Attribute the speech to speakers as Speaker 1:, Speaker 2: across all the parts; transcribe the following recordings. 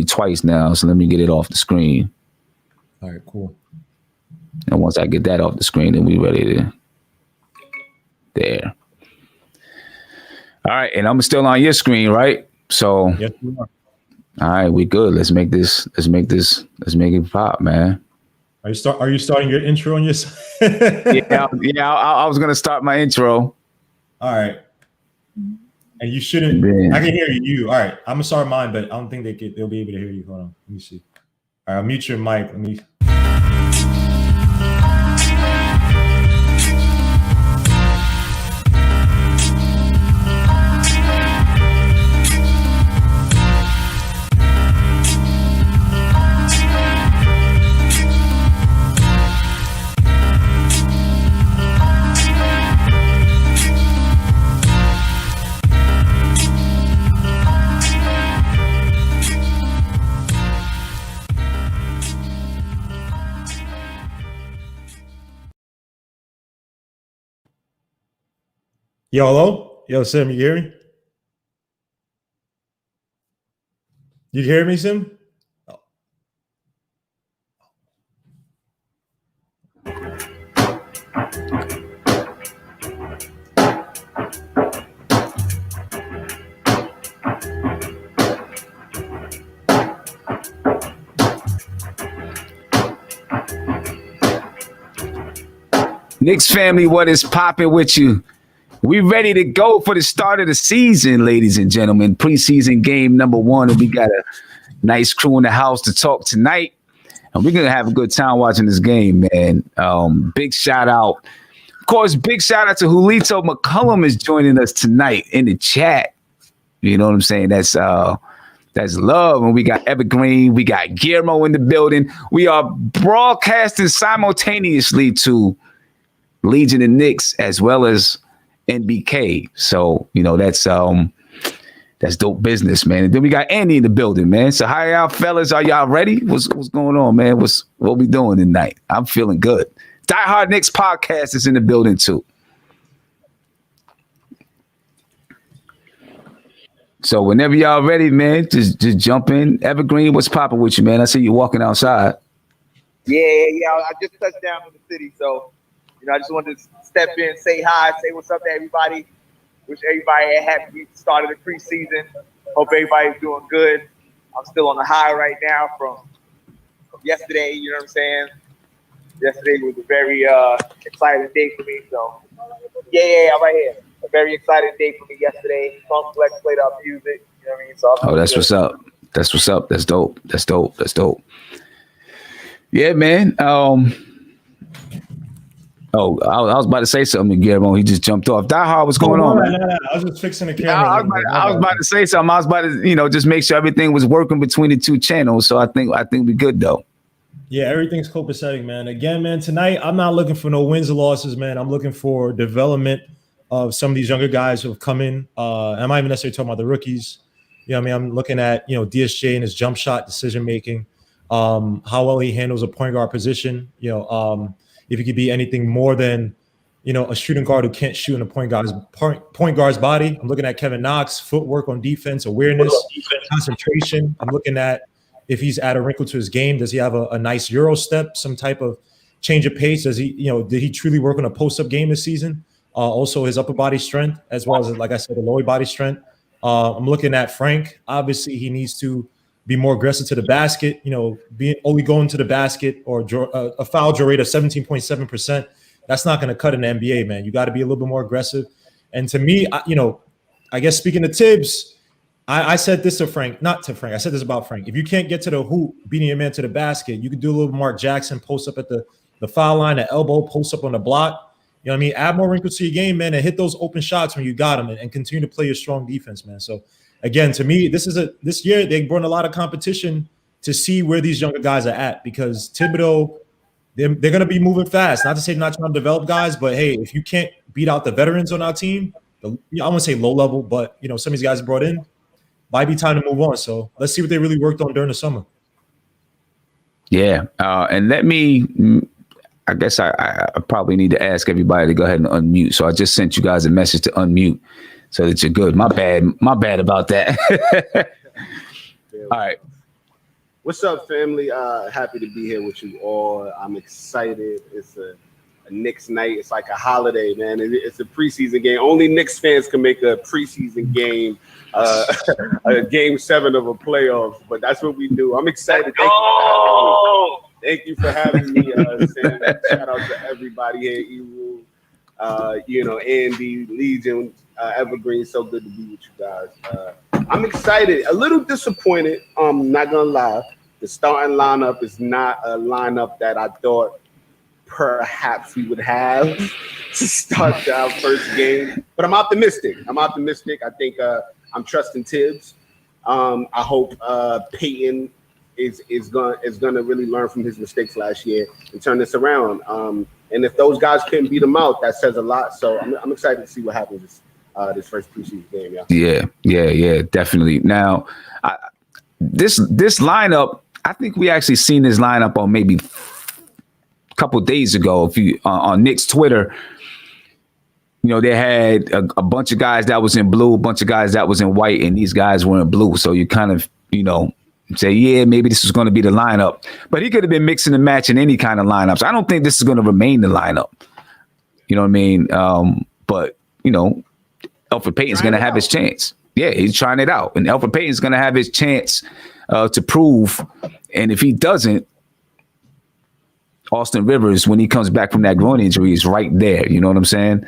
Speaker 1: twice now, so let me get it off the screen.
Speaker 2: All right, cool.
Speaker 1: And once I get that off the screen, then we ready to. There. All right, and I'm still on your screen, right? So,
Speaker 2: yes, we are.
Speaker 1: All right, we good. Let's make it pop, man.
Speaker 2: Are you starting your intro on your
Speaker 1: side? I was gonna start my intro.
Speaker 2: All right. And you shouldn't. I can hear you. All right, I'm gonna start mine, but I don't think they'll be able to hear you. Hold on, let me see. All right, I'll mute your mic. Let me. Yo, hello? Yo, Sim, you hear me? You hear me, Sim? Oh.
Speaker 1: Knicks family, what is popping with you? We ready to go for the start of the season, ladies and gentlemen. Preseason game number 1, and we got a nice crew in the house to talk tonight. And we're going to have a good time watching this game, man. Big shout out. Of course, big shout out to Julito McCullum is joining us tonight in the chat. You know what I'm saying? That's love. And we got Evergreen. We got Guillermo in the building. We are broadcasting simultaneously to Legion and Knicks as well as NBK. So, you know, that's dope business, man. And then we got Andy in the building, man. So how y'all fellas? Are y'all ready? What's going on, man? What we doing tonight? I'm feeling good. Die Hard Knicks podcast is in the building too. So whenever y'all ready, man, just jump in. Evergreen, what's popping with you, man? I see you walking outside.
Speaker 3: Yeah. I just touched down in the city, so I just wanted to step in, say hi, say what's up to everybody. Wish everybody a happy start of the preseason. Hope everybody's doing good. I'm still on the high right now from yesterday, you know what I'm saying? Yesterday was a very exciting day for me. So, yeah, I'm right here. A very exciting day for me yesterday. Funk Flex played our music, you know what I mean? So
Speaker 1: that's what's up. That's what's up. That's dope. Yeah, man. I was about to say something to Guillermo. He just jumped off. Die Hard, what's going on?
Speaker 2: No. I was just fixing the camera.
Speaker 1: I was about to say something. I was about to, just make sure everything was working between the two channels. So I think we're good though.
Speaker 2: Yeah, everything's copacetic, man. Again, man, tonight I'm not looking for no wins or losses, man. I'm looking for development of some of these younger guys who have come in. I'm not even necessarily talking about the rookies. You know what I mean? I'm looking at, DSJ and his jump shot decision making, how well he handles a point guard position, if he could be anything more than, a shooting guard who can't shoot in a point guard's body. I'm looking at Kevin Knox, footwork on defense, awareness, concentration. I'm looking at if he's add a wrinkle to his game. Does he have a nice Euro step, some type of change of pace? Does he, did he truly work on a post-up game this season? Also his upper body strength, as well as, like I said, the lower body strength. I'm looking at Frank. Obviously, he needs to be more aggressive to the basket, only going to the basket or a foul draw rate of 17.7%. That's not going to cut in the NBA, man. You got to be a little bit more aggressive. And to me, I guess speaking to Tibs, I said this to Frank, not to Frank. I said this about Frank. If you can't get to the hoop, beating your man to the basket, you could do a little Mark Jackson, post up at the foul line, the elbow, post up on the block. You know what I mean? Add more wrinkles to your game, man, and hit those open shots when you got them and continue to play your strong defense, man. So, again, to me, this year they brought a lot of competition to see where these younger guys are at, because Thibodeau, they're going to be moving fast. Not to say not trying to develop guys, but hey, if you can't beat out the veterans on our team, I won't say low level, but some of these guys brought in, might be time to move on. So let's see what they really worked on during the summer.
Speaker 1: Yeah, and I guess I probably need to ask everybody to go ahead and unmute. So I just sent you guys a message to unmute so that you're good. My bad about that. All right.
Speaker 4: What's up, family? Happy to be here with you all. I'm excited. It's a Knicks night. It's like a holiday, man. It's a preseason game. Only Knicks fans can make a preseason game, a game 7 of a playoff. But that's what we do. I'm excited. Thank you for having me, Sam. Shout out to everybody here, Eru, Andy, Legion, Evergreen. So good to be with you guys. I'm excited. A little disappointed. Not gonna lie. The starting lineup is not a lineup that I thought perhaps we would have to start our first game. But I'm optimistic. I think I'm trusting Tibs. I hope Peyton is gonna really learn from his mistakes last year and turn this around. And if those guys can beat him out, that says a lot. So I'm excited to see what happens this first preseason game.
Speaker 1: Yeah, definitely. Now, this lineup, I think we actually seen this lineup on maybe a couple of days ago. If you on Knicks Twitter, they had a bunch of guys that was in blue, a bunch of guys that was in white, and these guys were in blue. So you kind of, say, yeah, maybe this is going to be the lineup. But he could have been mixing and matching any kind of lineups. I don't think this is going to remain the lineup. You know what I mean? But, Elfrid Payton's going to have his chance. Yeah, he's trying it out. And Elfrid Payton's going to have his chance to prove. And if he doesn't, Austin Rivers, when he comes back from that groin injury, is right there. You know what I'm saying?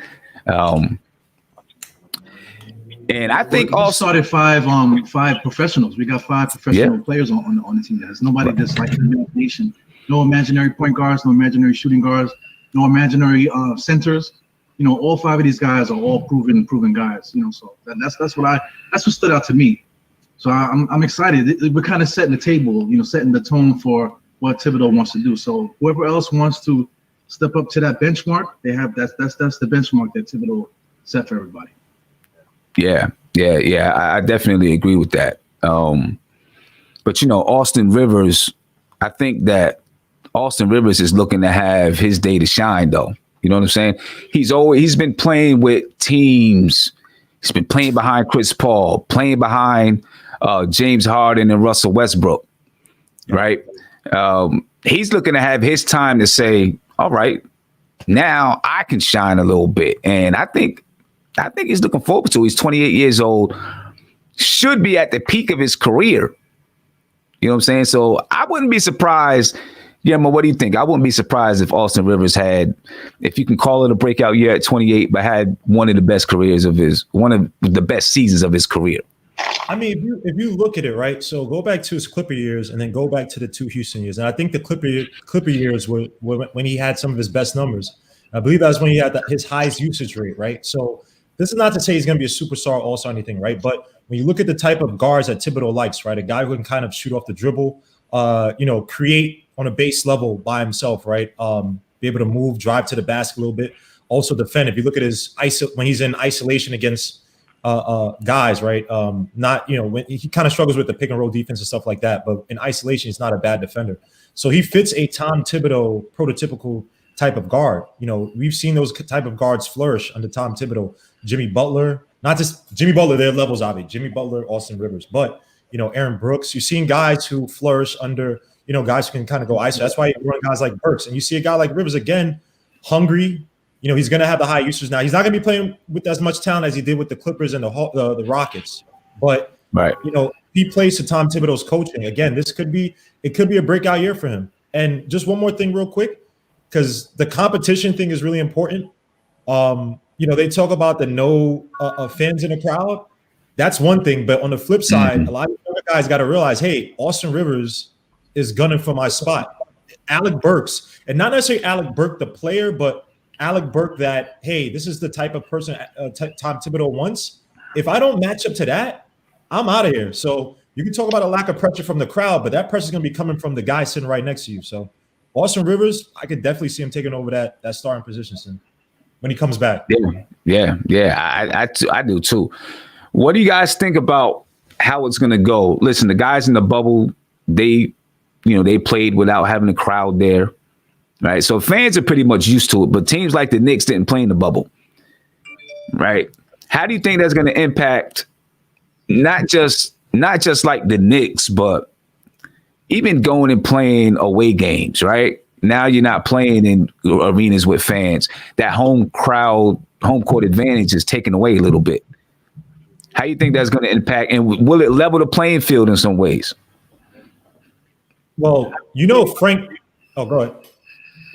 Speaker 1: And I think
Speaker 5: we started five professionals. We got 5 professional players on the team. There's nobody that's like the imagination. No imaginary point guards, no imaginary shooting guards, no imaginary centers. All 5 of these guys are all proven guys. So that's what stood out to me. So I'm excited. We're kind of setting the table. Setting the tone for what Thibodeau wants to do. So whoever else wants to step up to that benchmark, they have that's the benchmark that Thibodeau set for everybody.
Speaker 1: Yeah. I definitely agree with that. But Austin Rivers, I think that Austin Rivers is looking to have his day to shine, though. You know what I'm saying? He's been playing with teams. He's been playing behind Chris Paul, playing behind James Harden and Russell Westbrook, right? He's looking to have his time to say, all right, now I can shine a little bit. And I think he's looking forward to it. He's 28 years old, should be at the peak of his career. You know what I'm saying? So I wouldn't be surprised. Yeah, what do you think? I wouldn't be surprised if Austin Rivers had, if you can call it a breakout year at 28, but had one of the best seasons of his career.
Speaker 2: I mean, if you look at it, right? So go back to his Clipper years and then go back to the 2 Houston years. And I think the Clipper years were when he had some of his best numbers. I believe that was when he had his highest usage rate, right? So this is not to say he's going to be a superstar, all-star, anything, right? But when you look at the type of guards that Thibodeau likes, right? A guy who can kind of shoot off the dribble, create on a base level by himself, right? Be able to move, drive to the basket a little bit, also defend. If you look at his when he's in isolation against guys, right? When he kind of struggles with the pick and roll defense and stuff like that, but in isolation, he's not a bad defender. So he fits a Tom Thibodeau prototypical type of guard. We've seen those type of guards flourish under Tom Thibodeau. Jimmy Butler, not just Jimmy Butler, their levels obviously. Jimmy Butler, Austin Rivers, but Aaron Brooks. You've seen guys who flourish under guys who can kind of go iso. That's why you run guys like Burks, and you see a guy like Rivers again, hungry. He's going to have the high usage now. He's not going to be playing with as much talent as he did with the Clippers and the Rockets, but
Speaker 1: right.
Speaker 2: He plays to Tom Thibodeau's coaching. Again, it could be a breakout year for him. And just one more thing, real quick, because the competition thing is really important. They talk about the no fans in the crowd. That's one thing, but on the flip side, a lot of other guys got to realize, hey, Austin Rivers is gunning for my spot. Alec Burks, and not necessarily Alec Burke the player, but Alec Burke that, hey, this is the type of person Tom Thibodeau wants. If I don't match up to that, I'm out of here. So you can talk about a lack of pressure from the crowd, but that pressure is going to be coming from the guy sitting right next to you. So Austin Rivers, I could definitely see him taking over that starting position soon when he comes back.
Speaker 1: Yeah. I do too. What do you guys think about how it's going to go? Listen, the guys in the bubble, they played without having a crowd there, right? So fans are pretty much used to it, but teams like the Knicks didn't play in the bubble, right? How do you think that's going to impact not just like the Knicks, but even going and playing away games, right? Now you're not playing in arenas with fans. That home court advantage is taken away a little bit. How you think that's going to impact, and will it level the playing field in some ways?
Speaker 2: Well, Frank. Oh, go ahead.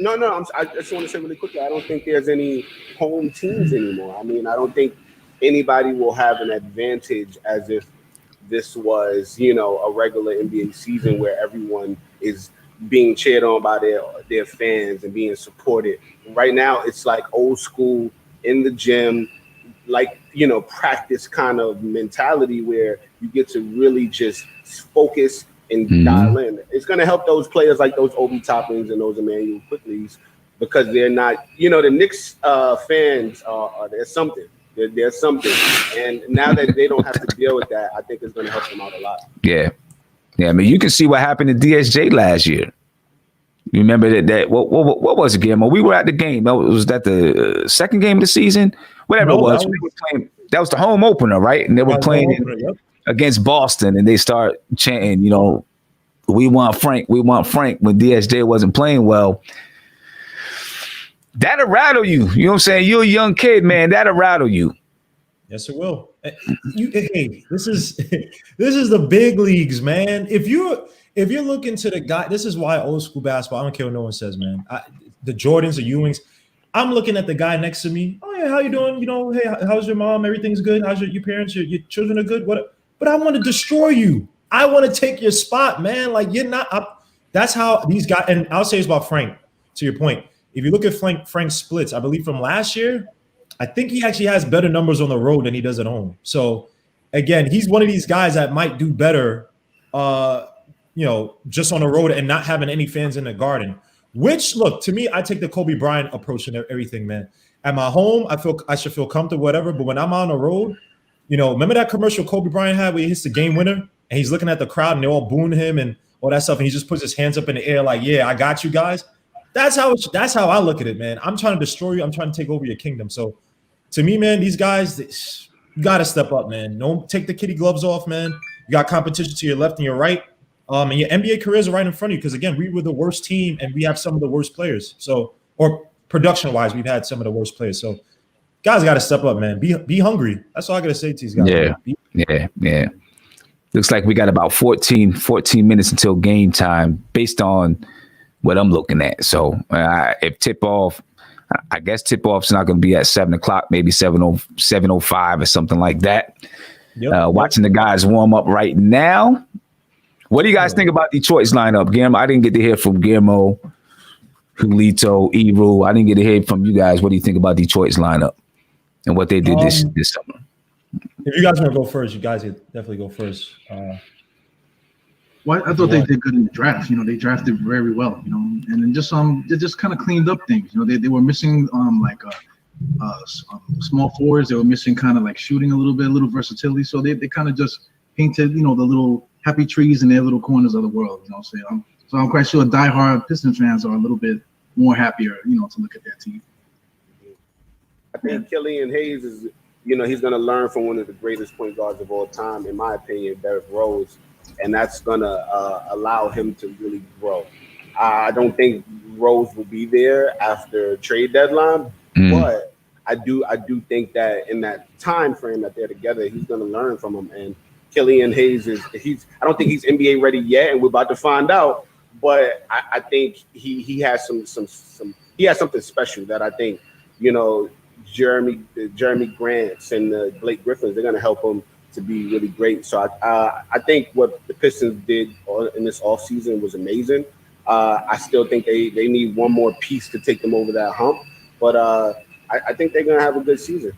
Speaker 4: No, I just want to say really quickly, I don't think there's any home teams anymore. I mean, I don't think anybody will have an advantage as if this was, a regular NBA season where everyone is being cheered on by their fans and being supported. Right now, it's like old school in the gym, like, practice kind of mentality where you get to really just focus and dial in. It's going to help those players like those Obi Toppins and those Emmanuel Quickleys, because they're not, the Knicks fans are there's something. There's something. And now that they don't have to deal with that, I think it's going to help them out a lot.
Speaker 1: Yeah. Yeah, I mean, you can see what happened to DSJ last year. You remember that what was it, Guillermo? We were at the game. Was that the second game of the season? Whatever it was. We were playing, that was the home opener, right? And they were playing against Boston, and they start chanting, we want Frank, when DSJ wasn't playing well. That'll rattle you. You know what I'm saying? You're a young kid, man. That'll rattle you.
Speaker 2: Yes, it will. Hey, this is the big leagues, man. If you're looking to the guy, this is why old school basketball, I don't care what no one says, man. The Jordans, the Ewings, I'm looking at the guy next to me. Oh, yeah, how you doing? Hey, how's your mom? Everything's good. How's your parents? Your children are good? What? But I want to destroy you. I want to take your spot, man. Like, you're not. That's how these guys, and I'll say it's about Frank, to your point. If you look at Frank's splits, I believe from last year, I think he actually has better numbers on the road than he does at home. So, again, he's one of these guys that might do better, just on the road and not having any fans in the Garden. Which, look, to me, I take the Kobe Bryant approach and everything, man. At my home, I should feel comfortable, whatever. But when I'm on the road, remember that commercial Kobe Bryant had where he hits the game winner and he's looking at the crowd and they're all booing him and all that stuff, and he just puts his hands up in the air like, "Yeah, I got you guys." That's how I look at it, man. I'm trying to destroy you. I'm trying to take over your kingdom. So, to me, man, these guys, you got to step up, man. Don't take the kitty gloves off, man. You got competition to your left and your right. And your NBA careers are right in front of you because, again, we were the worst team and we have some of the worst players. So, or production-wise, we've had some of the worst players. So, guys got to step up, man. Be hungry. That's all I got to say to these guys.
Speaker 1: Yeah. Looks like we got about 14 minutes until game time based on what I'm looking at. So, if tip-off, I guess tip-off's not going to be at 7 o'clock, maybe 7:05 or something like that. Yep. Watching the guys warm up right now. What do you guys think about Detroit's lineup, Guillermo? I didn't get to hear from Guillermo, Julito, Eru. I didn't get to hear from you guys. What do you think about Detroit's lineup and what they did this summer?
Speaker 2: If you guys want to go first, you guys definitely go first.
Speaker 5: Well, I thought they did good in the draft. They drafted very well. And then they just kind of cleaned up things. They were missing small forwards. They were missing kind of like shooting a little versatility. So they kind of just painted the little happy trees in their little corners of the world. So I'm quite sure diehard Pistons fans are a little bit more happier, to look at their team.
Speaker 4: I think Killian Hayes is, he's going to learn from one of the greatest point guards of all time, in my opinion, Derrick Rose. And that's going to allow him to really grow. I don't think Rose will be there after trade deadline, but I do think that in that time frame that they're together, he's going to learn from him. And Killian Hayes I don't think he's NBA ready yet, and we're about to find out. But I think he has he has something special that I think Jeremy Grants and the Blake Griffins, they're going to help him to be really great. So I think what the Pistons did in this offseason was amazing. I still think they need one more piece to take them over that hump. But I think they're going to have a good season.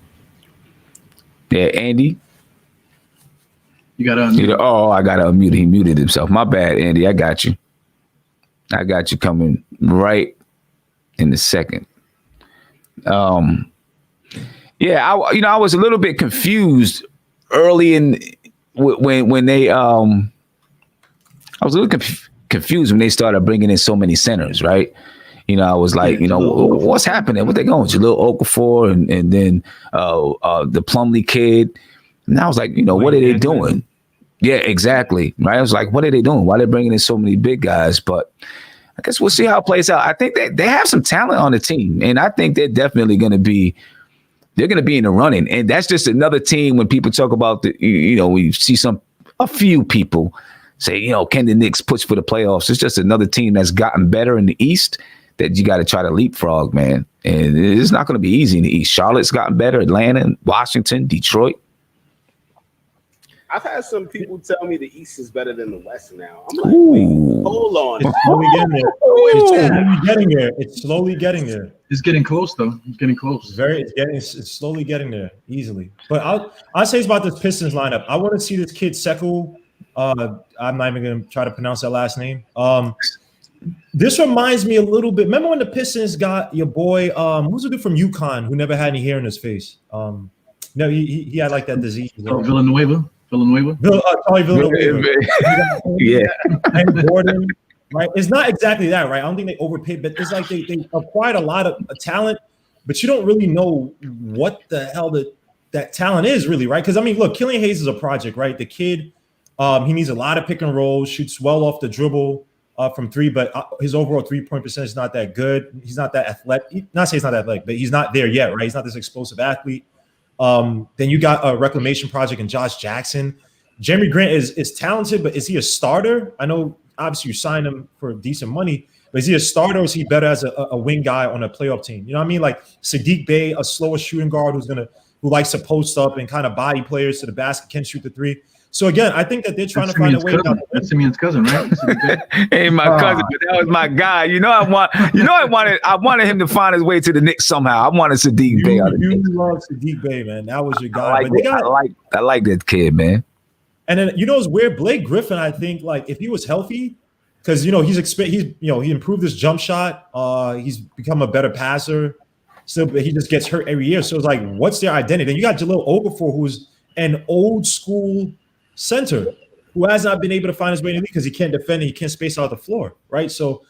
Speaker 1: Yeah, Andy?
Speaker 5: You got to unmute.
Speaker 1: I got to unmute. He muted himself. My bad, Andy. I got you. I got you coming right in a second. I was a little bit confused early when they I was a little confused when they started bringing in so many centers, right? I was like, what's happening? What they going? Jahlil Okafor and then the Plumlee kid. And I was like, what are they doing? Yeah, exactly. Right. I was like, what are they doing? Why are they bringing in so many big guys? But I guess we'll see how it plays out. I think they have some talent on the team, and I think they're definitely going to be. They're going to be in the running, and that's just another team. When people talk about we see a few people say, can the Knicks push for the playoffs? It's just another team that's gotten better in the East that you got to try to leapfrog, man. And it's not going to be easy in the East. Charlotte's gotten better. Atlanta, Washington, Detroit.
Speaker 4: I've had some people tell me the East is better than the West now. I'm like, wait, hold on.
Speaker 2: It's slowly getting there. It's slowly getting there.
Speaker 5: It's getting close, though. It's getting close.
Speaker 2: It's slowly getting there easily. But I'll say it's about this Pistons lineup. I want to see this kid Sekou. I'm not even going to try to pronounce that last name. This reminds me a little bit. Remember when the Pistons got your boy, who's the dude from UConn who never had any hair in his face? No, he had like that disease.
Speaker 5: Villanueva.
Speaker 2: Yeah. And Gordon, right? It's not exactly that, right? I don't think they overpaid, but it's like they acquired a lot of talent, but you don't really know what the hell that talent is really, right? Because I mean, look, Killian Hayes is a project, right? The kid, he needs a lot of pick and roll, shoots well off the dribble from three, but his overall 3-point percentage is not that good. He's not that athletic. Not say he's not that athletic, but he's not there yet, right? He's not this explosive athlete. Then you got a reclamation project in Josh Jackson. Jeremy Grant is talented, but is he a starter? I know obviously you signed him for decent money, but is he a starter or is he better as a wing guy on a playoff team? You know what I mean? Like Sadiq Bey, a slower shooting guard who likes to post up and kind of body players to the basket, can shoot the three. So again, I think that they're trying to find a way.
Speaker 5: That's Simeon's cousin, right?
Speaker 1: Ain't my cousin, but that was my guy. I wanted him to find his way to the Knicks somehow. I wanted Sadiq Bey.
Speaker 2: You love Sadiq Bey, man. That was your guy.
Speaker 1: I like that kid, man.
Speaker 2: And then it's weird. Blake Griffin, I think, like if he was healthy, because he improved his jump shot. He's become a better passer. Still, but he just gets hurt every year. So it's like, what's their identity? Then you got Jahlil Okafor, who's an old school center who has not been able to find his way in the league because he can't defend and he can't space out the floor, right? So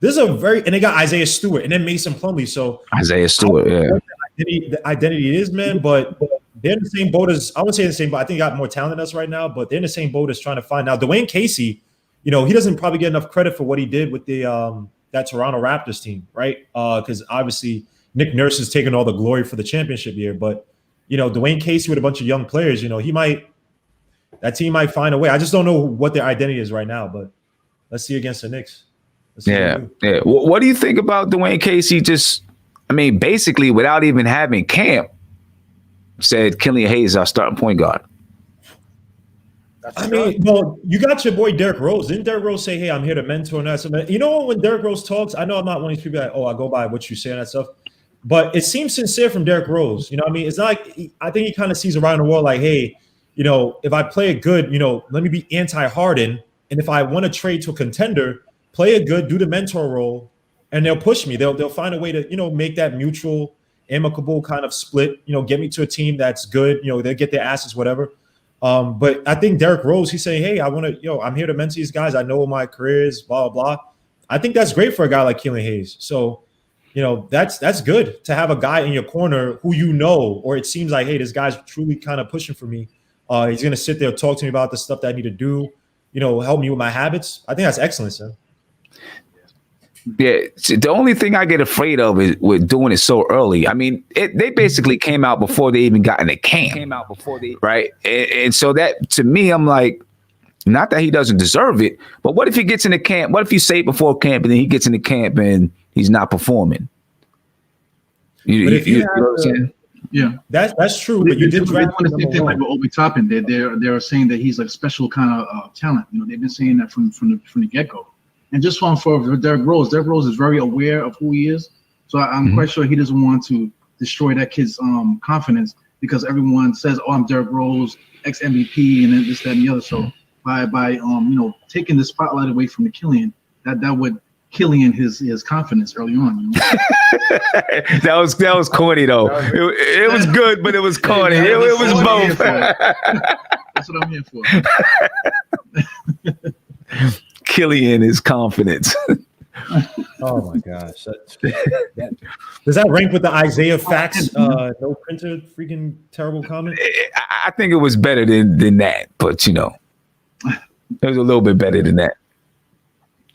Speaker 2: this is and they got Isaiah Stewart and then Mason Plumlee. So
Speaker 1: Isaiah Stewart, yeah.
Speaker 2: The identity is, man, but they're in the same boat as, I wouldn't say the same, but I think they got more talent than us right now, but they're in the same boat as trying to find. Now, Dwayne Casey, he doesn't probably get enough credit for what he did with the that Toronto Raptors team, right? Because obviously Nick Nurse is taking all the glory for the championship year, but, Dwayne Casey with a bunch of young players, that team might find a way. I just don't know what their identity is right now, but let's see against the Knicks.
Speaker 1: Yeah. What do you think about Dwayne Casey? Basically, without even having camp, said Killian Hayes is our starting point guard.
Speaker 2: You got your boy Derrick Rose. Didn't Derrick Rose say, "Hey, I'm here to mentor and that stuff"? When Derrick Rose talks, I know I'm not one of these people like, "Oh, I go by what you say and that stuff," but it seems sincere from Derrick Rose. It's not like I think he kind of sees around the world like, "Hey, if I play it good, let me be anti-Harden. And if I want to trade to a contender, play it good, do the mentor role, and they'll push me. They'll find a way to, make that mutual, amicable kind of split, get me to a team that's good. They'll get their asses, whatever. But I think Derrick Rose, he's saying, hey, I want to, I'm here to mentor these guys. I know what my career is, blah, blah, blah. I think that's great for a guy like Killian Hayes. So, that's good to have a guy in your corner who or it seems like, hey, this guy's truly kind of pushing for me. He's going to sit there and talk to me about the stuff that I need to do, help me with my habits. I think that's excellent, sir.
Speaker 1: Yeah. The only thing I get afraid of is with doing it so early. They basically came out before they even got in the camp. Right. And so that, to me, I'm like, not that he doesn't deserve it, but what if he gets in the camp? What if you say it before camp and then he gets in the camp and he's not performing? You know what I'm saying?
Speaker 5: Yeah,
Speaker 2: that's true. But you did draft
Speaker 5: the same thing like with Obi Toppin. They're saying that he's like special kind of talent. They've been saying that from the get go. And just for Derrick Rose is very aware of who he is. So I'm quite sure he doesn't want to destroy that kid's confidence because everyone says, "Oh, I'm Derrick Rose, ex MVP," and then this, that, and the other. So by taking the spotlight away from the Killian, that would Killian his confidence early on.
Speaker 1: That was corny though. It was good, but it was corny. It was both.
Speaker 5: That's what I'm here for.
Speaker 1: Killian is confidence.
Speaker 2: Oh my gosh! Does that rank with the Isaiah Facts? No printer, freaking terrible comment.
Speaker 1: I think it was better than that, but It was a little bit better than that.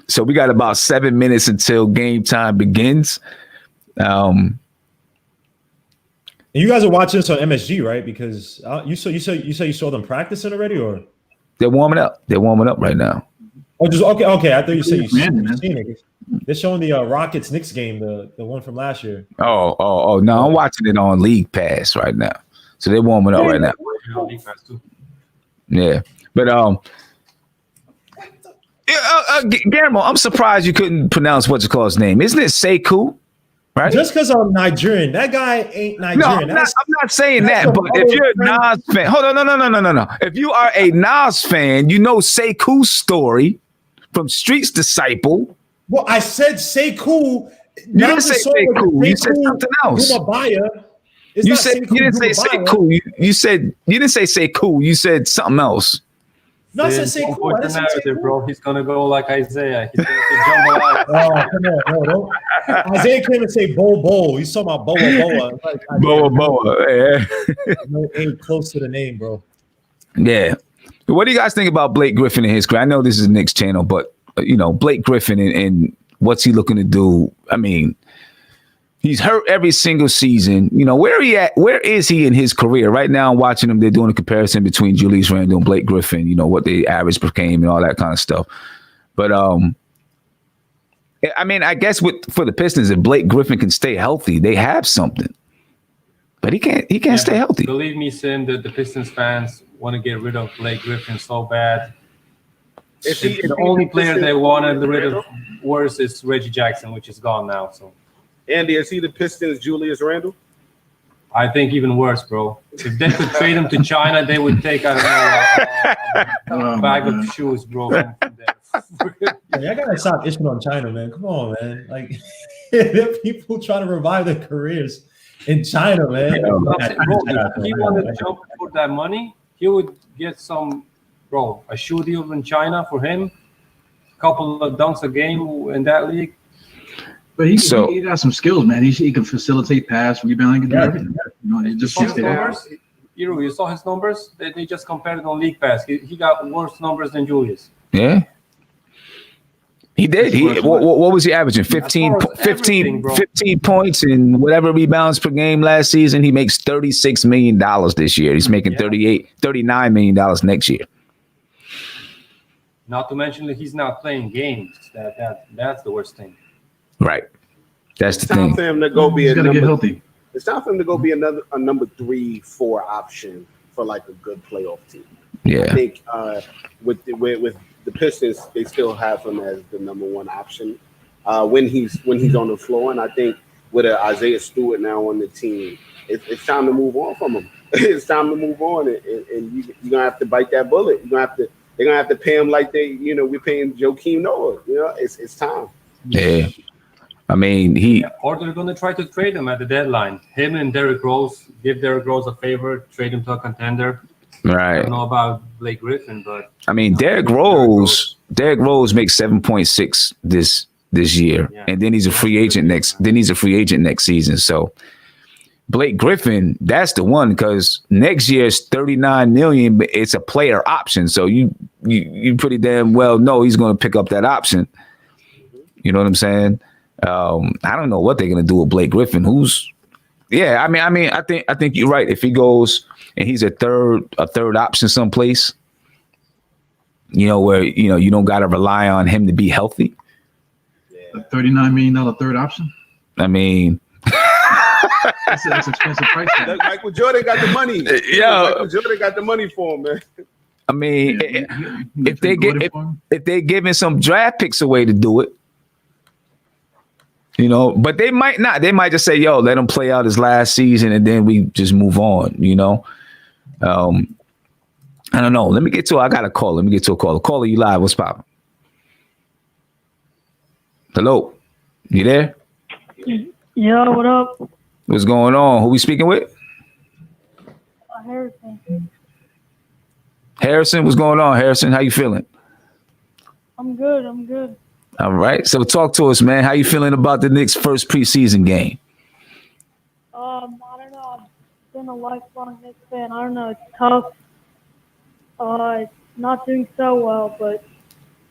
Speaker 1: So we got about 7 minutes until game time begins.
Speaker 2: And you guys are watching this on MSG, right? Because you saw them practicing already, or
Speaker 1: they're warming up. They're warming up right now.
Speaker 2: Oh, just okay. I thought you said you've seen it. They're showing the Rockets Knicks game, the one from last year.
Speaker 1: Oh! No, I'm watching it on League Pass right now. So they're warming up right now. Yeah, but Guillermo, I'm surprised you couldn't pronounce what's it called his name. Isn't it Sekou? Right?
Speaker 2: Just because I'm Nigerian, that guy ain't Nigerian.
Speaker 1: No, I'm not saying that. But if you're a Nas fan, hold on, no. If you are a Nas fan, you know Sekou's story from Street's Disciple.
Speaker 2: Well, I said Sekou.
Speaker 1: You didn't say Sekou. You said something else. You didn't say Sekou. You didn't say Sekou. You said something else.
Speaker 2: No, I said Sekou.
Speaker 6: The narrative, bro. He's gonna go like Isaiah. He's gonna say jumbo out.
Speaker 2: Oh, come on, bro. Isaiah came and say Bo. He's talking about Boa.
Speaker 1: Boa. Yeah.
Speaker 2: No, ain't close to the name, bro.
Speaker 1: Yeah. What do you guys think about Blake Griffin and his career? I know this is Knicks channel, but Blake Griffin and what's he looking to do? I mean, he's hurt every single season. Where is he in his career? Right now, I'm watching him. They're doing a comparison between Julius Randle and Blake Griffin, what they average per game and all that kind of stuff. But, I mean, I guess for the Pistons, if Blake Griffin can stay healthy, they have something. But he can't stay healthy.
Speaker 6: Believe me, Sim, the Pistons fans want to get rid of Blake Griffin so bad. The only player they want to get rid of worse is Reggie Jackson, which is gone now. So,
Speaker 4: Andy, is he the Pistons' Julius Randle?
Speaker 6: I think even worse, bro. If they could trade him to China, they would take, I don't know, a bag of shoes, bro.
Speaker 2: Yeah, I gotta stop itching on China, man. Come on, man. Like, there are people trying to revive their careers in China, man.
Speaker 6: Bro, if he wanted to jump for that money, he would get a shoe deal in China for him, a couple of dunks a game in that league.
Speaker 5: But he got some skills, man. He can facilitate, pass, rebound, he can do everything.
Speaker 6: You saw his numbers? They just compared it on League Pass. He got worse numbers than Julius.
Speaker 1: Yeah. He did. What was he averaging? 15 points and whatever rebounds per game last season. He makes $36 million this year. He's making $39 million next year.
Speaker 6: Not to mention that he's not playing games. That's the worst thing.
Speaker 1: Right. That's the thing.
Speaker 4: It's time for him to go be
Speaker 5: He's gotta get healthy.
Speaker 4: It's time for him to go be a number 3-4 option for like a good playoff team.
Speaker 1: Yeah.
Speaker 4: I think with the Pistons, they still have him as the number 1 option when he's on the floor. And I think with Isaiah Stewart now on the team, it's time to move on from him. It's time to move on, and you're gonna have to bite that bullet. They're gonna have to pay him like we're paying Joakim Noah. It's time.
Speaker 1: Yeah. I mean,
Speaker 6: or they're going to try to trade him at the deadline. Him and Derrick Rose, give Derrick Rose a favor, trade him to a contender.
Speaker 1: Right.
Speaker 6: I don't know about Blake Griffin, but
Speaker 1: I mean, Derrick Rose makes 7.6 this year, and then he's a free agent next season. So Blake Griffin, that's the one, because next year's $39 million, but it's a player option. So you pretty damn well know he's going to pick up that option. You know what I'm saying? I don't know what they're gonna do with Blake Griffin. I think you're right. If he goes and he's a third option someplace, where you don't gotta rely on him to be healthy.
Speaker 5: A $39 million third option.
Speaker 1: I mean,
Speaker 5: that's an expensive price tag.
Speaker 4: Michael Jordan got the money. Michael Jordan got the money for him, man.
Speaker 1: I mean, if they're giving some draft picks away to do it. But they might not. They might just say, "Yo, let him play out his last season, and then we just move on." I don't know. Let me get to. I got a call. Let me get to a call. Caller, you live? What's poppin'? Hello, you there?
Speaker 7: Yeah, what up?
Speaker 1: What's going on? Who we speaking with?
Speaker 7: Harrison.
Speaker 1: Harrison, what's going on, Harrison? How you feeling?
Speaker 7: I'm good.
Speaker 1: All right. So talk to us, man. How you feeling about the Knicks' first preseason game?
Speaker 7: I don't know. I've been a lifelong Knicks fan. I don't know. It's tough. not doing so well, but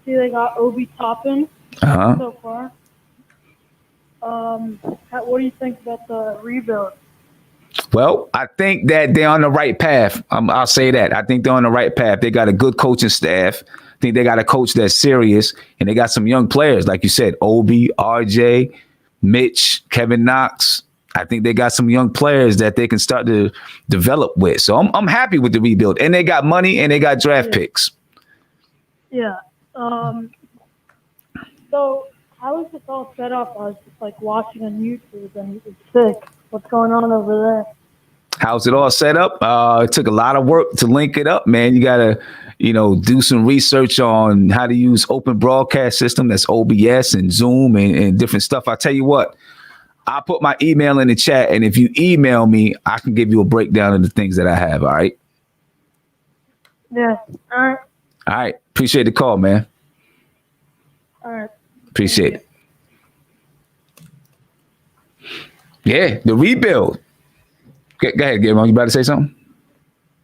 Speaker 7: see they got Obi Toppin
Speaker 1: Uh-huh.
Speaker 7: so far. What do you think about the rebuild?
Speaker 1: Well, I think that they're on the right path. I'll say that. I think they're on the right path. They got a good coaching staff. I think they got a coach that's serious, and they got some young players, like you said, Obi, RJ, Mitch, Kevin Knox. I think they got some young players that they can start to develop with. So I'm happy with the rebuild, and they got money and they got draft picks.
Speaker 7: Yeah. So how is this all set up? I was just like watching on YouTube and it's sick. What's going on over there?
Speaker 1: How's it all set up? It took a lot of work to link it up, man. You gotta, do some research on how to use open broadcast system. That's OBS and Zoom and different stuff. I'll tell you what, I'll put my email in the chat, and if you email me, I can give you a breakdown of the things that I have. All right.
Speaker 7: Yeah. All right.
Speaker 1: All right. Appreciate the call, man.
Speaker 7: All right.
Speaker 1: Appreciate it. Yeah, the rebuild. Go ahead, Guillermo. You about to say something?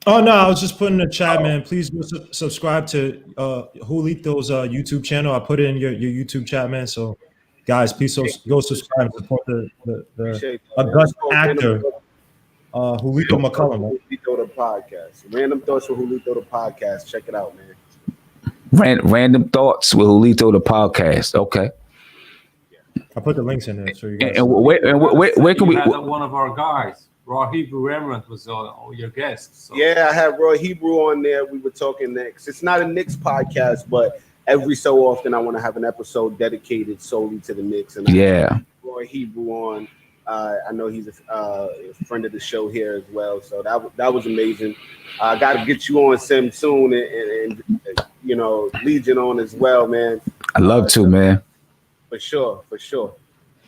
Speaker 2: Oh no, I was just putting in the chat, man. Please go subscribe to Julito's YouTube channel. I put it in your YouTube chat, man. So, guys, please go subscribe and support the august actor, Julito McCullum. Man.
Speaker 4: Julito the podcast. Random thoughts with Julito the podcast. Check it out, man.
Speaker 1: Random thoughts with Julito the podcast. Okay.
Speaker 2: I put the links in there so you guys.
Speaker 1: And where can we?
Speaker 6: One of our guys, Raw Hebrew Emerald, was your guest. So.
Speaker 4: Yeah, I had Roy Hebrew on there. We were talking Knicks. It's not a Knicks podcast, but every so often I want to have an episode dedicated solely to the Knicks. And I had Roy Hebrew on. I know he's a friend of the show here as well. So that was amazing. I got to get you on Sim soon and Legion on as well, man.
Speaker 1: I love to, man.
Speaker 4: For sure.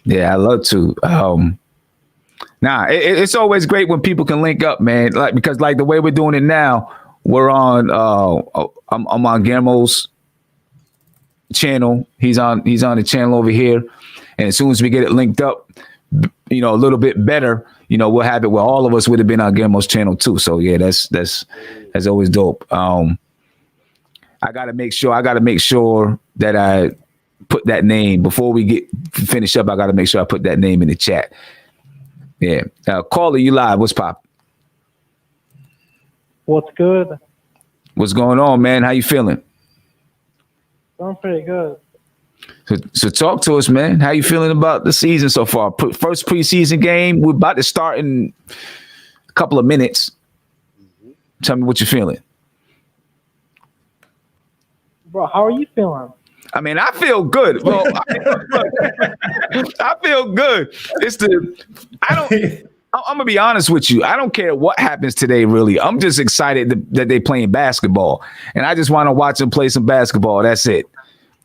Speaker 1: Yeah, I love to. It's always great when people can link up, man. Because the way we're doing it now, we're on. I'm on Guillermo's channel. He's on the channel over here, and as soon as we get it linked up, a little bit better, we'll have it where all of us would have been on Guillermo's channel too. So yeah, that's always dope. I gotta make sure that I put that name before we finish up. I gotta make sure I put that name in the chat. Yeah. Caller, you live. What's pop?
Speaker 8: What's good?
Speaker 1: What's going on, man? How you feeling?
Speaker 8: I'm pretty good.
Speaker 1: So talk to us, man. How you feeling about the season so far? First preseason game. We're about to start in a couple of minutes. Tell me what you're feeling.
Speaker 8: Bro, how are you feeling?
Speaker 1: I mean, I feel good. Well, I feel good. I'm gonna be honest with you. I don't care what happens today, really. I'm just excited that they playing basketball, and I just want to watch them play some basketball. That's it.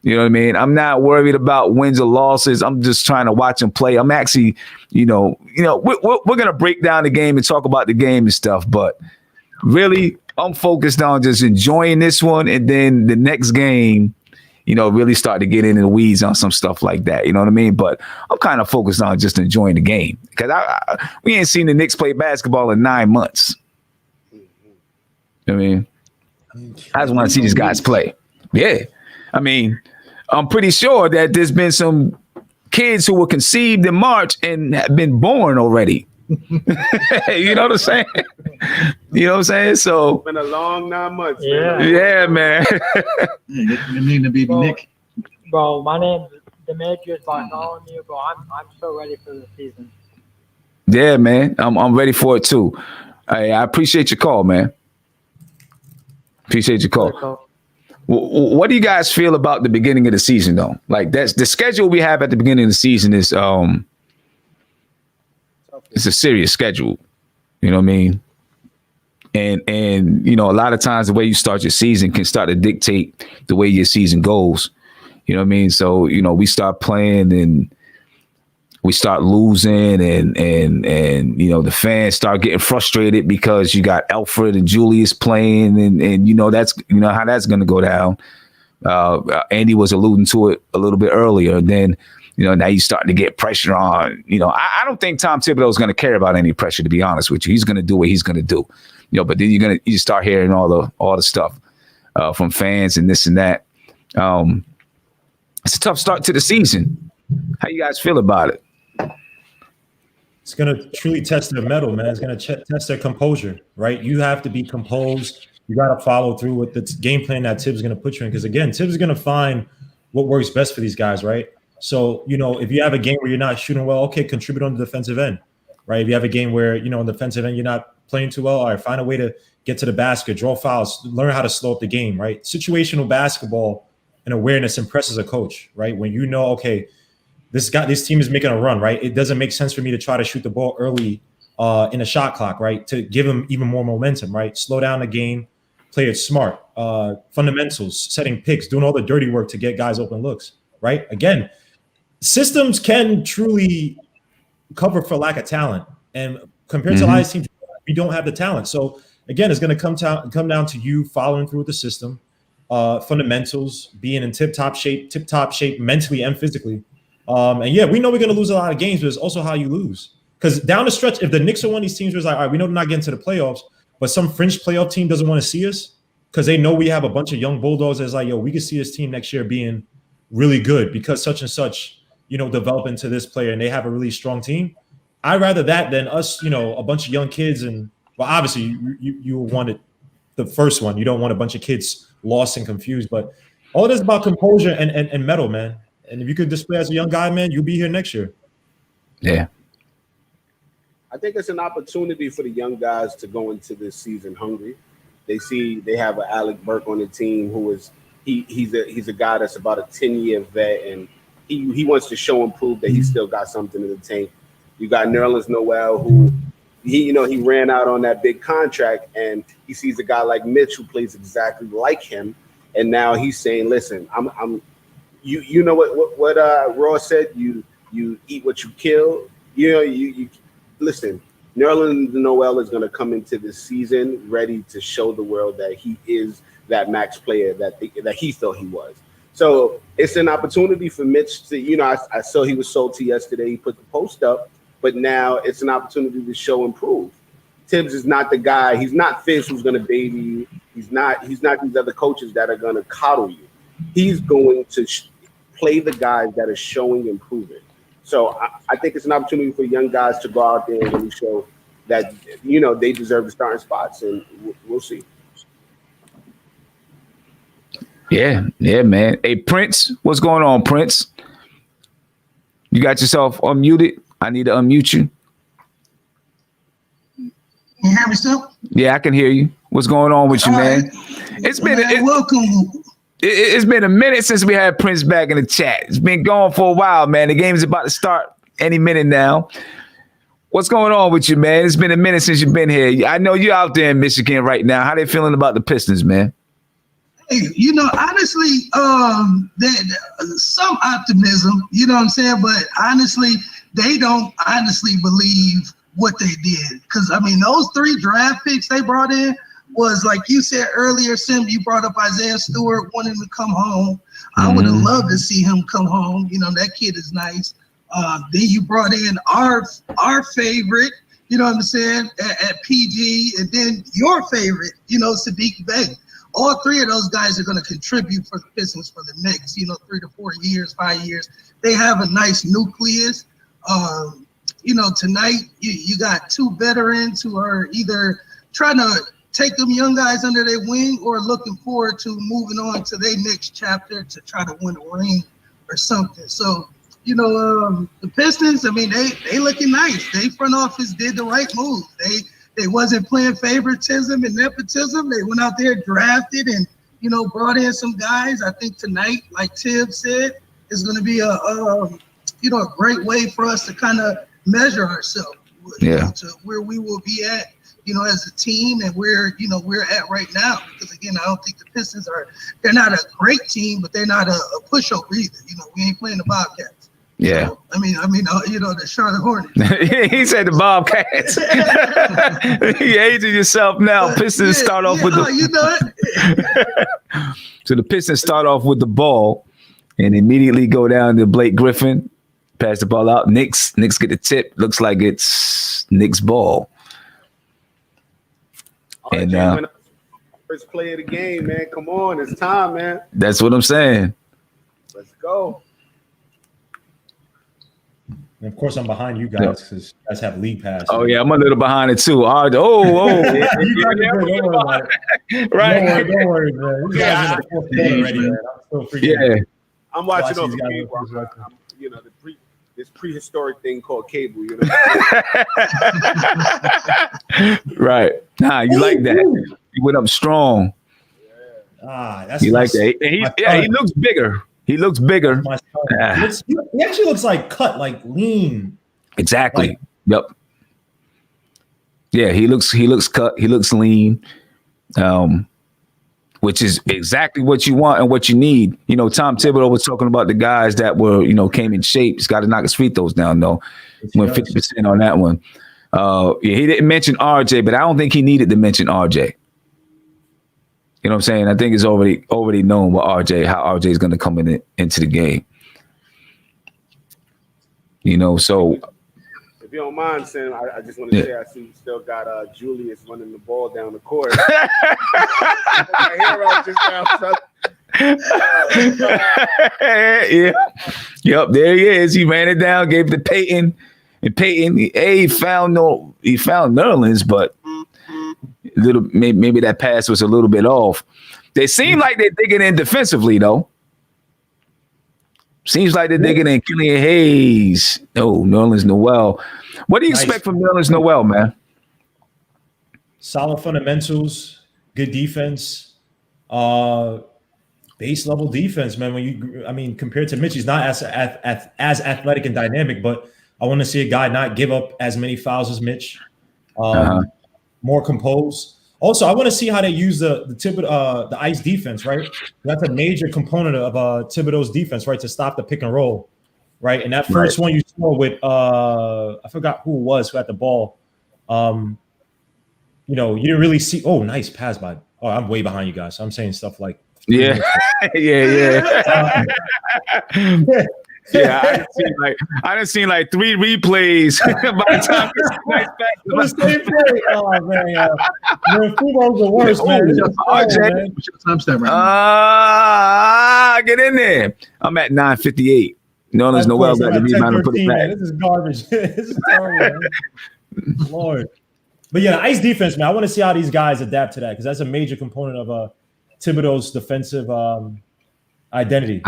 Speaker 1: You know what I mean? I'm not worried about wins or losses. I'm just trying to watch them play. I'm actually, we're gonna break down the game and talk about the game and stuff, but really, I'm focused on just enjoying this one, and then the next game, really start to get into the weeds on some stuff like that. You know what I mean? But I'm kind of focused on just enjoying the game because we ain't seen the Knicks play basketball in 9 months. I mean, I just want to see these guys play. Yeah. I mean, I'm pretty sure that there's been some kids who were conceived in March and have been born already. You know what I'm saying? So
Speaker 4: it's been a long 9 months.
Speaker 1: Yeah, man.
Speaker 5: You mean to be Nick?
Speaker 8: Bro, my name is Demetrius Bartholomew, bro. I'm so ready for the season.
Speaker 1: Yeah, man. I'm ready for it too. I appreciate your call, man. Appreciate your call. What do you guys feel about the beginning of the season, though? Like that's the schedule we have at the beginning of the season is it's a serious schedule. You know what I mean? And a lot of times the way you start your season can start to dictate the way your season goes. You know what I mean? So, we start playing and we start losing and the fans start getting frustrated because you got Alfred and Julius playing and that's how that's going to go down. Andy was alluding to it a little bit earlier. Then, now you starting to get pressure on, I don't think Tom Thibodeau is going to care about any pressure, to be honest with you. He's going to do what he's going to do, but then you start hearing all the stuff. from fans and this and that. It's a tough start to the season. How you guys feel about it?
Speaker 2: It's going to truly test their mettle, man. It's going to test their composure, right? You have to be composed. You got to follow through with the game plan that Tibs is going to put you in. Because, again, Tibs is going to find what works best for these guys, right? So, if you have a game where you're not shooting well, okay, contribute on the defensive end, right? If you have a game where, on the defensive end, you're not playing too well, all right, find a way to get to the basket, draw fouls, learn how to slow up the game, right? Situational basketball and awareness impresses a coach, right? When okay, this team is making a run, right? It doesn't make sense for me to try to shoot the ball early in a shot clock, right? To give them even more momentum, right? Slow down the game, play it smart, fundamentals, setting picks, doing all the dirty work to get guys open looks, right? Again, systems can truly cover for lack of talent. And compared to a lot of teams, we don't have the talent. So again, it's going to come down to you following through with the system, fundamentals, being in tip-top shape mentally and physically. And yeah, we know we're going to lose a lot of games, but it's also how you lose. Because down the stretch, if the Knicks are one of these teams where it's like, all right, we know they're not getting to the playoffs, but some fringe playoff team doesn't want to see us because they know we have a bunch of young Bulldogs that's like, yo, we can see this team next year being really good because such and such, develop into this player and they have a really strong team. I'd rather that than us, a bunch of young kids. And well, obviously you wanted the first one. You don't want a bunch of kids lost and confused, but all it is about composure and mettle, man. And if you could display as a young guy, man, you'll be here next year. Yeah.
Speaker 4: I think it's an opportunity for the young guys to go into this season hungry. They see they have an Alec Burke on the team who is he's a guy that's about a 10-year vet, and he wants to show and prove that he still got something in the tank. You got Nerlens Noel, who he ran out on that big contract, and he sees a guy like Mitch who plays exactly like him, and now he's saying, "Listen, you know what Ross said. You eat what you kill. You listen. Nerlens Noel is going to come into this season ready to show the world that he is that max player that he thought he was. So it's an opportunity for Mitch to, I saw he was salty yesterday. He put the post up, but now it's an opportunity to show and prove. Tibs is not the guy. He's not Fizz who's going to baby you. He's not these other coaches that are going to coddle you. He's going to play the guys that are showing and proving. So I think it's an opportunity for young guys to go out there and really show that, they deserve the starting spots, and we'll see.
Speaker 1: Yeah, man. Hey, Prince, what's going on, Prince? You got yourself unmuted? I need to unmute you.
Speaker 9: You hear me still?
Speaker 1: Yeah, I can hear you. What's going on with you, man? It's been
Speaker 9: welcome.
Speaker 1: It's been a minute since we had Prince back in the chat. It's been going for a while, man. The game is about to start any minute now. What's going on with you, man? It's been a minute since you've been here. I know you're out there in Michigan right now. How they feeling about the Pistons, man?
Speaker 9: Hey, honestly, there's some optimism, you know what I'm saying? But honestly, they don't honestly believe what they did. Because, those 3 draft picks they brought in was, like you said earlier, Sim, you brought up Isaiah Stewart wanting to come home. I would have loved to see him come home. That kid is nice. Then you brought in our favorite, you know what I'm saying, at PG, and then your favorite, Sadiq Bey. All 3 of those guys are going to contribute for the Pistons for the next, 3 to 4 years, 5 years. They have a nice nucleus. Tonight you got 2 veterans who are either trying to take them young guys under their wing or looking forward to moving on to their next chapter to try to win a ring or something. So, the Pistons, they looking nice. They front office did the right move. They wasn't playing favoritism and nepotism. They went out there, drafted, and, brought in some guys. I think tonight, like Tibs said, is going to be a great way for us to kind of measure ourselves to where we will be at, as a team and where, we're at right now. Because, again, I don't think the Pistons they're not a great team, but they're not a pushover either. We ain't playing the Bobcats.
Speaker 1: Yeah.
Speaker 9: The Charlotte Hornets.
Speaker 1: He said the Bobcats. You aging yourself now. Pistons start off with So the Pistons start off with the ball and immediately go down to Blake Griffin, pass the ball out. Knicks get the tip. Looks like it's Knicks ball.
Speaker 4: And First play of the game, man. Come on, it's time, man.
Speaker 1: That's what I'm saying.
Speaker 4: Let's go.
Speaker 2: And of course, I'm behind you guys because you guys have league pass.
Speaker 1: Oh yeah, I'm a little behind it too. Right.
Speaker 2: Don't worry, man. You guys in the fourth quarter already, man. I'm still freaking.
Speaker 1: Yeah.
Speaker 4: I'm watching on the cable. This prehistoric thing called cable. You know.
Speaker 1: Right. Nah, you like that? You went up strong.
Speaker 2: That's
Speaker 1: you like that? He looks bigger. He looks bigger.
Speaker 2: He actually looks like cut, like lean.
Speaker 1: Exactly. Yep. Yeah, he looks cut. He looks lean. Which is exactly what you want and what you need. You know, Tom Thibodeau was talking about the guys that were, came in shape. He's got to knock his free throws down, though. Went 50% on that one. He didn't mention RJ, but I don't think he needed to mention RJ. You know what I'm saying? I think it's already known what how RJ is going to come into the game. So.
Speaker 4: If you don't mind, Sam, I just want to say I see you still got Julius running the ball down the court. My hero just
Speaker 1: yeah. Yep, there he is. He ran it down, gave it to Peyton. And Peyton, he found Nerlens, but maybe that pass was a little bit off. They seem like they're digging in defensively, though. Seems like they're digging in Killian Hayes. Oh, Nerlens Noel. What do you expect from Nerlens Noel, man?
Speaker 2: Solid fundamentals, good defense, base level defense, man. Compared to Mitch, he's not as athletic and dynamic, but I want to see a guy not give up as many fouls as Mitch. More composed. Also, I want to see how they use the ice defense, right? That's a major component of Thibodeau's defense, right? To stop the pick and roll, right? And that first one you saw with I forgot who it was who had the ball. You didn't really see. Oh, nice pass by. Oh, I'm way behind you guys. So I'm saying stuff like
Speaker 1: yeah. Yeah, I done seen like 3 replays by the time this nice back.
Speaker 2: The same play. Oh man, Fubo's the worst, man.
Speaker 5: What's your timestamp right now?
Speaker 1: Get in there. I'm at 9:58. Nerlens Noel got the rebound to put it back.
Speaker 2: This is garbage. This is terrible, man. Lord. But yeah, ice defense, man. I want to see how these guys adapt to that because that's a major component of Thibodeau's defensive identity.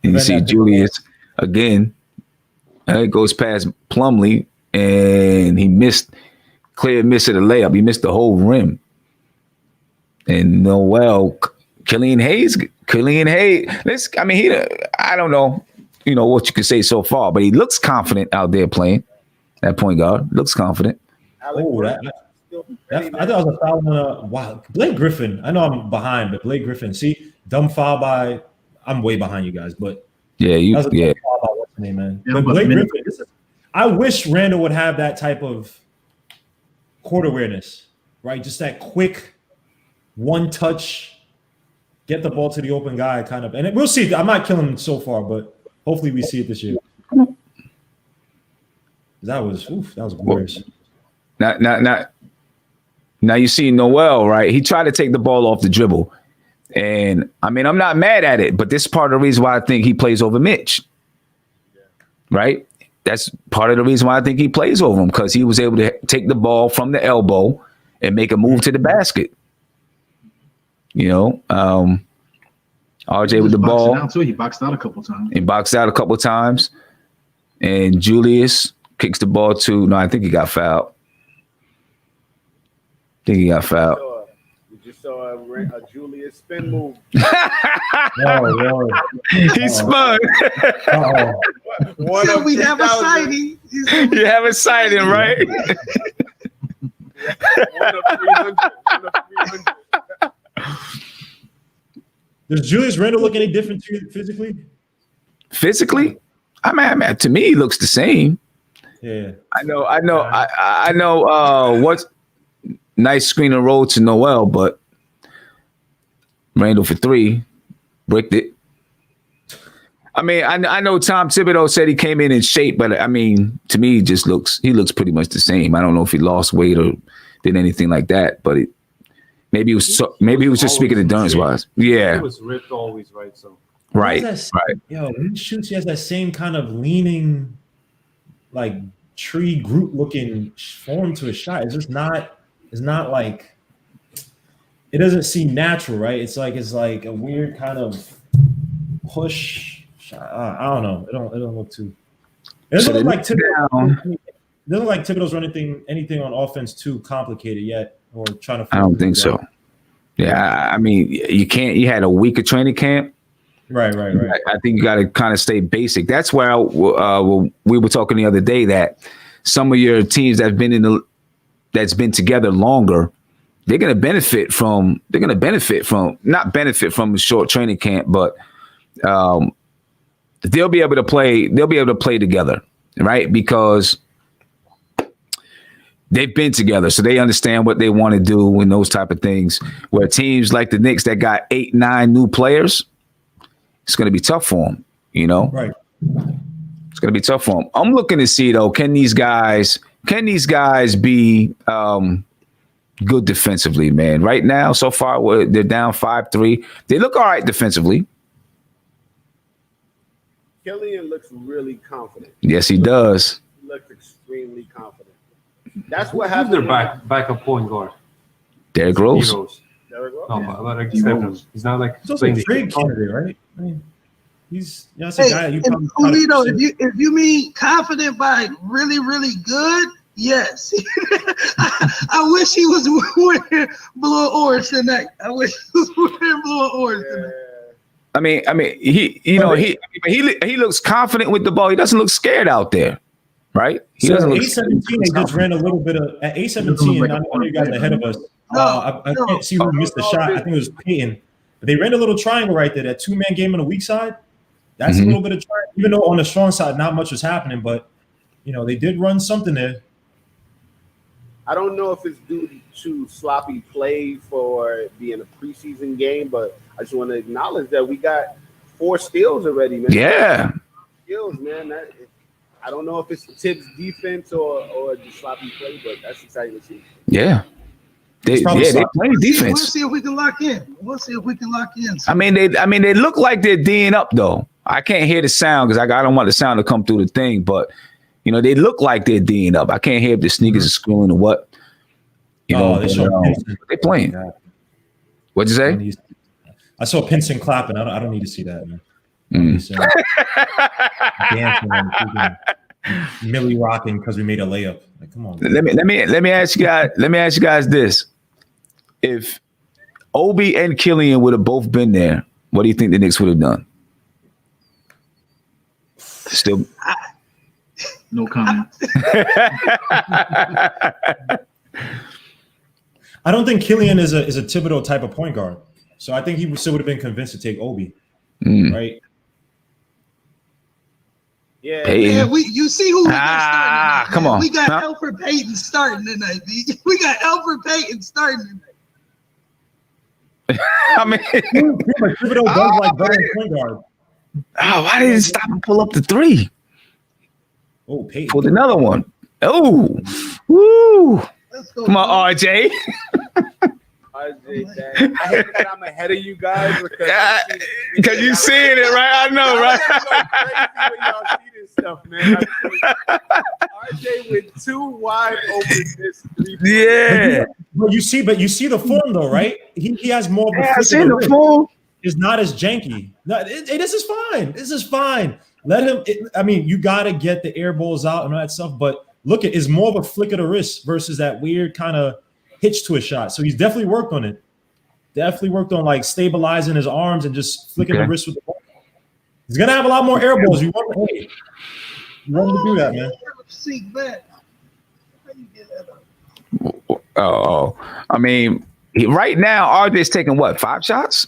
Speaker 1: And you see Julius again. It goes past Plumlee, and he clear miss at a layup. He missed the whole rim. And Noel, Killian Hayes. I don't know, what you could say so far, but he looks confident out there playing. That point guard looks confident.
Speaker 2: I thought it was a foul on wow. Blake Griffin. I know I'm behind, but Blake Griffin. See, dumb foul by. I'm way behind you guys, but
Speaker 1: what's
Speaker 2: his name, man? But Blake Griffin, I wish Randle would have that type of court awareness, right? Just that quick one touch, get the ball to the open guy, kind of. And we'll see. I'm not killing him so far, but hopefully we see it this year. That was glorious.
Speaker 1: Now you see Noel, right? He tried to take the ball off the dribble. And I'm not mad at it, but this is part of the reason why I think he plays over Mitch. Right? That's part of the reason why I think he plays over him, because he was able to take the ball from the elbow and make a move to the basket. RJ with the ball.
Speaker 5: He boxed out a couple times.
Speaker 1: And Julius kicks the ball to. No, I think he got fouled.
Speaker 4: We just saw a Julius spin move.
Speaker 1: He spun.
Speaker 9: So we have a sighting.
Speaker 1: You have a sighting, right?
Speaker 4: One of 300.
Speaker 2: Does Julius Randle look any different to you physically?
Speaker 1: Physically? To me, he looks the same.
Speaker 2: Yeah.
Speaker 1: I know. What's nice screen and roll to Noel, but Randle for 3, bricked it. I know Tom Thibodeau said he came in shape, but to me, he looks pretty much the same. I don't know if he lost weight or did anything like that, but Maybe he was just speaking endurance wise. Yeah.
Speaker 6: He was ripped always, right? So
Speaker 1: Right.
Speaker 2: Yo, when he shoots, he has that same kind of leaning, like tree Groot looking form to a shot. It's just not. It's not like. It doesn't seem natural, right? It's like a weird kind of push shot. I don't know. It don't look too. It doesn't look like Thibodeau. It doesn't look like Thibodeau's running anything on offense too complicated yet, or trying to.
Speaker 1: I don't think so. Yeah, I mean, you can't. You had a week of training camp.
Speaker 2: Right.
Speaker 1: I think you got to kind of stay basic. That's where we were talking the other day that some of your teams that's been together longer, they're going to benefit from not benefit from a short training camp, but they'll be able to play together, right? Because they've been together, so they understand what they want to do and those type of things. Where teams like the Knicks that got 8-9 new players, it's going to be tough for them, you know?
Speaker 2: Right.
Speaker 1: It's going to be tough for them. I'm looking to see, though, can these guys be good defensively, man? Right now, so far, they're down 5-3. They look all right defensively.
Speaker 4: Killian looks really confident.
Speaker 1: Yes, he does.
Speaker 4: He looks extremely confident. That's what
Speaker 6: Who's
Speaker 4: happened.
Speaker 6: their backup point guard?
Speaker 1: Derrick Rose.
Speaker 6: No, but except he's not like
Speaker 2: He's also a trade candidate, right? I mean, that's a guy you probably.
Speaker 9: Julito, if you mean confident by really, really good, yes. I wish he was wearing blue orange tonight. I wish he was wearing blue orange tonight.
Speaker 1: I mean, he looks confident with the ball. He doesn't look scared out there, right? He doesn't look.
Speaker 2: A17, they just ran a little bit of at A17. I know you guys are ahead of us. I can't see who missed the shot. I think it was Peyton. But they ran a little triangle right there. That two-man game on the weak side. That's a little bit of triangle. Even though on the strong side, not much was happening, but they did run something there.
Speaker 4: I don't know if it's due to sloppy play for being a preseason game, but I just want to acknowledge that we got 4 steals already, man.
Speaker 1: Yeah.
Speaker 4: Steals, man. I don't know if it's Tibs defense or just sloppy play, but that's exciting to see.
Speaker 1: Yeah. They play defense.
Speaker 9: We'll see if we can lock in.
Speaker 1: I mean, they look like they're D'ing up though. I can't hear the sound because I don't want the sound to come through the thing, but they look like they're D'ing up. I can't hear if the sneakers are screwing or what. They're playing. What'd you say?
Speaker 2: I saw Pinson clapping. I don't need to see that, man. Dancing and Millie rocking because we made a layup. Like, come on.
Speaker 1: Let me ask you guys this: if Obi and Killian would have both been there, what do you think the Knicks would have done? Still,
Speaker 5: no comment.
Speaker 2: I don't think Killian is a Thibodeau type of point guard, so I think he still would have been convinced to take Obi, right?
Speaker 4: Yeah,
Speaker 9: you see who we got starting tonight.
Speaker 1: Come on.
Speaker 9: We got Elfrid Payton starting tonight. We got Elfrid Payton starting tonight.
Speaker 1: I mean,
Speaker 2: Thibodeau does like veteran point guard.
Speaker 1: Oh, why didn't he stop and pull up the 3?
Speaker 2: Oh, Payton
Speaker 1: pulled another one. Oh, woo! Come on, RJ.
Speaker 4: RJ, I hate that I'm ahead of you guys
Speaker 1: because you seeing it, right? I know, right?
Speaker 4: Crazy when y'all see this stuff, man. RJ with 2 wide open this 3.
Speaker 1: Yeah.
Speaker 2: But you see the form though, right? He has more of a
Speaker 1: I seen the form.
Speaker 2: It's not as janky. No, this is fine. This is fine. Let him. You got to get the air balls out and all that stuff. But look, it's more of a flick of the wrist versus that weird kind of hitch to a shot. So he's definitely worked on it. Definitely worked on like stabilizing his arms and just flicking the wrist with the ball. He's gonna have a lot more air balls. You want to do that, man.
Speaker 9: Seek back. How you get that up?
Speaker 1: Oh, I mean, right now RJ's taking what, 5 shots?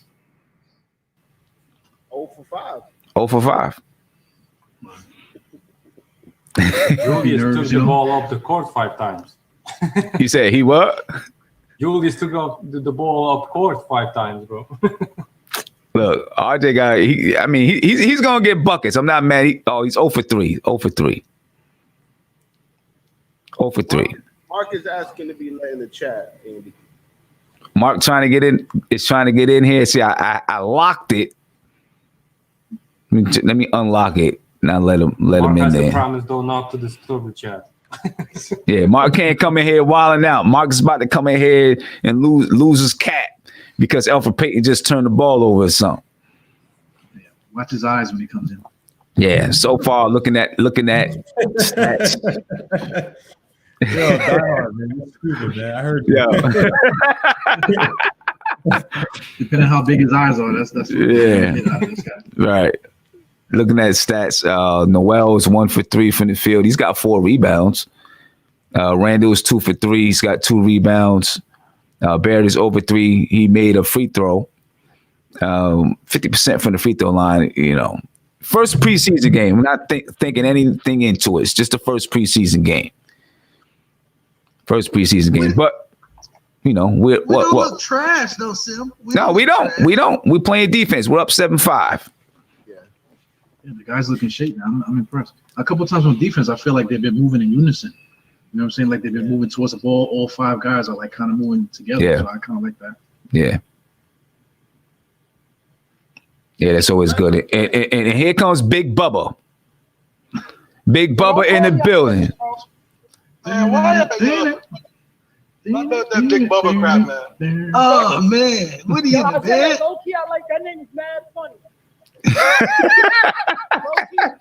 Speaker 4: 0 for 5.
Speaker 1: 0 for 5.
Speaker 6: Julius took the ball off the court 5 times.
Speaker 1: You said he what?
Speaker 6: Julius took off the ball up court 5 times, bro.
Speaker 1: Look, RJ got. He's gonna get buckets. I'm not mad. He's 0 for 3. 0 for 3. 0 for 3.
Speaker 4: Mark is asking to be let in the chat, Andy.
Speaker 1: Mark trying to get in. Is trying to get in here. See, I locked it. Let me unlock it. Now let him in there.
Speaker 6: Promise, don't knock to disturb the chat.
Speaker 1: Yeah, Mark can't come in here wilding out. Mark is about to come in here and lose his cat because Alfred Payton just turned the ball over or something.
Speaker 5: Yeah. Watch his eyes when he comes in.
Speaker 1: Yeah, so far looking at stats.
Speaker 2: Yo, dog, man, you're stupid, man. I heard you.
Speaker 5: Depending on how big his eyes are, that's
Speaker 1: yeah. Right. Looking at stats, Noel's 1 for 3 from the field. He's got 4 rebounds. Randall's 2 for 3. He's got 2 rebounds. Barrett is over 3. He made a free throw. 50% from the free throw line. You know, first preseason game. We're not thinking anything into it. It's just the first preseason game. First preseason game, but you know we don't
Speaker 9: look trash though, Sim.
Speaker 1: We don't. We're playing defense. We're up 7-5.
Speaker 5: Yeah, the guys look in shape now. I'm impressed. A couple of times on defense, I feel like they've been moving in unison. You know what I'm saying? Like they've been moving towards the ball. All 5 guys are like kind of moving together.
Speaker 1: Yeah.
Speaker 5: So I kind of like that.
Speaker 1: Yeah. Yeah, that's always good. And here comes Big Bubba. Big Bubba in the building.
Speaker 10: Man, why that big bubble crap, man?
Speaker 9: Oh man, what are you in the bed?
Speaker 7: Low-key, I like that name. Is mad funny.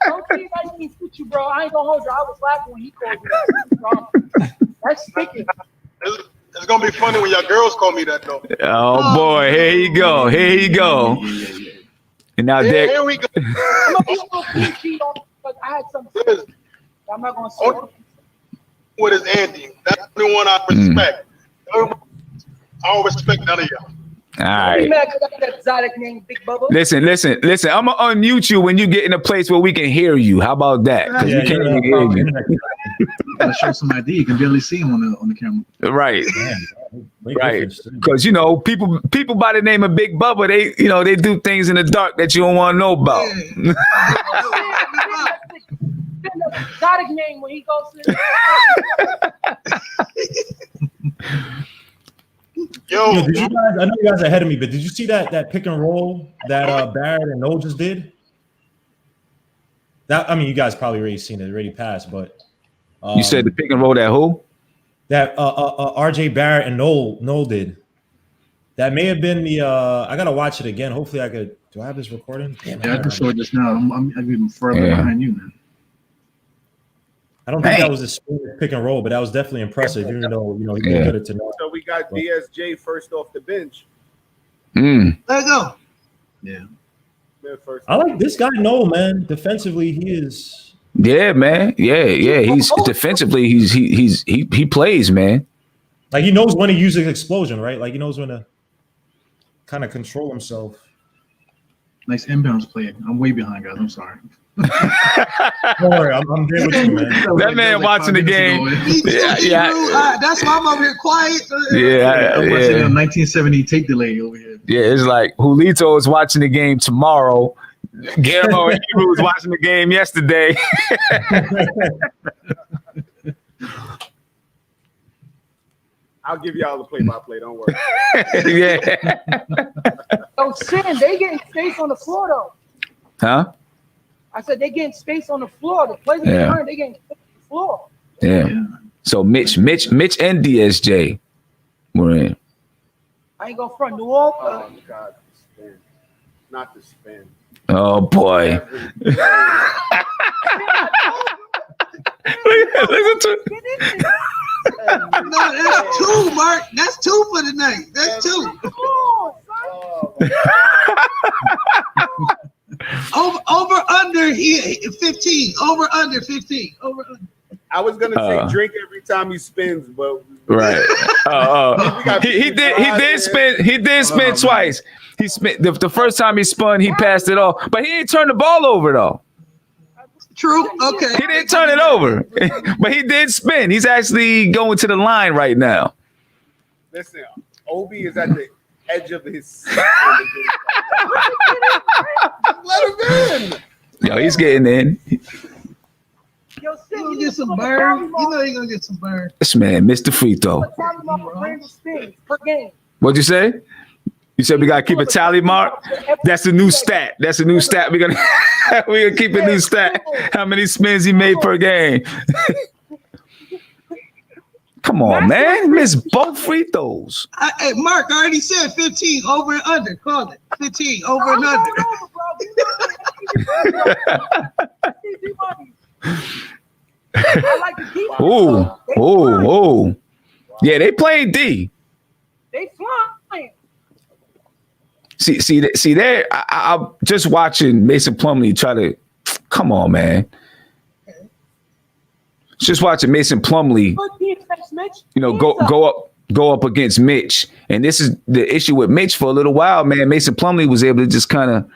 Speaker 7: Low-key, I didn't fit you, bro. I ain't gonna hold you. I was laughing when he called you that. That's sticky.
Speaker 10: It's gonna be funny when your girls call me that, though.
Speaker 1: Oh boy, here you go. Here you go. And now, Dick.
Speaker 10: Here we go.
Speaker 7: I'm gonna be a little PG on because I had some. I'm not gonna say.
Speaker 10: What is Andy? That's the one I respect. I don't respect none of y'all.
Speaker 1: All right.
Speaker 7: Mad 'cause I got that exotic name, Big Bubba.
Speaker 1: Listen. I'm gonna unmute you when you get in a place where we can hear you. How about that? Because we can't even hear you.
Speaker 5: Gotta show some ID. You can barely see him on the camera.
Speaker 1: Right. Right. Because you know, people by the name of Big Bubba, they do things in the dark that you don't want to know about.
Speaker 7: Exotic name when he goes to.
Speaker 10: Yo,
Speaker 2: Did you guys? I know you guys are ahead of me, but did you see that pick and roll that Barrett and Noel just did? That, I mean, you guys probably already seen it, already passed, but
Speaker 1: you said the pick and roll that who?
Speaker 2: That RJ Barrett and Noel did. That may have been the. I gotta watch it again. Hopefully, I could. Do I have this recording?
Speaker 5: Yeah, I can show it just now. I'm even further behind you, man.
Speaker 2: I don't think that was a smooth pick and roll, but that was definitely impressive. Even though he did good to know.
Speaker 4: So we got DSJ first off the bench.
Speaker 9: Let go.
Speaker 5: Yeah.
Speaker 2: I like this guy. Noel, man. Defensively, he is.
Speaker 1: Yeah, man. Yeah. He's defensively. He plays, man.
Speaker 2: Like he knows when to use his explosion, right? Like he knows when to kind of control himself.
Speaker 5: Nice inbounds play. I'm way behind, guys. I'm sorry.
Speaker 2: Don't worry, I'm there with you, man.
Speaker 1: That man watching the game. Yeah.
Speaker 9: That's why I'm over here quiet.
Speaker 5: I'm watching a 1970 tape delay over here.
Speaker 1: Yeah, it's like Julito is watching the game tomorrow. Guillermo and Hebrew was watching the game yesterday.
Speaker 4: I'll give y'all the play-by-play. Don't worry.
Speaker 1: Yeah.
Speaker 7: Oh, Sin, they getting space on the floor though.
Speaker 1: Huh?
Speaker 7: I said they getting space on the floor. The players they getting space on the floor.
Speaker 1: Yeah. So Mitch, and DSJ were in.
Speaker 7: I ain't gonna front New York.
Speaker 4: Oh my God, the spin. Not the spin.
Speaker 1: Oh boy. Listen to
Speaker 9: No, that's 2, Mark. That's 2 for the night. That's 2. Over under here 15. Over under 15. Over under.
Speaker 4: I was gonna say drink every time he spins, but
Speaker 1: right. He did spin twice. He spin the first time he spun, he passed it off, but he didn't turn the ball over though.
Speaker 9: True. Okay.
Speaker 1: He didn't turn it over, but he did spin. He's actually going to the line right now.
Speaker 4: Listen, Obi is at the edge of his. Let him in.
Speaker 1: Yo, he's getting in.
Speaker 7: Yo,
Speaker 9: He gonna get some burn. You know he gonna get some burn.
Speaker 1: This man missed the free throw.
Speaker 7: Per game.
Speaker 1: What'd you say? You said we gotta keep a tally mark. That's a new stat. That's a new stat. We're gonna keep a new stat. How many spins he made per game? Come on, man. Missed both free throws.
Speaker 9: Hey, Mark, I already said 15 over and under. Call it 15 over and under.
Speaker 1: Ooh. Yeah, they played D.
Speaker 11: They flying.
Speaker 1: See there. I'm just watching Mason Plumlee try to. Come on, man. Just watching Mason Plumlee. Go up against Mitch, and this is the issue with Mitch for a little while, man. Mason Plumlee was able to just kind of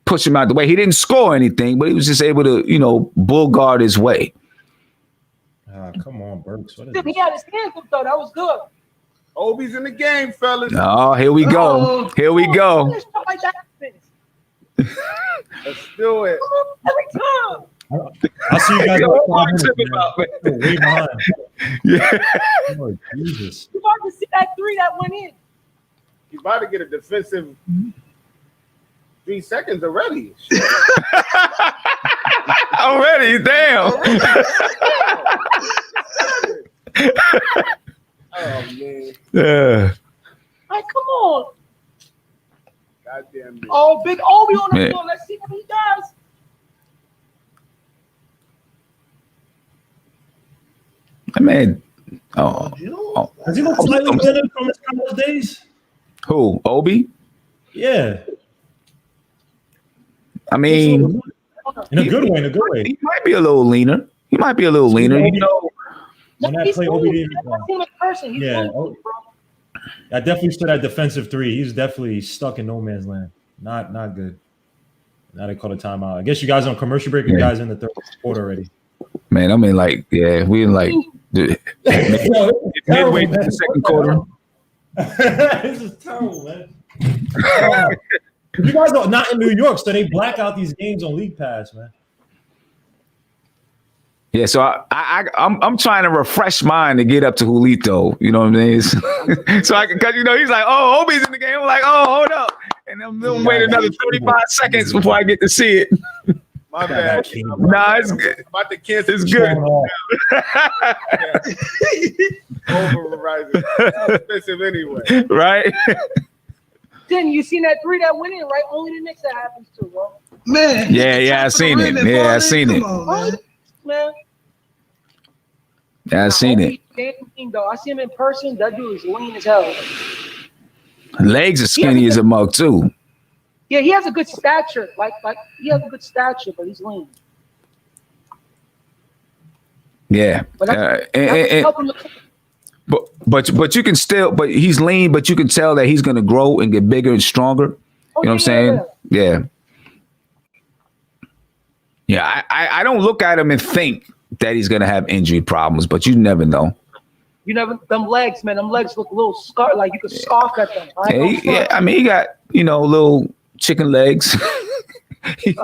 Speaker 1: push him out the way. He didn't score anything, but he was just able to, bull guard his way.
Speaker 2: Come on, Burks.
Speaker 11: He had his hands up, though. That was good.
Speaker 4: Obi's in the game, fellas.
Speaker 1: Oh, here we go. Here we go.
Speaker 4: Let's do it.
Speaker 11: Every time.
Speaker 2: I'll see you guys. Way behind.
Speaker 1: Yeah.
Speaker 2: Oh, Jesus.
Speaker 11: You about to see that 3 that went in.
Speaker 4: He's about to get a defensive 3 seconds already.
Speaker 1: Already, damn.
Speaker 4: Oh man.
Speaker 1: Yeah.
Speaker 11: Like, come on.
Speaker 4: Goddamn.
Speaker 11: Oh, big Obi on the
Speaker 1: Man.
Speaker 11: floor. Let's see what he does.
Speaker 1: Man.
Speaker 2: Has he looked slightly better from his college days?
Speaker 1: Who? Obi?
Speaker 2: Yeah.
Speaker 1: I mean,
Speaker 2: in a good way.
Speaker 1: He might be a little leaner. When I play
Speaker 2: Obi,
Speaker 11: In person. He's
Speaker 2: yeah.
Speaker 11: bro.
Speaker 2: I definitely stood at defensive 3. He's definitely stuck in no man's land. Not good. Now they call a timeout. I guess you guys on commercial break. You guys in the third quarter already.
Speaker 1: Man, I mean, we in midway through the second quarter.
Speaker 2: This is terrible, man. You guys are not in New York, so they black out these games on League Pass, man.
Speaker 1: Yeah, so I'm trying to refresh mine to get up to Julito. You know what I mean? So I can, cause he's like, oh, Obi's in the game. I'm like, oh, hold up, and I'm gonna wait another 35 seconds before I get to see it.
Speaker 4: My bad.
Speaker 1: Nah, it's good.
Speaker 4: About to cancel.
Speaker 1: It's good.
Speaker 4: Overriding. Expensive anyway.
Speaker 1: Right?
Speaker 11: Then you seen that 3 that went in, right? Only the Knicks that happens to, bro.
Speaker 9: Man.
Speaker 1: Yeah, I seen it. Yeah, I seen it.
Speaker 11: Man.
Speaker 1: Yeah, I seen it.
Speaker 11: Though. I see him in person. That dude is lean as hell.
Speaker 1: Legs are skinny as a mug too.
Speaker 11: Yeah, he has a good stature. Like he has a good stature, but he's lean.
Speaker 1: Yeah. But you can still, but he's lean, but you can tell that he's gonna grow and get bigger and stronger. You know what I'm saying? Yeah. Yeah, I don't look at him and think that he's gonna have injury problems, but you never know.
Speaker 11: You never them legs, man. Them legs look a little scar, like you could scoff at them.
Speaker 1: Yeah, I mean, he got little chicken legs. You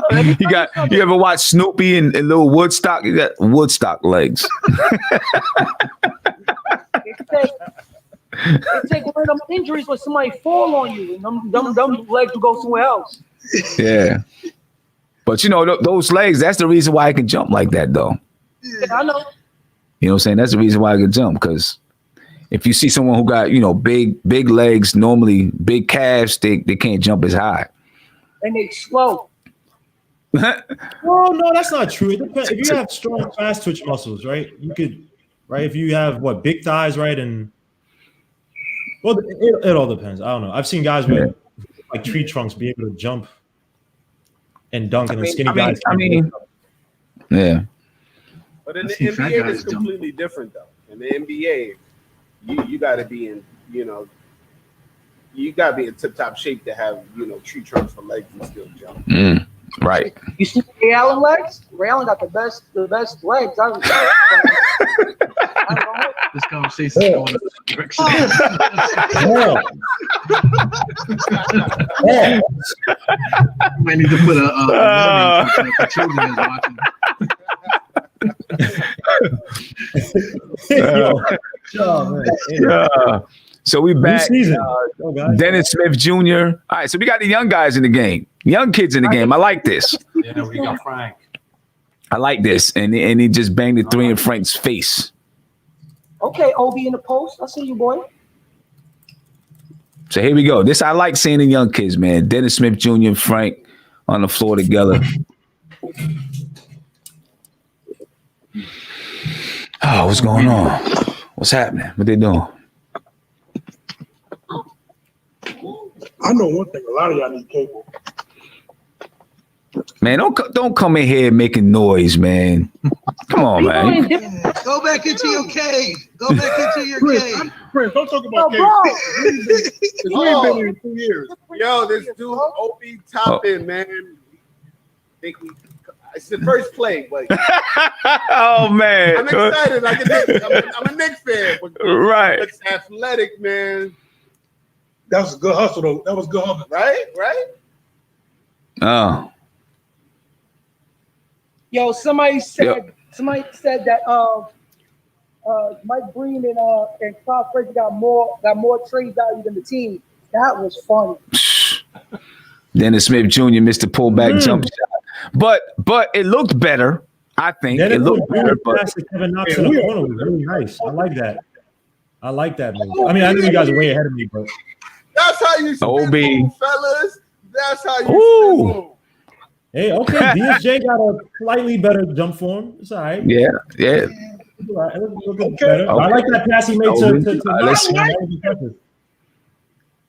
Speaker 1: ever watch Snoopy and little Woodstock? You got Woodstock legs.
Speaker 11: It take one of them injuries when somebody fall on you, and them legs will go somewhere else.
Speaker 1: Yeah. But those legs, that's the reason why I can jump like that, though.
Speaker 11: Yeah, I know.
Speaker 1: You know what I'm saying? That's the reason why I can jump. Because if you see someone who got, big legs, normally big calves, they can't jump as high.
Speaker 11: And they slow.
Speaker 2: Well, no, that's not true. It depends. If you have strong fast twitch muscles, right? You could, right? If you have big thighs, right? And well, it all depends. I don't know. I've seen guys with like tree trunks be able to jump and dunk, and the skinny guys.
Speaker 1: Yeah.
Speaker 4: But in the NBA, it's completely different, though. In the NBA, you got to be in, you got to be in tip-top shape to have, tree trunks for legs and still jump.
Speaker 1: Right.
Speaker 11: You see Ray Allen legs? Ray Allen got the best legs.
Speaker 5: This conversation is going in a direction. Might need to put a for children watching.
Speaker 1: So we back.
Speaker 2: season.
Speaker 1: Dennis Smith Jr. All right, so we got the young guys in the game, young kids in the game. I like this.
Speaker 6: Yeah, we got Frank.
Speaker 1: I like this, and he just banged the three in Frank's face.
Speaker 11: Okay, Obi in the post. I see you, boy.
Speaker 1: So here we go. This I like seeing the young kids, man. Dennis Smith Jr. and Frank on the floor together. Oh, what's going on? What's happening? What they doing?
Speaker 10: I know one thing. A lot of y'all need cable.
Speaker 1: Man, don't come in here making noise, man. Come on, man.
Speaker 9: Go back into your cave. Go back into your cave.
Speaker 10: Prince, don't talk about cave. We ain't been here in 2 years.
Speaker 4: Yo, this dude Obi Toppin, man. It's the first play, but
Speaker 1: oh man,
Speaker 4: I'm excited. Like I'm a Knicks fan, but
Speaker 1: right?
Speaker 4: It's athletic, man.
Speaker 10: That was a good hustle, though. That was good hustle,
Speaker 4: right?
Speaker 1: Oh.
Speaker 11: Yo, somebody said that Mike Breen and Clive Frazier got more trade value than the team. That was funny.
Speaker 1: Dennis Smith Jr. missed the pullback jump shot, but it looked better. I think it looked better. But
Speaker 2: Kevin Knox in the corner was really nice. I like that. I like that move. I mean, I know you guys are way ahead of me, but
Speaker 4: that's how you
Speaker 1: move,
Speaker 4: fellas. That's how you move.
Speaker 2: Hey, okay. DSJ got a slightly better jump form. It's all right.
Speaker 1: Yeah.
Speaker 2: Right. Okay. I like that pass he made to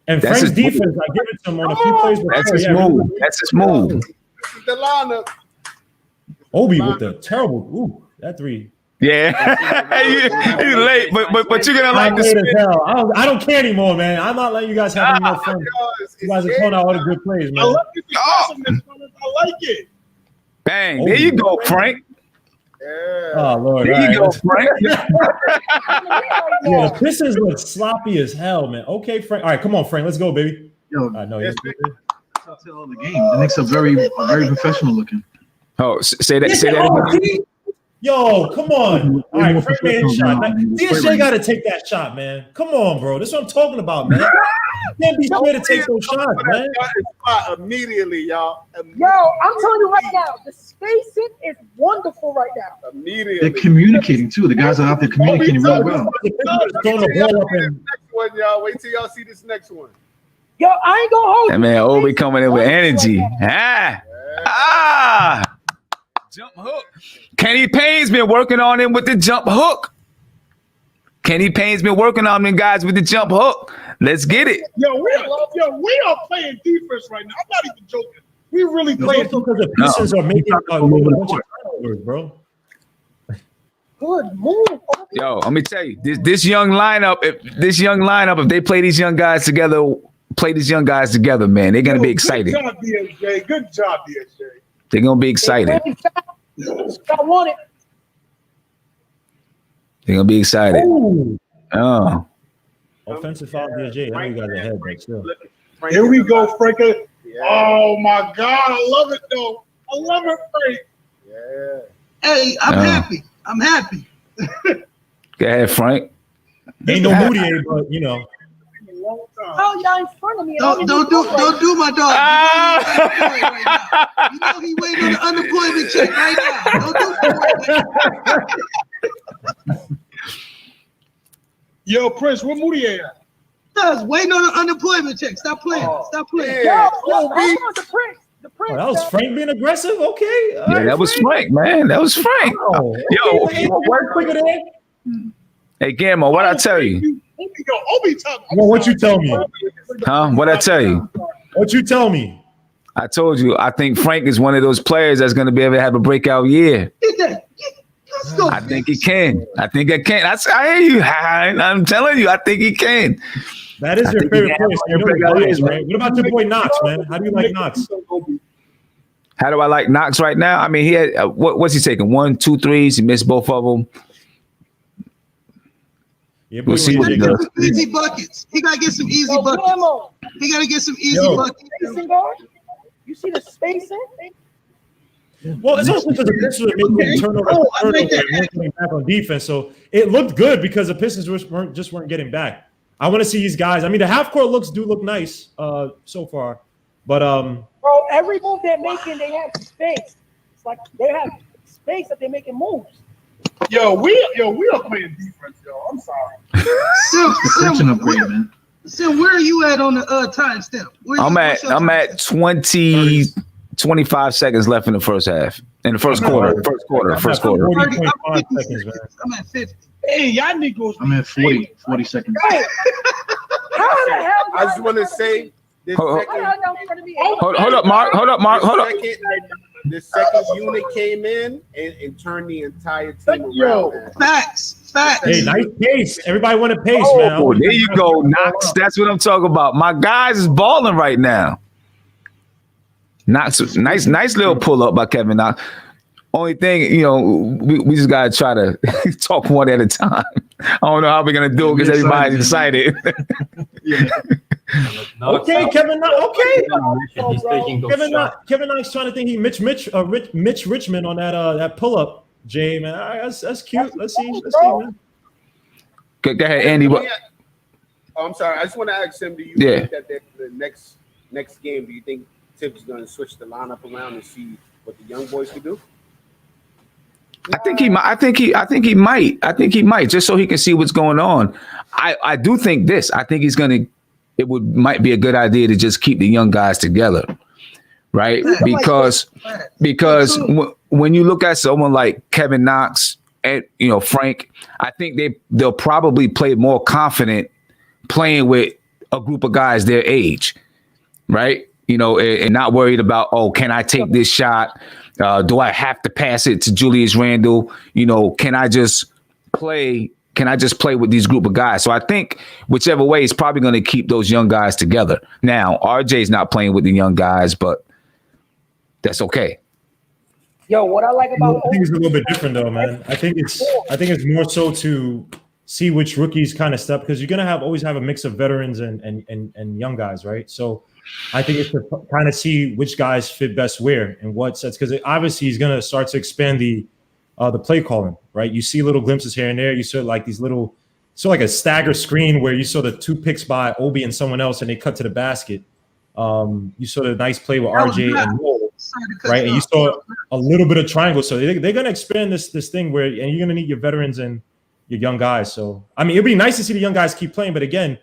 Speaker 2: and
Speaker 1: that's
Speaker 2: Frank's defense, I give it to him on a few plays before.
Speaker 1: That's his move. That's his move.
Speaker 4: This is the lineup.
Speaker 2: Obi with the terrible. That three.
Speaker 1: Yeah, you late, but you're gonna like this.
Speaker 2: I don't care anymore, man. I'm not letting you guys have any more fun. You guys are throwing out all the good plays, man.
Speaker 10: I like it.
Speaker 1: Bang! There you go, Frank.
Speaker 4: Yeah.
Speaker 2: Oh Lord!
Speaker 1: There you go, Frank.
Speaker 2: Yeah, the Pistons look sloppy as hell, man. Okay, Frank. All right, come on, Frank. Let's go, baby.
Speaker 5: Yo,
Speaker 2: I know.
Speaker 5: the game. The Knicks are very professional looking.
Speaker 1: Oh, say that again.
Speaker 2: Yo, come on. All right, Frank made his shot. DSJ got to take that shot, man. Come on, bro. That's what I'm talking about, man. You can't be scared to take those shots, man.
Speaker 4: Immediately, y'all.
Speaker 11: Yo, I'm telling you right now, the spacing is wonderful right now.
Speaker 4: Immediately.
Speaker 5: They're communicating, too. The guys are out there communicating really well.
Speaker 2: Throwing the ball up in.
Speaker 4: Next one, y'all. Wait till y'all see this next one.
Speaker 11: Yo, I ain't gonna hold
Speaker 1: that man Obi coming in with energy. Jump hook. Kenny Payne's been working on him with the jump hook. Kenny Payne's been working on them guys with the jump hook. Let's get it.
Speaker 10: Yo, we are playing defense right now. I'm not even joking. We really playing
Speaker 2: because the Pistons are making a bunch of turnovers, bro.
Speaker 11: Good move.
Speaker 1: Yo, let me tell you, this young lineup, if they play these young guys together, man, they're gonna be excited.
Speaker 10: Good job, DSJ. Good job, DSJ.
Speaker 1: They're gonna be excited.
Speaker 11: I want it.
Speaker 1: They're gonna be excited.
Speaker 2: Ooh.
Speaker 1: Oh.
Speaker 2: Offensive foul, DSJ. I know you guys are ahead, but still.
Speaker 10: Here we go, Frank. Oh my God, I love it though. I love it, Frank.
Speaker 4: Yeah.
Speaker 9: Hey, I'm happy. I'm happy.
Speaker 1: Go ahead, Frank.
Speaker 2: Ain't no Moutier, but you know.
Speaker 11: Oh, y'all in front of me.
Speaker 9: Don't do my dog. You know he waiting on the unemployment check right now. Don't do
Speaker 10: Yo, Prince, where Moutier at?
Speaker 9: Does waiting on the unemployment check. Stop playing. Stop playing.
Speaker 11: Yo, the Prince. The Prince.
Speaker 2: That was Frank being aggressive. Okay.
Speaker 1: Yeah, that was Frank, man. That was Frank.
Speaker 2: Oh,
Speaker 1: Yo,
Speaker 2: work quicker than.
Speaker 1: Hey, Gamma, what I tell you?
Speaker 10: Obi Toppin.
Speaker 2: Well, what you tell me?
Speaker 1: Huh? What I tell you?
Speaker 2: What you tell me?
Speaker 1: I told you. I think Frank is one of those players that's going to be able to have a breakout year. I think he can. I think I can. I hear you. I'm telling you, I think he can.
Speaker 2: That is your favorite player. Right? What about your boy Knox, man? How do you like Knox?
Speaker 1: How do I like Knox right now? I mean, he had what's he taking? 1, 2 threes. He missed both of them.
Speaker 2: Yeah,
Speaker 1: we'll see what he does.
Speaker 9: Easy buckets. He gotta get some easy buckets. He gotta get some easy buckets.
Speaker 11: You see the spacing?
Speaker 2: Well, it's also because the Pistons are making turnovers and back on defense. So it looked good because the Pistons weren't getting back. I want to see these guys. I mean, the half court looks do look nice so far, but
Speaker 11: Bro, every move they're making, they have space. It's like they have space that they're making moves.
Speaker 10: Yo, we are playing defense, yo. I'm sorry.
Speaker 5: Such an upgrade, man.
Speaker 9: So where are you at on the timestamp?
Speaker 1: I'm at 25 seconds left in the first half. In the first quarter.
Speaker 2: I'm at 40.5 seconds, man.
Speaker 9: I'm at 50.
Speaker 10: Hey, y'all niggas.
Speaker 5: I'm at 40 seconds.
Speaker 11: Hey, how the hell?
Speaker 4: I just want to say this
Speaker 1: Hold-
Speaker 4: second,
Speaker 1: Hold up, Mark. Hold up.
Speaker 4: the second unit came in and turned the entire team around. Man.
Speaker 9: Facts.
Speaker 2: Hey, nice pace. Everybody want to pace, man.
Speaker 1: Oh, there you go, Knox. That's what I'm talking about. My guys is balling right now. Knox, nice little pull up by Kevin Knox. Only thing, we just gotta try to talk one at a time. I don't know how we're gonna do it because everybody's excited.
Speaker 2: Okay, Kevin Knox. Okay,
Speaker 6: He's taking those shots.
Speaker 2: Kevin Knox trying to think he Mitch Richmond on that pull up. Jay, man, all right, that's cute. Let's see, man.
Speaker 1: Go ahead, Andy.
Speaker 4: Oh, I'm sorry. I just want to ask him. Do you think that the next game? Do you think Tibs is going to switch the lineup around and see what the young boys can do?
Speaker 1: I think he might, just so he can see what's going on. I do think this. I think might be a good idea to just keep the young guys together, right? Because when you look at someone like Kevin Knox and Frank, I think they'll probably play more confident playing with a group of guys their age, right? And not worried about, can I take this shot? Do I have to pass it to Julius Randle? Can I just play with these group of guys? So I think whichever way is probably going to keep those young guys together. Now, RJ's not playing with the young guys, but that's okay.
Speaker 11: Yo, what I like about
Speaker 2: I think it's a little bit different though, man. I think it's more so to see which rookies kind of step, because you're gonna always have a mix of veterans and young guys, right? So I think it's to kind of see which guys fit best where and what sets, because obviously he's gonna start to expand the play calling, right? You see little glimpses here and there. You saw like these little, like a stagger screen where you saw the 2 picks by Obi and someone else, and they cut to the basket. You saw the nice play with RJ and Noel, right? And you saw a little bit of triangle. So they're gonna expand this thing where, and you're gonna need your veterans and your young guys. So I mean, it'd be nice to see the young guys keep playing, but again,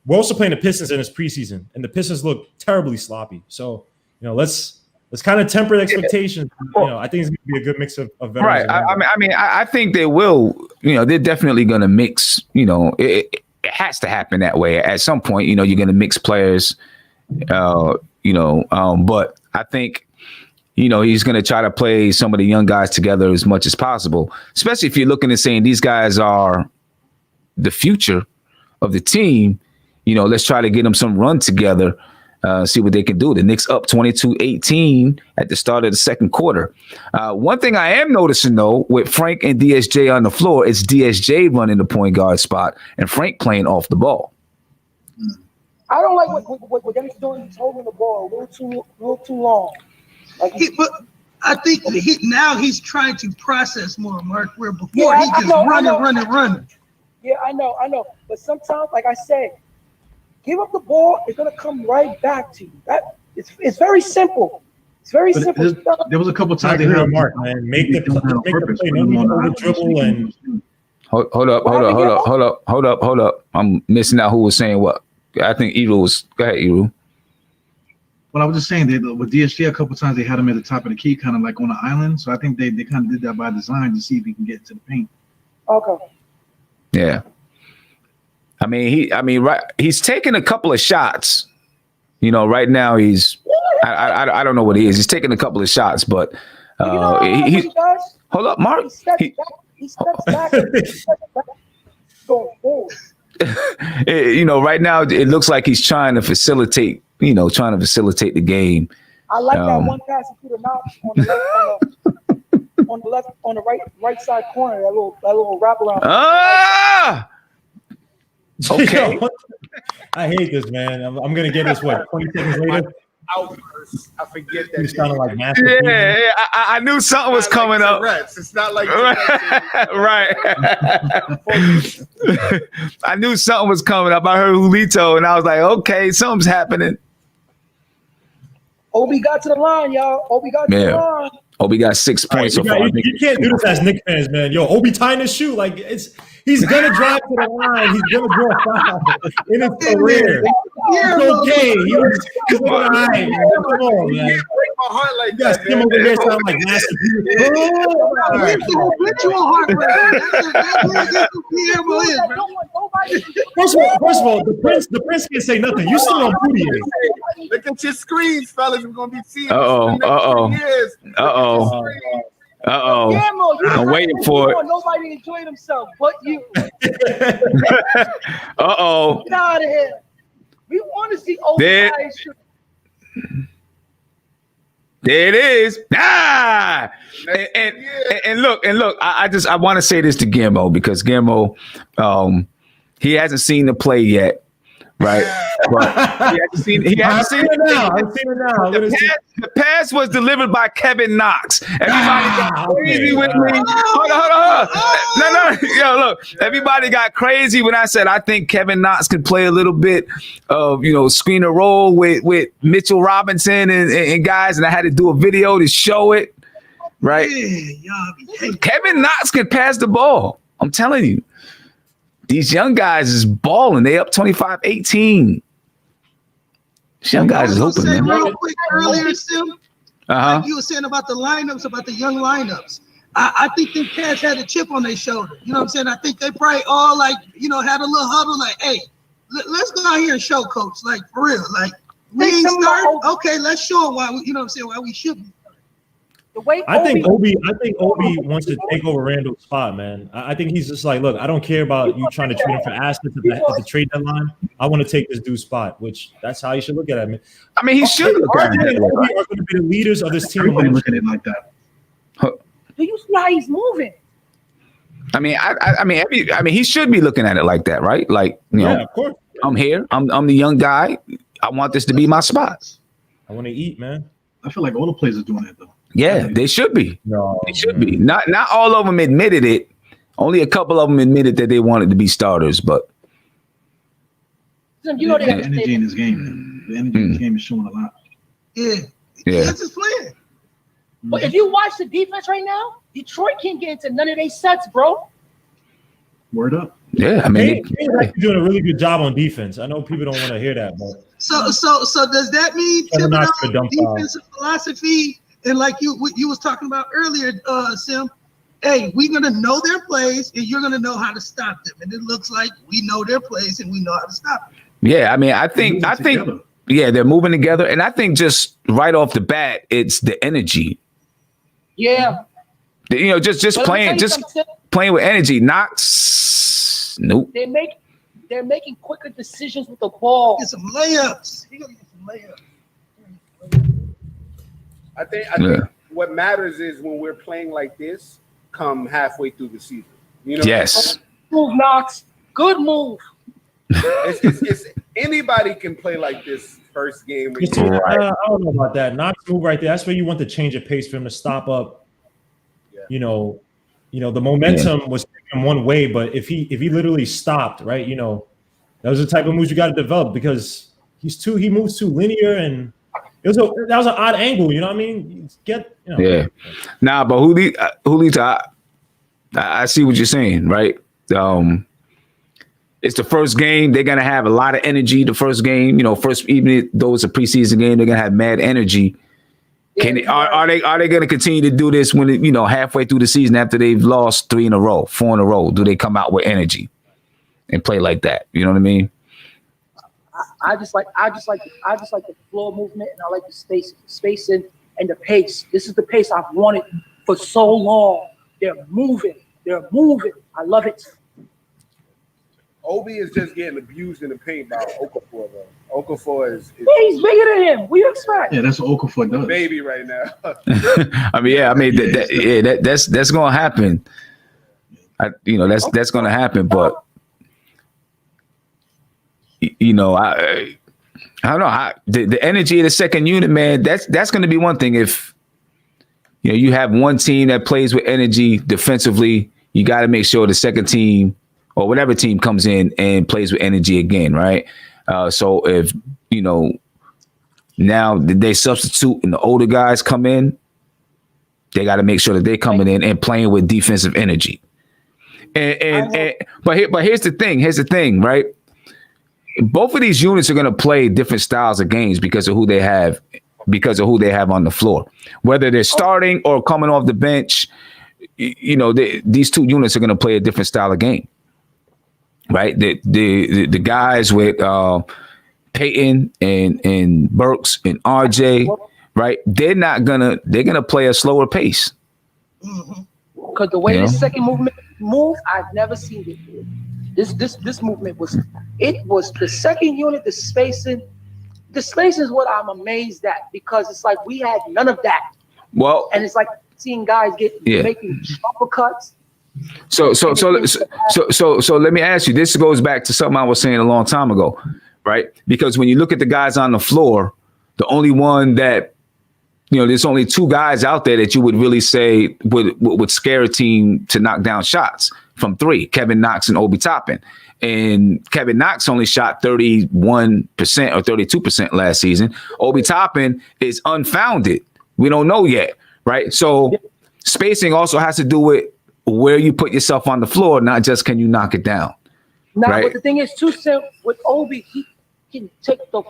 Speaker 2: we're also playing the Pistons in this preseason, and the Pistons look terribly sloppy. So let's kind of temper expectations. I think it's going to be a good mix of veterans.
Speaker 1: Right. I think they will. They're definitely going to mix. It has to happen that way at some point. You're going to mix players. But I think he's going to try to play some of the young guys together as much as possible. Especially if you're looking and saying these guys are the future of the team. Let's try to get them some run together, see what they can do. The Knicks up 22-18 at the start of the second quarter. One thing I am noticing, though, with Frank and DSJ on the floor, is DSJ running the point guard spot and Frank playing off the ball.
Speaker 11: I don't like what Dennis doing. He's holding the ball a little too long.
Speaker 9: But I think he's trying to process more, Mark, where before he just running.
Speaker 11: Yeah, I know. But sometimes, like I said, give up the ball, it's gonna come right back to you. It's very simple. It's very simple.
Speaker 5: There was a couple times
Speaker 2: they heard Mark, man. Make the play. No dribble and
Speaker 1: Hold up. I'm missing out who was saying what. I think Eru was. Go ahead, Eru.
Speaker 5: Well, I was just saying that with DSJ, a couple times they had him at the top of the key, kind of like on an island. So I think they kind of did that by design to see if he can get to the paint.
Speaker 11: Okay.
Speaker 1: Yeah. He's taking a couple of shots. Right now I don't know what he is. He's taking a couple of shots, but he hold up, Mark.
Speaker 11: He steps back. Going forward.
Speaker 1: Right now it looks like he's trying to facilitate the game.
Speaker 11: I like that one pass he put on the right side corner, that little wraparound.
Speaker 1: Okay.
Speaker 2: I hate this, man. I'm gonna get this 20 seconds later.
Speaker 4: outbursts. I forget that.
Speaker 2: You sounded like Master
Speaker 1: Yeah, I knew something was coming up.
Speaker 4: Tourette's. It's not like
Speaker 1: Right. I knew something was coming up. I heard Julito, and I was like, okay, something's happening.
Speaker 11: Obi got to the line, y'all. Obi got to the line.
Speaker 1: Obi got 6 points so far.
Speaker 2: You can't do this as Knicks fans, man. Yo, Obi tying his shoe. Like, he's going to drive to the line. He's going to draw a foul in his career. It's okay. He's all right, man. Come on, man.
Speaker 4: break my heart like
Speaker 2: Yes,
Speaker 4: that.
Speaker 2: him over there sound like Master P.
Speaker 9: Ritual heartbreak.
Speaker 2: First of all, the prince can't say nothing. You still on booty.
Speaker 4: Look at your screens, fellas. We're gonna be seeing.
Speaker 1: Uh-oh. I'm waiting for it.
Speaker 11: Nobody enjoyed himself but you.
Speaker 1: Uh-oh.
Speaker 11: Get out of here. We want to see Obi.
Speaker 1: There it is. And look. I want to say this to Guillermo because Guillermo, he hasn't seen the play yet, right? But he hasn't seen it now. I've seen it now. The pass was delivered by Kevin Knox. Everybody got crazy with me. Hold on. No. Yo, look. Everybody got crazy when I said I think Kevin Knox could play a little bit of, screen and roll with Mitchell Robinson and guys, and I had to do a video to show it. Right? Kevin Knox can pass the ball. I'm telling you. These young guys is balling. They up 25-18. These young guys is hooping, man.
Speaker 9: Real quick earlier, Sim, like you were saying about the lineups, about the young lineups. I think them cats had a chip on their shoulder. You know what I'm saying? I think they probably all had a little huddle like, hey, let's go out here and show coach, like for real. Like we ain't starting. Okay, let's show them why why we should be.
Speaker 2: I think Obi wants to take over Randall's spot, man. I think he's just like, look, I don't care about you trying to trade him for assets at the trade deadline. I want to take this dude's spot, which that's how you should look at it.
Speaker 1: I mean, he should look at it.
Speaker 2: Obi are going to be the leaders of this team.
Speaker 5: Everybody look at it like that.
Speaker 11: Do you see how he's moving?
Speaker 1: I mean, he should be looking at it like that, right? Like,
Speaker 2: yeah, of course.
Speaker 1: I'm here. I'm the young guy. I want this to be my spot.
Speaker 2: I want to eat, man.
Speaker 5: I feel like all the players are doing it though.
Speaker 1: Yeah, they should be.
Speaker 2: No,
Speaker 1: they should be. Not all of them admitted it. Only a couple of them admitted that they wanted to be starters, but
Speaker 5: the energy in this game, man. The energy in this game is showing a lot.
Speaker 9: Yeah. That's his plan.
Speaker 11: But if you watch the defense right now, Detroit can't get into none of their sets, bro.
Speaker 5: Word up.
Speaker 1: Yeah, I mean,
Speaker 2: they're actually doing a really good job on defense. I know people don't want to hear that, but
Speaker 9: so does that mean defensive philosophy? And like you was talking about earlier, Sim, hey, we're gonna know their plays, and you're gonna know how to stop them. And it looks like we know their plays, and we know how to stop them.
Speaker 1: Yeah, I mean, I think, yeah, they're moving together, and I think just right off the bat, it's the energy.
Speaker 11: Yeah,
Speaker 1: just playing with energy. Nope.
Speaker 11: They're making quicker decisions with the ball.
Speaker 9: Get some layups. You gotta get some layups.
Speaker 4: I think what matters is when we're playing like this, come halfway through the season.
Speaker 1: Yes.
Speaker 11: Move, Knox. Good move.
Speaker 4: It's anybody can play like this first game.
Speaker 2: I don't know about that. Knox move right there. That's where you want to change of pace for him to stop up. Yeah. The momentum was taking him one way, but if he literally stopped, right? Those are the type of moves you got to develop because he moves too linear and. That was an odd angle, you know what I mean?
Speaker 1: Yeah. Nah, but Julito, I see what you're saying, right? It's the first game. They're gonna have a lot of energy. The first game, even though it's a preseason game, they're gonna have mad energy. Are they gonna continue to do this when halfway through the season after they've lost 4 in a row? Do they come out with energy and play like that? You know what I mean?
Speaker 11: I just like the floor movement, and I like the spacing and the pace. This is the pace I've wanted for so long. They're moving. I love it.
Speaker 4: Obi is just getting abused in the paint by Okafor, though. Okafor is
Speaker 11: he's bigger than him. What do you expect?
Speaker 5: Yeah, that's what Okafor does.
Speaker 4: Baby right now.
Speaker 1: That's gonna happen. That's gonna happen, but I don't know. The energy of the second unit, man, that's going to be one thing. If you have one team that plays with energy defensively, you got to make sure the second team or whatever team comes in and plays with energy again, right? So if, now they substitute and the older guys come in, they got to make sure that they're coming in and playing with defensive energy. But here's the thing. Here's the thing, right? Both of these units are going to play different styles of games because of who they have on the floor. Whether they're starting or coming off the bench, these two units are going to play a different style of game, right? The guys with Peyton and Burks and RJ, right? They're gonna play a slower pace.
Speaker 11: Because the way the second movement moved, I've never seen it. This movement was the second unit, the spacing. The spacing is what I'm amazed at, because it's like we had none of that.
Speaker 1: Well,
Speaker 11: and it's like seeing guys making uppercuts.
Speaker 1: So let me ask you. This goes back to something I was saying a long time ago, right? Because when you look at the guys on the floor, the only one that there's only two guys out there that you would really say would scare a team to knock down shots from three: Kevin Knox and Obi Toppin. And Kevin Knox only shot 31% or 32% last season. Obi Toppin is unfounded. We don't know yet, right? So spacing also has to do with where you put yourself on the floor, not just can you knock it down.
Speaker 11: Now,
Speaker 1: right?
Speaker 11: But the thing is, too, Sam, with Obi, he can take the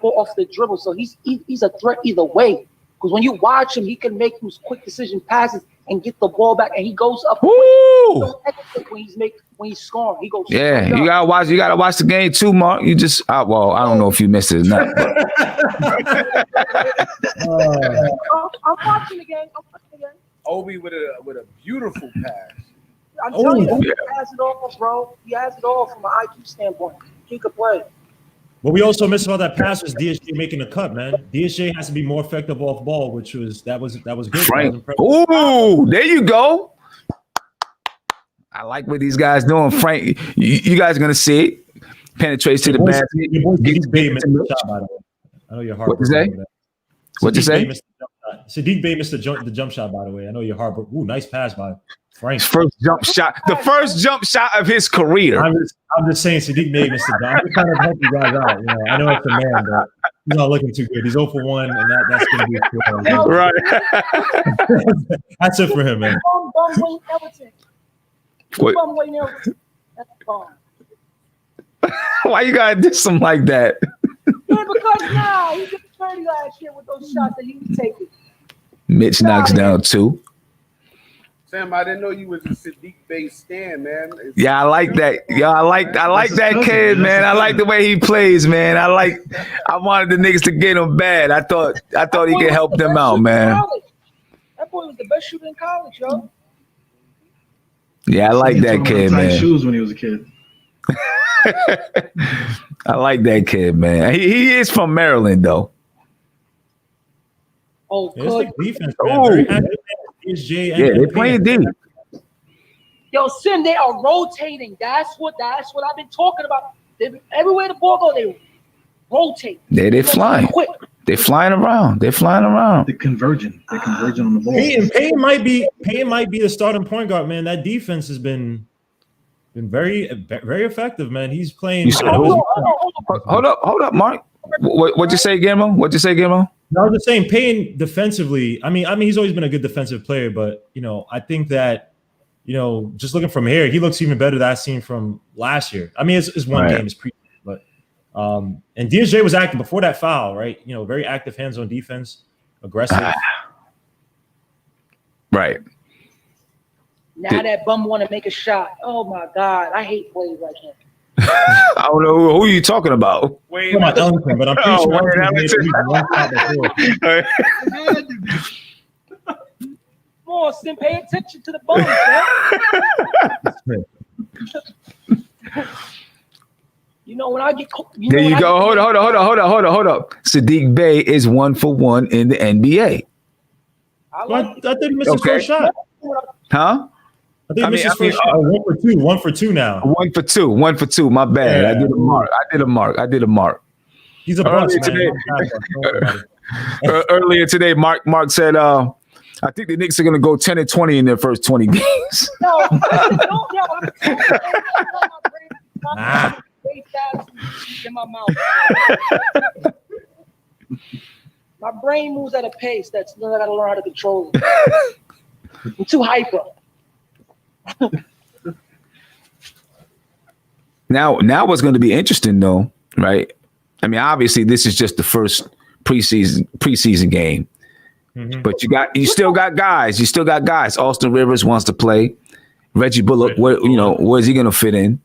Speaker 11: ball off the dribble, so he's a threat either way. Because when you watch him, he can make those quick decision passes and get the ball back, and he goes up when he's scoring. He goes.
Speaker 1: Yeah, you gotta watch the game too, Mark. You just I don't know if you missed it or not.
Speaker 11: I'm watching the game.
Speaker 4: Obi with a beautiful pass.
Speaker 11: I'm telling you, he has it all, bro. He has it all from an IQ standpoint. He could play.
Speaker 2: What we also missed about that pass was DSJ making the cut, man. DSJ has to be more effective off ball, which was good.
Speaker 1: Frank. Ooh, there you go. I like what these guys doing, Frank. You guys are gonna see it. Penetrates to the basket.
Speaker 2: Sadiq Bey missed the shot, by the way. I know you're hard.
Speaker 1: What'd you say? What'd you say?
Speaker 2: Sadiq Bey missed the jump shot, by the way. I know you're hard. Ooh, nice pass by Frank.
Speaker 1: First jump shot. The first jump shot of his career.
Speaker 2: I'm just saying Sadiq Bey missed the jump. I'm just trying to help you guys out. I know it's a man, but he's not looking too good. He's 0 for 1, and that's going to be
Speaker 1: right.
Speaker 2: That's it for him, man.
Speaker 1: Why you gotta do something like that?
Speaker 11: Yeah, because now he did 30 last year with those shots that he was taking.
Speaker 1: Mitch knocks down 2.
Speaker 4: Sam, I didn't know you was a Sadiq Bey stan, man.
Speaker 1: Yeah, I like that. Yeah, I like that kid, man. I like the way he plays, man. I wanted the niggas to get him bad. I thought he could help them out, man.
Speaker 11: That boy was the best shooter in college, yo.
Speaker 1: Yeah, I like that kid, man.
Speaker 5: Shoes when he was a kid.
Speaker 1: I like that kid, man. He is from Maryland, though.
Speaker 11: Oh, good
Speaker 2: defense, man.
Speaker 1: They're playing deep.
Speaker 11: Yo, Sim, they are rotating. That's what I've been talking about. Everywhere the ball goes, they rotate.
Speaker 1: They're flying.
Speaker 11: Quick.
Speaker 1: They're flying around. They're
Speaker 5: converging. They're converging on the ball.
Speaker 2: Payne might be the starting point guard, man. That defense has been very, very effective, man. He's playing.
Speaker 1: Hold up, Mark. What'd you say, Guillermo?
Speaker 2: No, I was just saying, Payne defensively. I mean, he's always been a good defensive player, but I think that just looking from here, he looks even better than I've seen from last year. I mean, it's one game, it's pre, but and DSJ was active before that foul, right? Very active hands-on defense, aggressive.
Speaker 1: Right.
Speaker 11: Now that bum want to make a shot. Oh my God, I hate plays like him.
Speaker 1: I don't know who you talking about.
Speaker 2: Wait, but I'm pretty
Speaker 11: Come on, Sim, pay attention to the ball, man. When I get
Speaker 1: there you go. Hold up. Sadiq Bey is 1 for 1 in the NBA.
Speaker 2: I think he missed his first shot.
Speaker 1: Huh?
Speaker 2: I think he missed his first shot. 1 for 2 now.
Speaker 1: 1 for 2. My bad.
Speaker 2: Yeah.
Speaker 1: I did a mark.
Speaker 2: He's a bust, man.
Speaker 1: Earlier today, Mark said, I think the Knicks are going to go 10-20 in their first 20 games.
Speaker 11: No, in my mouth. My brain moves at a pace that's I got to learn how to control it. I'm too hyper.
Speaker 1: Now what's going to be interesting though, right? I mean, obviously this is just the first preseason game. Mm-hmm. But you still got guys. You still got guys. Austin Rivers wants to play. Reggie Bullock, where's he gonna fit in?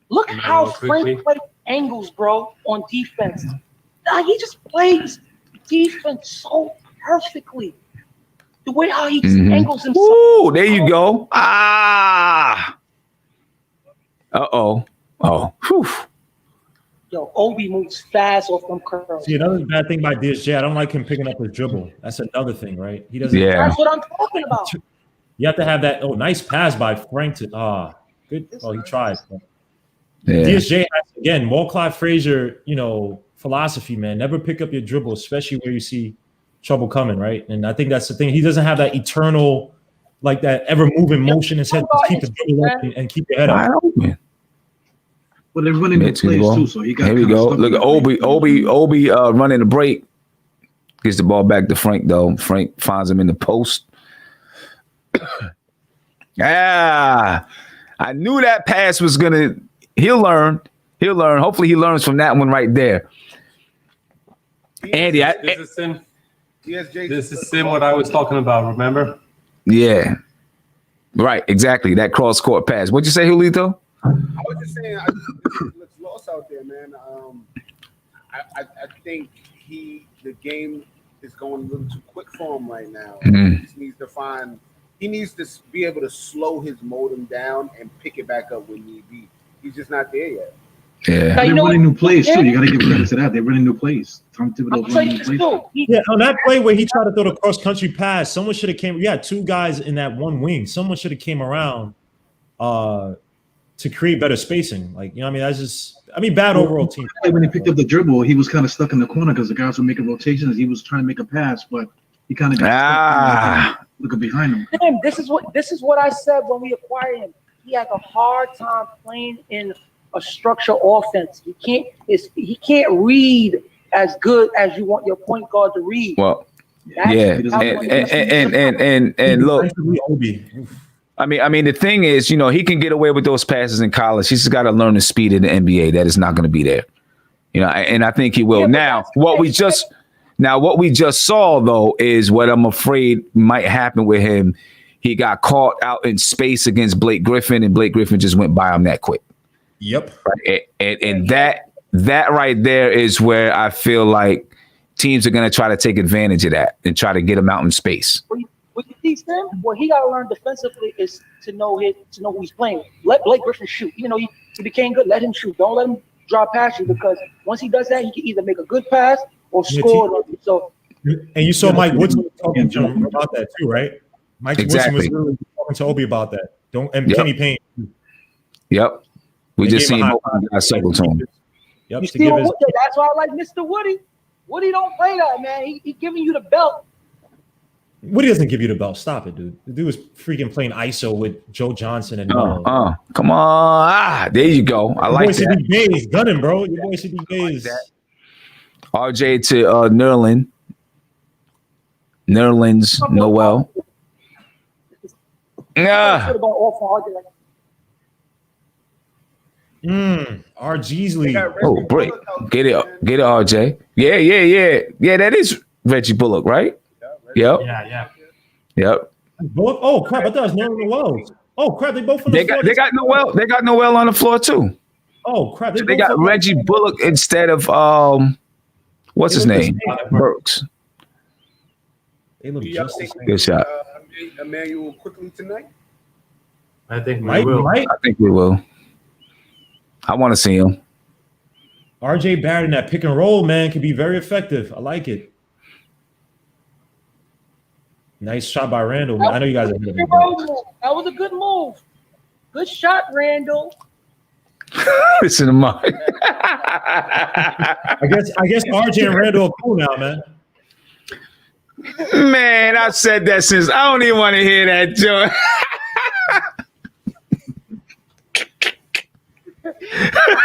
Speaker 11: Look how Frank played angles, bro, on defense. He just plays defense so perfectly. The way how he angles himself.
Speaker 1: Ooh, there you go. Uh-oh. Oh. Whew.
Speaker 11: Yo, Obi moves fast off them curls.
Speaker 2: See, another bad thing about DSJ, I don't like him picking up his dribble. That's another thing, right? He doesn't.
Speaker 1: Yeah.
Speaker 11: That's what I'm talking about.
Speaker 2: You have to have that. Oh, nice pass by Frank to. Good. Oh, he tried.
Speaker 1: Yeah.
Speaker 2: DSJ has, again, more Clyde Frazier, philosophy, man. Never pick up your dribble, especially where you see trouble coming, right? And I think that's the thing. He doesn't have that eternal, like that ever-moving motion in his head to keep the dribble up and keep your head up.
Speaker 5: Well, they're running the plays too, so you got.
Speaker 1: Here we go. Look at Obi running the break. Gets the ball back to Frank though. Frank finds him in the post. I knew that pass was gonna. He'll learn. Hopefully, he learns from that one right there. Andy,
Speaker 6: this is Sim. What I was talking about. Remember?
Speaker 1: Yeah. Right. Exactly. That cross court pass. What'd you say, Julito?
Speaker 4: I was just saying, it looks lost out there, man. I think the game is going a little too quick for him right now.
Speaker 1: Mm-hmm.
Speaker 4: He just needs to he needs to be able to slow his modem down and pick it back up when need be. He's just not there yet.
Speaker 1: Yeah,
Speaker 5: they're running new plays too. You got to give credit to that. They're running new plays. Tom Thibodeau's running new plays.
Speaker 2: Yeah, on that play where he tried to throw the cross country pass, someone should have came. You had two guys in that one wing. Someone should have came around. To create better spacing. That's just, bad overall team.
Speaker 5: When he picked up the dribble, he was kind of stuck in the corner because the guys were making rotations. He was trying to make a pass, but he kind of got stuck looking behind him.
Speaker 11: Damn, this is what I said when we acquired him. He has a hard time playing in a structured offense. He can't read as good as you want your point guard to read.
Speaker 1: Well, and look. I mean, the thing is, he can get away with those passes in college. He's just got to learn the speed in the NBA. That is not going to be there, and I think he will. Yeah, now, what we just saw though is what I'm afraid might happen with him. He got caught out in space against Blake Griffin, and Blake Griffin just went by him that quick.
Speaker 2: Yep.
Speaker 1: Right? And that right there is where I feel like teams are going to try to take advantage of that and try to get him out in space.
Speaker 11: What you teach them, what he got to learn defensively is to know who he's playing. Let Blake Griffin shoot. He became good. Let him shoot. Don't let him drop past you, because once he does that, he can either make a good pass or score. So,
Speaker 2: and you saw Mike Woodson talking to him about that too, right? Mike Woodson was really talking to Obi about that. Kenny Payne.
Speaker 1: Yep. We just seen both guys several times.
Speaker 2: Yep.
Speaker 11: That's why I like Mr. Woody. Woody don't play that, man. He giving you the belt.
Speaker 2: Woody doesn't give you the belt. Stop it, dude. The dude was freaking playing ISO with Joe Johnson and
Speaker 1: come on. There you go. I like that. Your boy
Speaker 2: CD Bays gunning, bro. Your boy CD Bays.
Speaker 1: RJ to Nerlens Noel. Yeah.
Speaker 2: RG's lead.
Speaker 1: Oh, break. Get it, RJ. Yeah. That is Reggie Bullock, right? Yep.
Speaker 6: Yeah.
Speaker 1: Yep.
Speaker 2: Oh crap! I thought it was Noel. Oh crap! They both on the floor.
Speaker 1: They got Noel. They got Noel on the floor too.
Speaker 2: Oh crap!
Speaker 1: They got Reggie Bullock instead of what's his name? Burks.
Speaker 2: They look just the same.
Speaker 1: Good shot.
Speaker 4: Emmanuel quickly tonight.
Speaker 6: I think we will.
Speaker 1: I think we will. I want to see him.
Speaker 2: RJ Barrett in that pick and roll, man, can be very effective. I like it. Nice shot by Randle. I know you guys are good.
Speaker 11: That was a good move. Good shot, Randle.
Speaker 1: Listen to Mark.
Speaker 2: I guess RJ and Randle are cool now, man.
Speaker 1: Man, I've said that since I don't even want to hear that joke.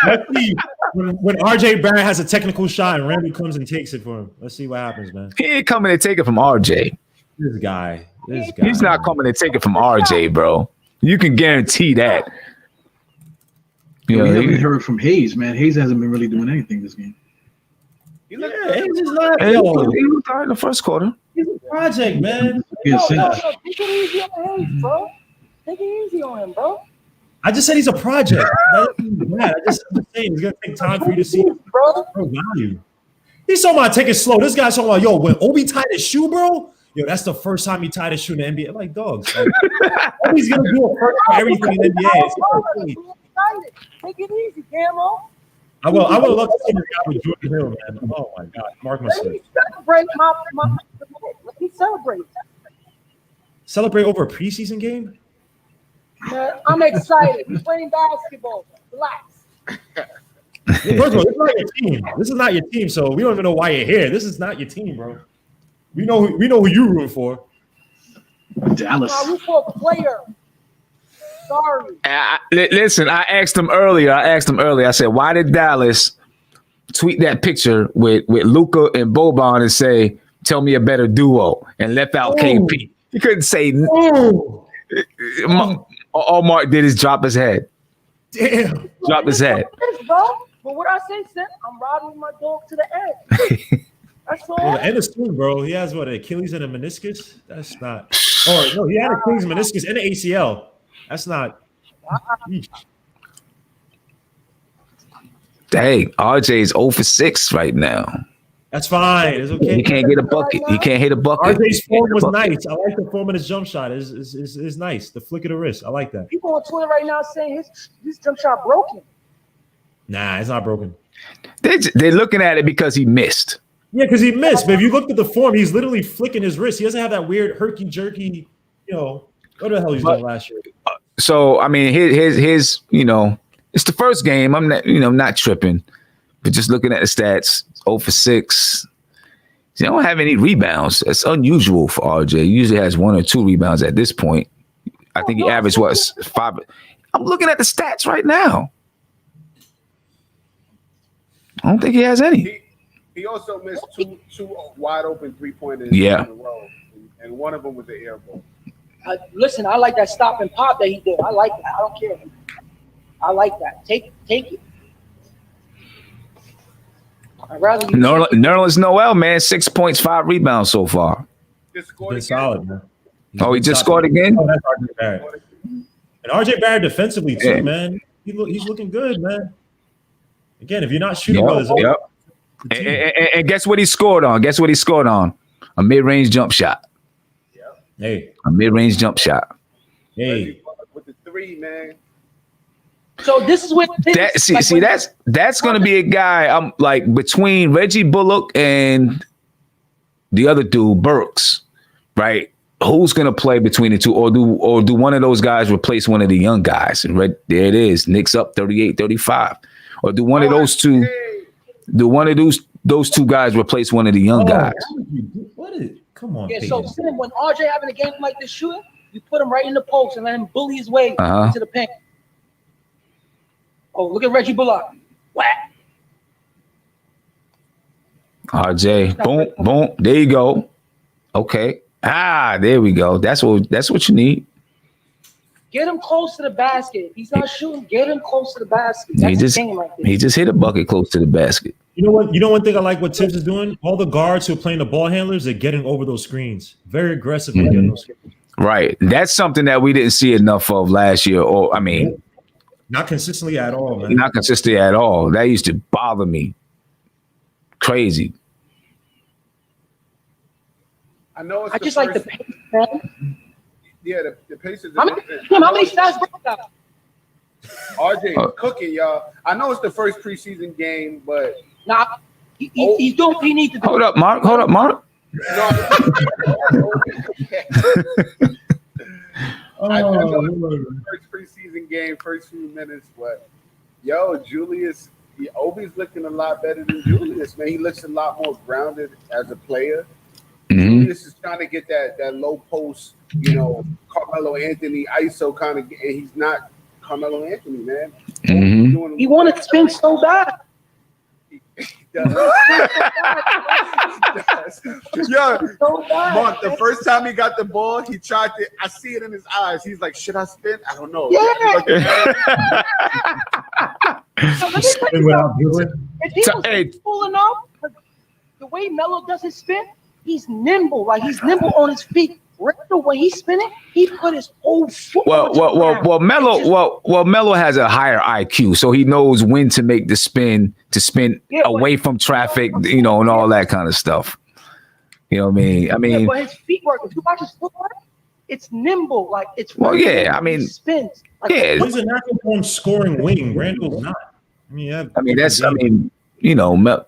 Speaker 2: Let's see when RJ Barrett has a technical shot and Randle comes and takes it for him. Let's see what happens, man.
Speaker 1: He ain't coming to take it from RJ.
Speaker 2: This guy.
Speaker 1: He's not coming to take it from RJ, bro. You can guarantee that.
Speaker 5: We haven't heard from Hayes, man. Hayes hasn't been really doing anything this game.
Speaker 2: Hayes is not.
Speaker 1: He was tired in the first quarter.
Speaker 2: He's a project, man.
Speaker 11: Take it easy on Hayes, bro. Take it easy on him, bro.
Speaker 2: I just said he's a project. I'm just saying it's gonna take time for you to see
Speaker 11: bro
Speaker 2: value. He's talking about taking slow. This guy's talking about, yo, when Obi tied his shoe, bro. Yo, that's the first time he tied his shoe in the NBA. I'm like, dogs. Like, Obi's gonna do a first for everything in the NBA.
Speaker 11: Take it easy, Camo.
Speaker 2: I would love to see this guy with Jordan Hill, man. Oh my God, Mark
Speaker 11: Let me celebrate let me celebrate.
Speaker 2: Celebrate over a preseason game?
Speaker 11: Man, I'm excited. We're playing basketball. Relax.
Speaker 2: First of all, this is not your team. This is not your team, so we don't even know why you're here. This is not your team, bro. We know who you're rooting for.
Speaker 5: Dallas.
Speaker 11: I root for a player. Sorry.
Speaker 1: Listen, I asked him earlier. I said, why did Dallas tweet that picture with Luka and Boban and say, tell me a better duo, and left out KP? He couldn't say. All Mark did is drop his head.
Speaker 2: Damn.
Speaker 1: Drop his head.
Speaker 11: Bro, but what I say, Sen, I'm riding with my dog to the end. That's all.
Speaker 2: Well, the end is soon, bro. He has what, an Achilles and a meniscus? That's not. Oh no, he had Achilles, meniscus, and an ACL. That's not.
Speaker 1: Dang, RJ's 0 for 6 right now.
Speaker 2: That's fine. It's okay.
Speaker 1: He can't get a bucket. He can't hit a bucket.
Speaker 2: RJ's form was nice. I like the form of his jump shot. Is nice. The flick of the wrist. I like that.
Speaker 11: People on Twitter right now saying his jump shot broken.
Speaker 2: Nah, it's not broken.
Speaker 1: They're looking at it because he missed.
Speaker 2: Yeah, because he missed. But if you look at the form, he's literally flicking his wrist. He doesn't have that weird herky jerky. What the hell he's doing last year?
Speaker 1: So I mean, his it's the first game. I'm not tripping, but just looking at the stats, 0 for 6. He don't have any rebounds. That's unusual for RJ. He usually has 1 or 2 rebounds at this point. I think he averaged 5. I'm looking at the stats right now. I don't think he has any.
Speaker 4: He also missed two wide open 3-pointers in a row, and one of them was an air ball.
Speaker 11: Listen, I like that stop and pop that he did. I like that. I don't care. I like that. Take it. I'd rather
Speaker 1: Nerlens Noel, man, 6 points, 5 rebounds so far.
Speaker 2: He's solid, man.
Speaker 1: He just scored again?
Speaker 2: Oh, that's RJ Barrett. And RJ Barrett defensively too, man. He's looking good, man. Again, if you're not shooting well,
Speaker 1: and guess what he scored on? A mid-range jump shot.
Speaker 2: Hey.
Speaker 1: A mid-range jump shot.
Speaker 2: Hey.
Speaker 4: With the 3, man.
Speaker 11: So this is what
Speaker 1: that's going to be a guy. I'm like between Reggie Bullock and the other dude Burks, right? Who's going to play between the two, or do one of those guys replace one of the young guys? And there it is, Knicks up 38-35, or do one of those two? Do one of those two guys replace one of the young guys?
Speaker 2: Come on.
Speaker 11: Yeah. So when RJ having a game like this, shooting, you put him right in the post and let him bully his way into the paint. Oh, look at Reggie Bullock. Whack.
Speaker 1: RJ, boom. There you go. Okay. There we go. That's what you need.
Speaker 11: Get him close to the basket. If he's not shooting, get him close to the basket. That's the thing right there.
Speaker 1: He just hit a bucket close to the basket.
Speaker 2: You know what? You know one thing I like what Tibs is doing? All the guards who are playing the ball handlers are getting over those screens. Very aggressive in getting those screens.
Speaker 1: Right. That's something that we didn't see enough of last year. Or
Speaker 2: not consistently at all, man.
Speaker 1: Not consistently at all. That used to bother me. Crazy.
Speaker 4: I know it's
Speaker 11: I just like the pace, man.
Speaker 4: Yeah, the Pacers.
Speaker 11: How many stats broke out?
Speaker 4: RJ cooking, y'all. I know it's the first preseason game, but
Speaker 11: he's doing what he needs to do.
Speaker 1: Hold up, Mark. No.
Speaker 4: I know it's the first preseason game, first few minutes, but Yo, Julius, Obi's looking a lot better than Julius, man. He looks a lot more grounded as a player. Julius is trying to get that low post, Carmelo Anthony ISO kind of, and he's not Carmelo Anthony, man.
Speaker 11: He wanted to spin so bad.
Speaker 4: Yo, Mark, the first time he got the ball, he tried to. I see it in his eyes. He's like, "Should I spin? I don't know."
Speaker 11: Yeah. If he was cool enough, the way Melo does his spin, he's nimble. Like he's nimble on his feet. Randle, when he's spinning, he put his whole foot.
Speaker 1: Well, Melo has a higher IQ, so he knows when to make the spin away from traffic, and all that kind of stuff. You know what I mean?
Speaker 11: But his feet work. If you watch his footwork, it's nimble. Like it's.
Speaker 1: He
Speaker 11: spins. Like,
Speaker 2: he's a natural born scoring wing. Randle's not.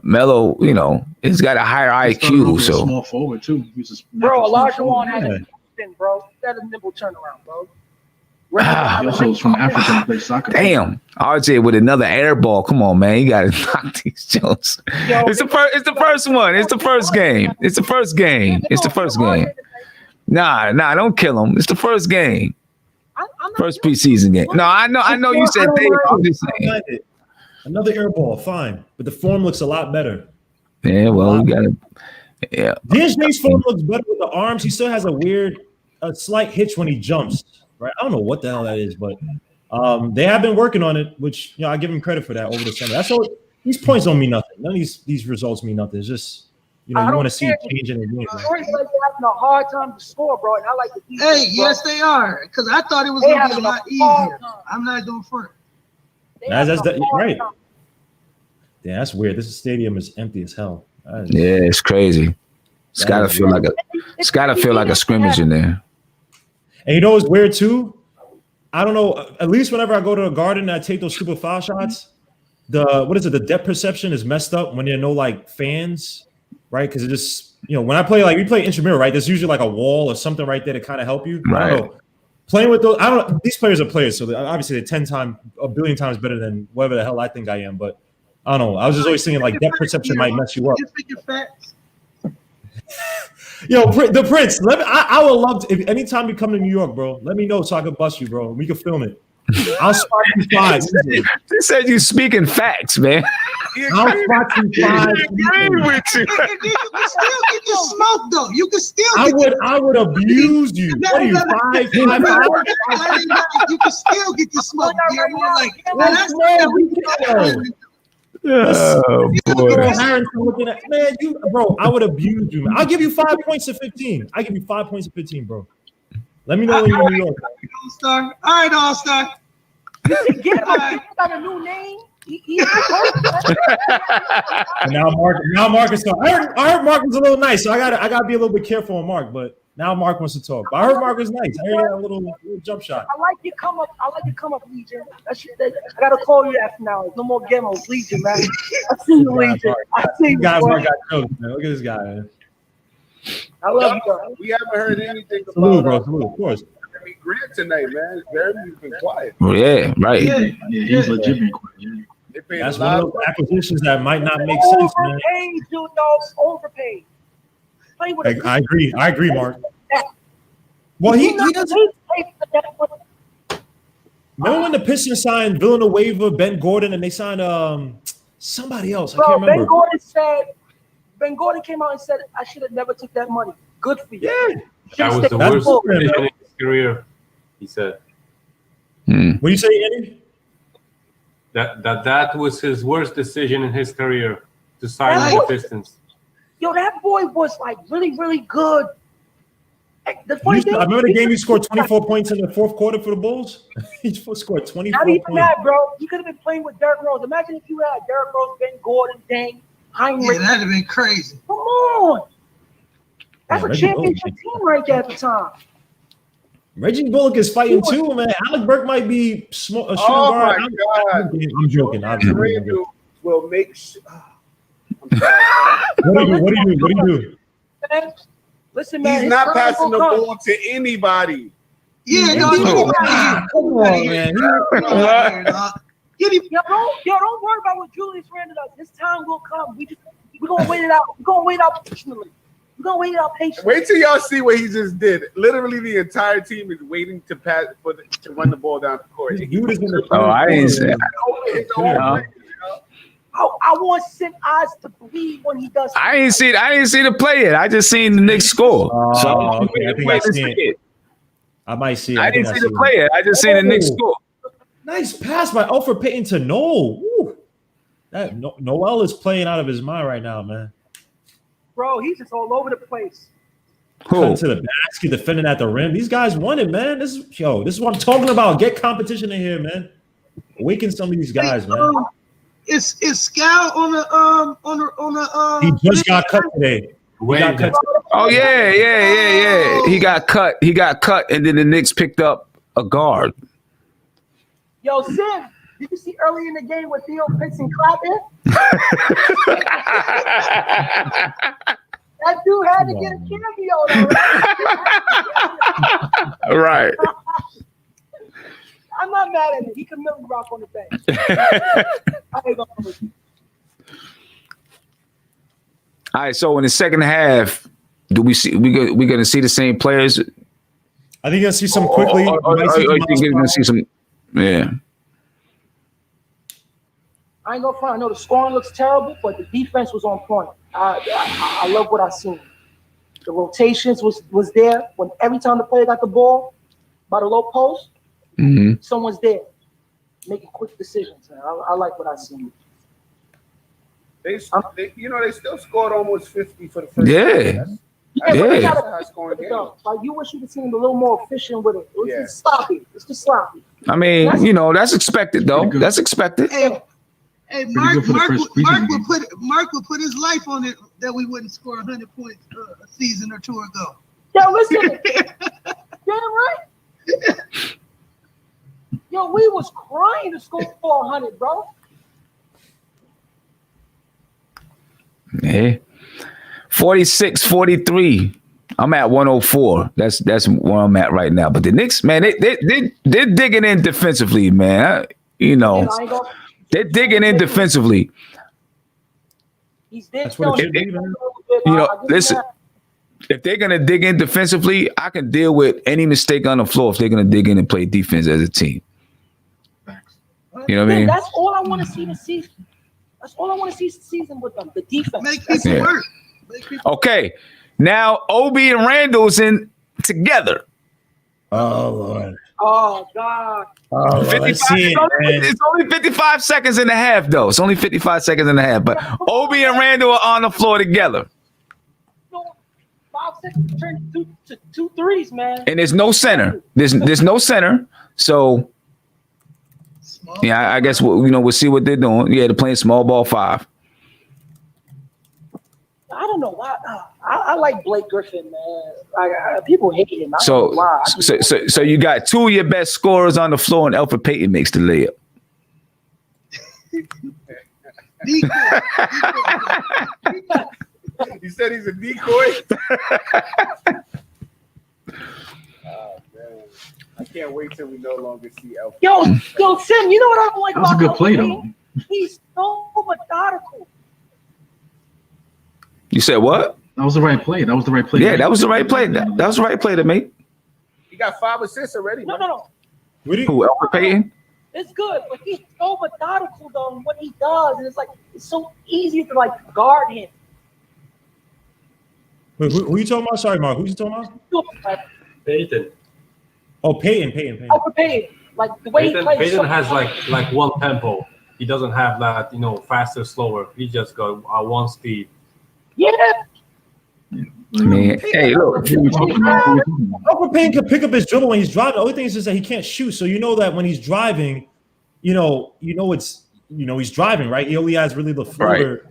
Speaker 1: Melo, he's got a higher IQ. So
Speaker 5: small forward too.
Speaker 11: Bro, Olajuwon had a spin, bro. That a nimble turnaround, bro.
Speaker 5: He also was from Africa and played soccer.
Speaker 1: Damn, RJ with another air ball. Come on, man, you gotta knock these jokes. It's the first one. It's the first game. It's the first game. Nah, don't kill him. It's the first game. First preseason game. No, I know. You said Dave. I'm just saying.
Speaker 2: Another air ball, fine, but the form looks a lot better.
Speaker 1: Yeah, well, we got it. Yeah,
Speaker 2: DSJ's form looks better with the arms. He still has a slight hitch when he jumps. Right, I don't know what the hell that is, but they have been working on it, which I give him credit for that over the summer. That's all. These points don't mean nothing. None of these results mean nothing. It's just you want to see a change in the game.
Speaker 11: Detroit's like they're having a hard time to score, bro. And I like the defense.
Speaker 9: Hey, yes, they are. Because I thought it was going to be a lot easier. I'm not doing front.
Speaker 2: That's right. Yeah, that's weird. This stadium is empty as hell.
Speaker 1: Yeah, it's crazy. It's gotta feel like a scrimmage in there.
Speaker 2: And you know what's weird too? I don't know. At least whenever I go to a Garden and I take those stupid foul shots, the depth perception is messed up when there are no fans, right? Because it just when I play we play intramural, right? There's usually a wall or something right there to kind of help you.
Speaker 1: Right.
Speaker 2: I don't know. Playing with those, these players are players, so obviously they're a billion times better than whatever the hell I think I am. But I don't know. I was just always thinking depth perception might mess you up. Yo, the Prince. I would love to. If anytime you come to New York, bro, let me know so I can bust you, bro. We can film it. I'll spot you five.
Speaker 1: They said you speaking facts, man.
Speaker 2: I'll spot you five.
Speaker 9: You can still get your smoke though. You can still.
Speaker 2: I would abuse you. What are you 5'5"?
Speaker 9: You can still get your smoke.
Speaker 1: Oh boy,
Speaker 2: man, I would abuse you, man. I'll give you 5 points to 15. I give you 5 points to 15, bro. Let me know when you're in New York.
Speaker 9: All-Star. All right, All-Star.
Speaker 11: Get him got a new name.
Speaker 2: Now Mark is talking. I heard Mark was a little nice, so I gotta be a little bit careful on Mark. But now Mark wants to talk. But I heard Mark was nice. I heard a little jump shot.
Speaker 11: I like your come up, Legion. I gotta call you after now. No more Gemos, Legion, man. I see you, Legion. I see you.
Speaker 2: Guys, Mark got jokes, man. Look at this guy, man.
Speaker 11: I love you, guys.
Speaker 4: We haven't heard anything
Speaker 2: Salute,
Speaker 4: about
Speaker 2: bro. Of course.
Speaker 4: Grant tonight, man. Jeremy's been quiet.
Speaker 1: Yeah, right.
Speaker 5: Yeah, he's legit been quiet.
Speaker 2: That's one of those acquisitions that might not make sense, man.
Speaker 11: Overpaid, you know, overpaid. Play with
Speaker 2: I agree, Mark. Well, he doesn't. Remember when the Pistons signed Villanueva, Ben Gordon, and they signed somebody else? I can't remember.
Speaker 11: Ben Gordon came out and said, "I should have never took that money." Good for you.
Speaker 2: Yeah,
Speaker 6: that was the worst decision in his career. He said.
Speaker 2: What do you say, Andy?
Speaker 6: That was his worst decision in his career to sign with the Pistons.
Speaker 11: Yo, that boy was really, really good.
Speaker 2: I remember the game he scored 24 points in the fourth quarter for the Bulls. He scored 24
Speaker 11: Not even
Speaker 2: points.
Speaker 11: that, bro. You could have been playing with Derrick Rose. Imagine if you had Derrick Rose, Ben Gordon, Dang, Heinrich.
Speaker 9: Yeah, that'd have been crazy.
Speaker 11: Come on. That's a
Speaker 2: Reggie
Speaker 11: championship
Speaker 2: Bullock.
Speaker 11: team right there at the time.
Speaker 2: Reggie Bullock is fighting too, man. Alec Burke might be a shooting guard.
Speaker 4: My God.
Speaker 2: I'm joking.
Speaker 4: Randle will make
Speaker 2: What do you do?
Speaker 11: Man, listen, man.
Speaker 4: He's not passing the ball to anybody.
Speaker 9: Yeah, no,
Speaker 2: Come on, man.
Speaker 9: Get him.
Speaker 11: Don't worry about what Julius Randle does. This time will come. We're gonna wait it out. We're gonna wait out patiently. We're gonna wait it out patiently.
Speaker 4: Wait till y'all see what he just did. Literally, the entire team is waiting to pass to run the ball down the court.
Speaker 2: I
Speaker 1: didn't say.
Speaker 11: I want Sim eyes to believe when he does.
Speaker 1: I didn't see the play yet. I just seen the Knicks score.
Speaker 2: Okay. I think I see it. I might see it.
Speaker 1: I didn't see the play yet. I just seen the Knicks score.
Speaker 2: Nice pass by Alfred Payton to Noel. Woo. Noel is playing out of his mind right now, man.
Speaker 11: Bro, he's just all over the place.
Speaker 2: Cutting to the basket, defending at the rim. These guys won it, man. This is what I'm talking about. Get competition in here, man. Awaken some of these guys, man.
Speaker 9: Is Scal on the
Speaker 2: He just got cut today.
Speaker 1: Oh yeah. He got cut, and then the Knicks picked up a guard.
Speaker 11: Yo, Sim, did you see early in the game with Theo Pinson clapping? That dude had to get a cameo, though,
Speaker 1: right? Right.
Speaker 11: I'm not mad at him. He can Millie Rock on the bench.
Speaker 1: All right. So in the second half, do we see we're gonna see the same players?
Speaker 2: I think you'll see some quickly.
Speaker 1: You're gonna see some. Yeah.
Speaker 11: I ain't gonna front. I know the scoring looks terrible, but the defense was on point. I love what I seen. The rotations was there. When every time the player got the ball by the low post, someone's there making quick decisions. I like what I seen.
Speaker 4: They still scored almost 50 for the first
Speaker 1: game.
Speaker 11: Like you wish you could see him a little more efficient with it. It was just sloppy. It's just sloppy.
Speaker 1: I mean, that's expected though. That's expected.
Speaker 9: Hey, Mark would put his life on it that we wouldn't score 100 points a season or two ago.
Speaker 11: Yo, listen. Damn right. Yo, we was crying to score 400, bro.
Speaker 1: Yeah. 46-43. I'm at 104. That's where I'm at right now. But the Knicks, man, they're digging in defensively, man. They're digging in defensively.
Speaker 11: That's what it should be,
Speaker 1: listen. If they're gonna dig in defensively, I can deal with any mistake on the floor if they're gonna dig in and play defense as a team. You know what I mean?
Speaker 11: That's all I want to see this season. That's all I want to see this season with them. The defense.
Speaker 9: Make people work.
Speaker 1: Okay. Now Obi and Randall's in together.
Speaker 2: Oh Lord.
Speaker 11: Oh God.
Speaker 2: Oh,
Speaker 1: it's only 55 seconds and a half, though. It's only 55 seconds and a half. But Obi and Randall are on the floor together.
Speaker 11: 5 seconds turn to 2 threes, man.
Speaker 1: And there's no center. There's no center. So I guess we'll see what they're doing. Yeah, they're playing small ball 5.
Speaker 11: I don't know why. I like Blake Griffin, man. People hate him.
Speaker 1: So you got 2 of your best scorers on the floor, and Alfred Payton makes the layup.
Speaker 4: You said he's a decoy? I can't wait till we no longer see Alfred.
Speaker 11: Yo, Sim, you know what I don't like
Speaker 5: about That was a good play, though.
Speaker 11: He's so methodical.
Speaker 1: You said what?
Speaker 5: That was the right play.
Speaker 1: Yeah, that was the right play. That was the right play to make.
Speaker 4: He got 5 assists already.
Speaker 11: No.
Speaker 1: Who, Alfred Payton?
Speaker 11: It's good, but he's so methodical though in what he does, and it's so easy to guard him.
Speaker 2: Wait, who you talking about? Sorry, Mark. Who you talking about?
Speaker 6: Payton.
Speaker 2: Oh, Payton.
Speaker 11: Alfred Payton, like the way he plays.
Speaker 6: Payton has like one tempo. He doesn't have that, faster, slower. He just got one speed.
Speaker 11: Yeah.
Speaker 1: I mean, hey, look.
Speaker 2: Alfred Payton can pick up his dribble when he's driving. The only thing is just that he can't shoot. So you know that when he's driving, he's driving, right? He only has really the floater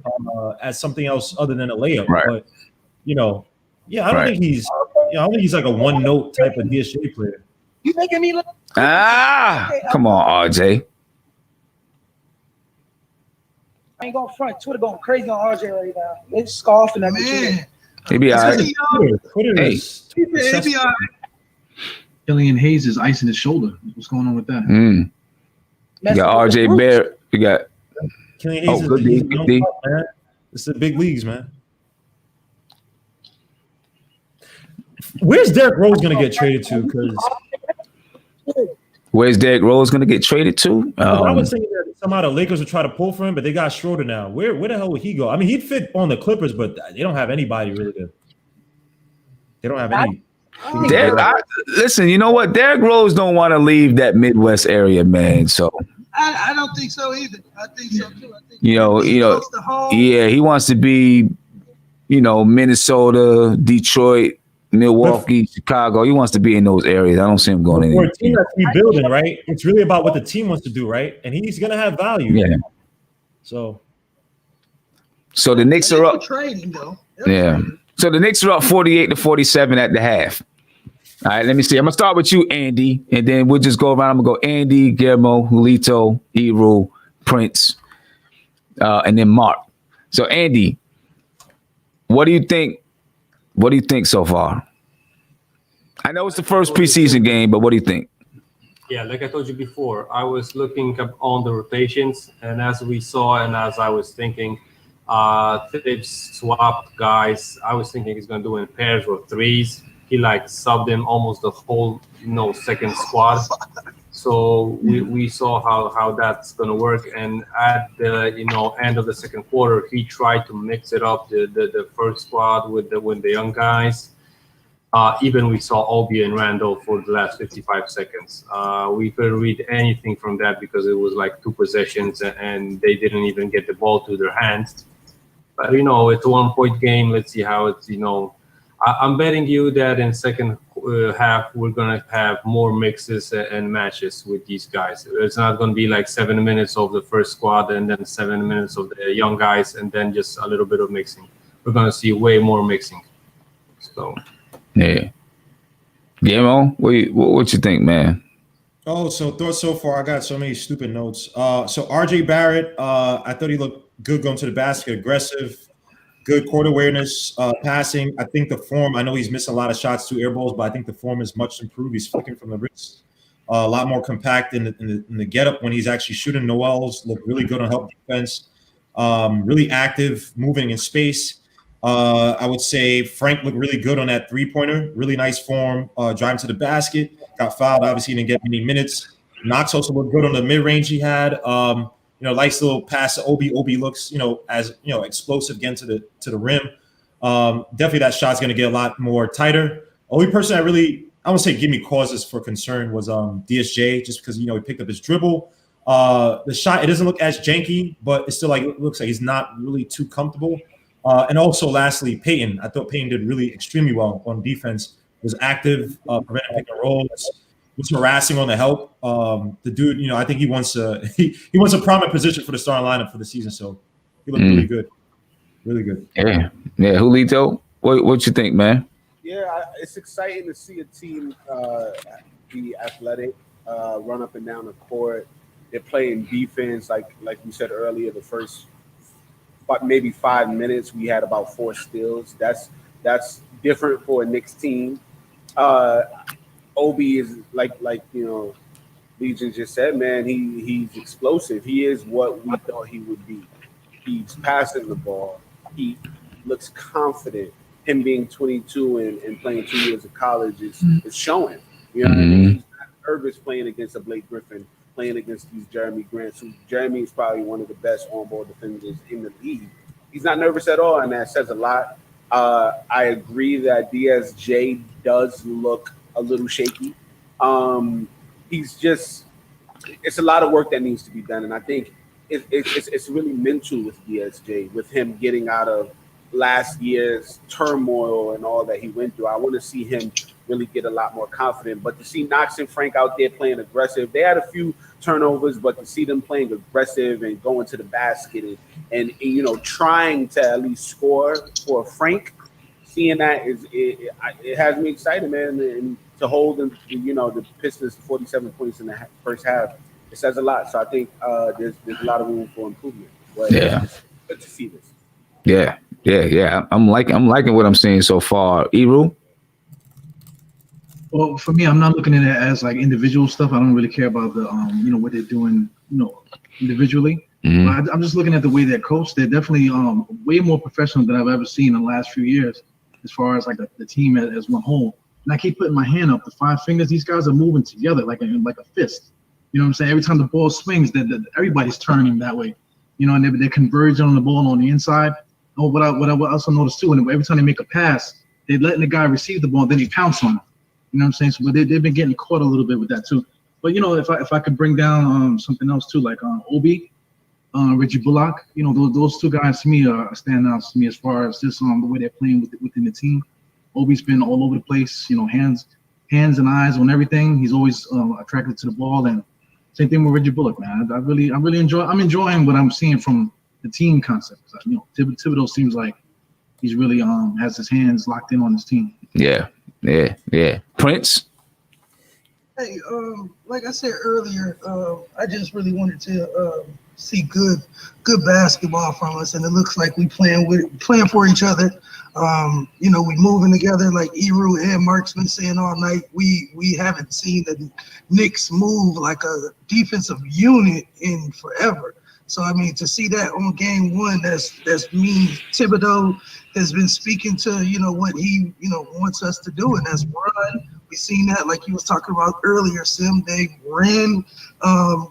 Speaker 2: as something else other than a layup.
Speaker 1: Right.
Speaker 2: But I don't think he's like a one note type of DSJ player.
Speaker 11: You making me look?
Speaker 1: Come on, RJ.
Speaker 11: I ain't going front. Twitter going crazy on RJ right now. They scoffing at me.
Speaker 1: He be all right.
Speaker 9: He be all right.
Speaker 5: Killian Hayes is icing his shoulder. What's going on with that?
Speaker 1: You got RJ Barrett. You got
Speaker 2: Killian Hayes
Speaker 1: good D, good D.
Speaker 2: Man. It's the big leagues, man. Where's Derrick Rose going to get traded to? Because
Speaker 1: where's Derrick Rose going to get traded to?
Speaker 2: I was thinking that somehow the Lakers would try to pull for him, but they got Schroeder now. Where the hell would he go? I mean, he'd fit on the Clippers, but they don't have anybody really good. They don't have any.
Speaker 1: Listen, you know what? Derrick Rose don't want to leave that Midwest area, man. So
Speaker 9: I don't think so either. I think so too. I think
Speaker 1: he wants to be, Minnesota, Detroit, Milwaukee, Chicago. He wants to be in those areas. I don't see him going
Speaker 2: For
Speaker 1: anywhere.
Speaker 2: a team that's rebuilding, right? It's really about what the team wants to do, right? And he's gonna have value.
Speaker 1: Yeah.
Speaker 2: So
Speaker 1: the Knicks are up.
Speaker 9: Trading though.
Speaker 1: Yeah. So the Knicks are up 48-47 at the half. All right, let me see. I'm gonna start with you, Andy, and then we'll just go around. I'm gonna go Andy, Guillermo, Julito, Eru, Prince, and then Mark. So Andy, what do you think? What do you think so far? I know it's the first preseason game, but what do you think?
Speaker 6: Yeah, like I told you before, I was looking up on the rotations, and as we saw, and as I was thinking, Tibs swapped guys. I was thinking he's gonna do in pairs or threes. He subbed him almost the whole second squad. So we saw how that's gonna work. And at the end of the second quarter, he tried to mix it up the first squad with the young guys. Even we saw Obi and Randle for the last 55 seconds. We couldn't read anything from that because it was like 2 possessions and they didn't even get the ball to their hands. But it's a 1-point game. Let's see how it's I'm betting you that in second half we're gonna have more mixes and matches with these guys. It's not gonna be like 7 minutes of the first squad and then 7 minutes of the young guys and then just a little bit of mixing. We're gonna see way more mixing. So
Speaker 1: yeah, Guillermo, what you think, man?
Speaker 2: Oh, so thoughts so far. I got so many stupid notes. So RJ Barrett, I thought he looked good going to the basket, aggressive. Good court awareness, passing. I think the form, I know he's missing a lot of shots, 2 air balls, but I think the form is much improved. He's flicking from the wrist. A lot more compact in the getup when he's actually shooting. Noel's look really good on help defense. Really active, moving in space. I would say Frank looked really good on that 3-pointer. Really nice form, driving to the basket. Got fouled. Obviously, he didn't get many minutes. Knox also looked good on the mid-range he had. Nice little pass to Obi. Obi looks, as explosive again to the rim. Definitely that shot's going to get a lot more tighter. Only person I would say give me causes for concern was DSJ, just because he picked up his dribble. The shot, it doesn't look as janky, but it's still it looks like he's not really too comfortable. And also, lastly, Peyton. I thought Peyton did really extremely well on defense. Was active, preventing pick and rolls. Was harassing on the help. The dude, I think he wants he wants a prominent position for the starting lineup for the season. So he looked really good, really good.
Speaker 1: Yeah. Julito, what you think, man?
Speaker 4: Yeah, it's exciting to see a team be athletic, run up and down the court. They're playing defense, like we said earlier. The first, maybe 5 minutes, we had about 4 steals. That's different for a Knicks team. Obi is like Legion just said, man, he's explosive. He is what we thought he would be. He's passing the ball. He looks confident. Him being 22 and playing 2 years of college is showing. You know what I mean? He's not nervous playing against a Blake Griffin, playing against these Jeremy Grants, who Jeremy is probably one of the best on-ball defenders in the league. He's not nervous at all, and that says a lot. I agree that DSJ does look a little shaky. It's a lot of work that needs to be done, and I think it's really mental with DSJ, with him getting out of last year's turmoil and all that he went through. I want to see him really get a lot more confident. But to see Knox and Frank out there playing aggressive, they had a few turnovers, but to see them playing aggressive and going to the basket and trying to at least score for Frank, seeing that it has me excited, man. And to hold them, the Pistons 47 points in the first half, it says a lot. So I think there's a lot of room for improvement. But it's good to see this.
Speaker 1: Yeah. I'm liking what I'm seeing so far. Eru?
Speaker 5: Well, for me, I'm not looking at it as like individual stuff. I don't really care about the what they're doing, individually. But I'm just looking at the way they're coached. They're definitely way more professional than I've ever seen in the last few years, as far as like the team as one whole. And I keep putting my hand up, the 5 fingers. These guys are moving together like a fist. You know what I'm saying? Every time the ball swings, everybody's turning that way. And they're converging on the ball on the inside. Oh, what I also noticed too, and every time they make a pass, they're letting the guy receive the ball, then they pounce on him. You know what I'm saying? So, but they've been getting caught a little bit with that too. But if I could bring down something else too, like Obi, Reggie Bullock, those 2 guys to me are standouts to me as far as just the way they're playing within the team. Obi's been all over the place, hands and eyes on everything. He's always attracted to the ball, and same thing with Reggie Bullock, man. I'm enjoying what I'm seeing from the team concept. Thibodeau seems like he's really has his hands locked in on his team.
Speaker 1: Yeah. Prince.
Speaker 9: Hey, like I said earlier, I just really wanted to see good basketball from us, and it looks like we playing for each other. We moving together like Eru and Mark's been saying all night. We haven't seen the Knicks move like a defensive unit in forever. So I mean, to see that on game 1, that's means Thibodeau has been speaking to what he wants us to do, and that's run. We seen that, like you was talking about earlier, Sim. They ran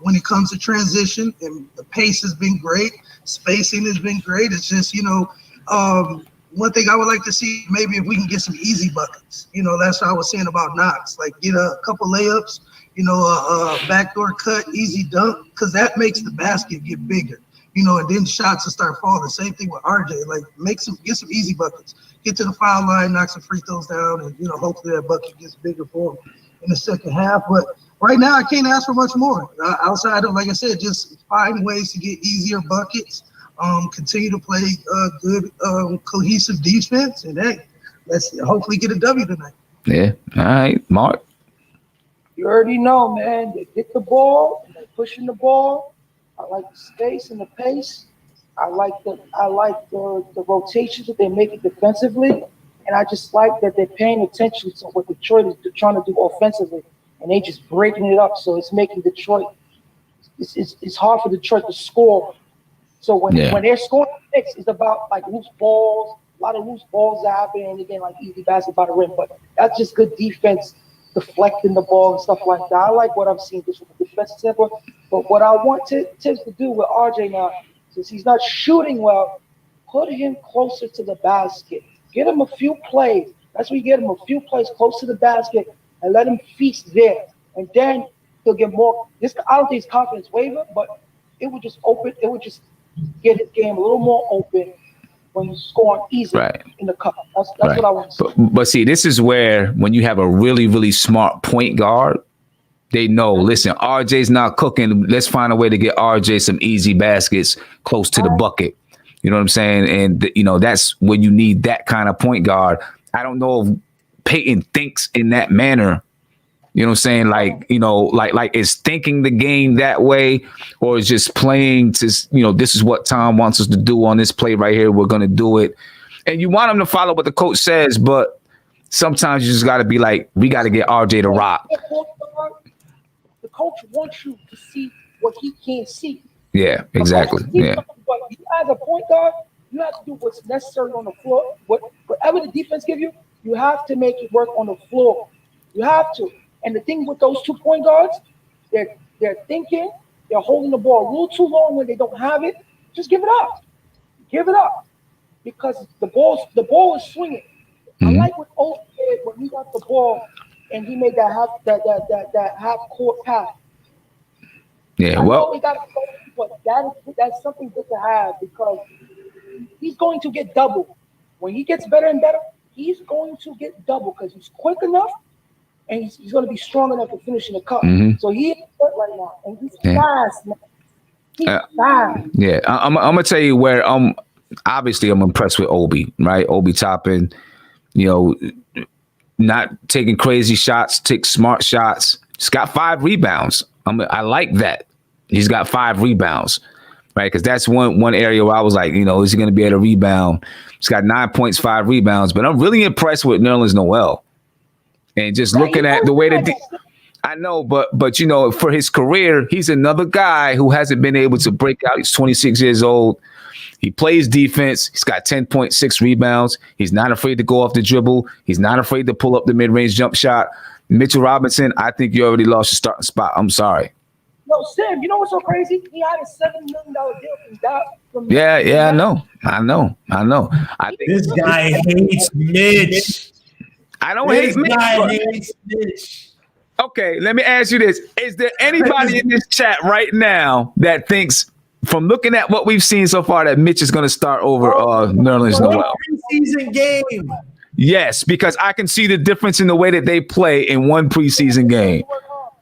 Speaker 9: when it comes to transition, and the pace has been great. Spacing has been great. It's just one thing I would like to see, maybe if we can get some easy buckets. That's what I was saying about Knox. Like get a couple layups, a backdoor cut, easy dunk, because that makes the basket get bigger. And then shots will start falling. Same thing with RJ. Like get some easy buckets. Get to the foul line, knock some free throws down, and hopefully that bucket gets bigger for him in the second half. But right now I can't ask for much more. Outside of, like I said, just find ways to get easier buckets. Continue to play good cohesive defense, and hey, let's hopefully get a W tonight.
Speaker 1: Yeah. All right, Mark.
Speaker 11: You already know, man. They get the ball and they're pushing the ball. I like the space and the pace. I like the rotations that they make it defensively, and I just like that they're paying attention to what Detroit is trying to do offensively, and they just breaking it up. So it's making Detroit. It's hard for Detroit to score. So when they're scoring, it's about like loose balls, a lot of loose balls happening, and again like easy basket by the rim. But that's just good defense, deflecting the ball and stuff like that. I like what I'm seeing just from the defensive standpoint. But what I want Tibs to do with RJ now, since he's not shooting well, put him closer to the basket. Get him a few plays. That's where you get him a few plays close to the basket and let him feast there. And then he'll get more. I don't think his confidence waver, but it would just open. It would just get his game a little more open when you score easy in the cup. That's what I want to see.
Speaker 1: But see, this is where when you have a really, really smart point guard, they know, listen, RJ's not cooking. Let's find a way to get RJ some easy baskets close to the bucket. You know what I'm saying? And, that's when you need that kind of point guard. I don't know if Peyton thinks in that manner. You know what I'm saying? Like is thinking the game that way, or is just playing to, this is what Tom wants us to do on this play right here. We're going to do it. And you want them to follow what the coach says, but sometimes you just got to be like, we got to get RJ to rock.
Speaker 11: The coach wants you to see what he can't see.
Speaker 1: Yeah, exactly. Yeah.
Speaker 11: But you as a point guard, you have to do what's necessary on the floor. Whatever the defense give you, you have to make it work on the floor. You have to. And the thing with those 2 point guards, they're thinking, they're holding the ball a little too long when they don't have it. Just give it up. Give it up. Because the ball is swinging. I like what Obi did when he got the ball and he made that half court pass.
Speaker 1: Yeah, well,
Speaker 11: but that's something good to have, because he's going to get double. When he gets better and better, he's going to get double because he's quick enough and he's going to be strong enough to finish in the cup. So he ain't hurt right now, and he's fast, man. He's fast.
Speaker 1: Yeah, I'm gonna tell you where obviously I'm impressed with Obi, right? Obi Toppin, not taking crazy shots, take smart shots. He's got 5 rebounds. I like that. He's got 5 rebounds, right? Because that's one area where I was like, is he going to be able to rebound? He's got 9 points, 5 rebounds. But I'm really impressed with Nerlens Noel. And just looking at the way that I know, but you know, for his career, he's another guy who hasn't been able to break out. He's 26 years old. He plays defense. He's got 10.6 rebounds. He's not afraid to go off the dribble. He's not afraid to pull up the mid-range jump shot. Mitchell Robinson, I think you already lost your starting spot. I'm sorry.
Speaker 11: No, Sam, you know what's so crazy? He had a $7 million deal from
Speaker 1: Yeah, I know. I think
Speaker 2: This guy hates Mitch.
Speaker 1: I don't hate Mitch.
Speaker 2: This guy hates Mitch.
Speaker 1: Okay, let me ask you this. Is there anybody in this chat right now that thinks, from looking at what we've seen so far, that Mitch is going to start over Nerlens Noel?
Speaker 2: Preseason game.
Speaker 1: Yes, because I can see the difference in the way that they play in one preseason game.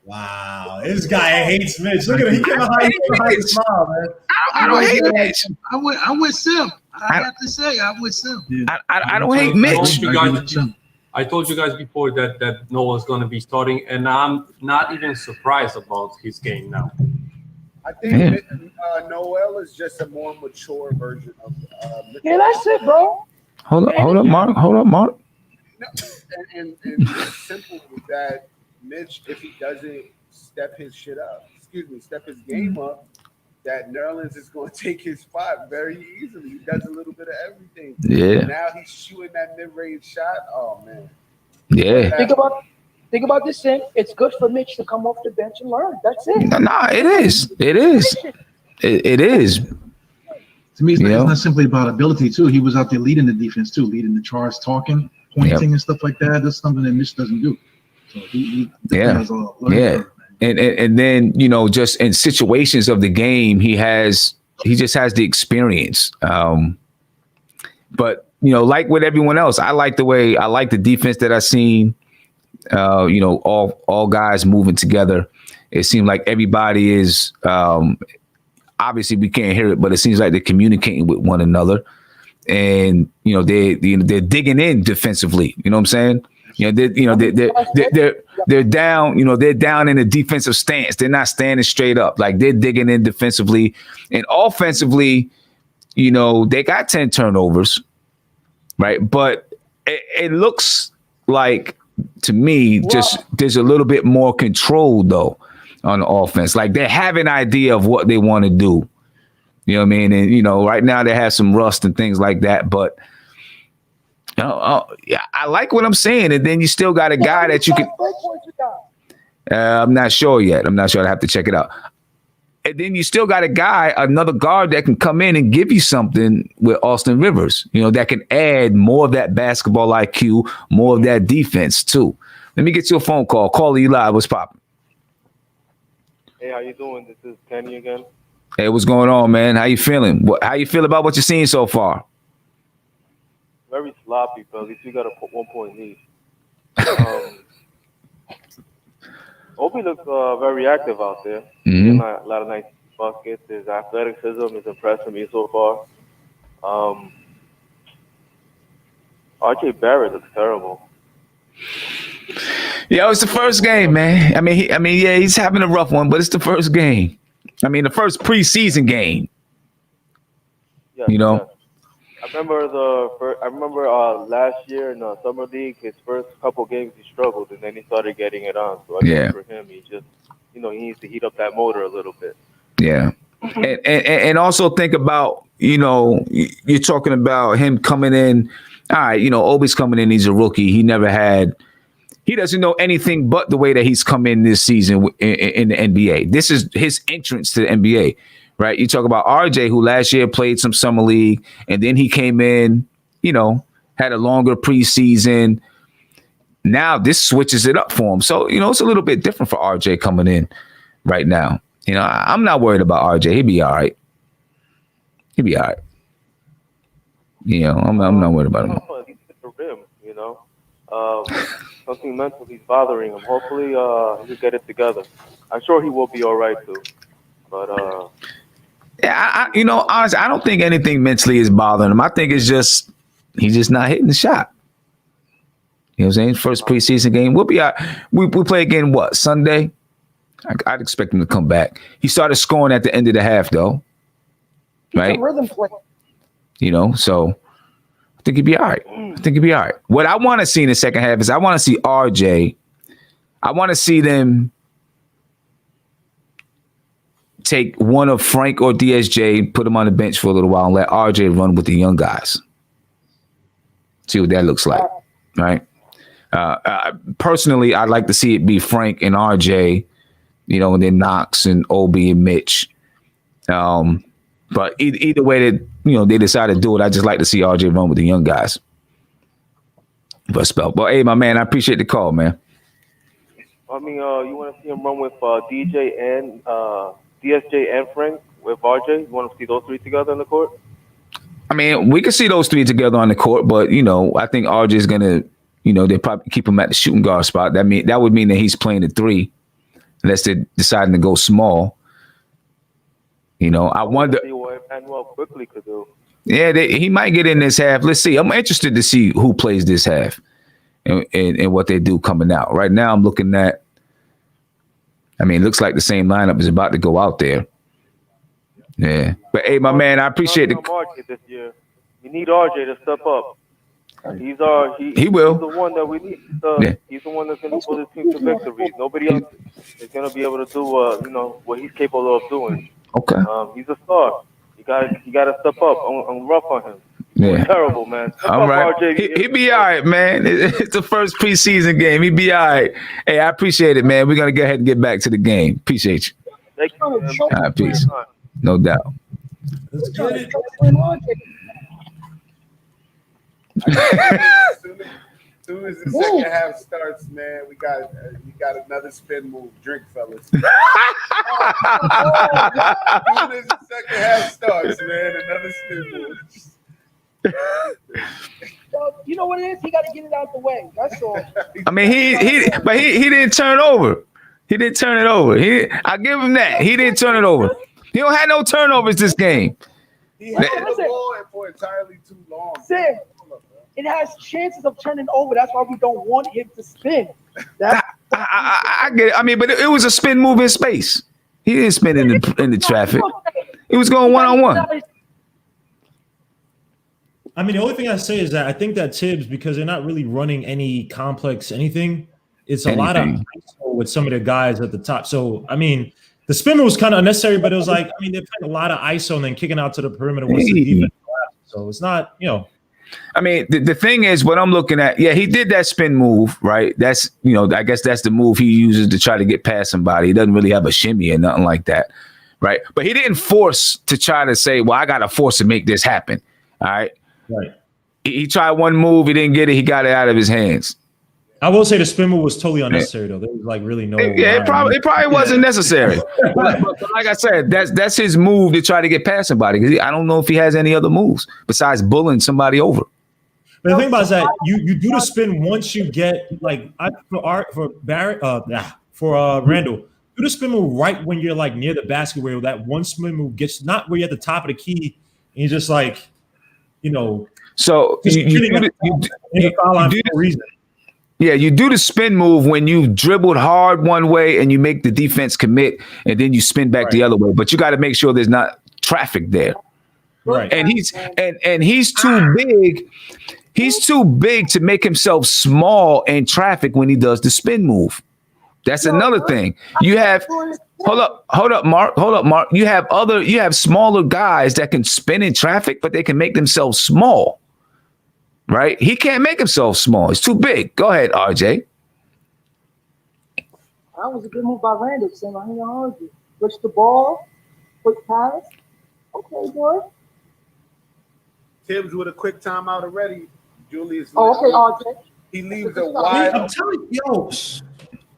Speaker 2: Wow, this guy hates Mitch. Look at him. He came out hiding smile, man.
Speaker 1: I don't hate Mitch.
Speaker 9: I'm with Sim. I have to say, I'm with Sim.
Speaker 1: I don't hate Mitch.
Speaker 6: I told you guys before that Noah's going to be starting, and I'm not even surprised about his game now.
Speaker 4: I think Noel is just a more mature version of.
Speaker 11: Yeah, that's it, bro.
Speaker 1: Hold up, Mark.
Speaker 4: No, and it's simple with that. Mitch, if he doesn't step his game up, that Nerlens is going to take his spot very easily. He does a little bit of everything.
Speaker 1: Yeah.
Speaker 4: Now he's shooting that mid-range shot. Oh man.
Speaker 1: Yeah.
Speaker 11: Think about this, Sam. It's good for Mitch to come off the bench and learn. That's it.
Speaker 1: No, it is. It is.
Speaker 5: To me, it's not simply about ability, too. He was out there leading the defense, too, leading the charge, talking, pointing, and stuff like that. That's something that Mitch doesn't do. So he has a learning curve.
Speaker 1: And then, you know, just in situations of the game, he just has the experience. But, you know, like with everyone else, I like the defense that I've seen. You know, all guys moving together. It seems like everybody is obviously we can't hear it, but it seems like they're communicating with one another. And, you know, they're digging in defensively. You know what I'm saying? You know, they're down, you know, they're down in a defensive stance. They're not standing straight up. Like, they're digging in defensively. And offensively, you know, they got 10 turnovers, right? But it looks like, to me, just there's a little bit more control, though, on the offense. Like, they have an idea of what they want to do. You know what I mean? And, you know, right now they have some rust and things like that. But yeah, I like what I'm saying. And then you still got a guy that you can. I'm not sure yet. I have to check it out. And then you still got a guy, another guard that can come in and give you something with Austin Rivers, you know, that can add more of that basketball IQ, more of that defense too. Let me get you a phone call. Call you live. What's popping?
Speaker 12: Hey, how you doing? This is Kenny again.
Speaker 1: Hey, what's going on, man? How you feeling? How you feel about what you're seeing so far?
Speaker 12: Very sloppy, but at least we got a 1 point lead. Obi looks very active out there.
Speaker 1: Mm-hmm.
Speaker 12: A lot of nice buckets. His athleticism is impressing me so far. RJ Barrett looks terrible.
Speaker 1: Yeah, it's the first game, man. I mean, yeah, he's having a rough one, but it's the first game. I mean, the first preseason game.
Speaker 12: Yeah,
Speaker 1: you know.
Speaker 12: Yeah. I remember last year in the summer league, his first couple games he struggled, and then he started getting it on. So I think for him, he just, you know, he needs to heat up that motor a little bit. Yeah,
Speaker 1: and also think about, you know, you're talking about him coming in. All right, you know, Obi's coming in. He's a rookie. He doesn't know anything but the way that he's come in this season in the NBA. This is his entrance to the NBA. Right, you talk about RJ, who last year played some summer league, and then he came in, you know, had a longer preseason. Now this switches it up for him. So, you know, it's a little bit different for RJ coming in right now. You know, I'm not worried about RJ. He'll be all right. You know, I'm not worried about him.
Speaker 12: He's at the rim, you know. Something mentally is bothering him. Hopefully, he'll get it together. I'm sure he will be all right too. But
Speaker 1: yeah, you know, honestly, I don't think anything mentally is bothering him. I think it's just he's just not hitting the shot. You know what I'm saying? First preseason game, we'll be out. We play again what, Sunday? I'd expect him to come back. He started scoring at the end of the half, though. Right?
Speaker 11: Rhythm play.
Speaker 1: You know, so I think he'd be all right. What I want to see in the second half is I want to see RJ. I want to see them take one of Frank or DSJ, put them on the bench for a little while, and let RJ run with the young guys. See what that looks like, right? Personally, I'd like to see it be Frank and RJ, and then Knox and Obi and Mitch. But either way that they decide to do it, I just like to see RJ run with the young guys. But hey, my man, I appreciate the call, man.
Speaker 12: I mean, you want to see him run with DJ and DSJ and Frank with RJ? You want to see those three together on the court?
Speaker 1: I mean, we can see those three together on the court, but I think RJ is gonna, they probably keep him at the shooting guard spot. That would mean that he's playing the three, unless they're deciding to go small. I wonder.
Speaker 12: See what Emmanuel quickly could do.
Speaker 1: Yeah, he might get in this half. Let's see. I'm interested to see who plays this half and what they do coming out. Right now, I'm looking at. I mean, it looks like the same lineup is about to go out there. Yeah, but hey, my man, I appreciate the.
Speaker 12: RJ this year. You need RJ to step up. He will. He's the one that we need. He's the one that's going to pull the team to victory. Nobody else is going to be able to do, what he's capable of doing.
Speaker 1: Okay.
Speaker 12: He's a star. You got to step up. I'm rough on him.
Speaker 1: Yeah.
Speaker 12: Terrible, man.
Speaker 1: All right. He'll be all right, man. It's the first preseason game. He'll be all right. Hey, I appreciate it, man. We're going to go ahead and get back to the game. Appreciate you.
Speaker 12: Thank you.
Speaker 1: All right, peace. No doubt.
Speaker 2: Let's get it.
Speaker 4: As soon as the second half starts, man, we got another spin move. Drink, fellas. As soon as the second half starts, man, another spin move.
Speaker 11: Well, you know what it is? He got to get it out the way. That's all.
Speaker 1: I mean, he didn't turn over. He didn't turn it over. I give him that. He didn't turn it over. He don't have no turnovers this game.
Speaker 4: He had the ball for entirely too long.
Speaker 11: Sam, it has chances of turning over. That's why we don't want him to spin.
Speaker 1: I get it. I mean, but it was a spin move in space. He didn't spin in the traffic. He was going one-on-one.
Speaker 2: I mean, the only thing I say is that I think that Tibs, because they're not really running any complex anything, it's a lot of ISO with some of the guys at the top. So, I mean, the spin move was kind of unnecessary, but it was like, I mean, they're playing a lot of ISO and then kicking out to the perimeter once the defense collapses. So it's not,
Speaker 1: I mean, the thing is, what I'm looking at, he did that spin move, right? That's, I guess that's the move he uses to try to get past somebody. He doesn't really have a shimmy or nothing like that, right? But he didn't force to try to say, well, I got to force to make this happen, all right?
Speaker 2: Right.
Speaker 1: He tried one move, he didn't get it, he got it out of his hands.
Speaker 2: I will say the spin move was totally unnecessary, though. There was like really no.
Speaker 1: Yeah, it probably wasn't necessary. but like I said, that's his move to try to get past somebody. Because I don't know if he has any other moves besides bullying somebody over.
Speaker 2: But the thing about it is that you do the spin once you get for Randall, do the spin move right when you're like near the basket where that one spin move gets not where you're at the top of the key and you're just like,
Speaker 1: So you do the spin move when you've dribbled hard one way and you make the defense commit, and then you spin back the other way. But you got to make sure there's not traffic there.
Speaker 2: Right.
Speaker 1: And he's too big. He's too big to make himself small in traffic when he does the spin move. That's another thing. You have hold up, Mark. You have smaller guys that can spin in traffic, but they can make themselves small. Right? He can't make himself small. He's too big. Go ahead, RJ.
Speaker 11: That was a good move by Randall. Sam, I ain't gonna argue. Switch the ball, quick pass. Okay, boy.
Speaker 4: Tibs with a quick timeout already. Julius.
Speaker 11: Oh, okay, RJ.
Speaker 4: He leaves a wide.
Speaker 2: I'm telling you,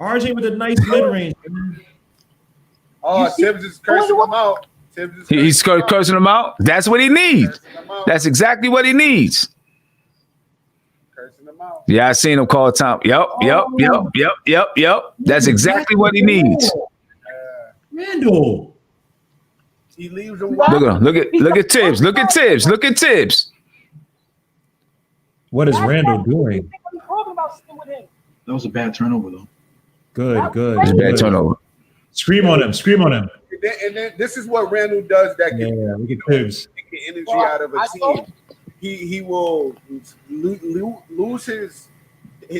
Speaker 2: RJ with a nice mid-range.
Speaker 4: Oh, Tibs is cursing him out.
Speaker 1: He's cursing him out. That's what he needs. That's exactly what he needs. Yeah, I seen him call time. Yep. That's exactly what he needs.
Speaker 2: Randall.
Speaker 4: He leaves him.
Speaker 1: Look at Tibs. Look at Tibs.
Speaker 2: What is Randall doing?
Speaker 5: That was a bad turnover, though.
Speaker 2: Good.
Speaker 1: It's a bad turnover.
Speaker 2: Scream on him.
Speaker 4: And then this is what Randall does that can
Speaker 2: look at Tibs.
Speaker 4: take the energy out of a team. he will lose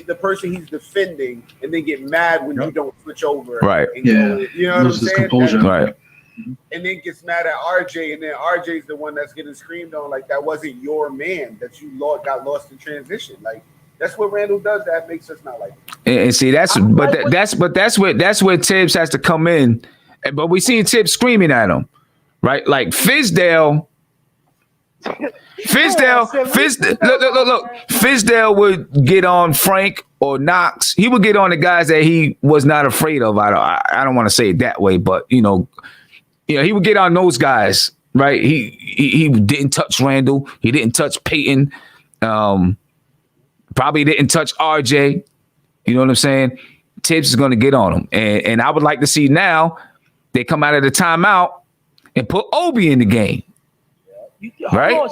Speaker 4: the person he's defending, and then get mad when you don't switch over.
Speaker 1: Right.
Speaker 4: And you know what I'm
Speaker 5: Loses
Speaker 4: saying?
Speaker 5: composure.
Speaker 1: Right.
Speaker 4: And then gets mad at RJ, and then RJ's the one that's getting screamed on like that wasn't your man, that you got lost in transition. Like that's what Randle does. That makes us not like him.
Speaker 1: And see, that's where Tibs has to come in. But we seen Tibs screaming at him, right? Like Fizdale. Look. Fizdale would get on Frank or Knox. He would get on the guys that he was not afraid of. I don't want to say it that way, but you know, he would get on those guys, right? He didn't touch Randle. He didn't touch Peyton. Probably didn't touch RJ. You know what I'm saying? Tibbs is going to get on him, and I would like to see now they come out of the timeout and put Obi in the game. Right?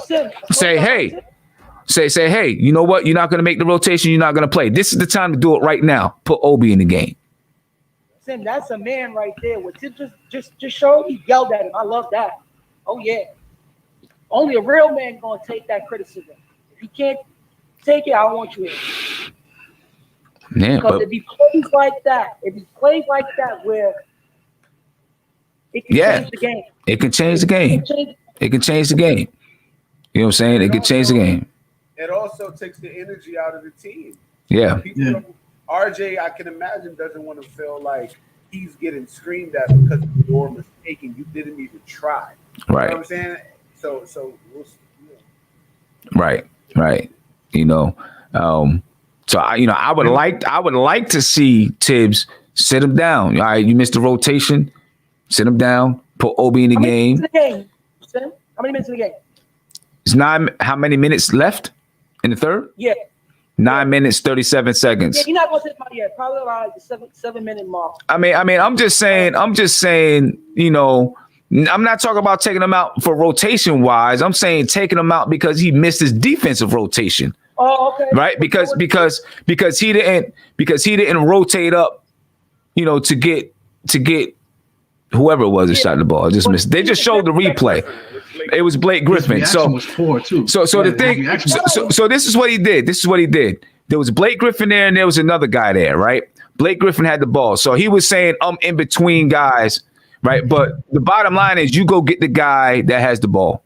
Speaker 1: Say, hey, you know what? You're not going to make the rotation. You're not going to play. This is the time to do it right now. Put Obi in the game.
Speaker 11: Sim, that's a man right there. What Tip just showed, he yelled at him. I love that. Oh, yeah. Only a real man going to take that criticism. If you can't take it, I don't want you in.
Speaker 1: Yeah,
Speaker 11: because if he plays like that, where it can change the game.
Speaker 1: It can change the game. It can change the game. You know what I'm saying? It can change the game.
Speaker 4: It also takes the energy out of the team.
Speaker 1: Yeah.
Speaker 4: RJ, I can imagine, doesn't want to feel like he's getting screamed at because of your mistake and you didn't even try.
Speaker 1: Right.
Speaker 4: You know what I'm saying? So we'll see.
Speaker 1: Right. You know, so I would like to see Tibbs sit him down. All right, you missed the rotation. Sit him down. Put Obi in the game.
Speaker 11: How many minutes in the game?
Speaker 1: It's 9. How many minutes left in the third?
Speaker 11: Yeah.
Speaker 1: 9 minutes, 37 seconds.
Speaker 11: Yeah, you're not going to take my yet. Probably around like the 7-minute mark.
Speaker 1: I mean, I'm just saying, you know, I'm not talking about taking him out for rotation wise. I'm saying taking him out because he missed his defensive rotation.
Speaker 11: Oh, okay.
Speaker 1: Right? Because he didn't rotate up, you know, to get whoever it was that shot the ball. Just missed. They just showed the replay. It was Blake Griffin. So
Speaker 5: was poor too.
Speaker 1: So the thing. So this is what he did. There was Blake Griffin there, and there was another guy there, right? Blake Griffin had the ball, so he was saying, "I'm in between guys," right? But the bottom line is, you go get the guy that has the ball.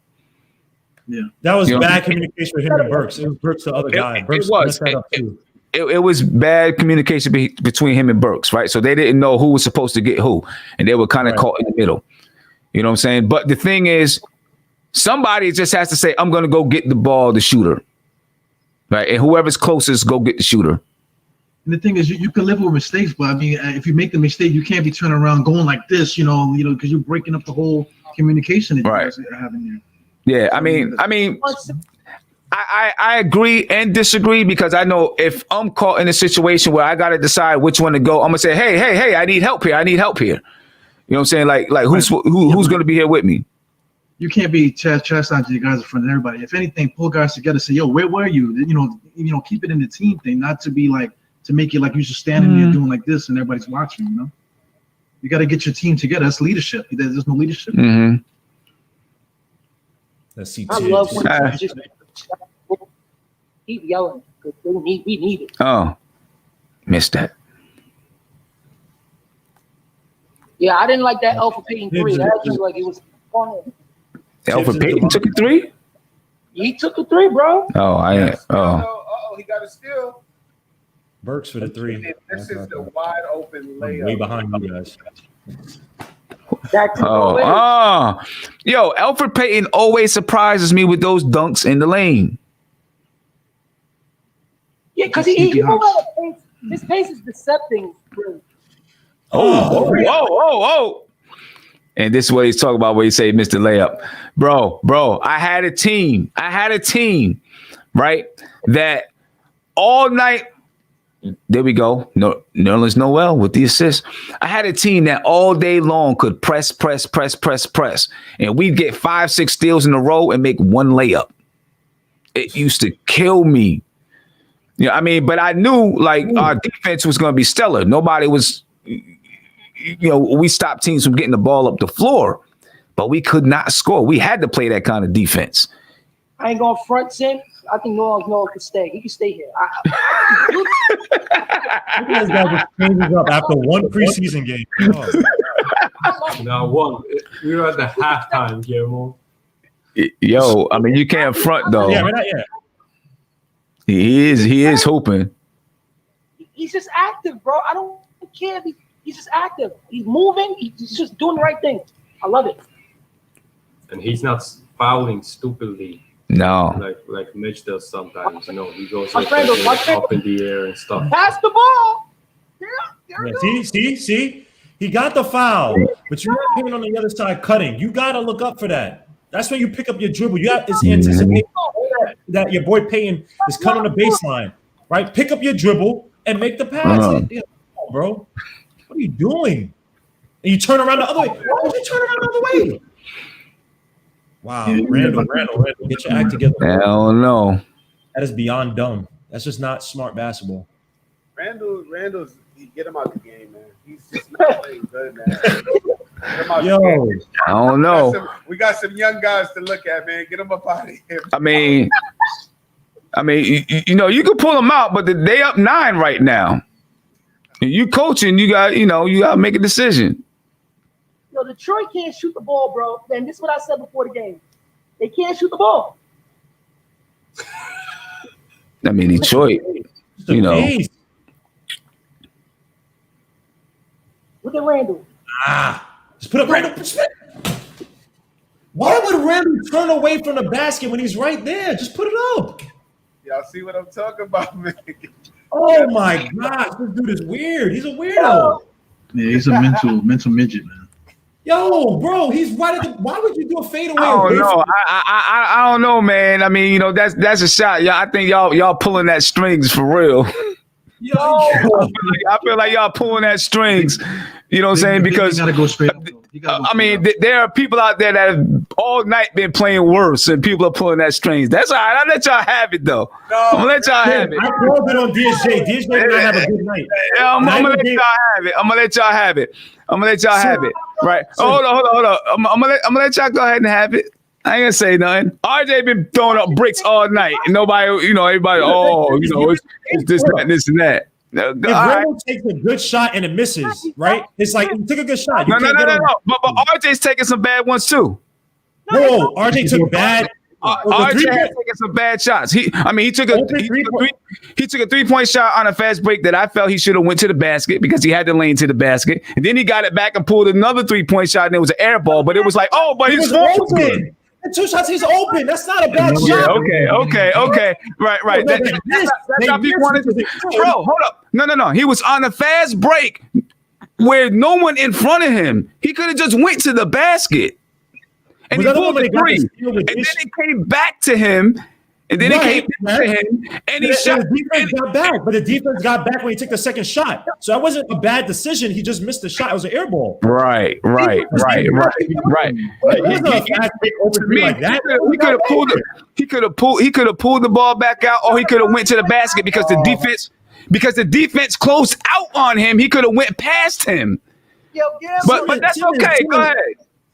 Speaker 2: Yeah, that was bad communication with him and Burks. It was Burks the other guy. Burks messed that up too.
Speaker 1: It was bad communication between him and Burks, right? So they didn't know who was supposed to get who, and they were kind of caught in the middle. You know what I'm saying? But the thing is, somebody just has to say, I'm going to go get the ball, the shooter, right? And whoever's closest, go get the shooter.
Speaker 5: And the thing is, you can live with mistakes, but I mean, if you make the mistake, you can't be turning around going like this, you know, because you're breaking up the whole communication that you guys are having there.
Speaker 1: Yeah, I mean, I agree and disagree, because I know if I'm caught in a situation where I got to decide which one to go, I'm gonna say, hey, I need help here. You know what I'm saying? Like who's going to be here with me?
Speaker 5: You can't be chastising your guys in front of everybody. If anything, pull guys together. Say, yo, where were you? You know, keep it in the team thing, not to be like to make it like you're just standing there doing like this and everybody's watching. You know, you got to get your team together. That's leadership. There's no leadership.
Speaker 1: Mm-hmm.
Speaker 2: Let's see.
Speaker 11: I love when you just keep yelling. We need it.
Speaker 1: Oh, missed that.
Speaker 11: Yeah, I didn't like that Alpha Payton 3. That was like it was fun.
Speaker 1: Alpha Payton took a 3?
Speaker 11: He took a 3, bro.
Speaker 1: Oh,
Speaker 4: he got a steal.
Speaker 2: Burks for the 3.
Speaker 4: This is the wide open layup.
Speaker 2: Way behind you guys.
Speaker 1: Yo, Alfred Payton always surprises me with those dunks in the lane.
Speaker 11: Yeah, because he his pace is decepting.
Speaker 1: Oh. And this is what he's talking about when he say Mr. Layup. Bro, I had a team, right? That all night. There we go. Nerlens Noel with the assist. I had a team that all day long could press. And we'd get 5-6 steals in a row and make one layup. It used to kill me. You know, I mean, but I knew like our defense was going to be stellar. Nobody was, we stopped teams from getting the ball up the floor, but we could not score. We had to play that kind of defense.
Speaker 11: I ain't going front Sim. I think Noah can stay. He can stay here.
Speaker 2: This guy just changes up after one preseason game. Oh.
Speaker 6: Now, we were at the halftime, Guillermo.
Speaker 1: Yo, I mean, you can't front though.
Speaker 2: Yeah, not yet.
Speaker 1: He is hooping.
Speaker 11: He's just active, bro. I don't care. He's just active. He's moving. He's just doing the right thing. I love it.
Speaker 6: And he's not fouling stupidly.
Speaker 1: No.
Speaker 6: Like Mitch does sometimes. He goes
Speaker 11: My friend,
Speaker 6: up in the air and stuff.
Speaker 11: Pass the ball.
Speaker 2: Yeah, see? He got the foul, but you're not paying on the other side cutting. You got to look up for that. That's when you pick up your dribble. You have to anticipate that your boy Peyton is cutting the baseline, right? Pick up your dribble and make the pass. Come on, bro. What are you doing? And you turn around the other way. Why would you turn around the other way? Wow, Randle, get your act together.
Speaker 1: Hell no.
Speaker 2: That is beyond dumb. That's just not smart basketball.
Speaker 4: Randle's get him out the game, man. He's just not playing good, man.
Speaker 1: Yo, I don't know.
Speaker 4: We got some young guys to look at, man. Get them up out of here.
Speaker 1: I mean, you can pull them out, but they up 9 right now. You coaching, you got to make a decision.
Speaker 11: Yo, Detroit can't shoot the ball, bro. And this is what I said before the game. They can't shoot the ball.
Speaker 1: I mean, Detroit,
Speaker 11: Look at Randle.
Speaker 2: Just put up Randle. Why would Randle turn away from the basket when he's right there? Just put it up.
Speaker 4: Y'all see what I'm talking about, man?
Speaker 2: Oh my gosh, this dude is weird. He's a weirdo.
Speaker 5: Yeah, he's a mental midget, man.
Speaker 2: Yo, bro, he's right at the. Why would you do a fadeaway?
Speaker 1: I don't know. I don't know, man. I mean, that's a shot. Yeah, I think y'all pulling that strings for real.
Speaker 2: Yo,
Speaker 1: I feel like y'all pulling that strings. You know what I'm saying? Because
Speaker 5: gotta go straight.
Speaker 1: There are people out there that have all night been playing worse, and people are pulling that strings. That's all right. I'll let y'all have it, though. I'm gonna let y'all have it.
Speaker 2: I called it on DJ. DJ did not have a good night.
Speaker 1: Yeah, I'm gonna let y'all have it. I'm gonna let y'all have it. Right? Hold on. I'm gonna let y'all go ahead and have it. I ain't gonna say nothing. RJ been throwing up bricks all night, and nobody, everybody. It's this, that, and this, and that.
Speaker 2: If Randle takes a good shot and it misses, right? It's like he took a good shot.
Speaker 1: No. But RJ's taking some bad ones too.
Speaker 2: Whoa, RJ took bad.
Speaker 1: RJ has taken some bad shots. He took a 3-point shot on a fast break that I felt he should have went to the basket because he had the lane to the basket, and then he got it back and pulled another 3-point shot, and it was an air ball. But it was like, but his form was good.
Speaker 2: And 2 shots, he's open. That's not a bad shot.
Speaker 1: Okay. Right. That's how people wanted to. Bro, hold up. No. He was on a fast break where no one in front of him. He could have just went to the basket. And he pulled the 3. And then it came back to him. And then it came back to him. And he shot.
Speaker 2: The defense got back. But the defense got back when he took the second shot. So that wasn't a bad decision. He just missed the shot. It was an air ball.
Speaker 1: Right. He could have pulled the ball back out, or he could have went to the basket because the defense closed out on him. He could have went past him. But that's okay. Go ahead.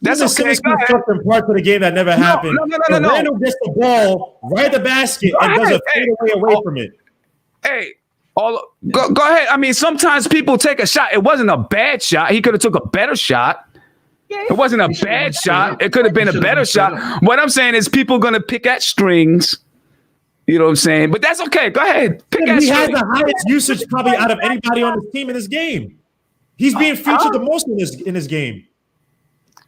Speaker 1: That's okay.
Speaker 2: Certain parts of the game that never happened. No. Randle gets the ball right at the basket and does a fadeaway away from it.
Speaker 1: Hey, go ahead. I mean, sometimes people take a shot. It wasn't a bad shot. He could have took a better shot. It wasn't a bad shot. It could have been a better shot. What I'm saying is people going to pick at strings. You know what I'm saying? But that's okay. Go ahead.
Speaker 2: He has the highest usage probably out of anybody on his team in this game. He's being featured the most in this game.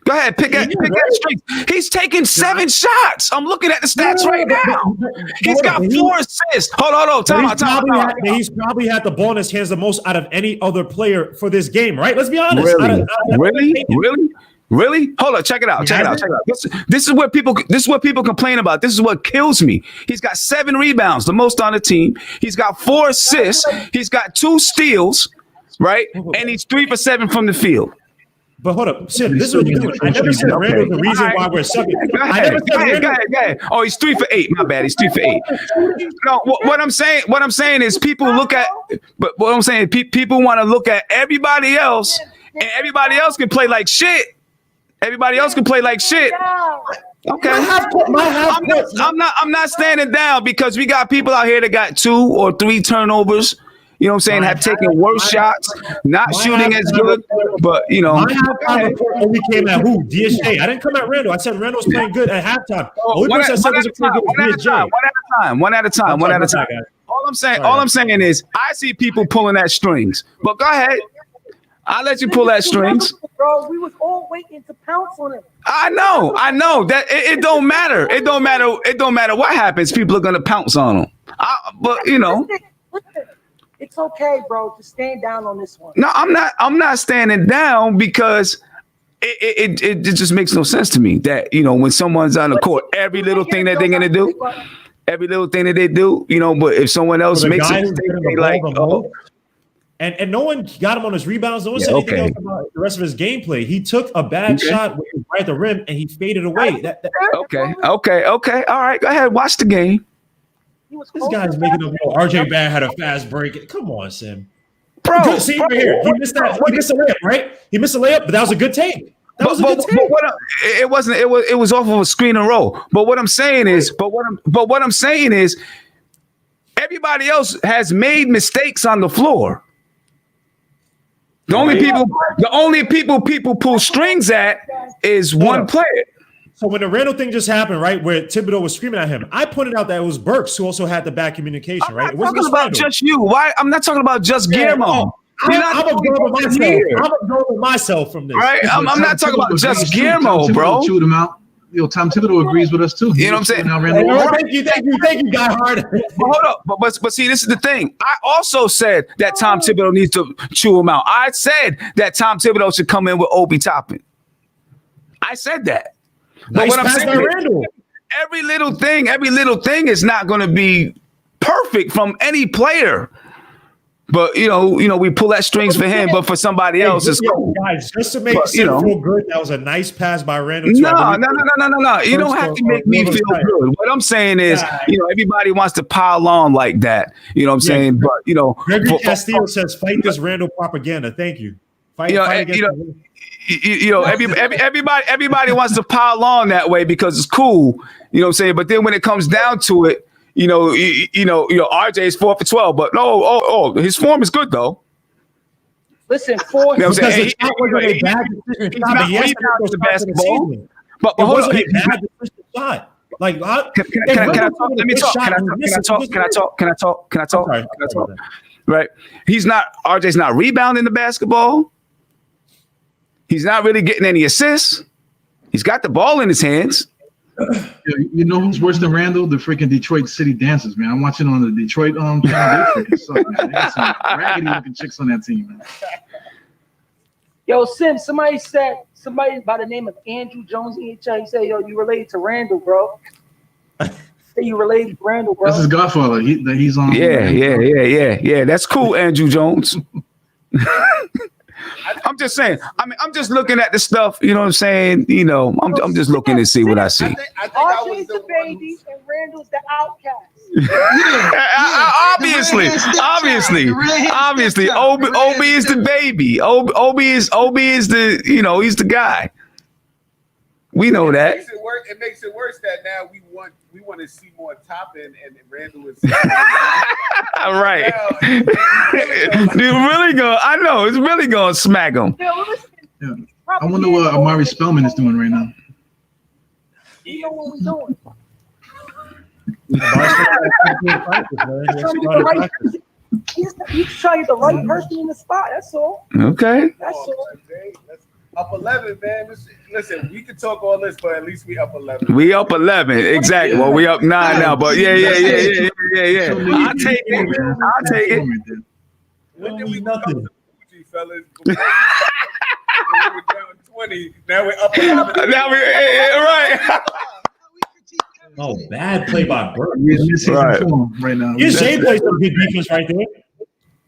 Speaker 1: Go ahead, pick at strings. He's taking 7 shots. I'm looking at the stats right now. He's got 4 assists. Hold on. Time out.
Speaker 2: He's probably had the ball in his hands the most out of any other player for this game, right? Let's be honest.
Speaker 1: Really? Hold on. Check it out. This is what people complain about. This is what kills me. He's got 7 rebounds, the most on the team. He's got 4 assists. He's got 2 steals, right? And he's 3 for 7 from the field.
Speaker 2: But hold up, Sim, this is what you're doing. I never said Randle's the reason why we're sucking.
Speaker 1: Go ahead. Oh, he's 3 for 8. My bad. He's 3 for 8. No, what I'm saying is people look at, but what I'm saying, people want to look at everybody else, and everybody else can play like shit. Okay. I'm not standing down because we got people out here that got 2 or 3 turnovers. You know what I'm saying? Have taken worse shots, not shooting as good, but you know.
Speaker 2: My halftime report only came at who? DSJ. I didn't come at Randall. I said Randall's playing good at halftime.
Speaker 1: One at a time. All I'm saying is I see people pulling at strings. But go ahead. I'll let you pull at strings.
Speaker 11: Bro, we was all waiting to pounce on him.
Speaker 1: I know that it don't matter. It don't matter what happens. People are gonna pounce on them. But you know.
Speaker 11: Listen, it's okay, bro. Just stand down on this one.
Speaker 1: No, I'm not standing down because it just makes no sense to me that, you know, when someone's on the court, every little thing that they're gonna do, you know, but if someone else makes it, they like, oh.
Speaker 2: And no one got him on his rebounds. No one said anything else about the rest of his gameplay. He took a bad shot right at the rim and he faded away.
Speaker 1: Okay. All right, go ahead. Watch the game.
Speaker 2: This guy's making up. RJ Barrett had a fast break. Come on, Sim.
Speaker 1: Bro,
Speaker 2: see right here. He missed a layup, right? He missed a layup, but that was a good take.
Speaker 1: It wasn't. It was off of a screen and roll. But what I'm saying is, everybody else has made mistakes on the floor. The only people pull strings at is one player.
Speaker 2: So when the Randall thing just happened, right, where Thibodeau was screaming at him, I pointed out that it was Burks who also had the bad communication, right?
Speaker 1: I'm not talking about just you. Why? I'm not talking about just Guillermo.
Speaker 2: I'm absorbing myself from this.
Speaker 1: Right? I'm not talking about just Guillermo, bro.
Speaker 5: Chewed him out. Yo, Tom Thibodeau agrees with us too.
Speaker 1: You know what I'm saying?
Speaker 2: Thank you, guy hard.
Speaker 1: Hold up, but see, this is the thing. I also said that Tom Thibodeau needs to chew him out. I said that Tom Thibodeau should come in with Obi Toppin. I said that. But what I'm saying is, every little thing is not going to be perfect from any player. But you know, we pull at strings for him, but for somebody else, it's cool.
Speaker 2: Guys, just to make it feel good, that was a nice pass by Randall.
Speaker 1: No. You don't have to make me feel good. What I'm saying is, everybody wants to pile on like that. You know what I'm saying? But
Speaker 2: Gregory Castillo says, "Fight this Randall propaganda." Thank you.
Speaker 1: Everybody wants to pile on that way because it's cool. You know what I'm saying? But then when it comes down to it, RJ is 4 for 12, but his form is good though.
Speaker 11: Listen, he's
Speaker 1: not the basketball. But
Speaker 2: it wasn't a bad decision shot. Like,
Speaker 1: can I talk? Let me talk. Can I talk? Right? RJ's not rebounding the basketball. He's not really getting any assists. He's got the ball in his hands.
Speaker 5: You know who's worse than Randall? The freaking Detroit City Dancers, man. I'm watching on the Detroit channel. They freaking suck, man. They got some raggedy looking chicks on that team, man.
Speaker 11: Yo, Sim, somebody by the name of Andrew Jones EHI, he said, yo, you related to Randall, bro. You related to Randall, bro.
Speaker 5: That's his godfather. He's on.
Speaker 1: Yeah. That's cool, Andrew Jones. I'm just saying. I'm just looking at the stuff. You know what I'm saying? I'm just looking to see what I see.
Speaker 11: RJ's the baby and Randall's the outcast.
Speaker 1: Obviously. Obi is the baby. Obi is the he's the guy. We know that.
Speaker 4: It makes it worse that now we want to see more Toppin and Randall is
Speaker 1: right. I know it's really gonna smack him.
Speaker 5: Yeah. I wonder what Amari Spellman is doing right now.
Speaker 11: You know what we're doing. He's trying to get the right person in the spot. That's all.
Speaker 1: Okay.
Speaker 11: That's all.
Speaker 4: Up 11, man. Listen, we can talk all this, but at least we up 11.
Speaker 1: We up 11, exactly. Well, we up 9 now, but yeah. I'll take it.
Speaker 4: When did we nothing, fellas? We were down 20. Now we're up 11.
Speaker 1: Now right.
Speaker 2: Oh, bad play by Burke.
Speaker 5: Right now.
Speaker 2: DJ plays some good defense right there.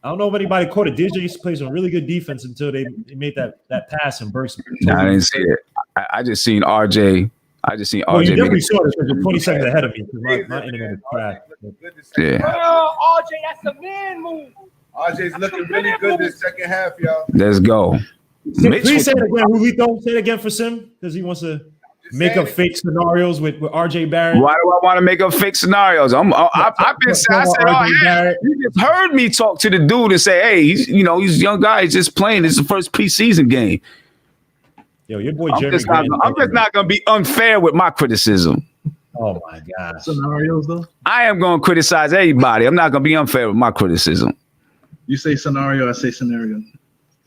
Speaker 2: I don't know if anybody caught it. DJ used to play some really good defense until they made that pass and Burks.
Speaker 1: No, I didn't see it. I just seen RJ.
Speaker 2: You definitely saw it because you're 20 seconds ahead of me. My internet is trash.
Speaker 1: Yeah.
Speaker 11: RJ, that's a man move.
Speaker 4: RJ's looking really good this second half, y'all.
Speaker 1: Let's go.
Speaker 2: Please say it again, Julito. Say it again for Sim because he wants to. make up fake scenarios with RJ Barrett.
Speaker 1: Why do I want to make up fake scenarios? I've been saying, you just heard me talk to the dude and say, hey, he's a young guy. He's just playing. This is the first preseason game.
Speaker 2: Yo, your boy
Speaker 1: I'm
Speaker 2: Jeremy.
Speaker 1: just not going to be unfair with my criticism.
Speaker 2: Oh my God.
Speaker 5: Scenarios though?
Speaker 1: I am going to criticize everybody. I'm not going to be unfair with my criticism.
Speaker 5: You say scenario, I say scenario.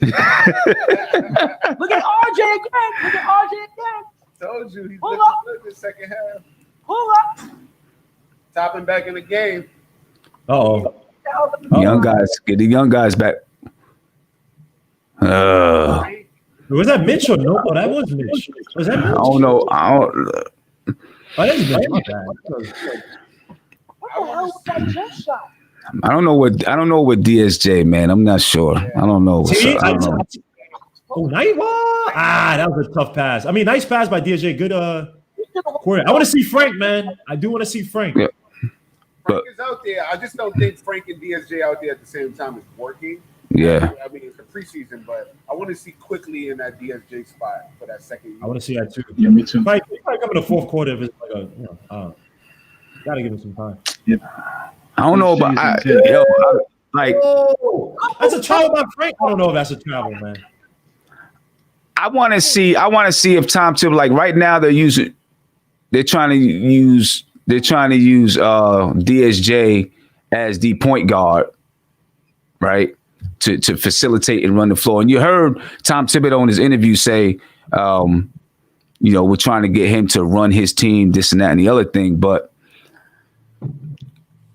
Speaker 11: Look at RJ again. Look at RJ again.
Speaker 4: Told you he's
Speaker 11: Hold
Speaker 4: looking good the second half.
Speaker 11: Pull up.
Speaker 4: Toppin back in the game.
Speaker 2: Uh-oh.
Speaker 1: Young guys, get the young guys back.
Speaker 2: Was that Mitch or no? Oh, that was Mitch. Was that Mitch?
Speaker 1: I don't know.
Speaker 2: Oh, that's Mitch. My bad.
Speaker 11: What the hell was that jump shot?
Speaker 1: I don't know what DSJ, man. I'm not sure. I don't know. I don't know.
Speaker 2: Oh, nice. That was a tough pass. I mean, nice pass by DSJ. Good quarter. I want to see Frank, man. I do want to see Frank.
Speaker 1: Yeah.
Speaker 4: Frank is out there. I just don't think Frank and DSJ out there at the same time is working.
Speaker 1: Yeah.
Speaker 4: I mean, it's a preseason, but I want to see quickly in that DSJ spot for that second year.
Speaker 2: I want to see that too.
Speaker 5: Yeah, me too.
Speaker 2: He might come in the fourth quarter if it's like gotta give him some time.
Speaker 5: Yeah.
Speaker 1: I don't know, but that's
Speaker 2: a travel by Frank. I don't know if that's a travel, man.
Speaker 1: I want to see if Tom Tibs, like right now they're trying to use DSJ as the point guard, right? To facilitate and run the floor. And you heard Tom Thibodeau in his interview say, we're trying to get him to run his team, this and that and the other thing. But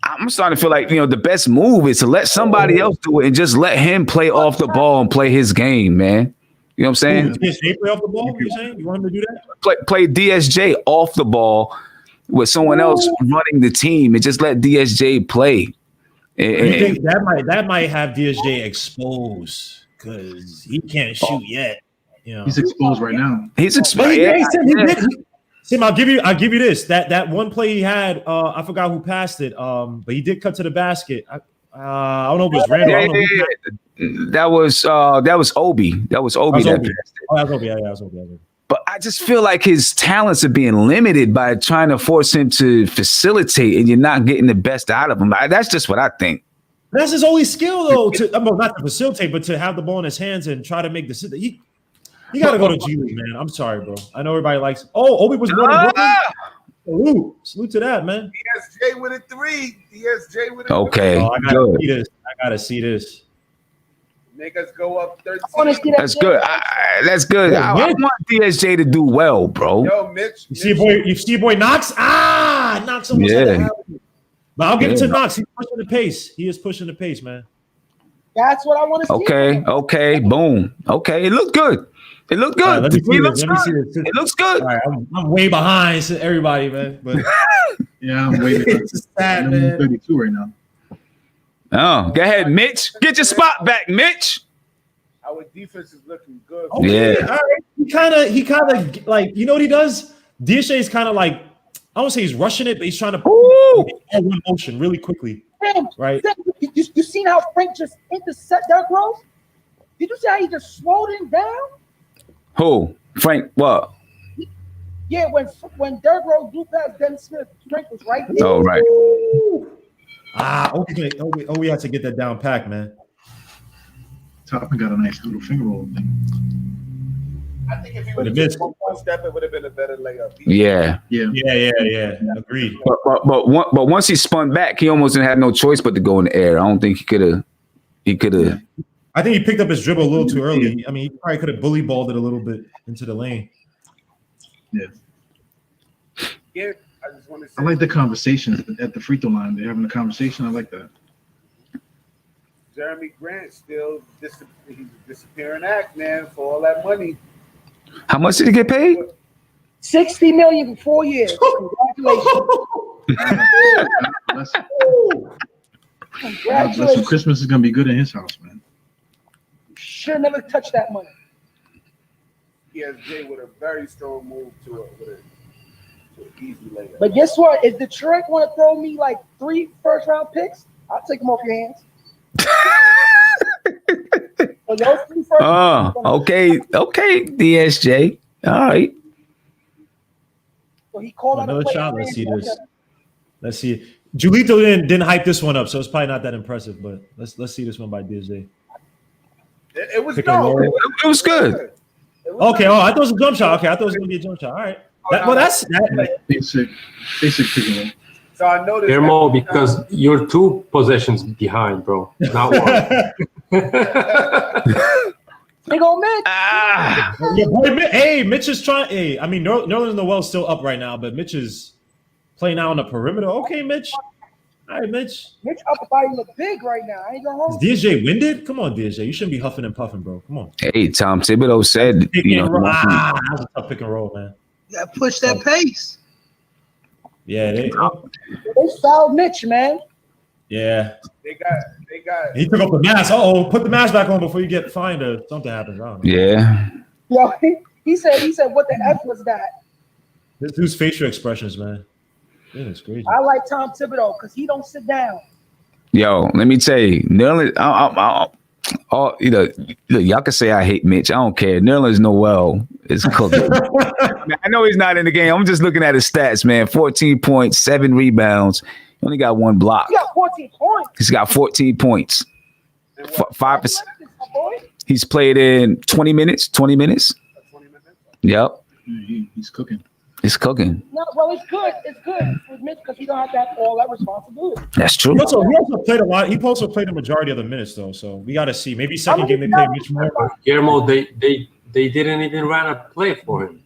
Speaker 1: I'm starting to feel like, the best move is to let somebody else do it and just let him play off the ball and play his game, man. You know what I'm saying?
Speaker 2: DSJ play off the ball? You saying you want him to do that?
Speaker 1: Play DSJ off the ball with someone else running the team and just let DSJ play.
Speaker 2: You think that might have DSJ exposed because he can't shoot yet.
Speaker 5: He's exposed right now.
Speaker 1: He's exposed.
Speaker 2: Sim, I'll give you this. That one play he had, I forgot who passed it. But he did cut to the basket. I don't know if it was Randle.
Speaker 1: That was Obi. That was Obi.
Speaker 2: That was Obi. Yeah, that was Obi.
Speaker 1: But I just feel like his talents are being limited by trying to force him to facilitate, and you're not getting the best out of him. That's just what I think.
Speaker 2: That's his only skill, though. Not to facilitate, but to have the ball in his hands and try to make the. He got to go to G League, man. I'm sorry, bro. I know everybody likes. Oh, Obi was born in Brooklyn. Salute to that, man.
Speaker 4: DSJ with a 3. DSJ with a 3.
Speaker 1: Okay,
Speaker 2: I gotta see this.
Speaker 4: Make us go up 13.
Speaker 1: That's good. That's good. I want DSJ to do well, bro.
Speaker 4: Yo, Mitch.
Speaker 2: You see your boy Knox? Knox almost had to have it. But I'll give it to Knox. He's pushing the pace. He is pushing the pace, man.
Speaker 11: That's what I want to see.
Speaker 1: Okay. Boom. Okay. It looked good. It looked good.
Speaker 2: Let me see this.
Speaker 1: It looks good.
Speaker 2: All right, I'm way behind everybody, man. But
Speaker 5: yeah, I'm way behind.
Speaker 2: It's sad, man.
Speaker 5: 32 right now.
Speaker 1: Oh, go ahead, Mitch. Get your spot back, Mitch.
Speaker 4: Our defense is looking good.
Speaker 1: Yeah.
Speaker 2: All right. He kind of like, you know what he does? DSJ is kind of like, I don't say he's rushing it, but he's trying to make one motion really quickly. Right.
Speaker 11: You seen how Frank just intercept Derrick Rose? Did you see how he just slowed him down?
Speaker 1: Who? Frank, what?
Speaker 11: Yeah, when Derrick Rose blew past Dennis Smith, Frank was right there.
Speaker 1: Oh, right.
Speaker 2: We had to get that down pack, man.
Speaker 5: Toppin got a nice little finger roll thing.
Speaker 4: I think if he would have just one step, it would have been a better layup.
Speaker 1: Yeah.
Speaker 2: Agreed.
Speaker 1: But once he spun back, he almost didn't have no choice but to go in the air. I don't think he could have. Yeah.
Speaker 2: I think he picked up his dribble a little too early. I mean, he probably could have bully balled it a little bit into the lane.
Speaker 5: Yeah.
Speaker 4: Yeah. I just want to say,
Speaker 5: I like the conversation at the free throw line. They're having a conversation. I like that.
Speaker 4: Jeremy Grant still he's a disappearing act, man, for all that money.
Speaker 1: How much did he get paid?
Speaker 11: $60 million for 4 years.
Speaker 5: Congratulations. Christmas is gonna be good in his house, man.
Speaker 11: Should never touch that money.
Speaker 4: DSJ with a very strong move to an easy layup.
Speaker 11: But guess what? If Detroit want to throw me like 3 first-round picks, I'll take them off your hands. Those 3 first
Speaker 1: okay, DSJ. All right.
Speaker 11: So he called out
Speaker 2: another
Speaker 11: a play.
Speaker 2: shot. Let's see this. Let's see. Julito didn't hype this one up, so it's probably not that impressive. But let's see this one by DJ.
Speaker 4: It was
Speaker 2: Pick and roll.
Speaker 1: It was good.
Speaker 2: Okay. Oh, I thought it was a jump shot. Okay, I thought it was gonna be a jump shot. All right. That's
Speaker 5: basic pick and roll.
Speaker 4: So I noticed
Speaker 6: Guillermo, because you're 2 possessions behind, bro. Not one.
Speaker 11: They go Mitch.
Speaker 2: Yeah, boy, hey, Mitch is trying. Hey, I mean, Nerlens Noel's still up right now, but Mitch is playing out on the perimeter. Okay, Mitch. All right, Mitch.
Speaker 11: Mitch up body look big right now. I ain't gonna hold.
Speaker 2: Is DJ winded? Come on, DJ. You shouldn't be huffing and puffing, bro. Come on.
Speaker 1: Hey, Tom Thibodeau said,
Speaker 2: Pick
Speaker 1: you know,
Speaker 2: and roll. That was a tough pick and roll, man.
Speaker 9: You gotta push that pace.
Speaker 2: Yeah,
Speaker 11: They fouled Mitch, man.
Speaker 2: yeah.
Speaker 4: they got.
Speaker 2: He took off the mask. Put the mask back on before you get fined or something happens. I don't know.
Speaker 1: Yeah.
Speaker 11: Yo, he said, what the F was that?
Speaker 2: This dude's facial expressions, man. It's crazy.
Speaker 11: I like Tom Thibodeau because he don't sit down.
Speaker 1: Yo, let me tell you, Nerlens, you know, look, y'all can say I hate Mitch. I don't care. Nerlens Noel is cooking. I know he's not in the game. I'm just looking at his stats, man. 14 points, 7 rebounds. He only got 1 block.
Speaker 11: He got 14 points.
Speaker 1: He's got 14 points. 5%. He's played in 20 minutes. 20 minutes. Yep.
Speaker 5: He's cooking.
Speaker 1: It's cooking.
Speaker 11: No, well, it's good. It's good with Mitch because he don't have to have all that responsibility.
Speaker 1: That's true.
Speaker 2: He also played a lot. He also played the majority of the minutes, though. So we got to see. Maybe second game they play Mitch more.
Speaker 6: Guillermo, they didn't even run a play for him.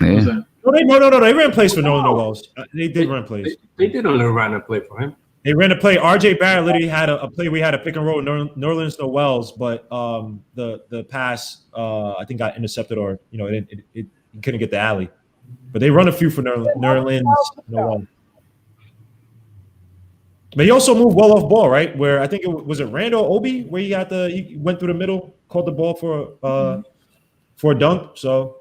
Speaker 1: Yeah.
Speaker 2: No. They ran plays for Nolan Noels. They did run plays.
Speaker 6: They didn't run a play for him.
Speaker 2: They ran a play. RJ Barrett literally had a play. We had a pick and roll Nerlens Noel's, but the pass I think got intercepted, or it couldn't get the alley. But they run a few for Nerlens Noel. But he also moved well off ball, right? Where I think it was Randle Obi, where he went through the middle, caught the ball for a dunk. So,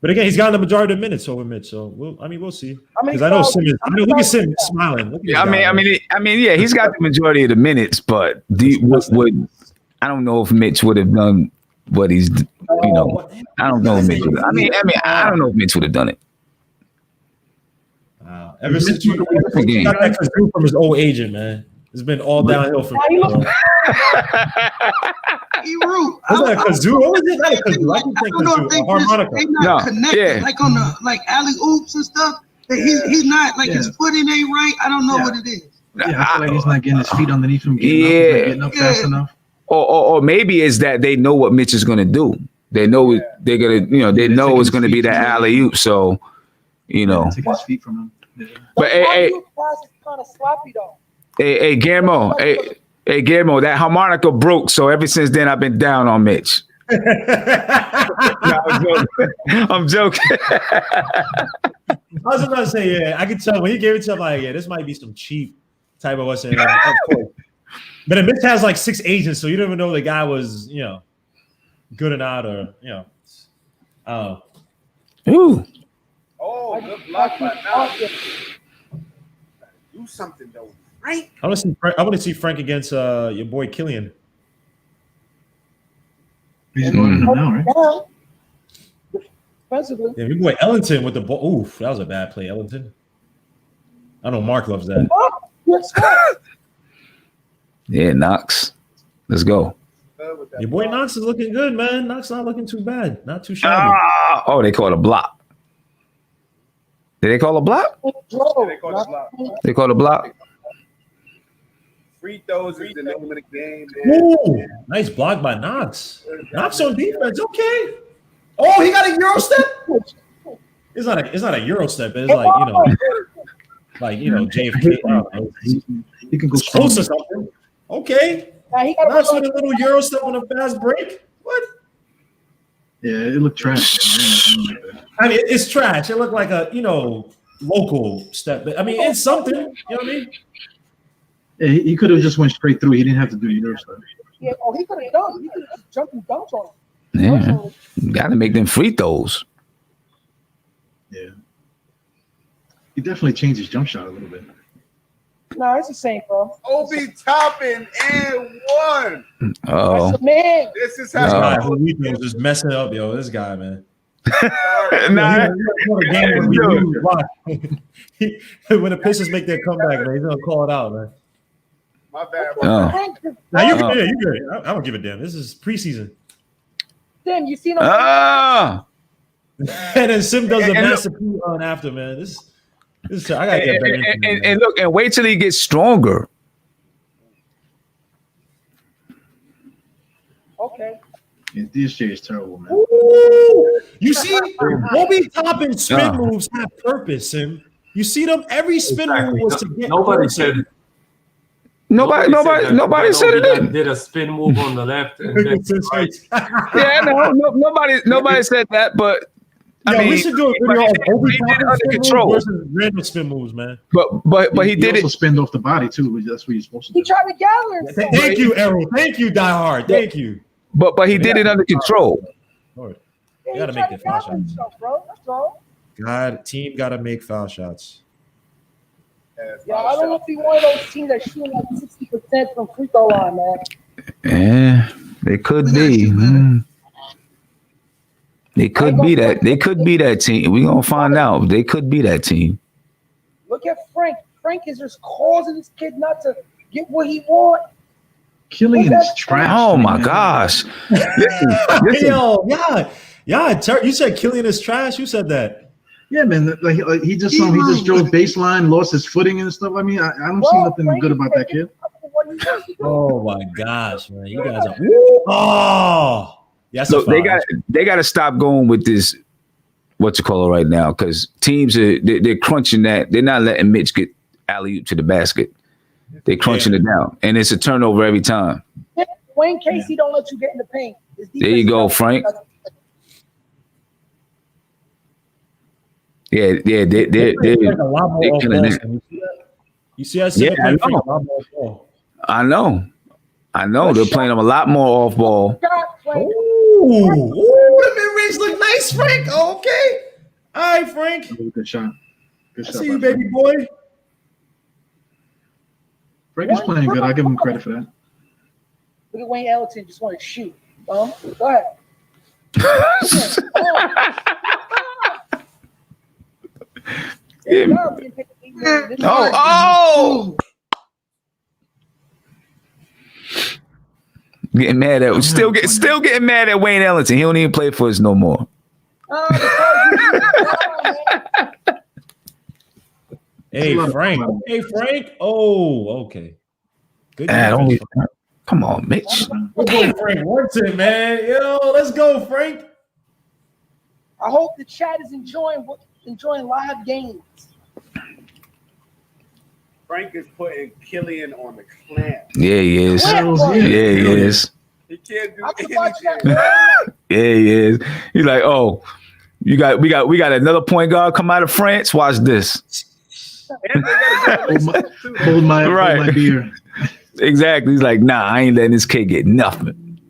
Speaker 2: but again, he's gotten the majority of the minutes over Mitch. So we'll see. Because I know Simeon. Look at Simeon smiling.
Speaker 1: Yeah, I mean, yeah, he's got the majority of the minutes, but I don't know if Mitch would have done what he's. I don't know if Mitch would. I don't know if Mitch would have done it.
Speaker 2: Ever since you got that kazoo from his old agent, man, it's been all downhill from him.
Speaker 9: What's
Speaker 2: that, a kazoo? What was it? Not a kazoo. I can think kazoo. A harmonica.
Speaker 9: They not connected, like on the alley oops and stuff. He's not his footing ain't right. I don't know what it is.
Speaker 5: Yeah, I feel like he's not getting his feet underneath him. Getting up fast enough.
Speaker 1: Or maybe it's that they know what Mitch is going to do. They know they're gonna, they know it's going to be the alley oop. So,
Speaker 5: take his feet from him. Yeah.
Speaker 1: But hey,
Speaker 11: kind of sloppy though.
Speaker 1: Hey, Guillermo, Guillermo, that harmonica broke. So ever since then, I've been down on Mitch. No, I'm joking.
Speaker 2: I was about to say, I could tell when he gave it to him, like, this might be some cheap type of what's in it. Of course. But then Mitch has like 6 agents, so you don't even know the guy was, good or not, or
Speaker 1: Ooh.
Speaker 4: Oh, good block by now. Do something though, right?
Speaker 2: I want to see Frank against your boy Killian.
Speaker 5: He's going now, right?
Speaker 2: Yeah, your boy Ellington with the ball. Oof, that was a bad play, Ellington. I know Mark loves that.
Speaker 1: Yeah, Knox. Let's go.
Speaker 2: Your boy Knox is looking good, man. Knox not looking too bad. Not too shabby.
Speaker 1: They called a block. Did they call a block? They called a block.
Speaker 4: Free throws is the name of the game.
Speaker 2: Ooh, nice block by Knox. Knox on defense. Okay. Oh, he got a Euro step. It's not a Euro step. It's like JFK.
Speaker 5: He can go
Speaker 2: close or something. Okay. Knox with a little Euro step on a fast break. What?
Speaker 5: Yeah, it looked trash.
Speaker 2: I mean, it's trash. It looked like a local step. I mean, it's something. You know what I mean?
Speaker 5: Yeah, he could have just went straight through. He didn't have to do Euro stuff.
Speaker 11: Yeah. Oh, he could have done. He could have jumped and dunked on him.
Speaker 1: Yeah, got to make them free throws.
Speaker 5: Yeah, he definitely changed his jump shot a little bit.
Speaker 11: No, it's the same, bro.
Speaker 4: Obi Toppin and 1.
Speaker 1: Oh,
Speaker 11: man.
Speaker 4: This is
Speaker 2: This
Speaker 4: how
Speaker 2: guy who we think is just messing up, yo. This guy, man.
Speaker 1: Nah,
Speaker 2: when the Pistons make their comeback, man, he's gonna call it out, man.
Speaker 4: My bad.
Speaker 2: Now you good. You good. I don't give a damn. This is preseason.
Speaker 11: Then you see them.
Speaker 1: Ah.
Speaker 2: And then Sim does a massive pee on after, man. This I gotta get better.
Speaker 1: And look, and wait till he gets stronger.
Speaker 11: Okay.
Speaker 5: Yeah, this year is terrible, man.
Speaker 2: Ooh, you see, Obi Toppin spin moves have purpose, Sim. You see them. Every spin move was to get.
Speaker 6: Nobody said.
Speaker 1: Nobody said it.
Speaker 6: Did a spin move on the left. And then right.
Speaker 1: Yeah, nobody said that, but I mean,
Speaker 2: we should do a video of Obi Toppin
Speaker 1: under control
Speaker 2: versus random spin moves, man.
Speaker 1: But he did
Speaker 5: also
Speaker 1: it.
Speaker 5: spinned off the body too. That's what you're supposed to do.
Speaker 11: He tried to gather himself.
Speaker 2: Thank you, Errol. Thank you, Die Hard. Thank you.
Speaker 1: But he did it under control.
Speaker 2: You gotta make the foul shots.
Speaker 11: Bro. That's all.
Speaker 2: Team gotta make foul shots.
Speaker 11: Yeah, I don't know if he one of those teams that shoot like 60% from free throw line, man.
Speaker 1: Yeah, they could be. They could be that. They could be that team. We're gonna find out. They could be that team.
Speaker 11: Look at Frank. Frank is just causing this kid not to get what he wants.
Speaker 5: Killian is trash.
Speaker 1: Oh my gosh! Listen.
Speaker 2: Yo, you said Killian is trash. You said that.
Speaker 5: Yeah, man. Like he just drove baseline, lost his footing and stuff. I mean, I don't see nothing good about that kid.
Speaker 2: Oh my gosh, man! You guys are. Yes.
Speaker 1: So they got to stop going with this. What you call it right now? Because teams they're crunching that. They're not letting Mitch get alley-oop to the basket. They're crunching it down, and it's a turnover every time.
Speaker 11: Wayne Casey don't let you get in the paint.
Speaker 1: There you go, Frank. Yeah, they're
Speaker 2: a lot more killing it. You see that?
Speaker 1: Yeah, I know. They're playing them a lot more off ball.
Speaker 2: Ooh, the mid-range look nice, Frank. Okay. All right, Frank.
Speaker 5: Good shot.
Speaker 2: I see you, baby boy.
Speaker 5: Frank is playing good. I give him credit for that.
Speaker 11: Look at Wayne Ellington just want to shoot. Go ahead.
Speaker 1: Oh! Getting mad at still getting mad at Wayne Ellington. He don't even play for us no more.
Speaker 2: Hey Frank. Oh, okay. Good.
Speaker 1: Come on, Mitch.
Speaker 2: Let's go, Frank. What's it, man? Yo, let's go, Frank.
Speaker 11: I hope the chat is enjoying live games.
Speaker 4: Frank is putting Killian on the clamp.
Speaker 1: Yeah, he is.
Speaker 11: Yeah,
Speaker 1: he is.
Speaker 4: He can't do
Speaker 11: I can
Speaker 4: anything.
Speaker 11: watch that.
Speaker 1: Yeah, he is. He's like, oh, we got another point guard come out of France. Watch this.
Speaker 5: Hold my beer.
Speaker 1: Exactly. He's like, nah, I ain't letting this kid get nothing.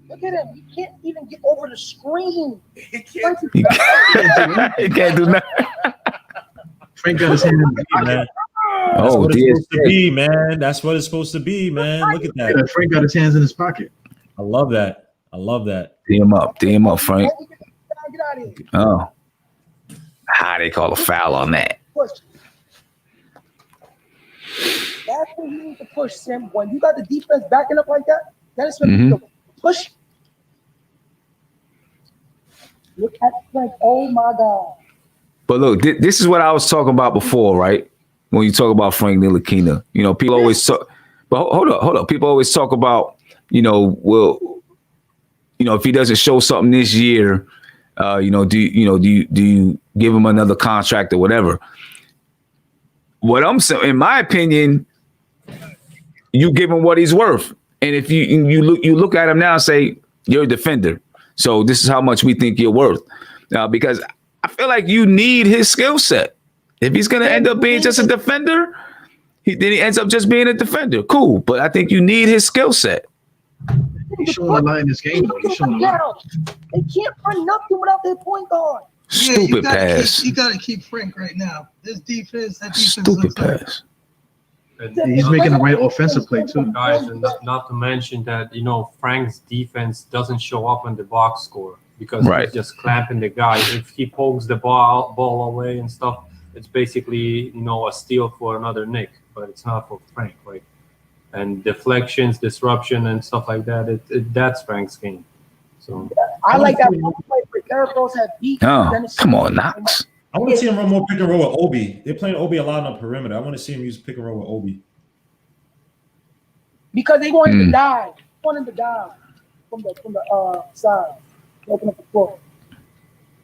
Speaker 11: Look at him. He can't even get over the screen.
Speaker 1: He can't do nothing.
Speaker 5: Frank got his hand in the beer, man.
Speaker 2: That's what it's supposed to be, man. That's what it's supposed to be, man. Look at that.
Speaker 5: Yeah, Frank got his hands in his pocket.
Speaker 2: I love that.
Speaker 1: Tee him up, Frank.
Speaker 11: Get out of here.
Speaker 1: Oh. How they call a foul on that?
Speaker 11: Push. That's when you need to push, Sim. When you got the defense backing up like that, that is when you need to push. Look at Frank. Oh my God.
Speaker 1: But look, this is what I was talking about before, right? When you talk about Frank Ntilikina, people always talk. But hold up. People always talk about, if he doesn't show something this year, do you give him another contract or whatever? What I'm saying, in my opinion, you give him what he's worth, and if you look at him now and say you're a defender, so this is how much we think you're worth, because I feel like you need his skill set. If he's going to end up being just a defender, then he ends up just being a defender. Cool. But I think you need his skill set.
Speaker 5: He's showing a lot in this game, though. He's showing a lot.
Speaker 11: They can't run nothing without their point guard.
Speaker 1: Stupid pass.
Speaker 9: You got to keep Frank right now. This defense, that defense.
Speaker 1: Stupid pass.
Speaker 5: He's making the right offensive play, too.
Speaker 6: Guys, and not to mention that, Frank's defense doesn't show up in the box score. because he's just clamping the guy. If he pokes the ball away and stuff, it's basically, a steal for another Knick, but it's not for Frank, right? And deflections, disruption, and stuff like that, that's Frank's game. So
Speaker 11: I like that one play where Derrick Rose had beat.
Speaker 1: Oh, come on, Knox.
Speaker 2: I want to see him run more pick and roll with Obi. They're playing Obi a lot on the perimeter. I want to see him use pick and roll with Obi.
Speaker 11: Because they want him to dive. They want him to dive from the side. Open up the floor.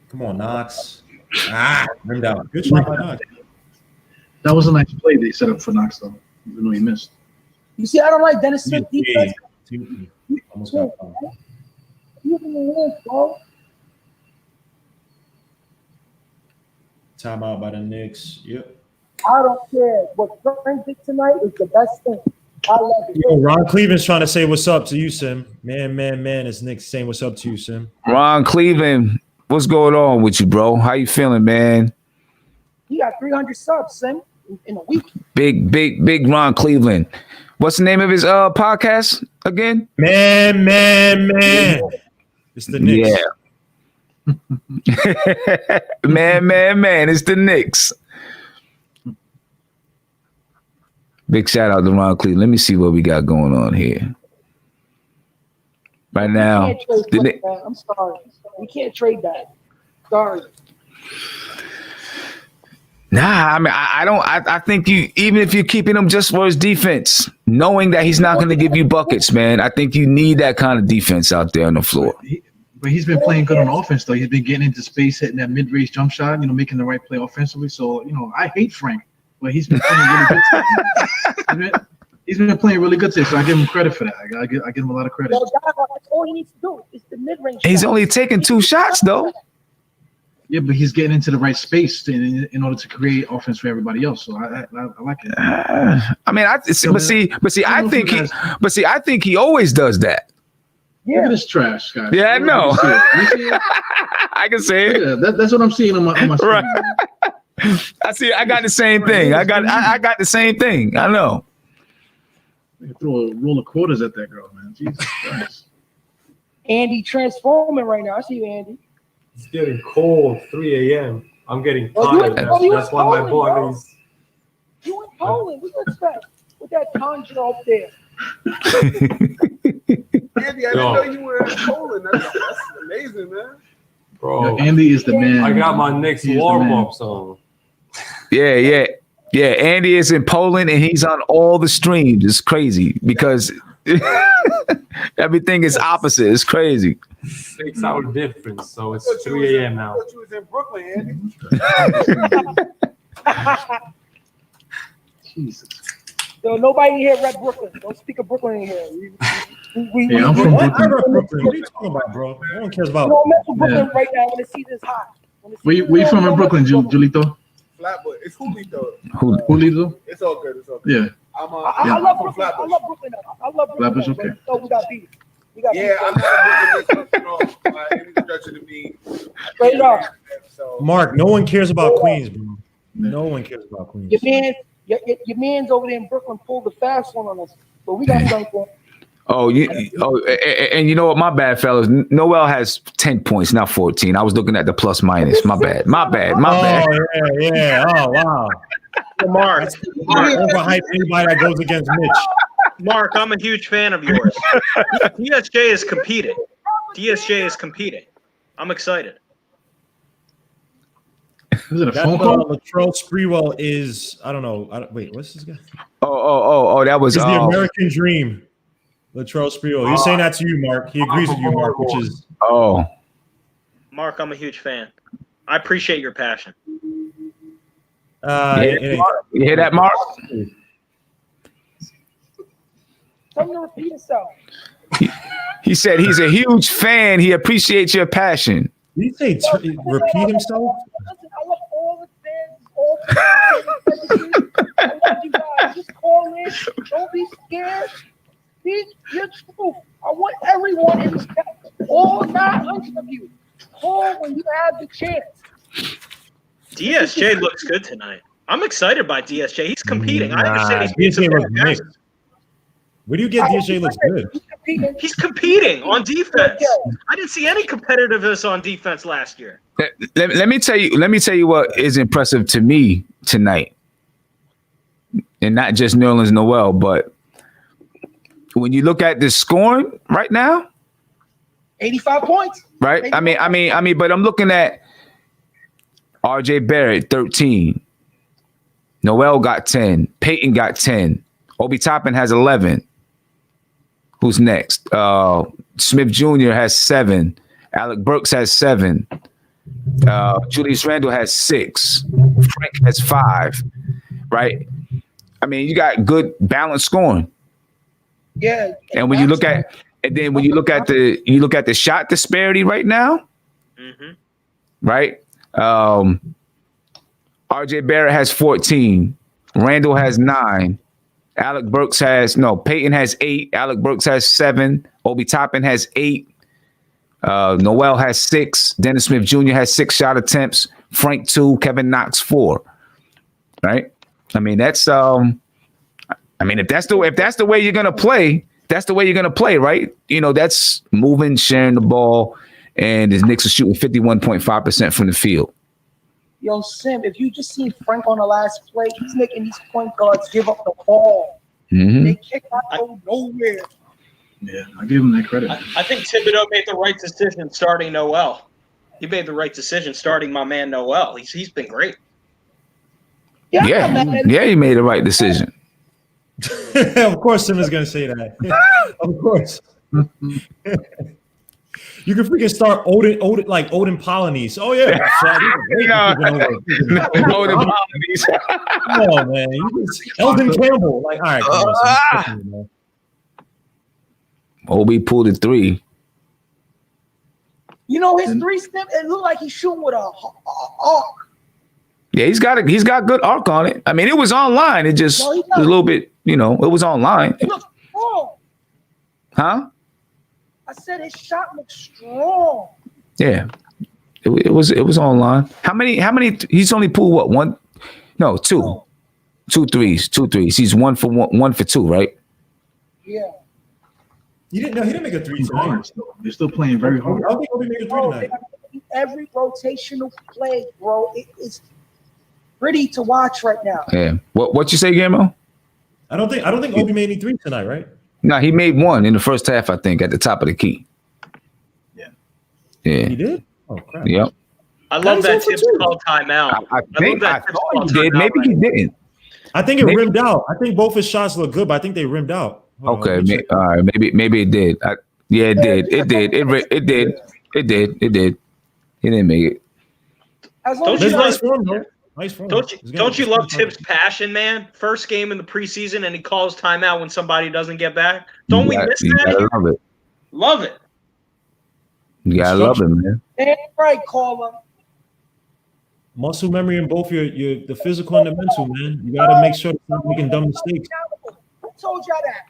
Speaker 2: Come on, Knox. Rimmed out. Good shot by Knox.
Speaker 5: That was a nice play they set up for Knox, though, even though he missed.
Speaker 11: You see, I don't like Dennis Smith defense.
Speaker 2: Almost got fouled.
Speaker 11: He's in the hands, bro.
Speaker 2: Timeout by the Knicks. Yep.
Speaker 11: I don't care. What Frank did tonight is the best thing. I love it.
Speaker 2: Yo, Ron Cleveland's trying to say what's up to you, Sim. Man. It's Nick saying what's up to you, Sim.
Speaker 1: Ron Cleveland, what's going on with you, bro? How you feeling, man?
Speaker 11: He got 300 subs, Sim, in a week.
Speaker 1: Big Ron Cleveland. What's the name of his podcast again?
Speaker 2: Man. It's the Knicks.
Speaker 1: Yeah. man, it's the Knicks. Big shout out to Ron Cleveland. Let me see what we got going on here. Right now.
Speaker 11: I'm sorry. We can't trade that. Sorry.
Speaker 1: Nah, I mean, I think even if you're keeping him just for his defense, knowing that he's not going to give you buckets, man, I think you need that kind of defense out there on the floor.
Speaker 5: But he's been playing good on offense, though. He's been getting into space, hitting that mid-range jump shot, making the right play offensively. So, I hate Frank, but he's been playing really good. He's been playing really good today, so I give him credit for that. I give him a lot of credit.
Speaker 11: That's all he needs to do. It's the mid-range.
Speaker 1: He's only taking 2 shots, though.
Speaker 5: Yeah, but he's getting into the right space in order to create offense for everybody else. So I like it.
Speaker 1: I think he always does that.
Speaker 5: Yeah. Look at this trash, guys.
Speaker 1: Yeah, I know. I can see it.
Speaker 5: Yeah, that's what I'm seeing on my screen.
Speaker 1: Right. I see. I got the same thing. I got the same thing. I know.
Speaker 5: Throw a roll of quarters at that girl, man. Jesus Christ.
Speaker 11: Andy transforming right now. I see you, Andy.
Speaker 6: It's getting cold. 3 a.m. I'm getting tired. That's why my boy is.
Speaker 11: You in Poland? What do you expect with that tundra up there?
Speaker 4: Andy, I didn't know you were in Poland. That's amazing, man.
Speaker 6: Bro,
Speaker 5: Andy is the man.
Speaker 6: I got my Knicks warm-ups on.
Speaker 1: Yeah. Andy is in Poland and he's on all the streams. It's crazy because everything is opposite. It's crazy.
Speaker 6: 6 hour difference, so it's 3 a.m. now.
Speaker 4: I thought you was in Brooklyn, Andy.
Speaker 5: Jesus.
Speaker 11: So nobody here rep Brooklyn. Don't speak of Brooklyn in here.
Speaker 5: I'm from Brooklyn.
Speaker 2: What are you talking about, bro? No one cares about.
Speaker 11: Don't mess with Brooklyn right now when the season's hot.
Speaker 5: Where you from in Brooklyn, Julito?
Speaker 4: Flatbush. It's Julito.
Speaker 5: Julito?
Speaker 4: It's all good.
Speaker 5: Yeah.
Speaker 11: I love Brooklyn. I love Brooklyn. I love Brooklyn.
Speaker 5: Flatbush, okay.
Speaker 11: So we got beat.
Speaker 4: I'm not a Brooklyn by any stretch of the means.
Speaker 11: Straight up.
Speaker 2: Mark, no one cares about Queens, bro. No one cares about Queens.
Speaker 11: Your man's over there in Brooklyn pulled the fast one on us, but we got done for.
Speaker 1: And you know what? My bad, fellas. Noel has 10 points, not 14. I was looking at the plus minus. My bad.
Speaker 2: Oh, yeah. Oh, wow.
Speaker 13: Mark,
Speaker 2: overhype anybody that goes against Mitch.
Speaker 13: Mark, I'm a huge fan of yours. DSJ is competing. I'm excited.
Speaker 5: Is it a phone call?
Speaker 2: Latrell Sprewell is, I don't know. Wait, what's this guy?
Speaker 1: Oh, that was
Speaker 2: the American Dream. Latrell Sprewell. He's saying that to you, Mark. He agrees with you, Mark, which is.
Speaker 1: Oh.
Speaker 13: Mark, I'm a huge fan. I appreciate your passion.
Speaker 1: You hear that, Mark?
Speaker 11: Tell him to repeat himself.
Speaker 1: He said he's a huge fan. He appreciates your passion.
Speaker 2: Did he say repeat himself?
Speaker 11: Listen, I love all the fans, I love you guys. Just call in. Don't be scared. Speak your truth. I want everyone in the chat, all 900 of you, call when you have the chance.
Speaker 13: DSJ looks good tonight. I'm excited by DSJ. He's competing. I understand he's
Speaker 2: DSJ looks mixed. Where do you get DSJ looks good?
Speaker 13: He's competing on defense. I didn't see any competitiveness on defense last year.
Speaker 1: Let me tell you what is impressive to me tonight, and not just Nerlens Noel, but when you look at the scoring right now,
Speaker 11: 85 points.
Speaker 1: right? I mean, but I'm looking at RJ Barrett 13, Noel got 10, Peyton got 10, Obi Toppin has 11. Who's next? Smith Jr. has 7. Alec Burks has 7. Julius Randle has 6. Frank has 5. Right? I mean, you got good balanced scoring.
Speaker 11: Yeah.
Speaker 1: And when you look at the shot disparity right now, right? RJ Barrett has 14. Randle has 9. Peyton has 8. Alec Burks has 7. Obi Toppin has 8. Noel has 6. Dennis Smith Jr. has 6 shot attempts. Frank 2. Kevin Knox 4. Right? I mean, that's if that's the way you're gonna play, that's the way you're gonna play, right? You know, that's moving, sharing the ball, and the Knicks are shooting 51.5% from the field.
Speaker 11: Yo, Sim, if you just see Frank on the last play, he's making these point guards give up the ball. They kick out of nowhere.
Speaker 5: Yeah, I give him that credit.
Speaker 13: I think Thibodeau made the right decision starting Noel. He made the right decision starting my man Noel. He's been great.
Speaker 1: Yeah, he made the right decision.
Speaker 2: Of course, Sim is going to say that. Of course. You can freaking start Odin Polynice. Oh yeah,
Speaker 1: Odin Polynice.
Speaker 2: Come on, man. Eldon Campbell. Like, all right, come on,
Speaker 1: Obi pulled a 3.
Speaker 11: You know his 3 step. It looked like he's shooting with a arc.
Speaker 1: Yeah, he's got good arc on it. I mean, it was online. It just was a little bit, it was online.
Speaker 11: It looks strong.
Speaker 1: Huh?
Speaker 11: I said his shot looks strong.
Speaker 1: Yeah, it was online. How many? He's only pulled what? 1? No, 2. 2 threes. 2 threes. He's 1 for 1 for 2, right?
Speaker 11: Yeah.
Speaker 2: He didn't make a 3 tonight.
Speaker 5: They're still playing very hard.
Speaker 2: I don't think Obi made a 3 tonight.
Speaker 11: Every rotational play, bro, it is pretty to watch right now.
Speaker 1: Yeah. What you say, Guillermo?
Speaker 2: I don't think Obi made any 3 tonight, right?
Speaker 1: No, he made 1 in the first half, I think, at the top of the key.
Speaker 5: Yeah.
Speaker 1: He
Speaker 2: did? Oh, crap.
Speaker 1: Yep.
Speaker 13: I love that Tibs called timeout.
Speaker 1: I thought he did. Maybe he didn't.
Speaker 2: I think it rimmed out. I think both his shots look good, but I think they rimmed out.
Speaker 1: Okay. All right. Maybe it did. It did. It did. It did. He didn't make it.
Speaker 13: Don't you love Tibs' passion, man? First game in the preseason, and he calls timeout when somebody doesn't get back. Don't we miss that?
Speaker 1: You gotta love it.
Speaker 13: Love it.
Speaker 1: You gotta love it, man.
Speaker 11: Damn right, caller.
Speaker 2: Muscle memory in both the physical and the mental, man. You gotta make sure you're not making dumb mistakes.
Speaker 11: Who told y'all that?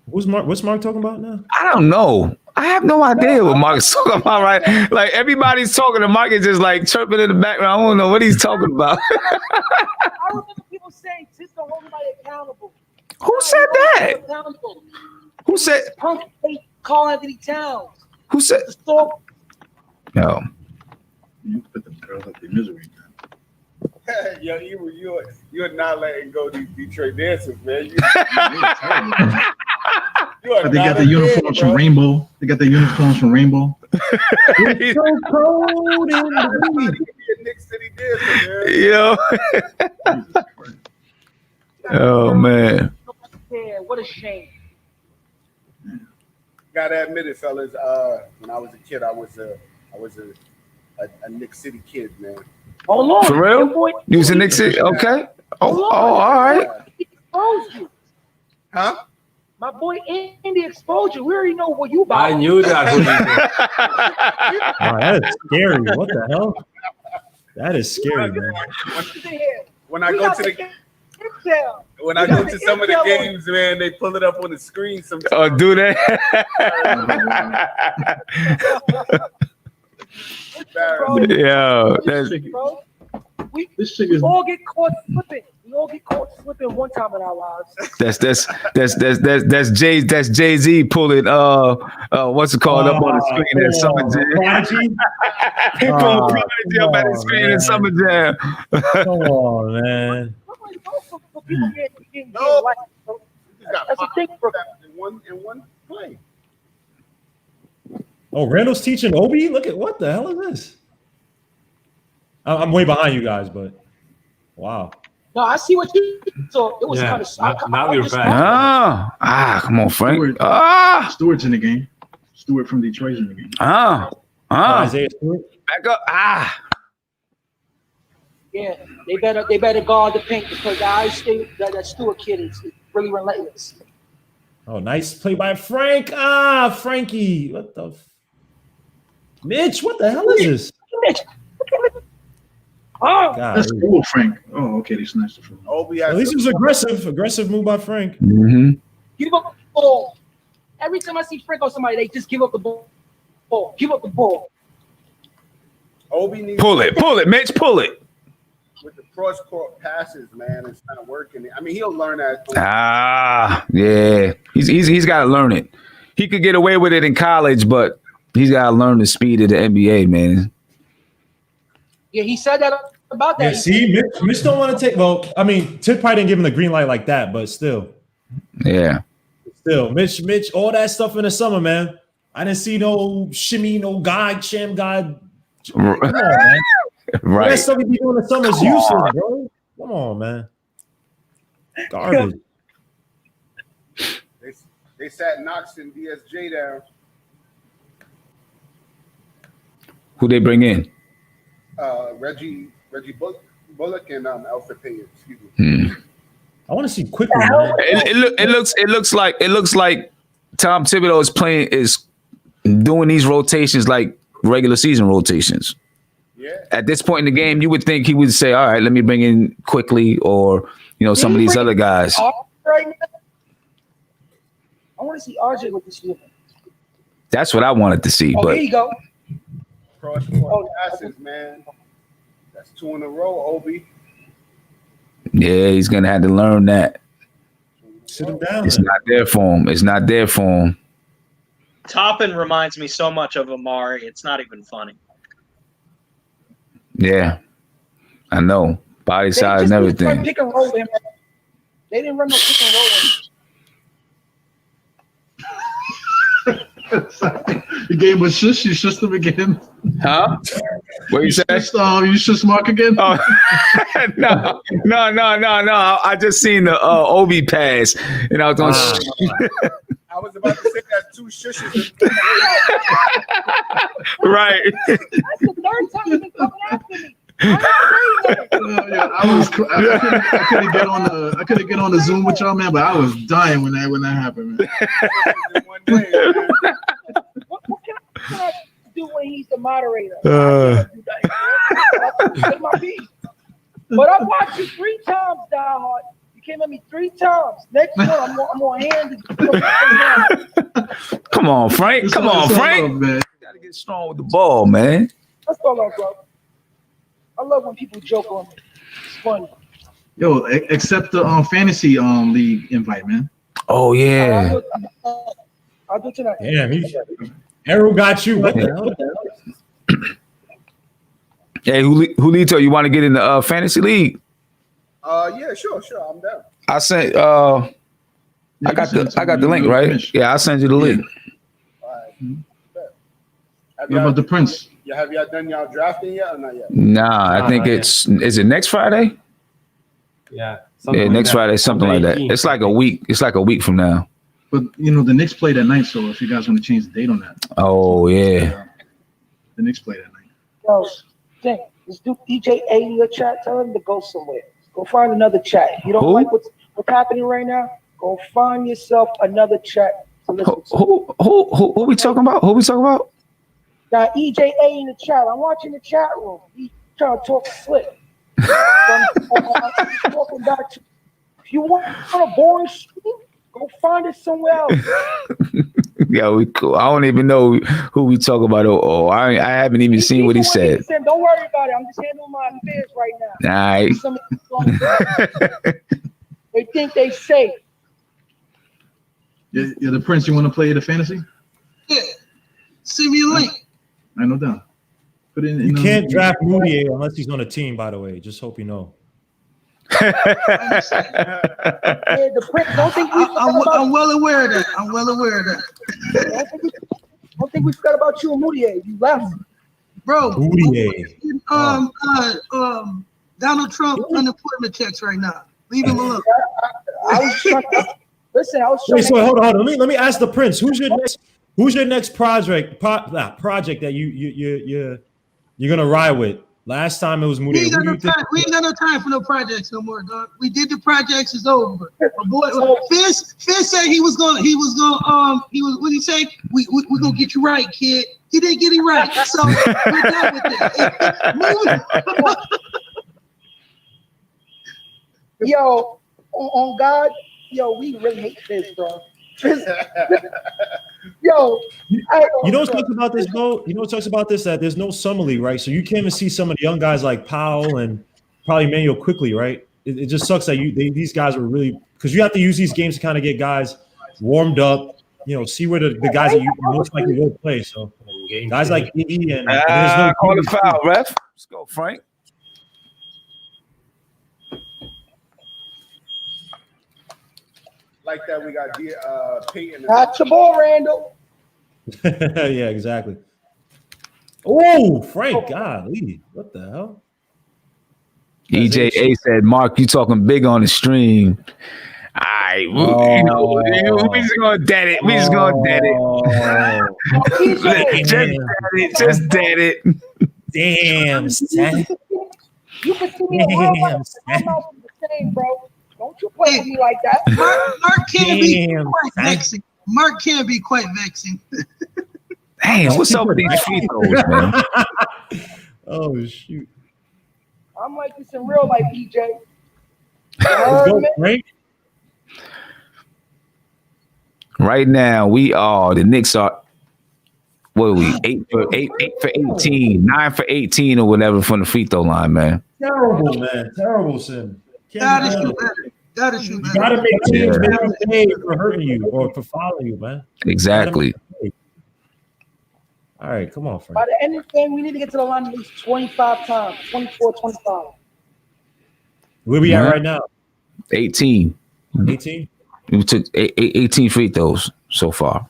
Speaker 2: What's Mark talking about now?
Speaker 1: I don't know. I have no idea what Mark's talking about, right? Like everybody's talking to Mark is just like chirping in the background. I don't know what he's talking about.
Speaker 11: I remember people saying Tibs don't hold anybody accountable.
Speaker 1: Who said that? Who said?
Speaker 11: Punk hate Karl Anthony Towns.
Speaker 1: Who said? No.
Speaker 5: You put them girls up in misery.
Speaker 4: Yo, you're not letting go these Detroit dancers, man.
Speaker 5: They got the uniforms from Rainbow.
Speaker 2: It's so cold in the
Speaker 4: Knicks City dancer, man.
Speaker 1: Yo. Oh man.
Speaker 11: Yeah, what a shame.
Speaker 4: Gotta admit it, fellas. When I was a kid, I was a Knicks City kid, man.
Speaker 11: Oh Lord,
Speaker 1: for real? You was in Knicks City? Okay. Oh, all right.
Speaker 11: He exposed you.
Speaker 4: Huh?
Speaker 11: My boy Andy exposed you. We already know what you about.
Speaker 6: I knew that.
Speaker 2: Wow, that is scary. What the hell? That is scary, man.
Speaker 4: When I go to some of the games, man, they pull it up on the screen sometimes.
Speaker 1: Oh, do they? Yo,
Speaker 11: We
Speaker 5: This chick is.
Speaker 11: all get caught slipping. We all get caught slipping one time in our lives.
Speaker 1: That's Jay-Z pulling what's it called up on the screen at Summer Jam. He pulling Prodigy up at the screen at Summer Jam.
Speaker 2: Come on, man.
Speaker 11: People getting like, that's a thing for
Speaker 4: in one play.
Speaker 2: Oh, Randall's teaching Obi? Look at what the hell is this? I'm way behind you guys, but wow.
Speaker 11: No, I see what you. So it was kind of.
Speaker 6: Now you're back.
Speaker 1: Come on, Frank.
Speaker 5: Stewart's in the game. Stewart from Detroit's in the game.
Speaker 2: Isaiah Stewart.
Speaker 1: Back up.
Speaker 11: Yeah, they better guard the paint because that Stewart kid is really relentless.
Speaker 2: Oh, nice play by Frank. Frankie. What the? Mitch, what the hell is this?
Speaker 11: Mitch. Oh,
Speaker 5: that's cool, Frank. Oh, okay, they snatched it from him.
Speaker 2: At least it was aggressive move by Frank.
Speaker 1: Mm-hmm.
Speaker 11: Give up the ball. Every time I see Frank or somebody, they just give up the ball. Give up the ball.
Speaker 4: Obi needs
Speaker 1: pull it, Mitch, pull it.
Speaker 4: With the cross court passes, man, it's not working. I mean, he'll learn that.
Speaker 1: Yeah. He's got to learn it. He could get away with it in college, but he's got to learn the speed of the NBA, man.
Speaker 11: Yeah, he said that about that.
Speaker 2: Yeah, see, Mitch don't want to take. Well, I mean, Tip probably didn't give him the green light like that, but still.
Speaker 1: Yeah.
Speaker 2: Still, Mitch, all that stuff in the summer, man. I didn't see no shimmy, no sham guy. Come on, man.
Speaker 1: Right.
Speaker 2: That stuff he be doing in the summer is useless, bro. Come on, man. Garbage.
Speaker 4: They sat Knox and DSJ down.
Speaker 1: Who they bring in?
Speaker 4: Reggie Bullock and Alfred Payton. Excuse me.
Speaker 2: I want to see quickly. Man.
Speaker 1: It looks like Tom Thibodeau is doing these rotations like regular season rotations. Yeah. At this point in the game, you would think he would say, "All right, let me bring in quickly," or some of these other guys.
Speaker 11: Right now? I want to see RJ with this movement.
Speaker 1: That's what I wanted to see. But
Speaker 11: here you go.
Speaker 4: Cross court passes, man. That's 2 in a row, Obi.
Speaker 1: Yeah, he's gonna have to learn that.
Speaker 2: Sit him down.
Speaker 1: It's not there for him.
Speaker 13: Toppin reminds me so much of Amari. It's not even funny.
Speaker 1: Yeah, I know. Body size and everything.
Speaker 11: Pick and roll him. They didn't run no pick and roll him.
Speaker 5: You gave him a shush. You shushed him again.
Speaker 1: Huh? What you say?
Speaker 5: You shush Mark again?
Speaker 1: Oh. No. I just seen the Obi pass, and I was going.
Speaker 4: I was about to say that's 2 shushes.
Speaker 1: Right.
Speaker 11: That's the 3rd time you've been coming after me.
Speaker 5: I couldn't get on the Zoom with y'all, man, but I was dying when that happened, man.
Speaker 11: What can I do when he's the moderator? But I watched you 3 times, Die Hard. You came at me 3 times. Next one, I'm gonna hand it.
Speaker 1: Come on, Frank. Come on, Frank.
Speaker 5: Man.
Speaker 1: You gotta get strong with the ball, man.
Speaker 11: That's all I love. I love when people joke on me. It's funny.
Speaker 5: Yo, accept the fantasy league invite, man.
Speaker 1: Oh yeah.
Speaker 11: I'll do tonight.
Speaker 2: Damn, Arrow got you. What the hell?
Speaker 1: Hey, Julito, you want to get in the fantasy league?
Speaker 4: Yeah, sure, I'm down.
Speaker 1: I sent. I got the link, right? Yeah, I'll send you the link.
Speaker 5: What about the Prince?
Speaker 4: Have y'all done y'all drafting yet or not yet?
Speaker 1: Nah, I think is it next Friday?
Speaker 6: Yeah.
Speaker 1: Next Friday, something like that. It's like a week. It's like a week from now.
Speaker 5: But the Knicks play that night, so if you guys want to change the date on that.
Speaker 1: Oh yeah.
Speaker 5: The Knicks play that night.
Speaker 11: Yo, dang, let's do DJ A in your chat. Tell him to go somewhere. Go find another chat. You don't like what's happening right now? Go find yourself another chat to listen to.
Speaker 1: Who we talking about?
Speaker 11: Now, EJA in the chat. I'm watching the chat room. He's trying to talk slick. Talking back to, if you want a boring stream, go find it somewhere else.
Speaker 1: Yeah, we cool. I don't even know who we talk about. Oh, I haven't even seen what he said.
Speaker 11: Don't worry about it. I'm just handling my affairs right now.
Speaker 1: All right.
Speaker 11: They think they safe.
Speaker 5: You're the Prince. You want to play the fantasy?
Speaker 9: Yeah. Send me a link.
Speaker 5: I know down. Put in.
Speaker 2: You can't draft Moutier unless he's on a team. By the way, just hope you know.
Speaker 11: Yeah, the Prince.
Speaker 9: I'm well aware of that. I'm well aware of that.
Speaker 11: Don't think we forgot about you and Moutier. You left,
Speaker 9: bro.
Speaker 2: Moutier.
Speaker 9: Donald Trump unemployment checks right now. Leave him alone.
Speaker 11: I was trying to, listen. I was trying.
Speaker 2: Wait, so hold on. Let me ask the Prince. Who's your next project that you're gonna ride with? Last time it was Moody.
Speaker 9: We ain't got no time for no projects no more, dog. We did the projects. It's over. My boy, Fizz said he was what did he say? We gonna get you right, kid. He didn't get it right, so we're done with that.
Speaker 11: Yo, on God, yo, we really hate Fizz, bro. Yo,
Speaker 2: you know what sucks about this, though? You know what sucks about this? That there's no summer league, right? So you can't even see some of the young guys like Powell and probably Manuel quickly, right? It just sucks that these guys were really, because you have to use these games to kind of get guys warmed up, see where the guys that you most likely will play. So guys like Iggy and there's no
Speaker 1: call the foul, ref. Let's go, Frank.
Speaker 4: Like that, we got Peyton.
Speaker 11: Catch the ball, Randall.
Speaker 2: Yeah, exactly. Oh, Frank, golly, what the hell?
Speaker 1: EJA said, Mark, you talking big on the stream. All right, we just gonna dead it. We just gonna dead it. Just dead it.
Speaker 2: Damn, son.
Speaker 11: You can see me around the same, bro. Don't you play with me like that.
Speaker 9: Mark can be quite vexing. Mark can be quite vexing.
Speaker 1: Damn, what's up with these free throws, man?
Speaker 2: Oh, shoot.
Speaker 11: I'm like this in real life, EJ.
Speaker 2: Let's go, Frank.
Speaker 1: Right now, the Knicks are, what are we, 8 for 18, 9 for 18 or whatever from the free throw line, man.
Speaker 2: Terrible, man. Terrible, Sim.
Speaker 9: Gotta shoot better.
Speaker 2: You gotta make teams pay for hurting you or for following you, man.
Speaker 1: Exactly.
Speaker 2: All right, come on, Frank.
Speaker 11: By the end of the game, we need to get to the line at least 25 times, 24, 25.
Speaker 2: Where we at right now?
Speaker 1: 18.
Speaker 2: 18?
Speaker 1: We took 18 free throws so far.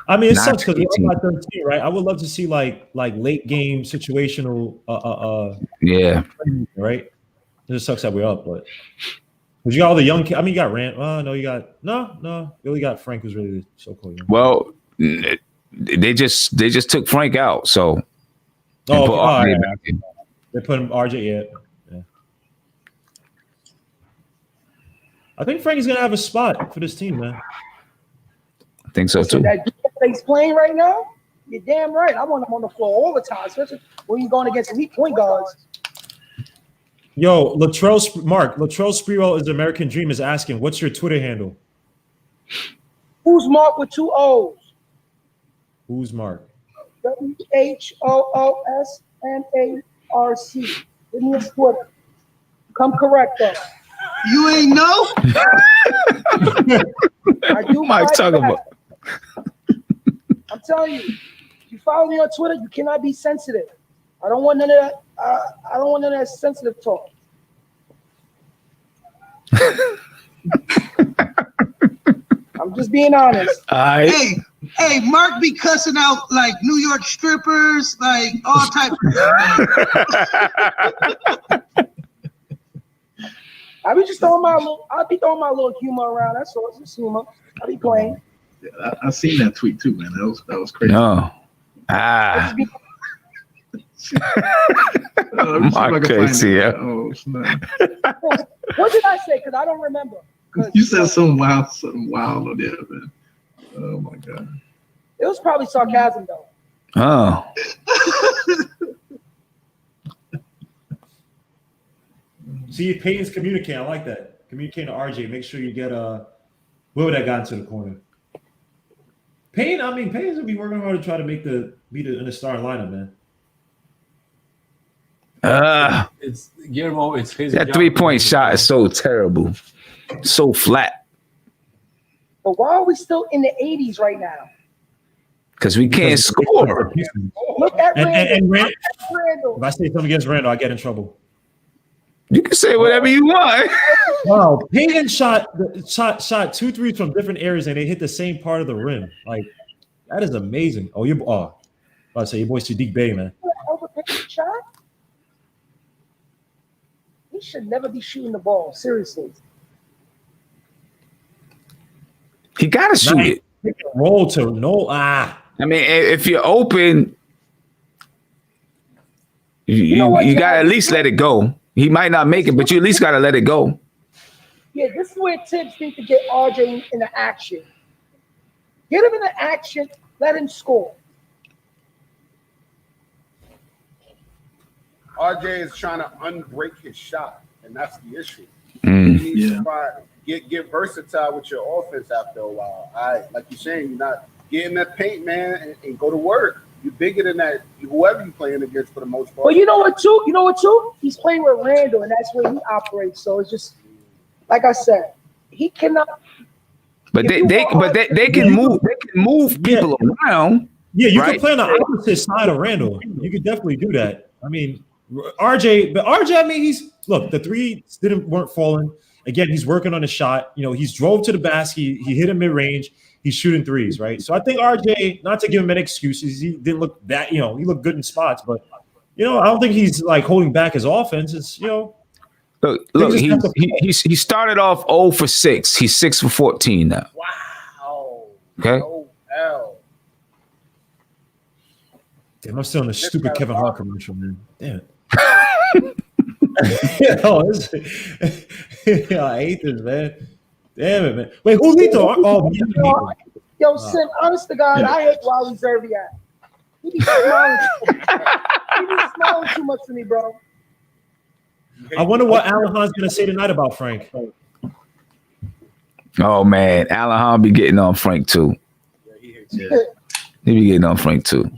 Speaker 2: I mean, it sucks because we're up by 13, right? I would love to see like late game situational
Speaker 1: yeah.
Speaker 2: Right? It just sucks that we're up, but you got all the young kids. I mean, you got Rand. Oh, no, you got no. You only got Frank, who's really so-called young.
Speaker 1: Well, they just took Frank out, so
Speaker 2: they put him RJ. Yeah. I think Frank is gonna have a spot for this team, man.
Speaker 1: I think so too.
Speaker 11: That he's playing right now, you're damn right. I want him on the floor all the time, especially when you're going against elite point guards.
Speaker 2: Yo, Latrell Sprewell is the American Dream is asking, what's your Twitter handle?
Speaker 11: Who's Mark with 2 O's?
Speaker 2: Who's Mark?
Speaker 11: WHOOSMARC. Give me a Twitter. Come correct though.
Speaker 9: You ain't know?
Speaker 11: I do.
Speaker 1: Mike talking about.
Speaker 11: I'm telling you, if you follow me on Twitter, you cannot be sensitive. I don't want none of that. I don't want none of that sensitive talk. I'm just being honest.
Speaker 9: Hey, Mark be cussing out like New York strippers, like all types of stuff.
Speaker 11: I be throwing my little humor around. That's all. It's just humor. I be playing.
Speaker 5: Yeah, I seen that tweet too, man. That was crazy.
Speaker 1: No.
Speaker 11: What did I say? Because I don't remember.
Speaker 5: You said something wild on there, man. Oh my god.
Speaker 11: It was probably sarcasm though.
Speaker 1: Oh.
Speaker 2: See, Peyton's communicating. I like that. Communicating to RJ. Make sure you get where would that got into the corner? Payne Payne's gonna be working hard to try to be in the starting lineup, man.
Speaker 6: It's Guillermo. It's his.
Speaker 1: That 3-point shot is so terrible, so flat.
Speaker 11: But why are we still in the 80s right now?
Speaker 1: Because we can't score.
Speaker 11: Look at
Speaker 2: And
Speaker 11: Randle.
Speaker 2: if I say something against Randle, I get in trouble.
Speaker 1: You can say whatever you want.
Speaker 2: Wow, Payton shot 2 threes from different areas and they hit the same part of the rim. Like that is amazing. I say your boy Sadiq Bey, man.
Speaker 11: Overpaid shot. He should never be shooting the ball. Seriously.
Speaker 1: He gotta shoot it.
Speaker 2: Roll to no. I
Speaker 1: mean, if you're open, you gotta at least let it go. He might not make it, but you at least gotta let it go.
Speaker 11: Yeah, this is where Tibs need to get RJ in the action. Get him in the action. Let him score.
Speaker 4: RJ is trying to unbreak his shot, and that's the issue.
Speaker 1: Mm.
Speaker 4: You need to get versatile with your offense after a while. Like you're saying, you're not getting that paint, man, and go to work. You're bigger than that, whoever you're playing against for the most part.
Speaker 11: But you know what, too? He's playing with Randle, and that's where he operates. So it's just, like I said, he cannot.
Speaker 1: But they can move. They can move people around.
Speaker 2: Yeah, you can play on the opposite side of Randle. You could definitely do that. I mean, RJ, I mean, the threes weren't falling. Again, he's working on a shot. You know, he's drove to the basket. He hit a mid-range. He's shooting threes, right? So I think RJ, not to give him any excuses, he didn't look that, he looked good in spots, but I don't think he's like holding back his offense. It's
Speaker 1: Look, he started off 0 for 6. He's 6 for 14 now.
Speaker 4: Wow.
Speaker 1: Okay.
Speaker 4: Oh, hell.
Speaker 2: Damn, I'm still in the stupid Kevin Hart commercial, man. Damn it. I hate this, man. Damn it, man. Wait, who lead the
Speaker 11: Yo, Sim, honest to God, I hate Wally Zerbiak. He be smiling. He be smiling too much to me, bro.
Speaker 2: I wonder what Alan Hahn's gonna say tonight about Frank.
Speaker 1: Oh man, Alan Hahn be getting on Frank too. He be getting on Frank too.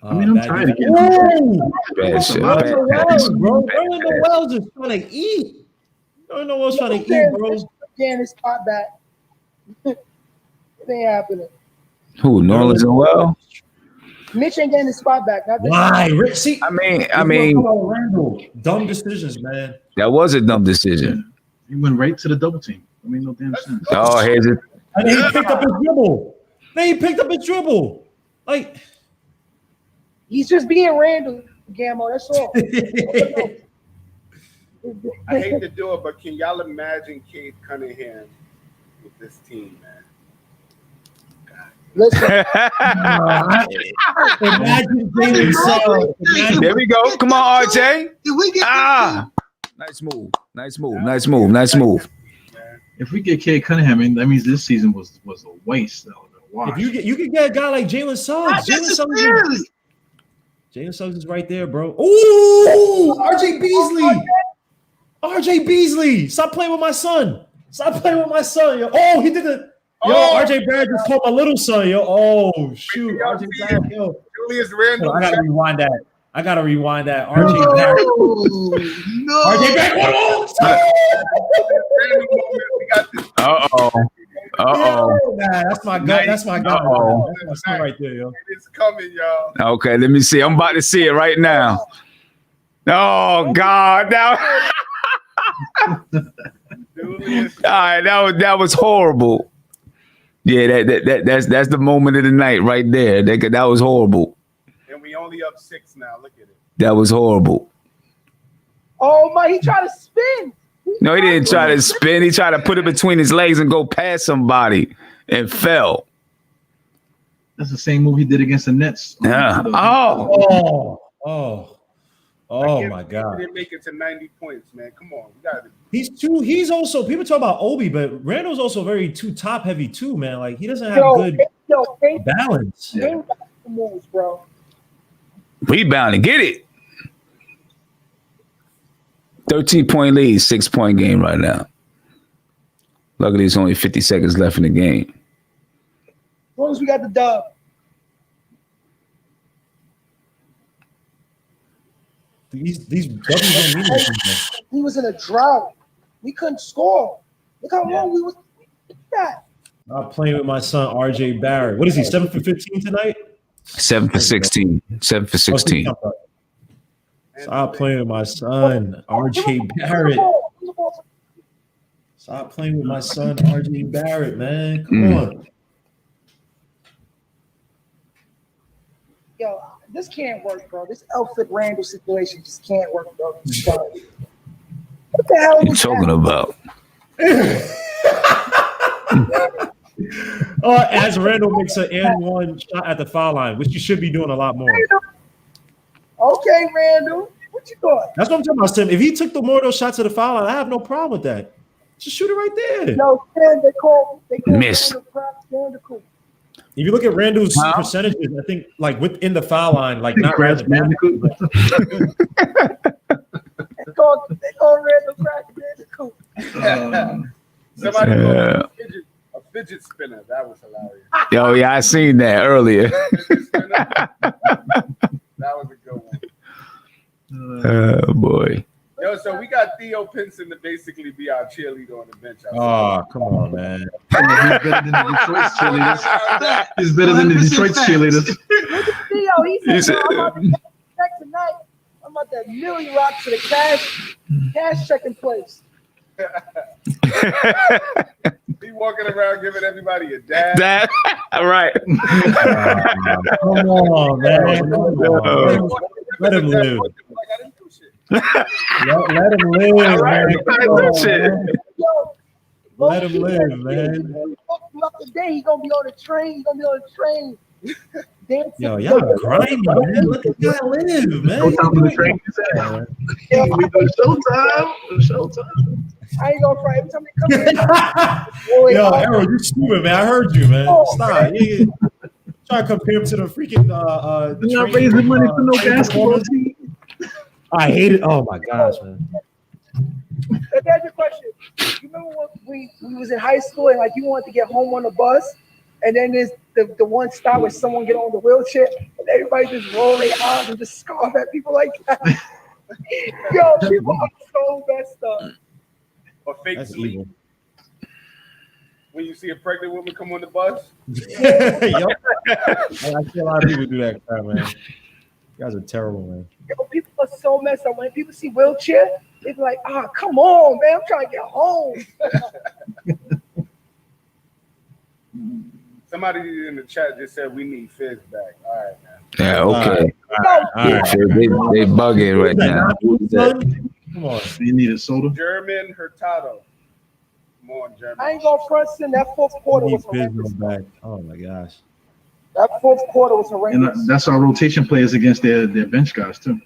Speaker 5: I'm tired of getting
Speaker 1: bad shit.
Speaker 2: Bro. Randle Wells is trying to eat. No one's trying to eat, bro.
Speaker 11: Getting his spot back. It ain't happening.
Speaker 1: Who? Norland and Well?
Speaker 11: Mitch ain't getting his spot back.
Speaker 2: Why? See,
Speaker 1: I mean,
Speaker 2: Randle. Dumb decisions, man.
Speaker 1: That was a dumb decision.
Speaker 5: He went right to the double team. I mean, no damn sense.
Speaker 1: Oh, here's it.
Speaker 2: And then he picked up his dribble. Like,
Speaker 11: he's just being Randle, Gammo. That's all.
Speaker 4: I hate to do it, but can y'all imagine Cade Cunningham with this team, man?
Speaker 11: Listen.
Speaker 2: Imagine Jalen Suggs.
Speaker 1: There we go. Come on, RJ.
Speaker 9: Did we get
Speaker 1: Nice move.
Speaker 5: If we get Cade Cunningham, that means this season was a waste.
Speaker 2: If you could get a guy like Jalen Suggs. Jalen Suggs is right there, bro. Ooh, RJ Beasley. Stop playing with my son. Yo. Oh, he did the. Yo, RJ Barrett just called my little son. Yo, oh shoot, RJ Barrett. Yo,
Speaker 4: Julius Randle.
Speaker 2: I gotta rewind that. RJ Barrett.
Speaker 9: No.
Speaker 2: RJ Barrett. That's my guy. That's my son right there, yo.
Speaker 4: It's coming, y'all.
Speaker 1: Okay, let me see. I'm about to see it right now. Oh God, now. All right, that was horrible. Yeah, that's the moment of the night right there. That was horrible.
Speaker 4: And we only up 6 now. Look at it.
Speaker 1: That was horrible.
Speaker 11: Oh my, he tried to spin.
Speaker 1: No, he didn't try to spin. He tried to put it between his legs and go past somebody and fell.
Speaker 5: That's the same move he did against the Nets.
Speaker 1: Yeah.
Speaker 4: Oh
Speaker 2: my God.
Speaker 4: He didn't make it to 90 points, man. Come on. We gotta.
Speaker 2: He's also, people talk about Obi, but Randall's also very too top heavy too, man. Like he doesn't have good balance.
Speaker 11: Yeah. Moves, bro.
Speaker 1: Rebounding, get it. 13-point lead, 6-point game right now. Luckily, it's only 50 seconds left in the game.
Speaker 11: As long as we got the dub.
Speaker 2: These W's don't mean anything.
Speaker 11: We was in a drought. We couldn't score. Look how long we was. That.
Speaker 2: I'm playing with my son RJ Barrett. What is he? 7 for 15 tonight?
Speaker 1: 7 for 16. 7 for 16.
Speaker 2: Stop playing with my son RJ Barrett. Stop playing with my son RJ Barrett, man. Come on.
Speaker 11: Yo, this can't work, bro. This Elfrid Randle situation just can't work, bro. What the hell
Speaker 1: are you talking about?
Speaker 2: As Randle makes an and one shot at the foul line, which you should be doing a lot more.
Speaker 11: Okay, Randle. What you doing?
Speaker 2: That's what I'm talking about, Tim. If he took the more of those shots at the foul line, I have no problem with that. Just shoot it right there.
Speaker 11: No, Tim, they call
Speaker 1: miss.
Speaker 2: If you look at Randle's percentages, I think like within the foul line, like not Randle.
Speaker 11: They call Randle Crack Bandicoot.
Speaker 4: Somebody called a fidget spinner. That was hilarious.
Speaker 1: Yo, yeah, I seen that earlier.
Speaker 4: That was a good one.
Speaker 1: Oh boy.
Speaker 4: Yo, so we got Theo Pinson to basically be our cheerleader on the bench.
Speaker 2: Oh, come on, man.
Speaker 5: He's better than the Detroit cheerleaders. He's better than the Detroit cheerleaders.
Speaker 11: Theo, he said, I'm about to check tonight. I'm about to Millie rock to the cash checking place.
Speaker 4: He walking around giving everybody a dab.
Speaker 1: Dab? Right.
Speaker 2: Come on, man. Let him live. Let him live, man. Let him live, man.
Speaker 11: Today he gonna be on the train.
Speaker 2: Yo, y'all grinding, man. Let the guy live, man.
Speaker 5: Showtime.
Speaker 11: I ain't gonna fry every time they come in.
Speaker 2: Yo, Arrow, you stupid, man. I heard you, man. Stop. Yeah. Try to compare him to the freaking
Speaker 5: You're not raising money for no basketball team.
Speaker 2: I hate it. Oh my gosh, man.
Speaker 11: That's your question. You remember when we was in high school and like you wanted to get home on the bus, and then there's the one stop where someone get on the wheelchair and everybody just roll their eyes and just scoff at people like that. Yo, people are so messed up.
Speaker 4: Or fake sleep. When you see a pregnant woman come on the bus.
Speaker 2: Yep. I see a lot of people do that crap, man. You guys are terrible, man.
Speaker 11: Yo, people are so messed up. When people see wheelchair, they be like, come on, man. I'm trying to get home.
Speaker 4: Somebody in the chat just said we need Fizz back. All right, man.
Speaker 1: Yeah, okay.
Speaker 2: All right.
Speaker 1: They bugging right now.
Speaker 2: Come on.
Speaker 5: You need a soda?
Speaker 4: German Hurtado. Come on, German.
Speaker 11: I ain't gonna front in that fourth quarter was horrendous.
Speaker 2: Back. Oh my gosh.
Speaker 11: That fourth quarter was horrendous.
Speaker 5: And that's our rotation players against their bench guys too.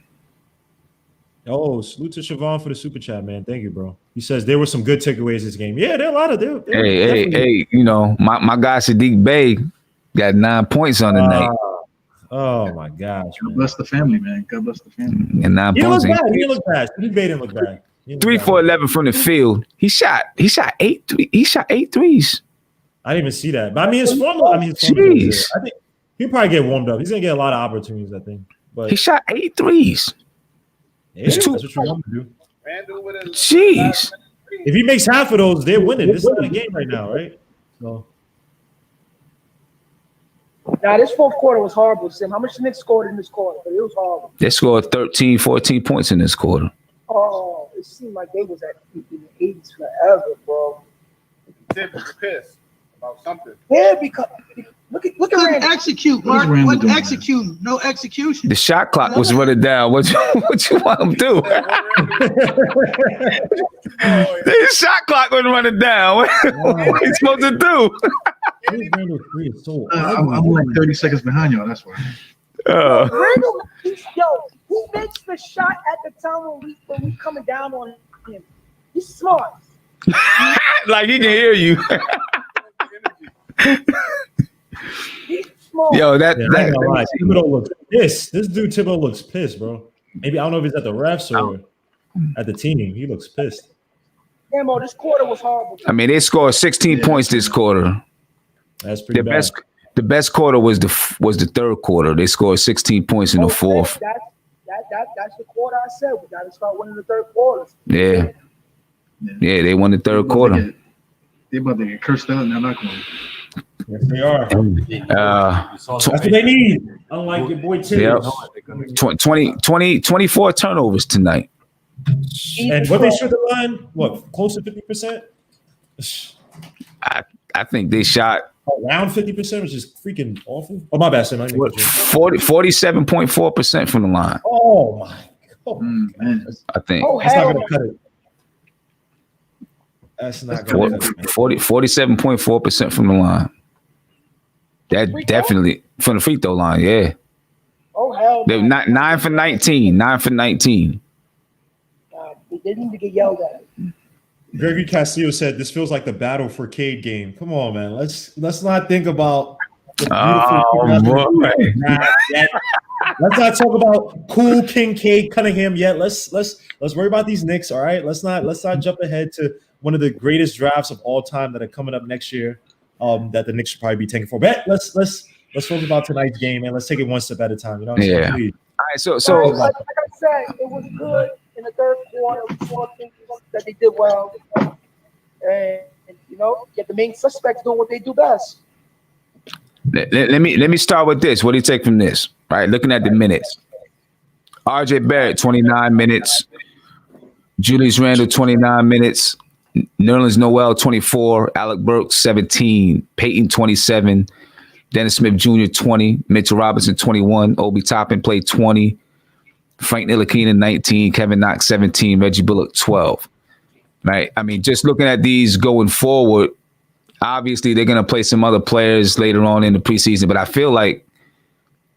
Speaker 2: Oh, salute to Siobhan for the super chat, man. Thank you, bro. He says there were some good takeaways this game. Yeah, there are a lot of them.
Speaker 1: Hey, you know, my guy Sadiq Bey got 9 points on the night.
Speaker 2: Oh my gosh.
Speaker 5: God bless the family, man. God bless the family.
Speaker 1: And 9
Speaker 2: He
Speaker 1: points.
Speaker 2: didn't look bad. He didn't look bad.
Speaker 1: 3 for 11 from the field. He shot 8 threes.
Speaker 2: I didn't even see that. But I mean, his form I think he'll probably get warmed up. He's gonna get a lot of opportunities, I think. But
Speaker 1: he shot 8 threes.
Speaker 2: Yeah, that's what you want to do.
Speaker 1: Jeez.
Speaker 2: If he makes half of those, they're winning. This is not a game right now, right? So.
Speaker 11: Now, this fourth quarter was horrible, Sim. How much the Knicks scored in this quarter? But it was horrible.
Speaker 1: They scored 13, 14 points in this quarter.
Speaker 11: Oh, it seemed like they was in the 80s forever, bro.
Speaker 4: Tibs was pissed about something.
Speaker 11: Yeah, because look at
Speaker 9: Couldn't execute, Mark. Wasn't executing. No execution.
Speaker 1: The shot clock was running down. What you want him to do? The shot clock was running down. What are you supposed to do?
Speaker 5: I'm like 30 seconds behind y'all. That's why.
Speaker 11: Randle, he makes the shot at the time when we coming down on him. He's smart.
Speaker 1: Like he can hear you.
Speaker 11: He's smart.
Speaker 1: Yo,
Speaker 2: Thibodeau looks pissed. This dude Thibodeau looks pissed, bro. Maybe I don't know if he's at the refs or at the team. He looks pissed.
Speaker 11: Demo, this quarter was horrible.
Speaker 1: I mean, they scored 16 points this quarter.
Speaker 2: That's pretty bad.
Speaker 1: The best quarter was the third quarter. They scored 16 points in the fourth.
Speaker 11: That's the quarter I said. We got to start winning the third quarters.
Speaker 1: Yeah, they won the third quarter.
Speaker 5: They about to get cursed out, and they're not going.
Speaker 2: Yes, they are. That's what they need. Unlike your boy Tibs.
Speaker 1: Yep. 24 turnovers tonight.
Speaker 2: And what they shoot the line? What, close to 50%?
Speaker 1: I think they shot
Speaker 2: around 50%, which is freaking awful. Oh, my bad, Sam.
Speaker 1: 47.4% from the line.
Speaker 2: Oh my God.
Speaker 1: Man. I think
Speaker 2: that's not gonna cut it. That's not gonna cut it.
Speaker 1: 47.4% from the line. That definitely from the free throw line, yeah.
Speaker 11: Oh hell!
Speaker 1: They're not 9 for 19. 9 for 19.
Speaker 11: They need to get yelled at.
Speaker 2: Gregory Castillo said this feels like the battle for Cade game. Come on, man. Let's not think about the beautiful let's not talk about cool Kincaid Cunningham yet. Let's worry about these Knicks. All right. Let's not jump ahead to one of the greatest drafts of all time that are coming up next year. That the Knicks should probably be taking for. But let's talk about tonight's game and let's take it one step at a time. You know what I'm saying? Please.
Speaker 1: All right. So
Speaker 11: like I said, it was good in the third quarter. We saw things that they did well, and get the main suspects doing what they do best.
Speaker 1: Let me start with this. What do you take from this? All right, looking at the minutes. RJ Barrett 29 minutes. Julius Randle 29 minutes. Nerlens Noel 24. Alec Burks 17. Peyton 27. Dennis Smith Jr. 20. Mitchell Robinson 21. Obi Toppin played 20. Frank Ntilikina 19. Kevin Knox 17. Reggie Bullock 12. Right. I mean, just looking at these going forward, obviously they're going to play some other players later on in the preseason, but I feel like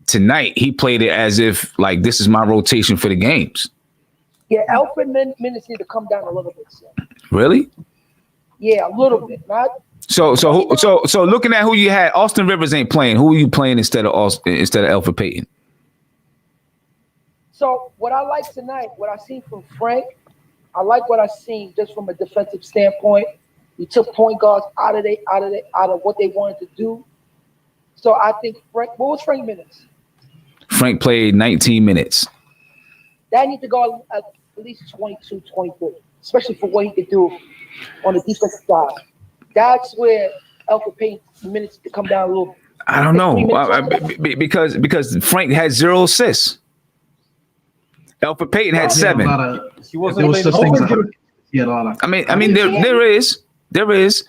Speaker 1: tonight he played it as if like this is my rotation for the games.
Speaker 11: Yeah, Alfred minutes need to come down a little bit. So.
Speaker 1: Really?
Speaker 11: Yeah, a little bit. Not.
Speaker 1: So looking at who you had, Austin Rivers ain't playing. Who are you playing instead of Elfrid Payton?
Speaker 11: So what I like tonight, what I seen from Frank, I like what I seen just from a defensive standpoint. He took point guards out of what they wanted to do. So I think Frank. What was Frank minutes?
Speaker 1: Frank played 19 minutes.
Speaker 11: That need to go at least 22, 23, especially for what he could do on the defensive side. That's where Elfrid Payton's minutes to come down a little.
Speaker 1: I don't know because Frank had 0 assists. Elfrid Payton had 7.
Speaker 5: He had a lot of.
Speaker 1: I mean, there is,
Speaker 11: yeah,
Speaker 1: but
Speaker 11: he does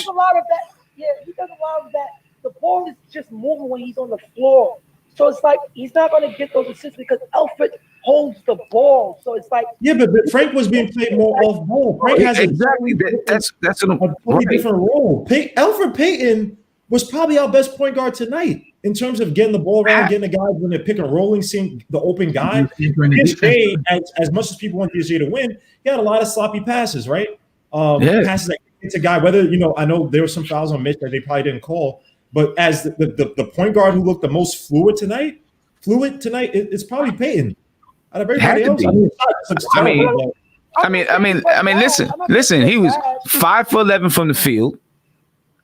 Speaker 11: a lot of that. Yeah, he does a lot of that. The ball is just moving when he's on the floor, so it's like he's not going to get those assists because Elfrid holds the ball. So it's like
Speaker 2: but Frank was being played more off ball. Frank has
Speaker 1: exactly that's a
Speaker 2: totally different role. Elfrid Payton was probably our best point guard tonight in terms of getting the ball around, getting the guys when they're pick and rolling, seeing the open guy. DSJ, as much as people want DSJ to win, he had a lot of sloppy passes, right? Passes that it's a guy. Whether I know there were some fouls on Mitch that they probably didn't call, but as the point guard who looked the most fluid tonight, it's probably Payton. Out of everybody else,
Speaker 1: listen. He was 5 for 11 from the field.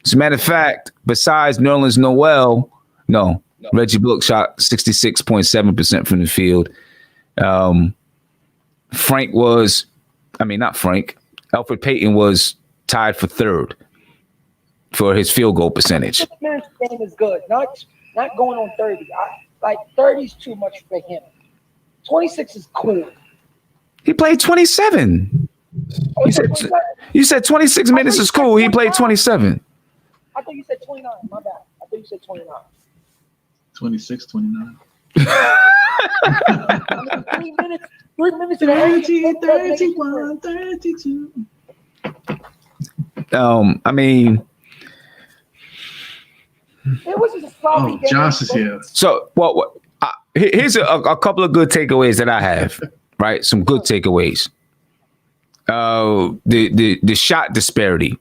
Speaker 1: As a matter of fact, besides Nerlens Noel, Reggie Bullock shot 66.7% from the field. Elfrid Payton was tied for 3rd for his field goal percentage.
Speaker 11: This man's game is good. Not going on 30. 30 is too much for him. 26 is cool.
Speaker 1: He played 27. You said 26 minutes is cool. He played 27.
Speaker 11: I thought you said 29. My bad. I thought you said 29.
Speaker 5: 26, 29.
Speaker 11: 3 minutes. 3 minutes and
Speaker 5: 31, 32.
Speaker 1: I mean,
Speaker 11: it was just a sloppy game.
Speaker 5: Josh is here.
Speaker 1: So, here's a couple of good takeaways that I have. Right, some good takeaways. The shot disparity.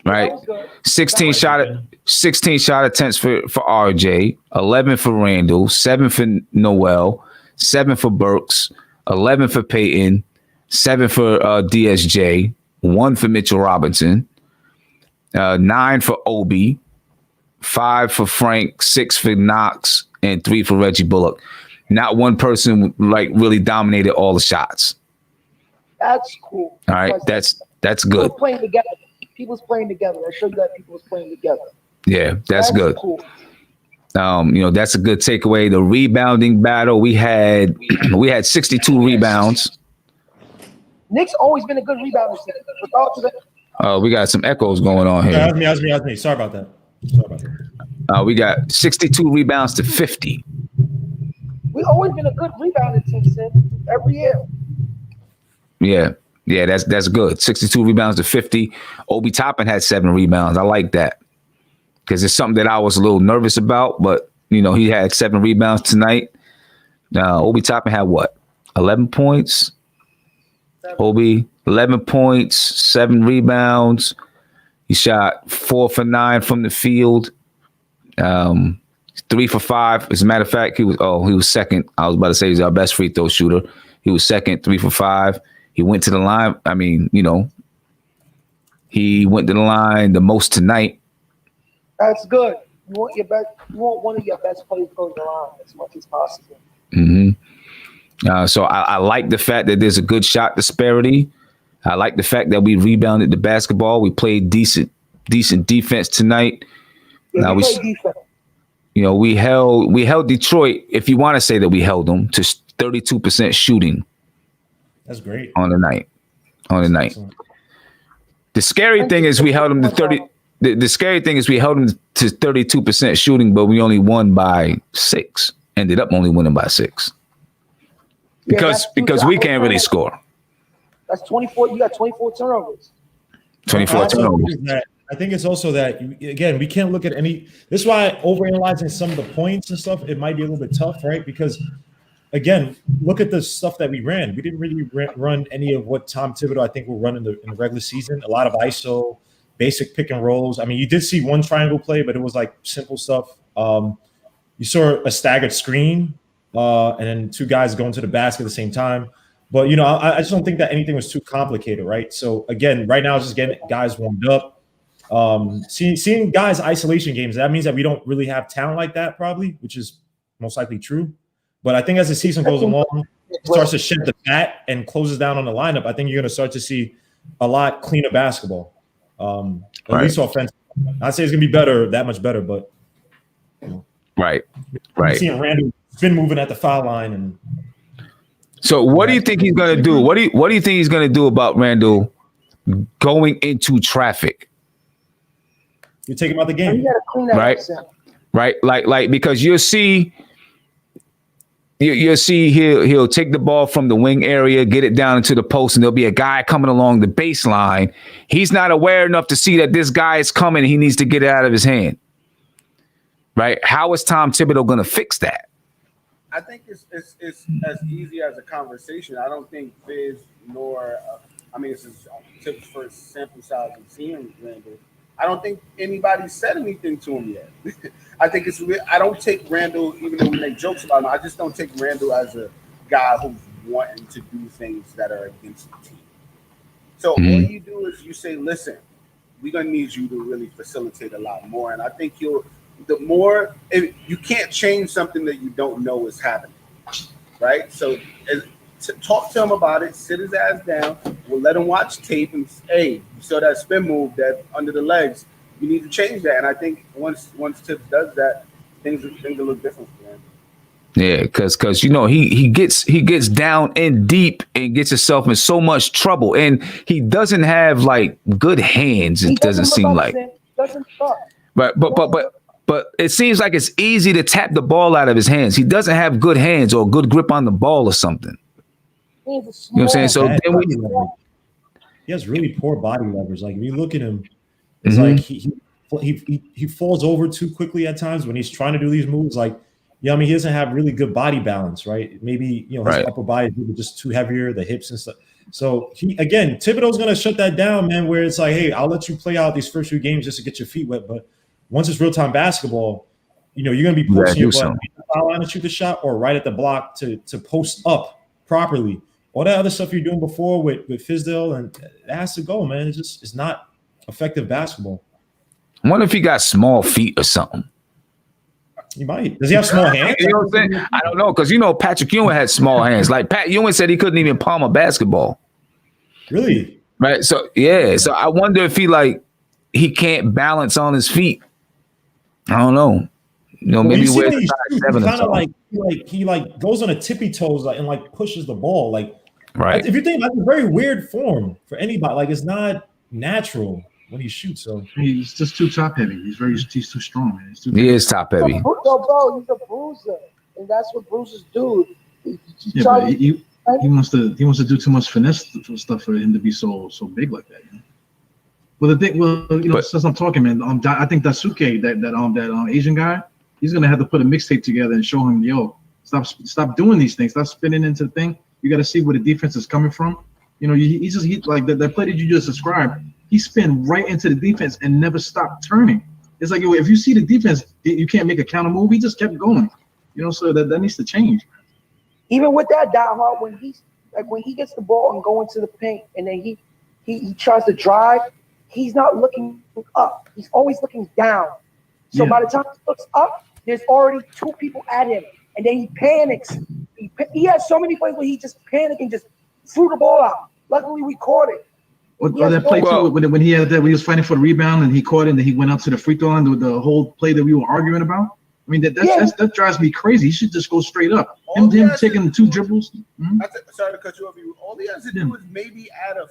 Speaker 1: Right, 16 shot attempts for RJ, 11 for Randle, 7 for Noel, 7 for Burks, 11 for Payton, 7 for DSJ, 1 for Mitchell Robinson, 9 for Obi, 5 for Frank, 6 for Knox, and 3 for Reggie Bullock. Not one person like really dominated all the shots.
Speaker 11: That's cool.
Speaker 1: All right, that's good.
Speaker 11: People playing together. People's playing together. I showed that people was playing together.
Speaker 1: Yeah, that's good.
Speaker 11: Cool.
Speaker 1: That's a good takeaway. The rebounding battle, we had 62 rebounds.
Speaker 11: Knicks always been a good rebounder team.
Speaker 1: We got some echoes going on here.
Speaker 2: That was me. Sorry about that.
Speaker 1: We got 62 rebounds to 50.
Speaker 11: We always been a good rebounding team, Sid. Every year. Yeah, that's good. 62 rebounds to 50. Obi Toppin had 7 rebounds. I like that because it's something that I was a little nervous about, but he had 7 rebounds tonight. Obi Toppin had what? 11 points. Obi 11 points, 7 rebounds. He shot 4 for 9 from the field. 3 for 5. As a matter of fact, he was second. I was about to say he's our best free throw shooter. He was second, 3 for 5. He went to the line. I mean, he went to the line the most tonight. That's good. You want one of your best players to go to the line as much as possible.
Speaker 1: Mm-hmm. So I like the fact that there's a good shot disparity. I like the fact that we rebounded the basketball. We played decent defense tonight.
Speaker 11: Yeah, we played defense.
Speaker 1: We held Detroit, if you want to say that we held them, to 32% shooting.
Speaker 2: That's great.
Speaker 1: On the night. Excellent. The scary thing is we held them to 30. The scary thing is we held them to 32% shooting, but we only won by 6. Ended up only winning by 6. Because we can't really score.
Speaker 11: That's 24. You got 24 turnovers.
Speaker 1: 24 turnovers.
Speaker 2: I think it's also that, again, we can't look at any. This is why overanalyzing some of the points and stuff, it might be a little bit tough, right? Because, again, look at the stuff that we ran. We didn't really run any of what Tom Thibodeau, I think, will run in the regular season. A lot of ISO, basic pick and rolls. I mean, you did see one triangle play, but it was like simple stuff. You saw a staggered screen and then 2 guys going to the basket at the same time. But, I just don't think that anything was too complicated, right? So, again, right now, it's just getting guys warmed up. Seeing guys isolation games, that means that we don't really have talent like that, probably, which is most likely true. But I think as the season goes along, it starts to shed the fat and closes down on the lineup. I think you're going to start to see a lot cleaner basketball, at least offensive. I'd say it's going to be better, that much better, but
Speaker 1: right.
Speaker 2: Seeing Randle spin moving at the foul line, and
Speaker 1: so what do you think he's going to do? What do you think he's going to do about Randle going into traffic?
Speaker 2: You take him out the game,
Speaker 11: you got to clean that up,
Speaker 1: right? Like because you'll see he'll take the ball from the wing area, get it down into the post, and there'll be a guy coming along the baseline. He's not aware enough to see that this guy is coming. He needs to get it out of his hand. Right? How is Tom Thibodeau going to fix that?
Speaker 4: I think it's as easy as a conversation. I don't think Fizz nor this is Tibs' first sample size of seeing Randle. I don't think anybody said anything to him yet. I think I don't take Randle, even though we make jokes about him, I just don't take Randle as a guy who's wanting to do things that are against the team. So all you do is you say, listen, we're going to need you to really facilitate a lot more. And I think you can't change something that you don't know is happening, right? So talk to him about it, sit his ass down, we'll let him watch tape and hey, you saw that spin move that under the legs, you need to change that. And I think once Tibs does that, things will look different for him.
Speaker 1: Yeah, because he gets down in deep and gets himself in so much trouble, and he doesn't have like good hands. It doesn't seem like. But it seems like it's easy to tap the ball out of his hands. He doesn't have good hands or good grip on the ball or something. You know what I'm saying? So then
Speaker 2: he has really poor body leverage. Like if you look at him, it's like he falls over too quickly at times when he's trying to do these moves. Like, he doesn't have really good body balance, right? Maybe his upper body is just too heavier, the hips and stuff. So Thibodeau's gonna shut that down, man. Where it's like, hey, I'll let you play out these first few games just to get your feet wet, but once it's real time basketball, you're gonna be posting your butt at the foul line to shoot the shot or right at the block to post up properly. all that other stuff you're doing before with Fizdale, and it has to go, man. It's not effective basketball.
Speaker 1: I wonder if he got small feet or something.
Speaker 2: He might. Does he have small hands?
Speaker 1: You know what I'm saying? I don't know, because Patrick Ewing had small hands. Like Pat Ewing said, he couldn't even palm a basketball.
Speaker 2: Really?
Speaker 1: Right. So yeah. So I wonder if he can't balance on his feet. I don't know. Maybe he wears a size 7 or
Speaker 2: kind of
Speaker 1: something.
Speaker 2: he goes on a tippy toes and pushes the ball. Like,
Speaker 1: right.
Speaker 2: If you think that's a very weird form for anybody, like it's not natural when he shoots. So
Speaker 5: he's just too top heavy. He's too strong, man.
Speaker 1: He is top heavy.
Speaker 11: Bro, he's a bruiser, and that's what bruisers do.
Speaker 5: He wants to do too much finesse stuff for him to be so big like that. You know? Well, the thing, since I'm talking, man, I think Daisuke, that Asian guy, he's gonna have to put a mixtape together and show him, yo, stop doing these things, stop spinning into the thing. You got to see where the defense is coming from. He like that play that you just described. He spin right into the defense and never stopped turning. It's like, if you see the defense, you can't make a counter move. He just kept going. So that needs to change.
Speaker 11: Even with that, Die Hard, when he gets the ball and go into the paint, and then he tries to drive, he's not looking up. He's always looking down. So by the time he looks up, there's already 2 people at him, and then he panics. He has so many plays where he just panicked and just threw the ball out. Luckily, we caught it.
Speaker 5: Or that play too, when he was fighting for the rebound and he caught it, and then he went up to the free throw line with the whole play that we were arguing about. I mean, that drives me crazy. He should just go straight up. Him taking 2 dribbles. Mm-hmm.
Speaker 4: Sorry to cut you off. All he has to do is maybe add a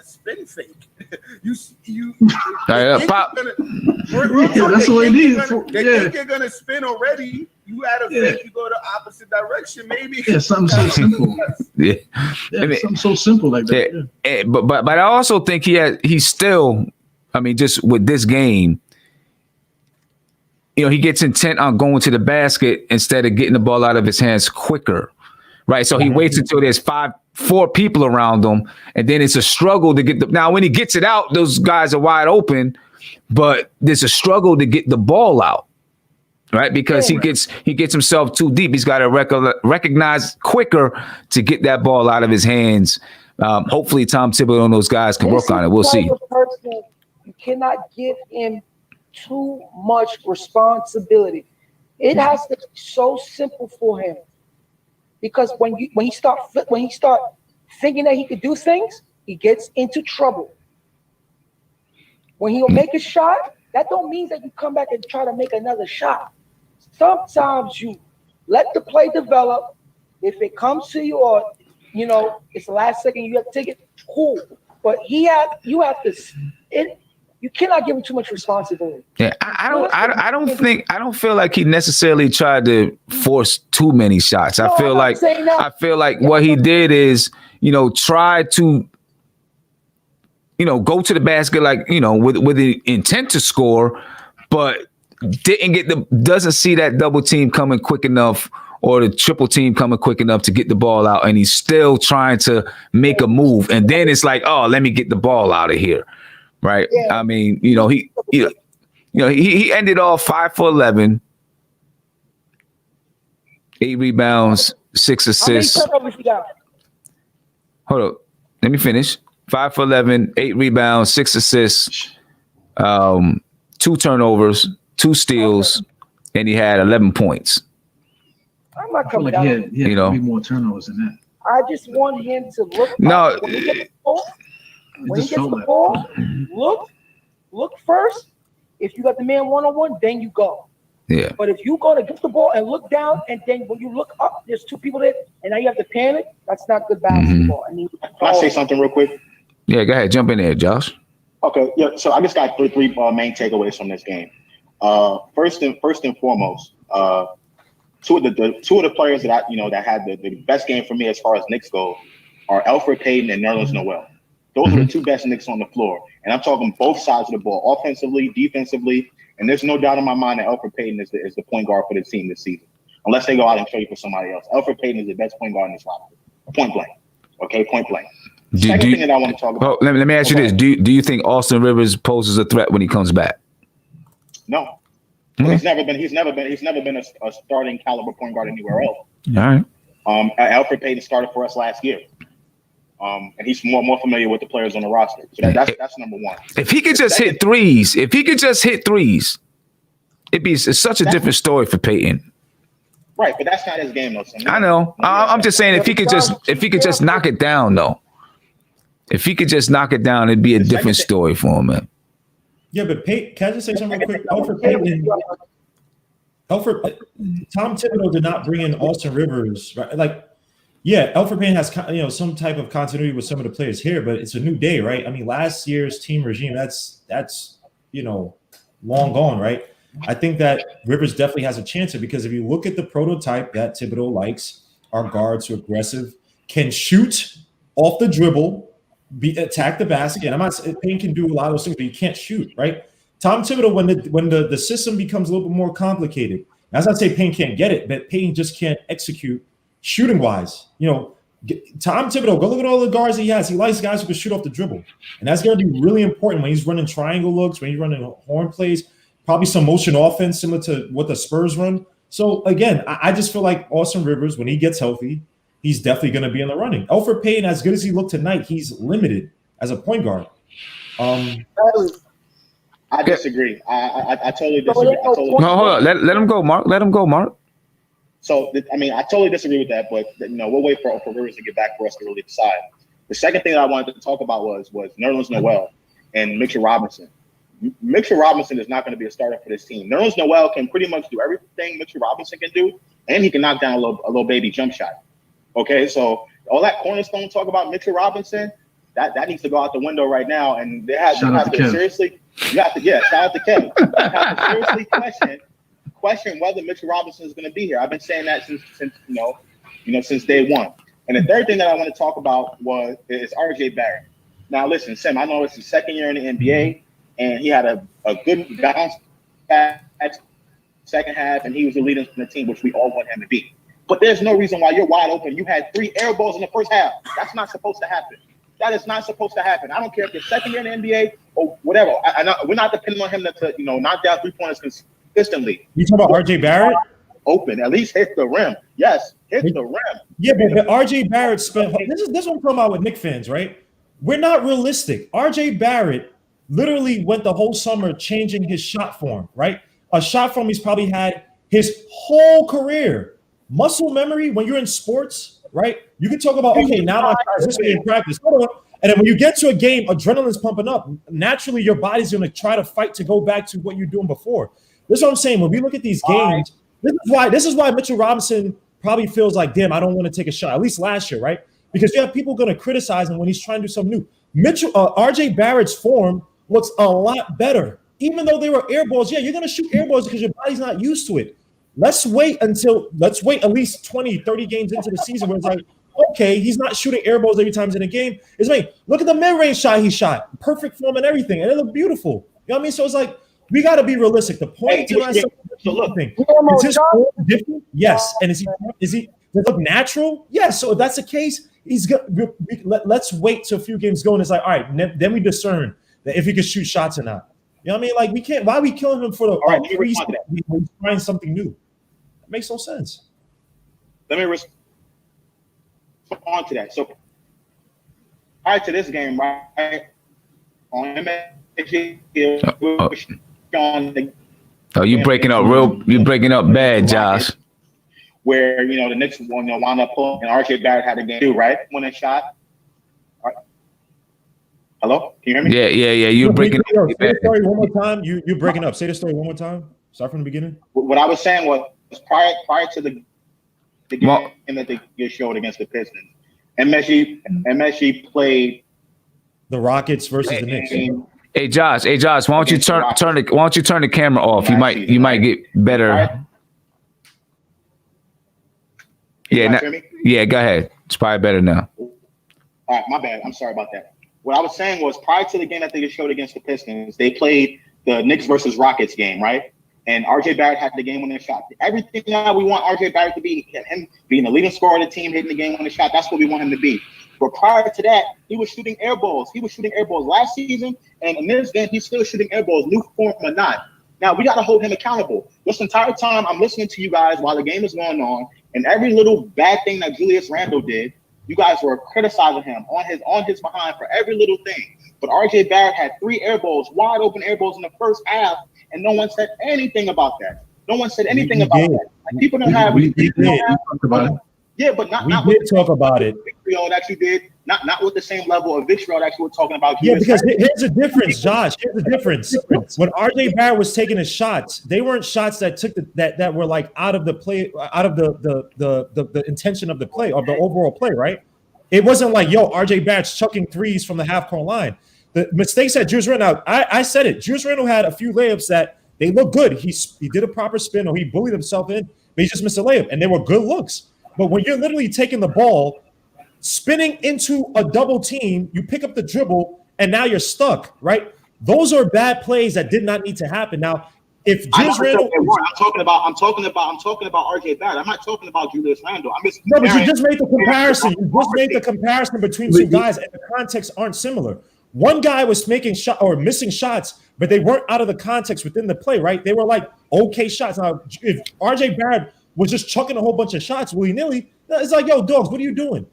Speaker 4: spin fake.
Speaker 1: Pop.
Speaker 5: That's what he needs.
Speaker 4: They think you're gonna spin already. You add a fake, you go the opposite direction, maybe.
Speaker 5: Yeah, something so simple. Something so simple like that.
Speaker 1: Yeah. But I also think he's still. I mean, just with this game. He gets intent on going to the basket instead of getting the ball out of his hands quicker, right? So he waits until there's 4 people around him, and then it's a struggle to get now when he gets it out, those guys are wide open, but there's a struggle to get the ball out, right? Because he gets himself too deep. He's got to recognize quicker to get that ball out of his hands. Hopefully Tom Thibodeau and those guys can work on it. We'll see.
Speaker 11: You cannot give him too much responsibility. It has to be so simple for him, because when he start thinking that he could do things, he gets into trouble. When he'll make a shot, that don't mean that you come back and try to make another shot. Sometimes you let the play develop. If it comes to you, or it's the last second, you have to take it. Cool, but you cannot give him too much responsibility.
Speaker 1: Yeah, I don't feel like he necessarily tried to force too many shots. I feel like what he did is, try to, go to the basket with the intent to score, but doesn't see that double team coming quick enough or the triple team coming quick enough to get the ball out, and he's still trying to make a move, and then it's like, oh, let me get the ball out of here. Right. Yeah. I mean, he ended off 5 for 11, 8 rebounds, 6 assists.
Speaker 11: How many turnovers you got?
Speaker 1: Hold up. Let me finish. 5 for 11, 8 rebounds, 6 assists, 2 turnovers, 2 steals, and he had 11 points.
Speaker 11: I'm not coming down.
Speaker 5: He had 3 more turnovers than that.
Speaker 11: I just want him to look.
Speaker 1: No.
Speaker 11: When he gets the ball, look first. If you got the man one-on-one, then you go.
Speaker 1: Yeah.
Speaker 11: But if you're going to get the ball and look down, and then when you look up, there's 2 people there, and now you have to panic, that's not good basketball.
Speaker 14: Can I say something real quick?
Speaker 1: Yeah, go ahead. Jump in there, Josh.
Speaker 14: Okay. Yeah. So I just got three main takeaways from this game. First and foremost, two of the players that that had the best game for me as far as Knicks go are Elfrid Payton and Nerlens Noel. Those are the 2 best Knicks on the floor. And I'm talking both sides of the ball, offensively, defensively. And there's no doubt in my mind that Elfrid Payton is the point guard for the team this season. Unless they go out and trade for somebody else. Elfrid Payton is the best point guard in this roster. Point blank. Okay, point blank. Second thing that I want to talk about.
Speaker 1: Let me ask you this. Do you think Austin Rivers poses a threat when he comes back?
Speaker 14: No. He's never been a starting caliber point guard anywhere else.
Speaker 1: All right.
Speaker 14: Elfrid Payton started for us last year. And he's more familiar with the players on the roster. So that's number one.
Speaker 1: If he could just hit threes, it's such a different story for Peyton.
Speaker 14: Right, but that's not his game, though.
Speaker 1: I know. I'm just saying if he could just knock it down, though. If he could just knock it down, it'd be a different story for him, man.
Speaker 2: Yeah, but Peyton, can I just say something real quick? Alfred Payton, Tom Thibodeau did not bring in Austin Rivers, right? Like, yeah, Alfred Payton has some type of continuity with some of the players here, but it's a new day, right? I mean, last year's team regime, that's long gone, right? I think that Rivers definitely has a chance here because if you look at the prototype that Thibodeau likes, our guards who are aggressive, can shoot off the dribble, attack the basket. And I'm not saying Payne can do a lot of those things, but he can't shoot, right? Tom Thibodeau, when the system becomes a little bit more complicated, that's not to say Payne can't get it, but Payne just can't execute shooting wise. Tom Thibodeau, go look at all the guards he has. He likes guys who can shoot off the dribble. And that's going to be really important when he's running triangle looks, when he's running horn plays, probably some motion offense similar to what the Spurs run. So, again, I just feel like Austin Rivers, when he gets healthy, he's definitely going to be in the running. Alfred Payton, as good as he looked tonight, he's limited as a point guard.
Speaker 14: I disagree. I totally disagree.
Speaker 1: No, hold on. Let him go, Mark. Let him go, Mark.
Speaker 14: So, I totally disagree with that, but, we'll wait for Rivers to get back for us to really decide. The second thing that I wanted to talk about was Nerlens Noel and Mitchell Robinson. Mitchell Robinson is not going to be a starter for this team. Nerlens Noel can pretty much do everything Mitchell Robinson can do, and he can knock down a little baby jump shot. Okay, so all that cornerstone talk about Mitchell Robinson, that needs to go out the window right now. And you have to seriously, shout out to Kev. You have to seriously question whether Mitchell Robinson is going to be here. I've been saying that since since day one. And the third thing that I want to talk about is RJ Barrett. Now, listen, Sam, I know it's his second year in the NBA, and he had a good bounce back second half, and he was the leader in the team, which we all want him to be. But there's no reason why you're wide open. You had 3 air balls in the first half. That's not supposed to happen. That is not supposed to happen. I don't care if you're second year in the NBA or whatever. We're not depending on him to knock down 3-pointers consistently.
Speaker 2: You talking about RJ Barrett?
Speaker 14: Open, at least hit the rim. Yes, hit the rim.
Speaker 2: Yeah, but RJ Barrett spent. This is what I'm talking about with Knicks fans, right? We're not realistic. RJ Barrett literally went the whole summer changing his shot form, right? A shot form he's probably had his whole career. Muscle memory, when you're in sports, right? You can talk about, okay, now my transition in practice. And then when you get to a game, adrenaline's pumping up. Naturally, your body's going to try to fight to go back to what you're doing before. This is what I'm saying. When we look at these games, this is why Mitchell Robinson probably feels like, damn, I don't want to take a shot, at least last year, right? Because you have people going to criticize him when he's trying to do something new. RJ Barrett's form looks a lot better. Even though they were air balls, yeah, you're going to shoot air balls because your body's not used to it. Let's wait at least 20, 30 games into the season where it's like, okay, he's not shooting air balls every time he's in a game. It's like, look at the mid-range shot he shot. Perfect form and everything. And it looked beautiful. You know what I mean? So it's like, we got to be realistic. The point is his form different? Yes. And does he look natural? Yes. So if that's the case, let's wait till a few games go. And it's like, all right, then we discern that if he can shoot shots or not. You know what I mean? Like, we can't. Why are we killing him for the preseason? He's trying something new. That makes no sense.
Speaker 14: Let me respond to that. So, prior to this game, right, on MSG,
Speaker 1: you're breaking up bad, Josh.
Speaker 14: Where the Knicks wound up pulling, and RJ Barrett had a game too, right? When they shot. Hello? Can you hear me?
Speaker 1: Yeah. You're breaking up.
Speaker 2: Say the story one more time. You're breaking up. Say the story one more time. Start from the beginning.
Speaker 14: What I was saying was prior to the game that they get showed against the Pistons, MSG played
Speaker 2: the Rockets versus the Knicks.
Speaker 1: Hey Josh, why don't you turn the camera off? You might get better. Yeah, go ahead. It's probably better now.
Speaker 14: All right, my bad. I'm sorry about that. What I was saying was prior to the game that they showed against the Pistons, they played the Knicks versus Rockets game, right? And RJ Barrett had the game when they shot. Everything that we want RJ Barrett to be, him being the leading scorer of the team, hitting the game when they shot, that's what we want him to be. But prior to that, he was shooting air balls. He was shooting air balls last season, and in this game, he's still shooting air balls, new form or not. Now, we got to hold him accountable. This entire time, I'm listening to you guys while the game is going on, and every little bad thing that Julius Randle did, You guys were criticizing him on his behind for every little thing. But RJ Barrett had 3 air balls, wide open air balls in the first half, and no one said anything about that. No one said anything about that. Like, people don't have.
Speaker 5: We talked about it.
Speaker 14: Yeah, but not.
Speaker 2: We
Speaker 14: not
Speaker 2: did talk about it.
Speaker 14: Vitriol that you did. Not with the same level of vitriol that you were talking about.
Speaker 2: Yeah, because here's the difference, Josh. Here's the difference. When RJ Barrett was taking his shots, they weren't shots that took that were like out of the play, out of the intention of the play or the overall play, right? It wasn't like, yo, RJ Barrett's chucking threes from the half-court line. The mistakes that Julius Randle, I said it. Julius Randle had a few layups that they look good. He did a proper spin or he bullied himself in, but he just missed a layup, and they were good looks. But when you're literally taking the ball, spinning into a double team, you pick up the dribble, and now you're stuck, right? Those are bad plays that did not need to happen. Now, if Julius Randle,
Speaker 14: I'm talking about RJ Barrett. I'm not talking about Julius Randle.
Speaker 2: No, but you just made the comparison. You just made the comparison between two guys, and the contexts aren't similar. One guy was making shot or missing shots, but they weren't out of the context within the play, right? They were like okay shots. Now, if RJ Barrett was just chucking a whole bunch of shots willy-nilly, it's like, yo, dogs, what are you doing?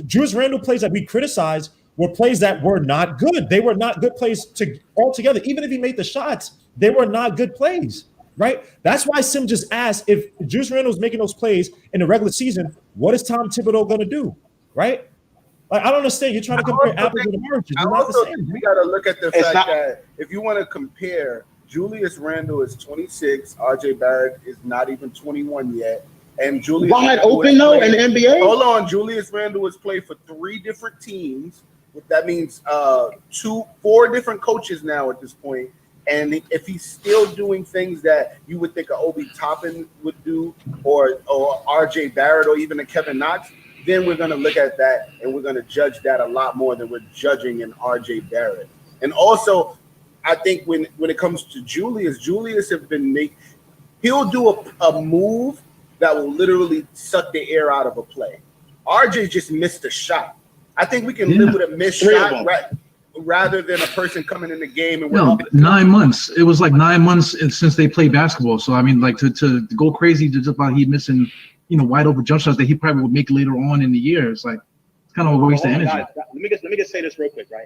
Speaker 2: Julius Randle plays that we criticized were plays that were not good. They were not good plays altogether. Even if he made the shots, they were not good plays, right? That's why Sim just asked if Julius Randle was making those plays in the regular season, what is Tom Thibodeau going to do, right? Like, I don't understand. You're trying to compare apples and oranges.
Speaker 15: I also think we got to look at the fact that if you want to compare, Julius Randle is 26, RJ Barrett is not even 21 yet. And Julius
Speaker 14: wide open though in the NBA.
Speaker 15: Hold on, Julius Randle has played for 3 different teams. That means 4 different coaches now at this point. And if he's still doing things that you would think an Obi Toppin would do, or RJ Barrett, or even a Kevin Knox, then we're going to look at that and we're going to judge that a lot more than we're judging in RJ Barrett. And also, I think when it comes to Julius have been he'll do a move that will literally suck the air out of a play. RJ just missed a shot. I think we can live with a missed shot rather than a person coming in the game and
Speaker 5: 9 months. It was like 9 months since they played basketball. So I mean, like to go crazy just about he missing, wide open jump shots that he probably would make later on in the year. It's like it's kind of a waste of energy.
Speaker 14: Guys, let me just say this real quick, right?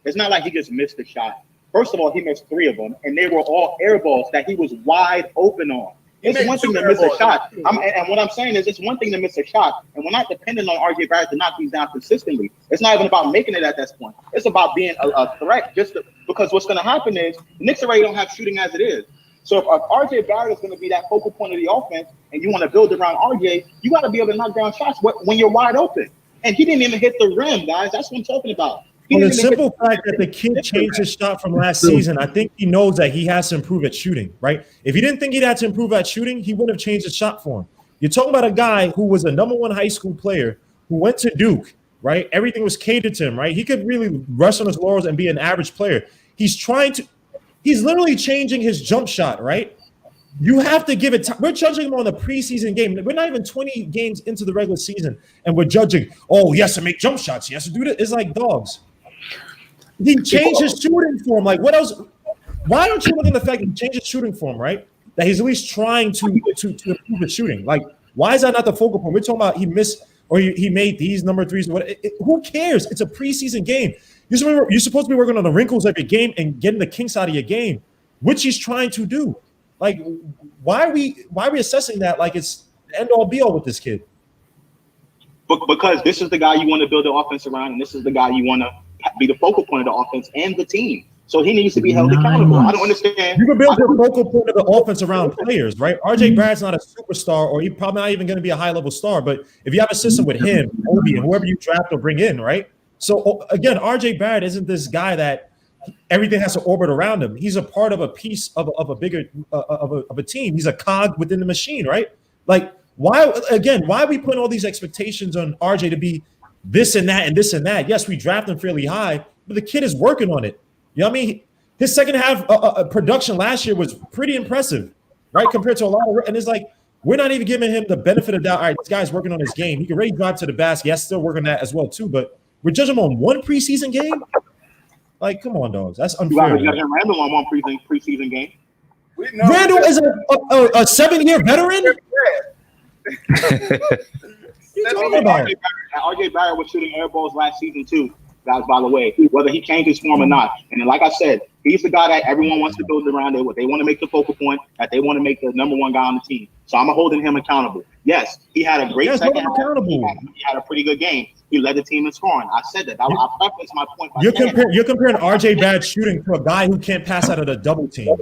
Speaker 14: It's not like he just missed a shot. First of all, he missed 3 of them, and they were all air balls that he was wide open on. It's one thing to miss a shot. And what I'm saying is it's one thing to miss a shot, and we're not dependent on RJ Barrett to knock these down consistently. It's not even about making it at this point. It's about being a threat, because what's going to happen is the Knicks already don't have shooting as it is. So if RJ Barrett is going to be that focal point of the offense and you want to build around RJ, you got to be able to knock down shots when you're wide open. And he didn't even hit the rim, guys. That's what I'm talking about.
Speaker 2: Well, the simple fact that the kid changed his shot from last season, I think he knows that he has to improve at shooting, right? If he didn't think he'd had to improve at shooting, he wouldn't have changed his shot for him. You're talking about a guy who was a #1 high school player who went to Duke, right? Everything was catered to him, right? He could really rest on his laurels and be an average player. He's literally changing his jump shot, right? You have to give it time. We're judging him on the preseason game. We're not even 20 games into the regular season, and we're judging, he has to make jump shots. He has to do this. It's like dogs. He changed his shooting form. Like, what else? Why don't you look at the fact that he changed his shooting form, right? That he's at least trying to improve his shooting. Like, why is that not the focal point? We're talking about he missed or he made these number threes. Who cares? It's a preseason game. You're supposed to be working on the wrinkles of your game and getting the kinks out of your game, which he's trying to do. Like, why are we assessing that like it's the end all be all with this kid?
Speaker 14: Because this is the guy you want to build the offense around, and this is the guy you want to be the focal point of the offense and the team. So he needs to be held accountable. I don't understand.
Speaker 2: You can build the focal point of the offense around players, right? RJ Barrett's not a superstar, or he's probably not even going to be a high-level star. But if you have a system with him, Obi, and whoever you draft or bring in, right? So again, RJ Barrett isn't this guy that everything has to orbit around him. He's a part of a piece of a bigger of a team. He's a cog within the machine, right? Like, why are we putting all these expectations on RJ to be this and that and this and that? Yes, we draft him fairly high, but the kid is working on it. You know what I mean? His second half production last year was pretty impressive, right? Compared to a lot of, and it's like, we're not even giving him the benefit of doubt. All right, this guy's working on his game. He can really drive to the basket. Yes, still working that as well too, but we're judging him on one preseason game? Like, come on, dogs. That's unfair.
Speaker 14: You got Randle on one preseason game.
Speaker 2: Randle is a 7-year veteran? you talking about?
Speaker 14: RJ Barrett was shooting air balls last season too, guys, by the way, whether he changed his form or not. And then, like I said, he's the guy that everyone wants to build around. They want to make the focal point, that they want to make the number one guy on the team. So I'm holding him accountable. Yes, he had a great second half. He had a pretty good game. He led the team in scoring. I said that. I preface my point.
Speaker 2: You're comparing RJ Barrett shooting to a guy who can't pass out of the double team.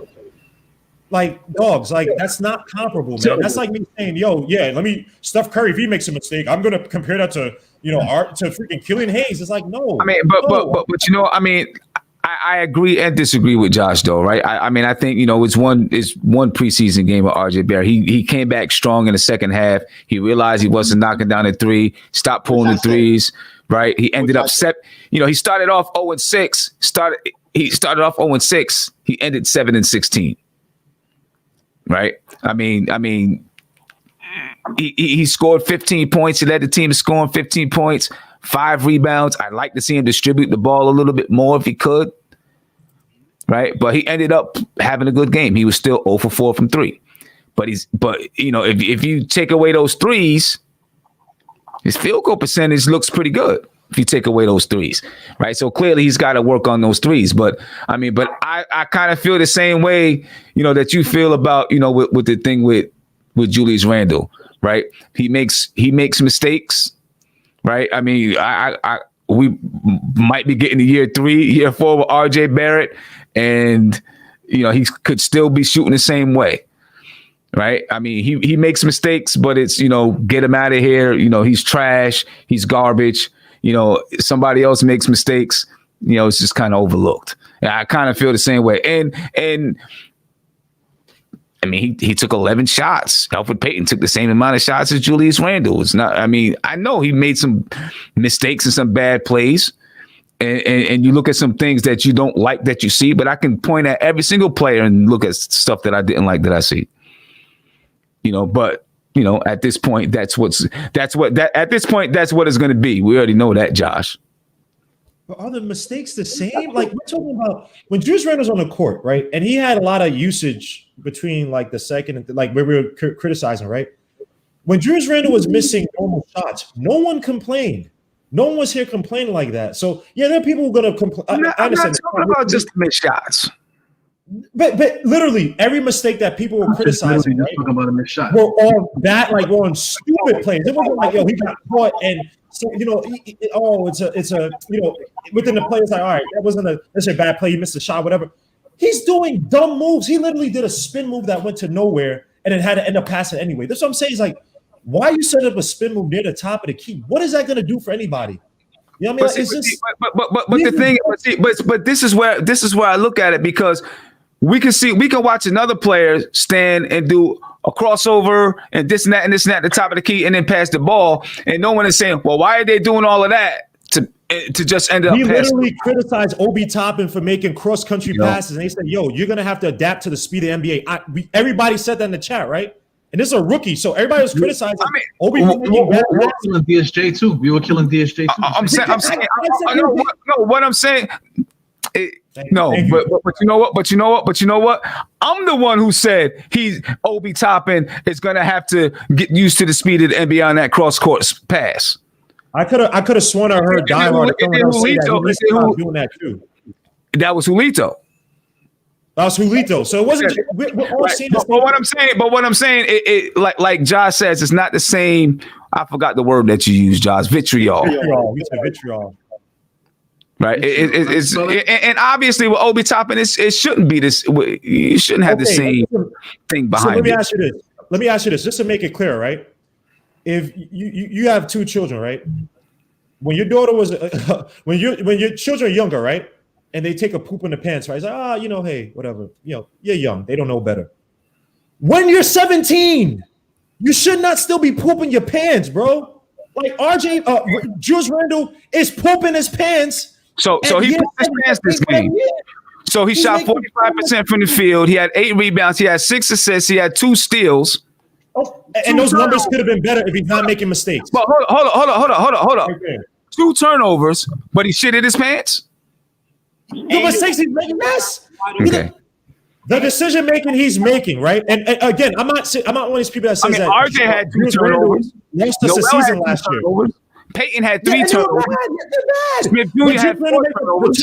Speaker 2: Like, dogs, like, that's not comparable, man. That's like me saying, yo, yeah, Steph Curry, if he makes a mistake, I'm going to compare that to, to freaking Killian Hayes. It's like, no.
Speaker 1: I mean, but I agree and disagree with Josh, though, right? I think, it's one preseason game of RJ Barrett. He came back strong in the second half. He realized he wasn't knocking down the three, stopped pulling the threes, right? He ended up he started off 0-6. He started off 0-6. He ended 7-16. Right. I mean, he scored 15 points. He led the team to scoring 15 points, 5 rebounds. I'd like to see him distribute the ball a little bit more if he could. Right. But he ended up having a good game. He was still 0 for 4 from 3. But if you take away those threes, his field goal percentage looks pretty good. If you take away those threes, right? So clearly he's got to work on those threes. But I kind of feel the same way, that you feel about, with the thing with Julius Randle, right? He makes mistakes, right? I mean, we might be getting to year 3, year 4 with RJ Barrett, and he could still be shooting the same way. Right. I mean, he makes mistakes, but it's, get him out of here. He's trash. He's garbage. Somebody else makes mistakes, it's just kind of overlooked. And I kind of feel the same way. And I mean, he took 11 shots. Elfrid Payton took the same amount of shots as Julius Randle. It's not, I know he made some mistakes and some bad plays. And you look at some things that you don't like that you see, but I can point at every single player and look at stuff that I didn't like that I see. But at this point, that's what it's going to be. We already know that, Josh.
Speaker 2: But are the mistakes the same? Like, we're talking about when Julius Randle's on the court, right? And he had a lot of usage between like the second and where we were criticizing, right? When Julius Randle was missing normal shots, no one complained. No one was here complaining like that. So yeah, there are people who are going to complain.
Speaker 1: I'm not talking about just missed shots.
Speaker 2: But literally every mistake that people were criticizing, right,
Speaker 5: talking about a missed shot,
Speaker 2: were on that, like, were on stupid plays. It wasn't like, yo, he got caught and so it's a within the play, it's like, all right, that's a bad play, he missed a shot, whatever. He's doing dumb moves. He literally did a spin move that went to nowhere and then had to end up passing anyway. That's what I'm saying. Is like, why you set up a spin move near the top of the key? What is that going to do for anybody? You know what I mean? But
Speaker 1: this is where I look at it, because we can watch another player stand and do a crossover and this and that and this and that at the top of the key and then pass the ball, and no one is saying, well, why are they doing all of that to just end up?
Speaker 2: We literally criticized Obi Toppin for making cross country passes, and they said, yo, you're gonna have to adapt to the speed of the NBA. Everybody said that in the chat, right? And this is a rookie, so everybody was criticizing. Obi was making bad passes.
Speaker 5: Killing DSJ too. We were killing DSJ too.
Speaker 1: What I'm saying. But you know what? I'm the one who said Obi Toppin is gonna have to get used to the speed of the NBA on that cross court pass.
Speaker 2: I could have sworn I heard Diehard doing that too.
Speaker 1: That was Julito.
Speaker 2: That was Julito. So it wasn't. We're all seeing this.
Speaker 1: But what I'm saying, it like Josh says, it's not the same. I forgot the word that you used, Josh. Vitriol.
Speaker 2: Vitriol.
Speaker 1: Right. It's and obviously with Obi Toppin, it shouldn't be this. You shouldn't have the same thing behind.
Speaker 2: So let me ask you this, just to make it clear, right? If you have 2 children, right? When your daughter was when your children are younger, right? And they take a poop in the pants, right? It's like, hey, whatever. You're young. They don't know better. When you're 17, you should not still be pooping your pants, bro. Like Julius Randle is pooping his pants.
Speaker 1: So he pooped his pants this game. So he shot 45% from the field. He had 8 rebounds. He had 6 assists. He had 2 steals.
Speaker 2: Oh, and those numbers could have been better if he's not making mistakes.
Speaker 1: But hold on. Okay. 2 turnovers, but he shitted his pants.
Speaker 2: The mistakes he's making, yes.
Speaker 1: Okay.
Speaker 2: The decision making he's making, right? And again, I'm not one of these people that says that.
Speaker 1: RJ had 2 turnovers.
Speaker 2: Lost us the season last year.
Speaker 1: Peyton had 3 turnovers. Smith Jr. had 4 turnovers.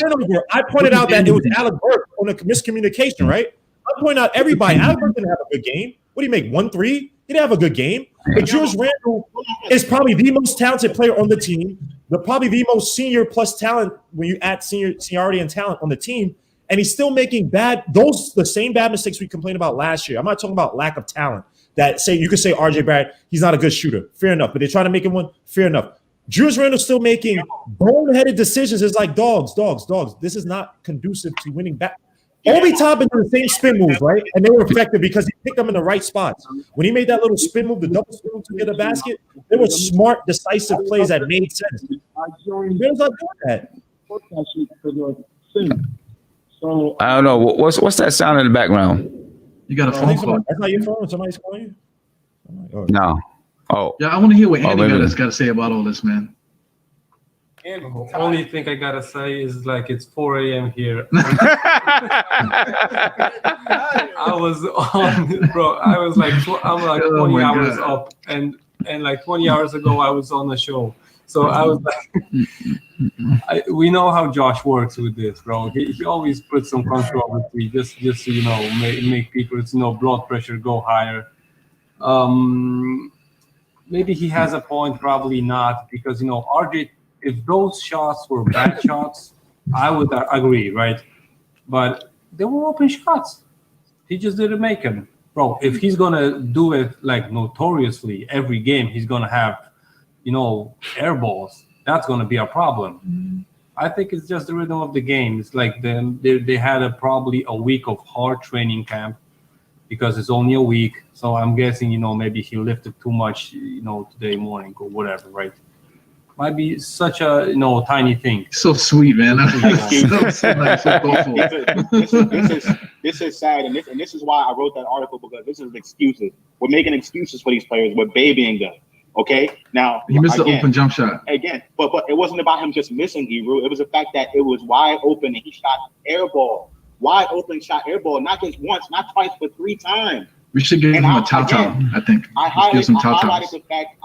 Speaker 2: I pointed out that it was Alec Burke on a miscommunication, right? I point out everybody. Alec Burke didn't have a good game. What do you make? 1-3? He didn't have a good game. But Julius Randle is probably the most talented player on the team. Probably the most senior plus talent when you add seniority and talent on the team. And he's still making the same bad mistakes we complained about last year. I'm not talking about lack of talent. You could say RJ Barrett, he's not a good shooter. Fair enough. But they're trying to make him one. Fair enough. Julius Randle's still making boneheaded decisions. It's like dogs. This is not conducive to winning back. Obi Toppin did the same spin moves, right? And they were effective because he picked them in the right spots. When he made that little spin move, the double spin move to get a basket, they were smart, decisive plays that made sense. Randle's not doing that.
Speaker 1: So I don't know. What's that sound in the background?
Speaker 5: You got a phone call.
Speaker 2: That's not your phone. Somebody's calling you?
Speaker 1: No. Oh.
Speaker 5: Yeah, I want to hear what Andy got to say about all this, man.
Speaker 6: The only thing I gotta say is like it's 4 a.m. here. I was on, bro. I'm like 20 hours up, and like 20 hours ago I was on the show. So I was like, we know how Josh works with this, bro. He always puts some controversy just to make people's blood pressure go higher. Maybe he has a point, probably not, because RJ. If those shots were bad shots, I would agree, right? But they were open shots. He just didn't make them. Bro, if he's going to do it like notoriously every game, he's going to have, air balls. That's going to be a problem. I think it's just the rhythm of the game. It's like they had probably a week of hard training camp because it's only a week. So I'm guessing, maybe he lifted too much, today morning or whatever, right? Might be such a tiny thing.
Speaker 5: So sweet, man.
Speaker 14: This is sad, and this is why I wrote that article, because this is excuses. We're making excuses for these players. We're babying them. Okay, now
Speaker 5: he missed the open jump shot
Speaker 14: again, but it wasn't about him just missing, Ebru. It was the fact that it was wide open and he shot air ball, wide open shot air ball, not just once, not twice, but 3 times.
Speaker 5: We should give him a top-top, I think.
Speaker 14: I highlighted the fact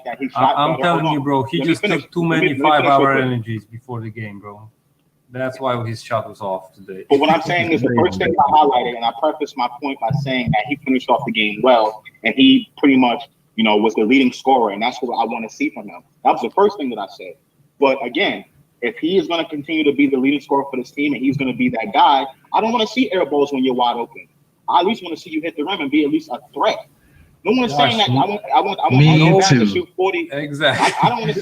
Speaker 14: that he shot.
Speaker 6: I'm telling you, bro, he just took too many 5-hour energies before the game, bro. That's why his shot was off today.
Speaker 14: But what I'm saying is the first thing I highlighted, and I prefaced my point by saying that he finished off the game well, and he pretty much, was the leading scorer, and that's what I want to see from him. That was the first thing that I said. But again, if he is going to continue to be the leading scorer for this team, and he's going to be that guy, I don't want to see air balls when you're wide open. I at least want to see you hit the rim and be at least a threat. No one's saying that. I want RJ Barrett to shoot 40.
Speaker 6: Exactly.
Speaker 14: I don't want to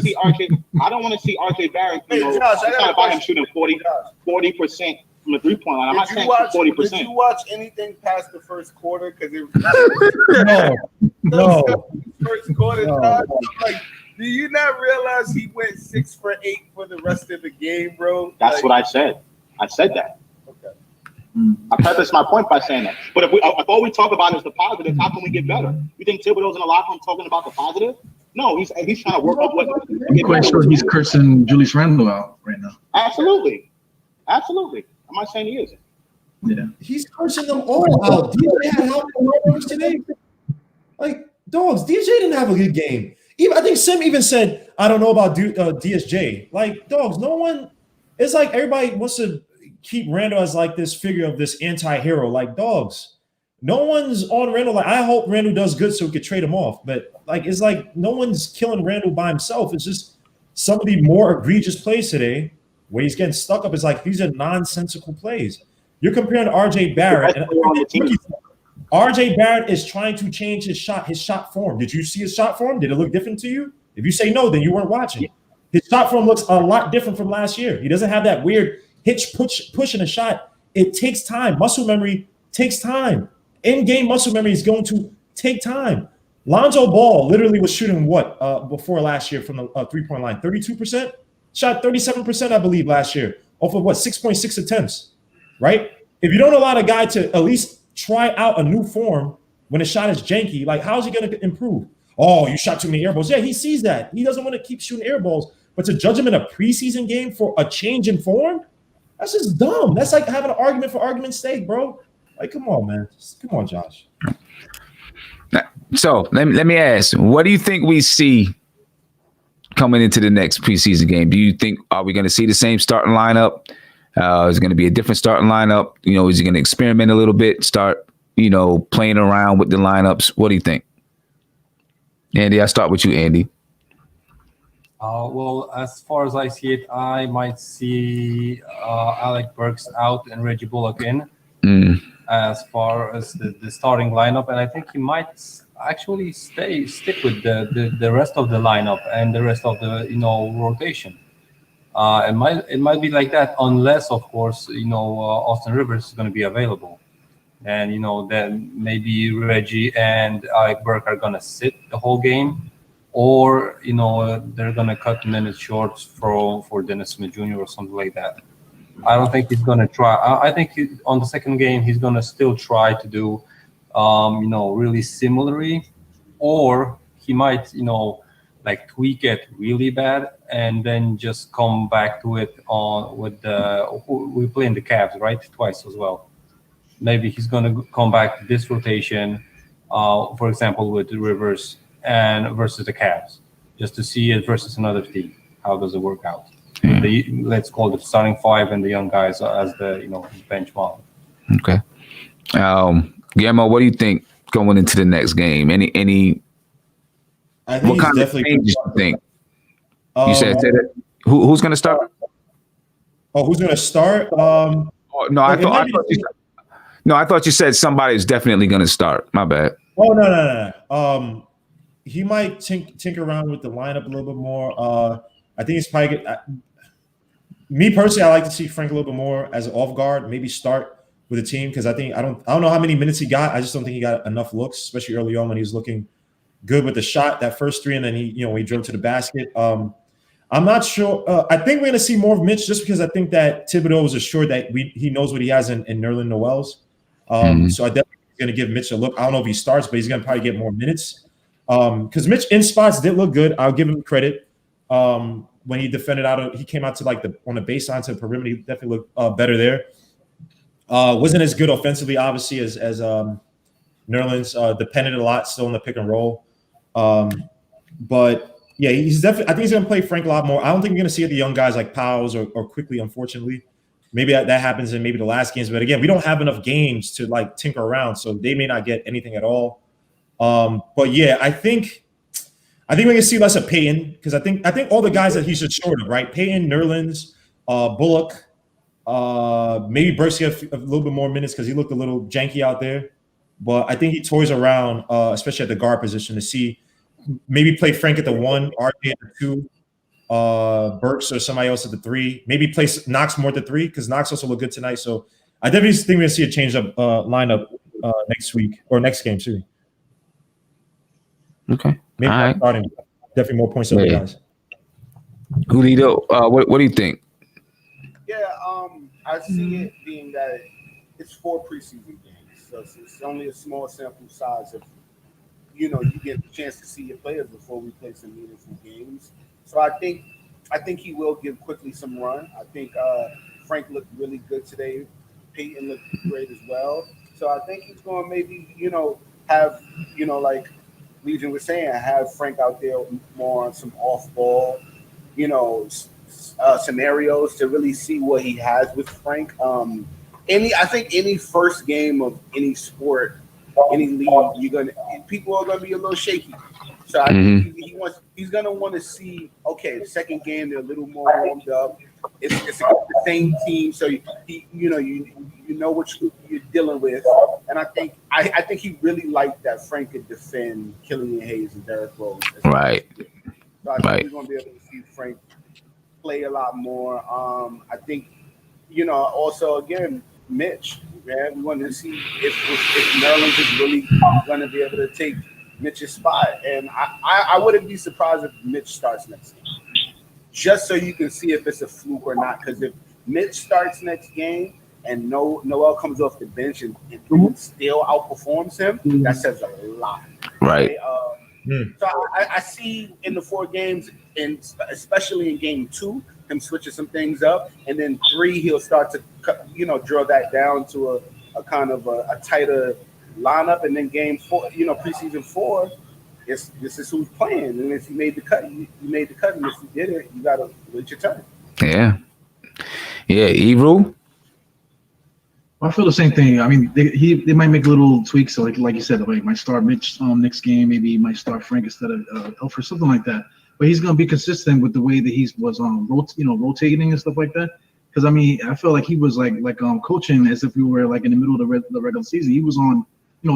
Speaker 14: see RJ. I don't want to see RJ Barrett. It's not about him shooting 40% from the 3-point line. I'm not saying 40%.
Speaker 15: Did you watch anything past the first quarter? Because
Speaker 2: no.
Speaker 15: First quarter, no. Like, do you not realize he went 6 for 8 for the rest of the game, bro?
Speaker 14: That's what I said. I said that. I prefaced my point by saying that. But if all we talk about is the positive, how can we get better? You think Thibodeau's in the locker room talking about the positive? No, he's trying to work on what.
Speaker 5: I'm quite sure he's cursing Julius Randle out right now.
Speaker 14: Absolutely. I'm not saying he isn't.
Speaker 5: Yeah,
Speaker 2: he's cursing them all out. DJ had help today. Like dogs, DJ didn't have a good game. I think Sim even said, "I don't know about DSJ." Like dogs, no one. It's like everybody wants to keep Randle as like this figure of this anti-hero, like dogs. No one's on Randle. Like I hope Randle does good so we could trade him off. But like it's like no one's killing Randle by himself. It's just some of the more egregious plays today where he's getting stuck up. It's like these are nonsensical plays. You're comparing to RJ Barrett. And RJ Barrett is trying to change his shot form. Did you see his shot form? Did it look different to you? If you say no, then you weren't watching. His shot form looks a lot different from last year. He doesn't have that weird hitch push in a shot. It takes time. Muscle memory takes time. In-game muscle memory is going to take time. Lonzo Ball literally was shooting what before last year from the 3-point line? 32%? Shot 37%, I believe, last year. Off of what? 6.6 attempts, right? If you don't allow a guy to at least try out a new form when a shot is janky, like how is he going to improve? Oh, you shot too many air balls. Yeah, he sees that. He doesn't want to keep shooting air balls. But to judge him in a preseason game for a change in form, That's just dumb. That's like having an argument for argument's sake, bro. Like, come on, man. Come on, Josh.
Speaker 1: So let me ask, what do you think we see coming into the next preseason game? Do you think, are we going to see the same starting lineup? Is it going to be a different starting lineup? You know, is he going to experiment a little bit, start, you know, playing around with the lineups? What do you think? Andy, I'll start with you, Andy.
Speaker 6: Well, as far as I see it, I might see Alec Burks out and Reggie Bullock in as far as the starting lineup. And I think he might actually stick with the rest of the lineup and the rest of the, you know, rotation. It might be like that unless, of course, you know, Austin Rivers is going to be available. And, you know, then maybe Reggie and Alec Burke are going to sit the whole game. Or, you know, they're going to cut minutes short for Dennis Smith Jr. or something like that. I don't think he's going to try. I think on the second game, he's going to still try to do, you know, really similarly. Or he might, you know, like tweak it really bad and then just come back to it with we play in the Cavs, right? Twice as well. Maybe he's going to come back to this rotation, for example, with the Rivers and versus the Cavs, just to see it versus another team. How does it work out? Let's call the starting five and the young guys as the, you know, bench model.
Speaker 1: Okay. Guillermo, what do you think going into the next game? Any?
Speaker 2: I think
Speaker 1: what kind of changes you think? You said that. Who's going to start?
Speaker 2: Oh, who's going to start?
Speaker 1: No, I thought you said somebody's definitely going to start. My bad.
Speaker 2: Oh no. He might tinker around with the lineup a little bit more. I think it's probably good. Me personally, I like to see Frank a little bit more as an off guard. Maybe start with the team because I don't know how many minutes he got. I just don't think he got enough looks, especially early on when he was looking good with the shot, that first three, and then he drove to the basket. I'm not sure. I think we're going to see more of Mitch just because I think that Thibodeau was assured that he knows what he has in Nerlens Noel's. So I definitely going to give Mitch a look. I don't know if he starts, but he's going to probably get more minutes. Because Mitch in spots did look good. I'll give him credit. When he defended he came out to like on the baseline to the perimeter. He definitely looked better there. Wasn't as good offensively, obviously, as Nerlens. Depended a lot still on the pick and roll. But yeah, he's definitely. I think he's going to play Frank a lot more. I don't think we're going to see it the young guys like Powell's or Quickly, unfortunately. Maybe that happens in maybe the last games. But again, we don't have enough games to like tinker around, so they may not get anything at all. But yeah, I think we're gonna see less of Payton because I think all the guys that he's just short of, right? Payton, Nerlens, Bullock, maybe Burks get a little bit more minutes because he looked a little janky out there. But I think he toys around, especially at the guard position, to see maybe play Frank at the 1, RJ at the 2, Burks or somebody else at the 3. Maybe play Knox more at the 3 because Knox also looked good tonight. So I definitely think we're gonna see a change up lineup next week or next game too.
Speaker 1: Okay.
Speaker 2: Maybe
Speaker 1: right.
Speaker 2: Starting definitely more points over guys.
Speaker 1: Julito, what do you think?
Speaker 15: Yeah, I see it being that it's 4 preseason games, so it's only a small sample size of, you get the chance to see your players before we play some meaningful games. So I think he will give Quickly some run. I think Frank looked really good today. Payton looked great as well. So I think he's going to maybe, have, like Legion was saying, have Frank out there more on some off-ball, scenarios to really see what he has with Frank. I think any first game of any sport, any league, people are gonna be a little shaky. So I think he's gonna want to see. Okay, the second game they're a little more warmed up. It's the same team, so you know what you're dealing with. And I think he really liked that Frank could defend Killian Hayes and Derrick Rose.
Speaker 1: Right.
Speaker 15: So I think we're gonna be able to see Frank play a lot more. I think also again Mitch. Man, we want to see if Nerlens is really going to be able to take Mitch's spot. And I wouldn't be surprised if Mitch starts next game. Just so you can see if it's a fluke or not. Because if Mitch starts next game and Noel comes off the bench and still outperforms him, that says a lot.
Speaker 1: Right.
Speaker 15: So I see in the 4 games, and especially in game 2, him switching some things up, and then 3, he'll start to draw that down to a kind of a tighter lineup, and then game 4, preseason 4, this is who's playing, and if you made the cut, you made the cut, and if you did it, you gotta wait your turn.
Speaker 1: Yeah, Ebru.
Speaker 5: I feel the same thing. I mean, they might make little tweaks, like you said, like might start Mitch next game, maybe he might start Frank instead of Elfrid, something like that. But he's gonna be consistent with the way that he was rotating and stuff like that. Because I mean, I feel like he was like coaching as if we were like in the middle of the regular season. He was on,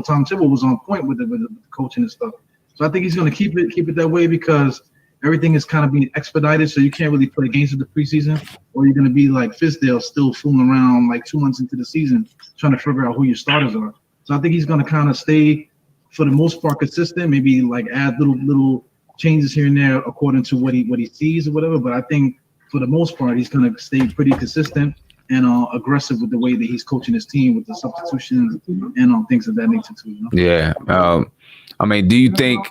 Speaker 5: Tom Thibodeau was on point with the coaching and stuff. So I think he's gonna keep it that way because everything is kind of being expedited, so you can't really play games of the preseason, or you're going to be like Fizdale, still fooling around like 2 months into the season, trying to figure out who your starters are. So I think he's going to kind of stay, for the most part, consistent. Maybe like add little changes here and there according to what he sees or whatever. But I think for the most part, he's going to stay pretty consistent and aggressive with the way that he's coaching his team with the substitutions and things of that nature too.
Speaker 1: Yeah. I mean, do you think?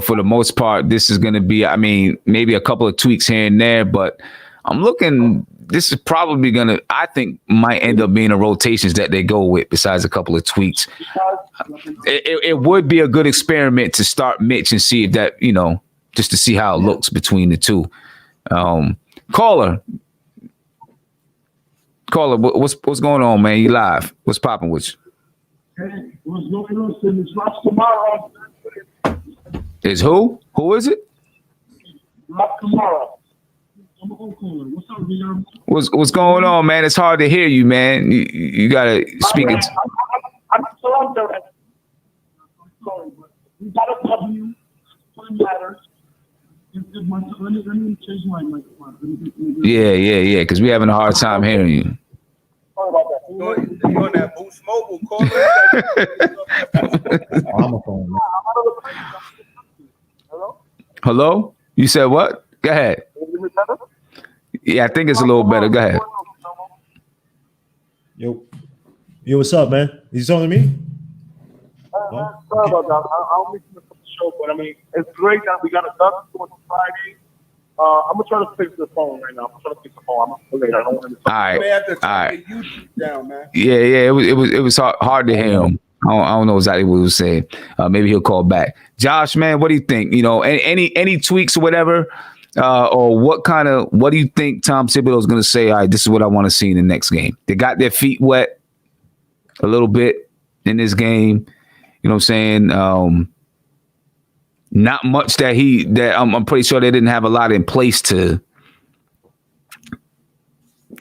Speaker 1: For the most part, this is going to be, I mean, maybe a couple of tweaks here and there, but I'm looking, this is probably going to, I think, might end up being a rotations that they go with besides a couple of tweaks. It would be a good experiment to start Mitch and see if that, just to see how it looks between the two. Caller, what's going on, man? You live. What's popping with you?
Speaker 16: Hey, what's going on? It's Ross tomorrow.
Speaker 1: Is who? Who is it? What's going on, man? It's hard to hear you, man. You gotta speak it.
Speaker 16: I'm so direct. We got a W. Matters. Let me change my microphone.
Speaker 1: Yeah. Because we're having a hard time hearing you.
Speaker 16: Sorry about that.
Speaker 15: You on that Boost Mobile call?
Speaker 2: I'm a phone.
Speaker 1: Hello? You said what? Go ahead. Yeah, I think it's a little better. Go ahead.
Speaker 2: Yo, what's up, man? You talking to me?
Speaker 16: Sorry about that. I'll miss the show, but I mean, it's great that we got a dub on Friday. I'm gonna try to fix the phone right now. I'm trying to fix the phone. I'm late. I don't want to.
Speaker 1: All right.
Speaker 15: You may have to turn your YouTube down, man.
Speaker 1: Yeah. It was hard to hear him. I don't know exactly what he was saying. Maybe he'll call back. Josh, man, what do you think? Any tweaks or whatever, or what do you think Tom Thibodeau is going to say? All right, this is what I want to see in the next game. They got their feet wet a little bit in this game. You know what I'm saying? Not much that I'm pretty sure they didn't have a lot in place to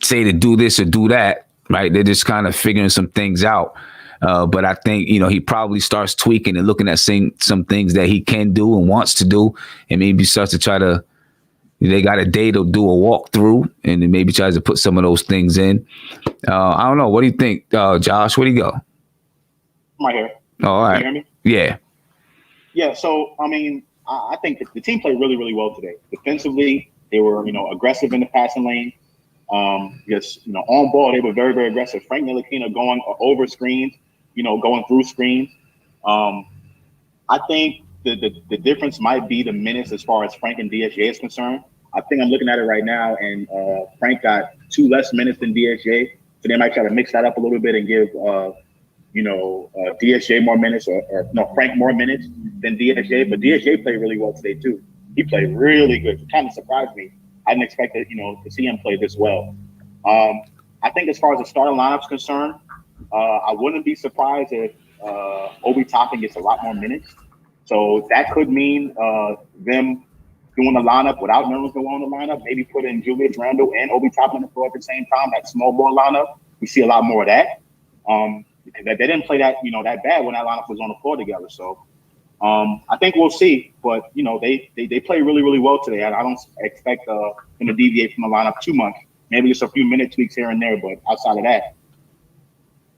Speaker 1: say to do this or do that. Right? They're just kind of figuring some things out. But I think, he probably starts tweaking and looking at some things that he can do and wants to do. And maybe starts to they got a day to do a walkthrough and then maybe tries to put some of those things in. I don't know. What do you think, Josh? Where do you go?
Speaker 14: I'm right here.
Speaker 1: Oh, all right.
Speaker 14: Can you hear me?
Speaker 1: Yeah.
Speaker 14: Yeah. So, I mean, I think the team played really, really well today. Defensively, they were, aggressive in the passing lane. On ball, they were very, very aggressive. Frank Ntilikina going over screens, going through screens. I think the difference might be the minutes as far as Frank and DSJ is concerned. I think I'm looking at it right now, and Frank got 2 less minutes than DSJ, so they might try to mix that up a little bit and give DSJ more minutes, or Frank more minutes than DSJ. But DSJ played really well today too. He played really good. It kind of surprised me. I didn't expect to see him play this well. I think as far as the starting lineup's concerned, I wouldn't be surprised if Obi Toppin gets a lot more minutes. So that could mean them doing the lineup without Nerlens Noel in the lineup, maybe put in Julius Randle and Obi Toppin on the floor at the same time, that small ball lineup. We see a lot more of that. Because they didn't play that, that bad when that lineup was on the floor together. So I think we'll see. But, they play really, really well today. I don't expect them to deviate from the lineup too much. Maybe just a few minute tweaks here and there, but outside of that,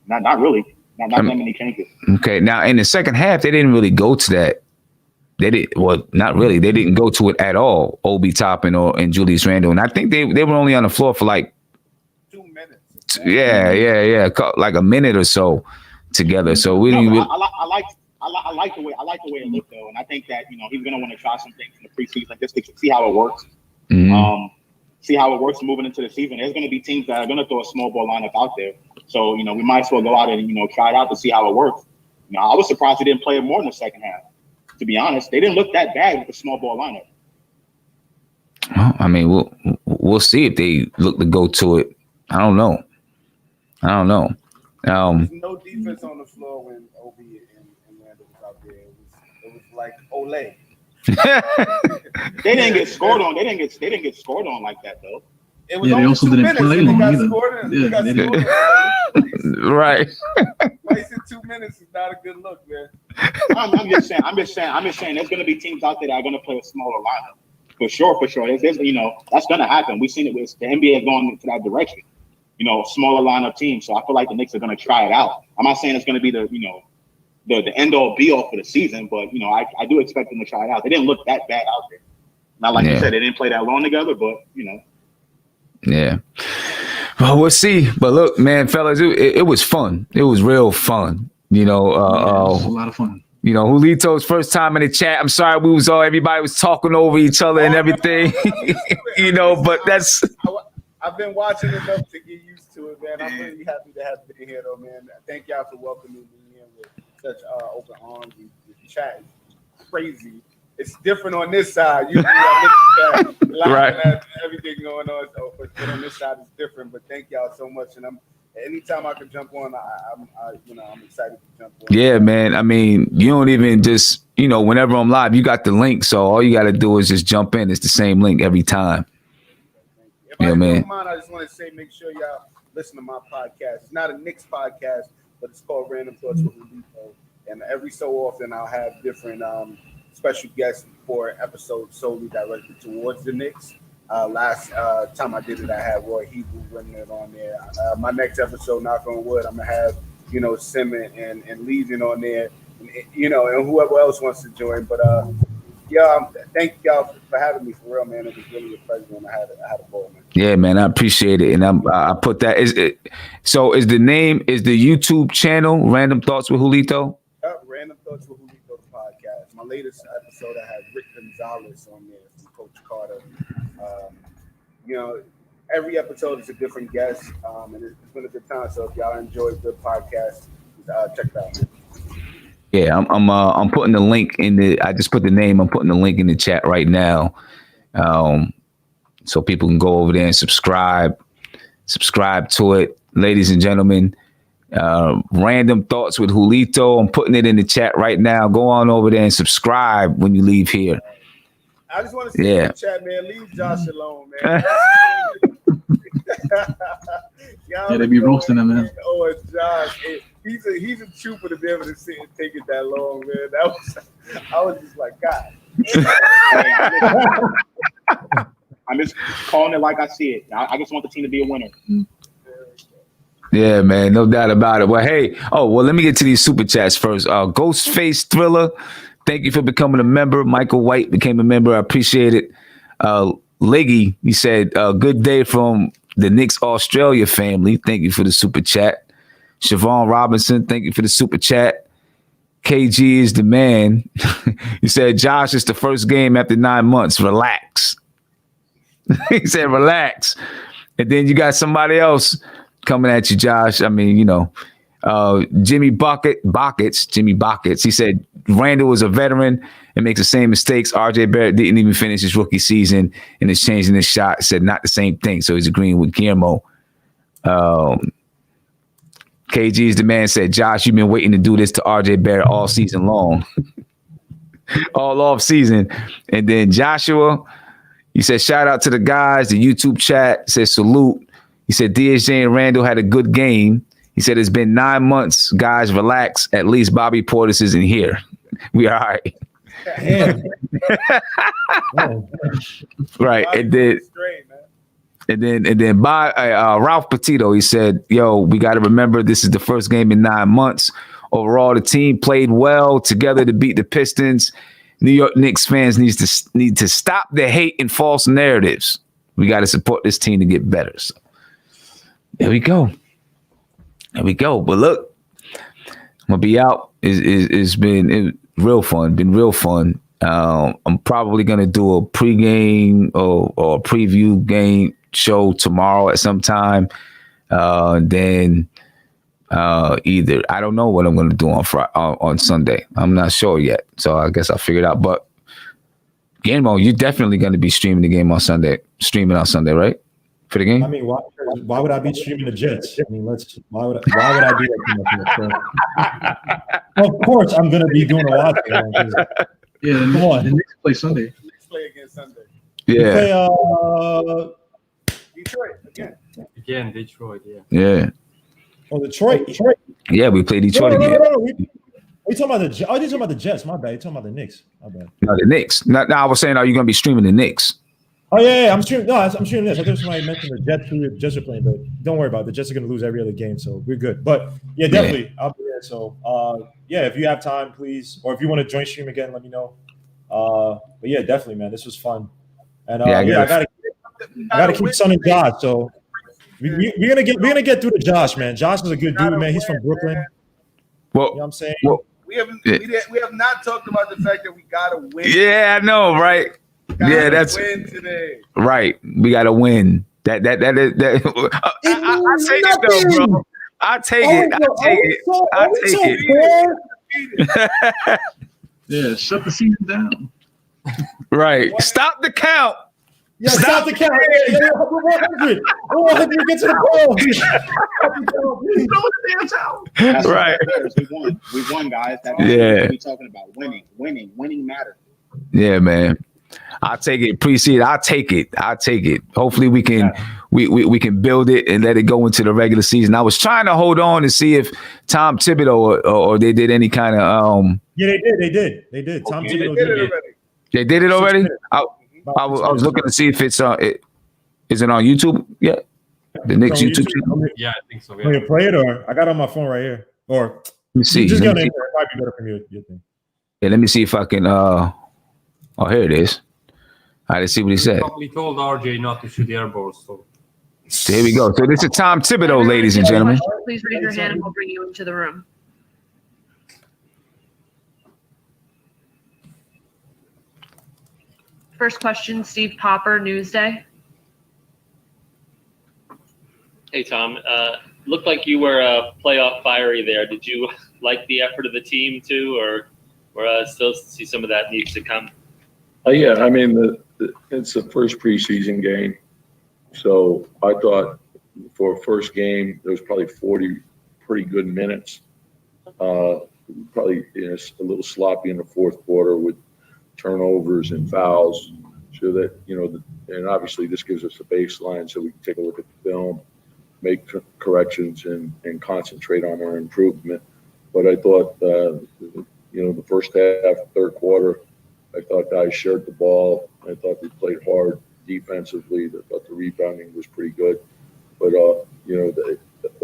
Speaker 14: not really. Not that many changes. Okay. Now, in the second half, they didn't really go to that. They did well, not really. They didn't go to it at all. Obi Toppin and Julius Randle, and I think they were only on the floor for like
Speaker 15: 2 minutes.
Speaker 1: Yeah, like a minute or so together. So we didn't.
Speaker 14: I like the way it looked though, and I think that he's gonna want to try some things in the preseason just to see how it works. Mm-hmm. see how it works moving into the season. There's going to be teams that are going to throw a small ball lineup out there. So, we might as well go out and, try it out to see how it works. I was surprised they didn't play it more in the second half. To be honest, they didn't look that bad with the small ball lineup.
Speaker 1: Well, I mean, we'll see if they look to go to it. I don't know.
Speaker 15: There's no defense on the floor when Obi and Randle was out there. It was like Olay.
Speaker 14: They didn't get scored on. They didn't get scored on like that though.
Speaker 15: It was only 2 minutes. They got scored.
Speaker 1: Right.
Speaker 14: Wasting 2 minutes is not a good look, man. I'm just saying. There's going to be teams out there that are going to play a smaller lineup. For sure. There's that's going to happen. We've seen it with the NBA is going into that direction. Smaller lineup teams. So I feel like the Knicks are going to try it out. I'm not saying it's going to be the end all be all for the season, but I do expect them to try it out. They didn't look that bad out there. Not like you said, they didn't play that long together, but
Speaker 1: Yeah. Well, we'll see. But look, man, fellas, it was fun. It was real fun. It was
Speaker 5: a lot of fun.
Speaker 1: Julito's first time in the chat. I'm sorry, everybody was talking over each other and everything. But that's.
Speaker 15: I've been watching enough to get used to it, man. I'm really happy to have been here, though, man. Thank y'all for welcoming me in with such open arms. The chat is crazy. It's different on this side. Usually on this side,
Speaker 1: right.
Speaker 15: At everything going on, but on this side it's different. But thank y'all so much, and anytime I can jump on, I'm excited to jump on.
Speaker 1: Yeah, man. I mean, you don't even just whenever I'm live, you got the link, so all you got to do is just jump in. It's the same link every time.
Speaker 15: If I don't mind, I just want to say, make sure y'all listen to my podcast. It's not a Knicks podcast, but it's called Random Thoughts with Julito. And every so often, I'll have different special guests for episodes solely directed towards the Knicks. Last time I did it, I had Roy Hebrew running it on there. My next episode, knock on wood, I'm gonna have Simeon and Legion on there, and whoever else wants to join. But thank y'all for having me, for real, man. It was really a pleasure, and I had a ball, man.
Speaker 1: Yeah, man, I appreciate it, and I put that. Is the YouTube channel Random Thoughts with Julito?
Speaker 15: Random Thoughts with Julito podcast. My latest episode, I had Rick Gonzalez on there from Coach Carter. Every episode is a different guest, and it's been a good time. So if y'all enjoy the podcast, check it out.
Speaker 1: Yeah, I'm putting the link in the. I just put the name. I'm putting the link in the chat right now, so people can go over there and subscribe to it, ladies and gentlemen. Random Thoughts with Julito. I'm putting it in the chat right now. Go on over there and subscribe when you leave here.
Speaker 15: I just want to say in the chat, man, leave Josh alone, man.
Speaker 5: They be roasting him, man.
Speaker 15: Oh, it's Josh. He's a trooper to be able to sit and take it that long, man. I was just like, God.
Speaker 14: I'm just calling it like I see it. I just want the team to be a winner.
Speaker 1: Yeah, man, no doubt about it. Well, hey, let me get to these super chats first. Ghostface Thriller, thank you for becoming a member. Michael White became a member. I appreciate it. Leggy, he said, good day from the Knicks Australia family. Thank you for the super chat. Siobhan Robinson, thank you for the super chat. KG is the man. He said, Josh, it's the first game after 9 months. Relax. He said, relax. And then you got somebody else coming at you, Josh. I mean, Jimmy Buckets. He said, Randle is a veteran and makes the same mistakes. RJ Barrett didn't even finish his rookie season and is changing his shot. Said not the same thing. So he's agreeing with Guillermo. KG's the man, said, Josh, you've been waiting to do this to RJ Barrett all season long. All off season. And then Joshua, he said, shout out to the guys, the YouTube chat, says salute. He said, DSJ and Randle had a good game. He said, it's been 9 months. Guys, relax. At least Bobby Portis isn't here. We are all right. Right. And then by Ralph Petito, he said, yo, we got to remember this is the first game in 9 months. Overall, the team played well together to beat the Pistons. New York Knicks fans need to stop the hate and false narratives. We got to support this team to get better. So there we go. But look, I'm gonna be out. It's been real fun. I'm probably gonna do a pregame or a preview game show tomorrow at some time. Then either I don't know what I'm gonna do on Sunday. I'm not sure yet, so I guess I'll figure it out. But Gamemo, you're definitely gonna be streaming the game on Sunday. Streaming on Sunday, right? For the game.
Speaker 2: I mean, why would I be streaming the Jets? I mean, why would I do that? Of course, I'm gonna be doing a watch.
Speaker 5: Yeah,
Speaker 2: come on.
Speaker 5: The Knicks play Sunday.
Speaker 15: Knicks play again Sunday.
Speaker 1: Yeah.
Speaker 2: Play,
Speaker 15: Detroit again.
Speaker 6: Again, Detroit. Yeah.
Speaker 1: Yeah.
Speaker 2: Oh, Detroit.
Speaker 1: Yeah, we play Detroit again.
Speaker 2: We talking about the Jets. Oh, you talking about the Jets. My bad. You talking about the Knicks. My bad.
Speaker 1: No, the Knicks. Now I was saying, are you gonna be streaming the Knicks?
Speaker 2: Oh yeah. I'm streaming. No, I'm streaming this. I thought somebody mentioned the Jets. The Jets are playing, but don't worry about it. The Jets are gonna lose every other game, so we're good. But yeah, definitely, I'll be there. So yeah, if you have time, please, or if you want to join stream again, let me know. But yeah, definitely, man, this was fun. And I gotta keep Son and Josh. So we're gonna get through to Josh, man. Josh is a good dude, man. He's from Brooklyn.
Speaker 1: Well,
Speaker 2: you know what I'm saying?
Speaker 1: Well,
Speaker 15: we have not talked about the fact that we gotta win.
Speaker 1: Yeah, I know, right? Yeah, that's
Speaker 15: win today.
Speaker 1: Right. We gotta win. That I take it though, bro. I take it.
Speaker 5: Yeah, shut the season down.
Speaker 1: Right. Stop the count.
Speaker 2: Yeah, stop the count. Yeah, 100. 100 get to the goal.
Speaker 1: Right.
Speaker 14: We won, guys. That's
Speaker 1: Yeah.
Speaker 14: what we're talking about. Winning matters.
Speaker 1: Yeah, man. I'll take it. Preseason. I'll take it. Hopefully we can we can build it and let it go into the regular season. I was trying to hold on and see if Tom Thibodeau or they did any kind of
Speaker 2: Yeah, they did. Tom Thibodeau did it.
Speaker 1: They did it already? I was looking to see if it's is it on YouTube yet? The Knicks YouTube channel?
Speaker 6: Yeah, I think so.
Speaker 2: Yeah. You play it, or I got it on my phone right here. Or
Speaker 1: let me see.
Speaker 2: Just get it. It might be better from your thing.
Speaker 1: Yeah, let me see if I can oh, here it is. All right, let's see what he said.
Speaker 6: Probably told RJ not to shoot the air balls. So
Speaker 1: here we go. So this is Tom Thibodeau, ladies and gentlemen.
Speaker 17: Please raise your hand and we'll bring you into the room. First question, Steve Popper, Newsday.
Speaker 18: Hey, Tom. Looked like you were playoff fiery there. Did you like the effort of the team too, or still see some of that needs to come?
Speaker 19: Yeah, I mean, it's the first preseason game. So I thought for a first game, there was probably 40 pretty good minutes. Probably a little sloppy in the fourth quarter with turnovers and fouls. So that, and obviously this gives us a baseline so we can take a look at the film, make corrections and concentrate on our improvement. But I thought, the first half, third quarter, I thought guys shared the ball. I thought they played hard defensively. I thought the rebounding was pretty good. But, of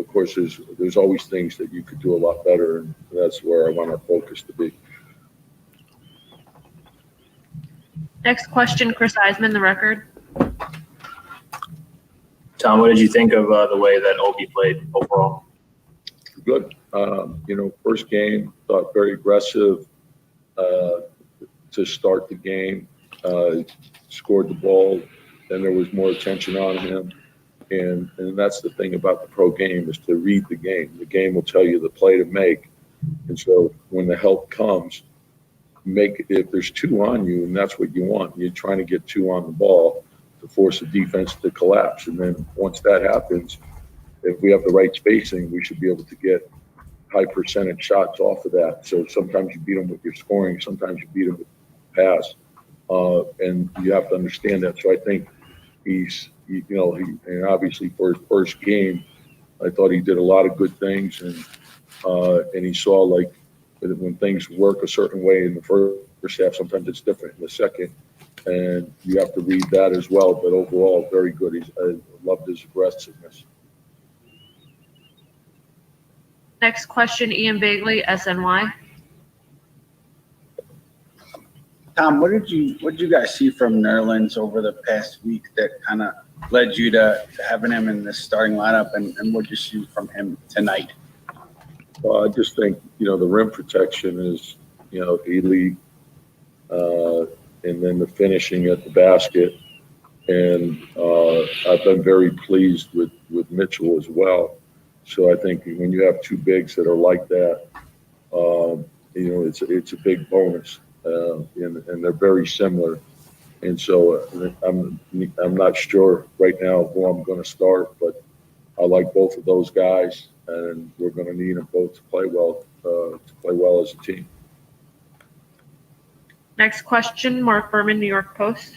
Speaker 19: course, there's always things that you could do a lot better, and that's where I want our focus to be.
Speaker 17: Next question, Chris Eisman, The Record.
Speaker 20: Tom, what did you think of the way that Obi played overall?
Speaker 19: Good. First game, thought very aggressive to start the game. Scored the ball. Then there was more attention on him. And that's the thing about the pro game is to read the game. The game will tell you the play to make. And so when the help comes, if there's two on you, and that's what you want. You're trying to get two on the ball to force the defense to collapse. And then once that happens, if we have the right spacing, we should be able to get high percentage shots off of that. So sometimes you beat them with your scoring, sometimes you beat them with pass. And you have to understand that. So I think and obviously for his first game, I thought he did a lot of good things. And he saw like when things work a certain way in the first half, sometimes it's different in the second. And you have to read that as well. But overall, very good. I loved his aggressiveness.
Speaker 17: Next question, Ian Bagley, SNY.
Speaker 21: Tom, what did you guys see from Nerlens over the past week that kind of led you to having him in the starting lineup, and what did you see from him tonight?
Speaker 19: Well, I just think, the rim protection is, elite. and then the finishing at the basket. And I've been very pleased with Mitchell as well. So I think when you have two bigs that are like that, it's a big bonus, and they're very similar. And so I'm not sure right now who I'm going to start, but I like both of those guys, and we're going to need them both to play well as a team.
Speaker 17: Next question, Mark Berman, New York Post.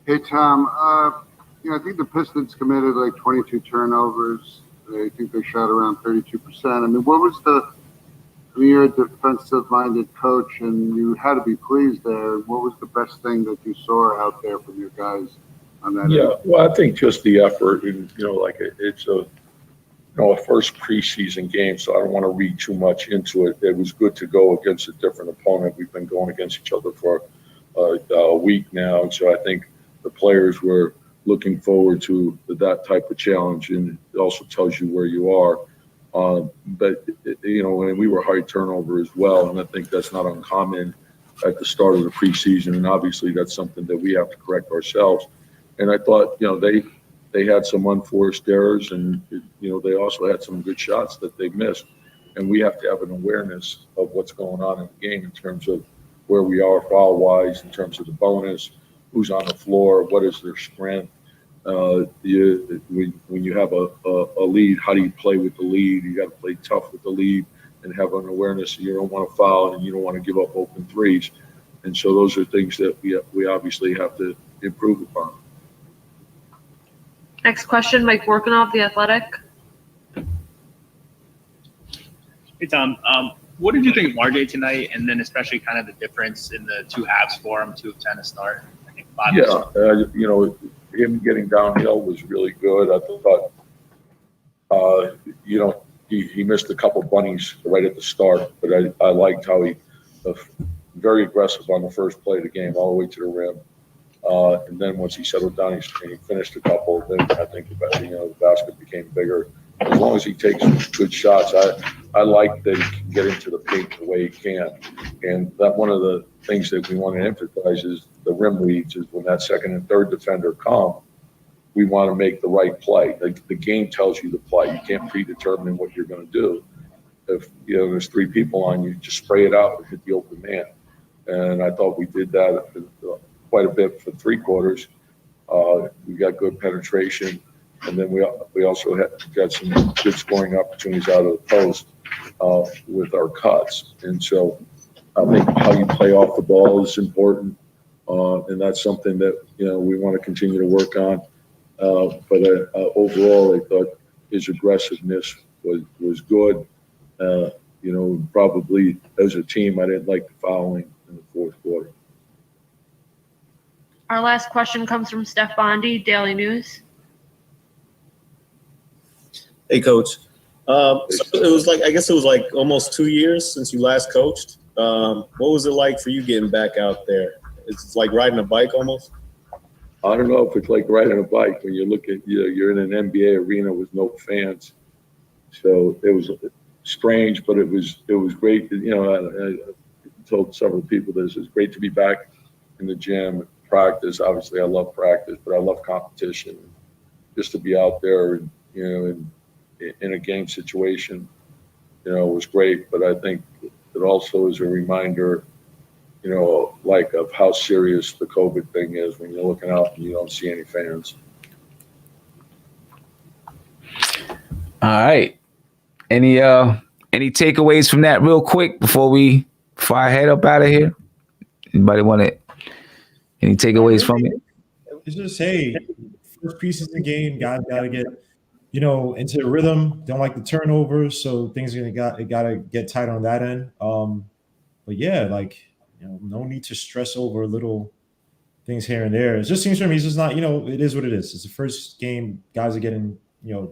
Speaker 3: Hey, Tom. I think the Pistons committed like 22 turnovers. I think they shot around 32%. I mean, you're a defensive-minded coach, and you had to be pleased there. What was the best thing that you saw out there from your guys on that?
Speaker 19: Yeah, well, I think just the effort, and it's a first preseason game, so I don't want to read too much into it. It was good to go against a different opponent. We've been going against each other for a week now, and so I think the players were looking forward to that type of challenge, and it also tells you where you are. But and we were high turnover as well, and I think that's not uncommon at the start of the preseason, and obviously that's something that we have to correct ourselves. And I thought, they had some unforced errors, and they also had some good shots that they missed, and we have to have an awareness of what's going on in the game in terms of where we are foul-wise, in terms of the bonus, who's on the floor, what is their strength. When you have a lead, how do you play with the lead? You got to play tough with the lead and have an awareness that you don't want to foul and you don't want to give up open threes. And so those are things that we obviously have to improve upon.
Speaker 17: Next question, Mike Vorkunov, The Athletic.
Speaker 22: Hey, Tom. What did you think of RJ tonight, and then especially kind of the difference in the two halves for him, 2 of 10 to start? I think 5
Speaker 19: him getting downhill was really good. I thought, he missed a couple bunnies right at the start, but I liked how he very aggressive on the first play of the game, all the way to the rim. And then once he settled down, he finished a couple. Then I think the basket became bigger. As long as he takes good shots, I like that he can get into the paint the way he can. And that one of the things that we want to emphasize is the rim reads is when that second and third defender come, we want to make the right play. The game tells you the play. You can't predetermine what you're going to do. If there's 3 people on you, just spray it out and hit the open man. And I thought we did that quite a bit for 3 quarters. We got good penetration, and then we also got some good scoring opportunities out of the post with our cuts. And so I think how you play off the ball is important, and that's something that we want to continue to work on. But overall, I thought his aggressiveness was good. Probably as a team, I didn't like the fouling in the fourth quarter.
Speaker 17: Our last question comes from Steph Bondi, Daily News.
Speaker 23: Hey, Coach. So I guess it was like almost 2 years since you last coached. What was it like for you getting back out there? It's like riding a bike almost?
Speaker 19: I don't know if it's like riding a bike when you look at, you're in an NBA arena with no fans. So it was strange, but it was great. I told several people this. It's great to be back in the gym, practice. Obviously, I love practice, but I love competition. Just to be out there, in a game situation, was great. But I think it also is a reminder, of how serious the COVID thing is when you're looking out and you don't see any fans.
Speaker 1: All right. Any takeaways from that real quick before I head up out of here? Anybody want any takeaways from it?
Speaker 2: It's just, hey, first preseason game, guys got to get, into the rhythm. Don't like the turnovers, so things are gotta get tight on that end. But yeah, no need to stress over little things here and there. It just seems to me it's just not, it is what it is. It's the first game, guys are getting,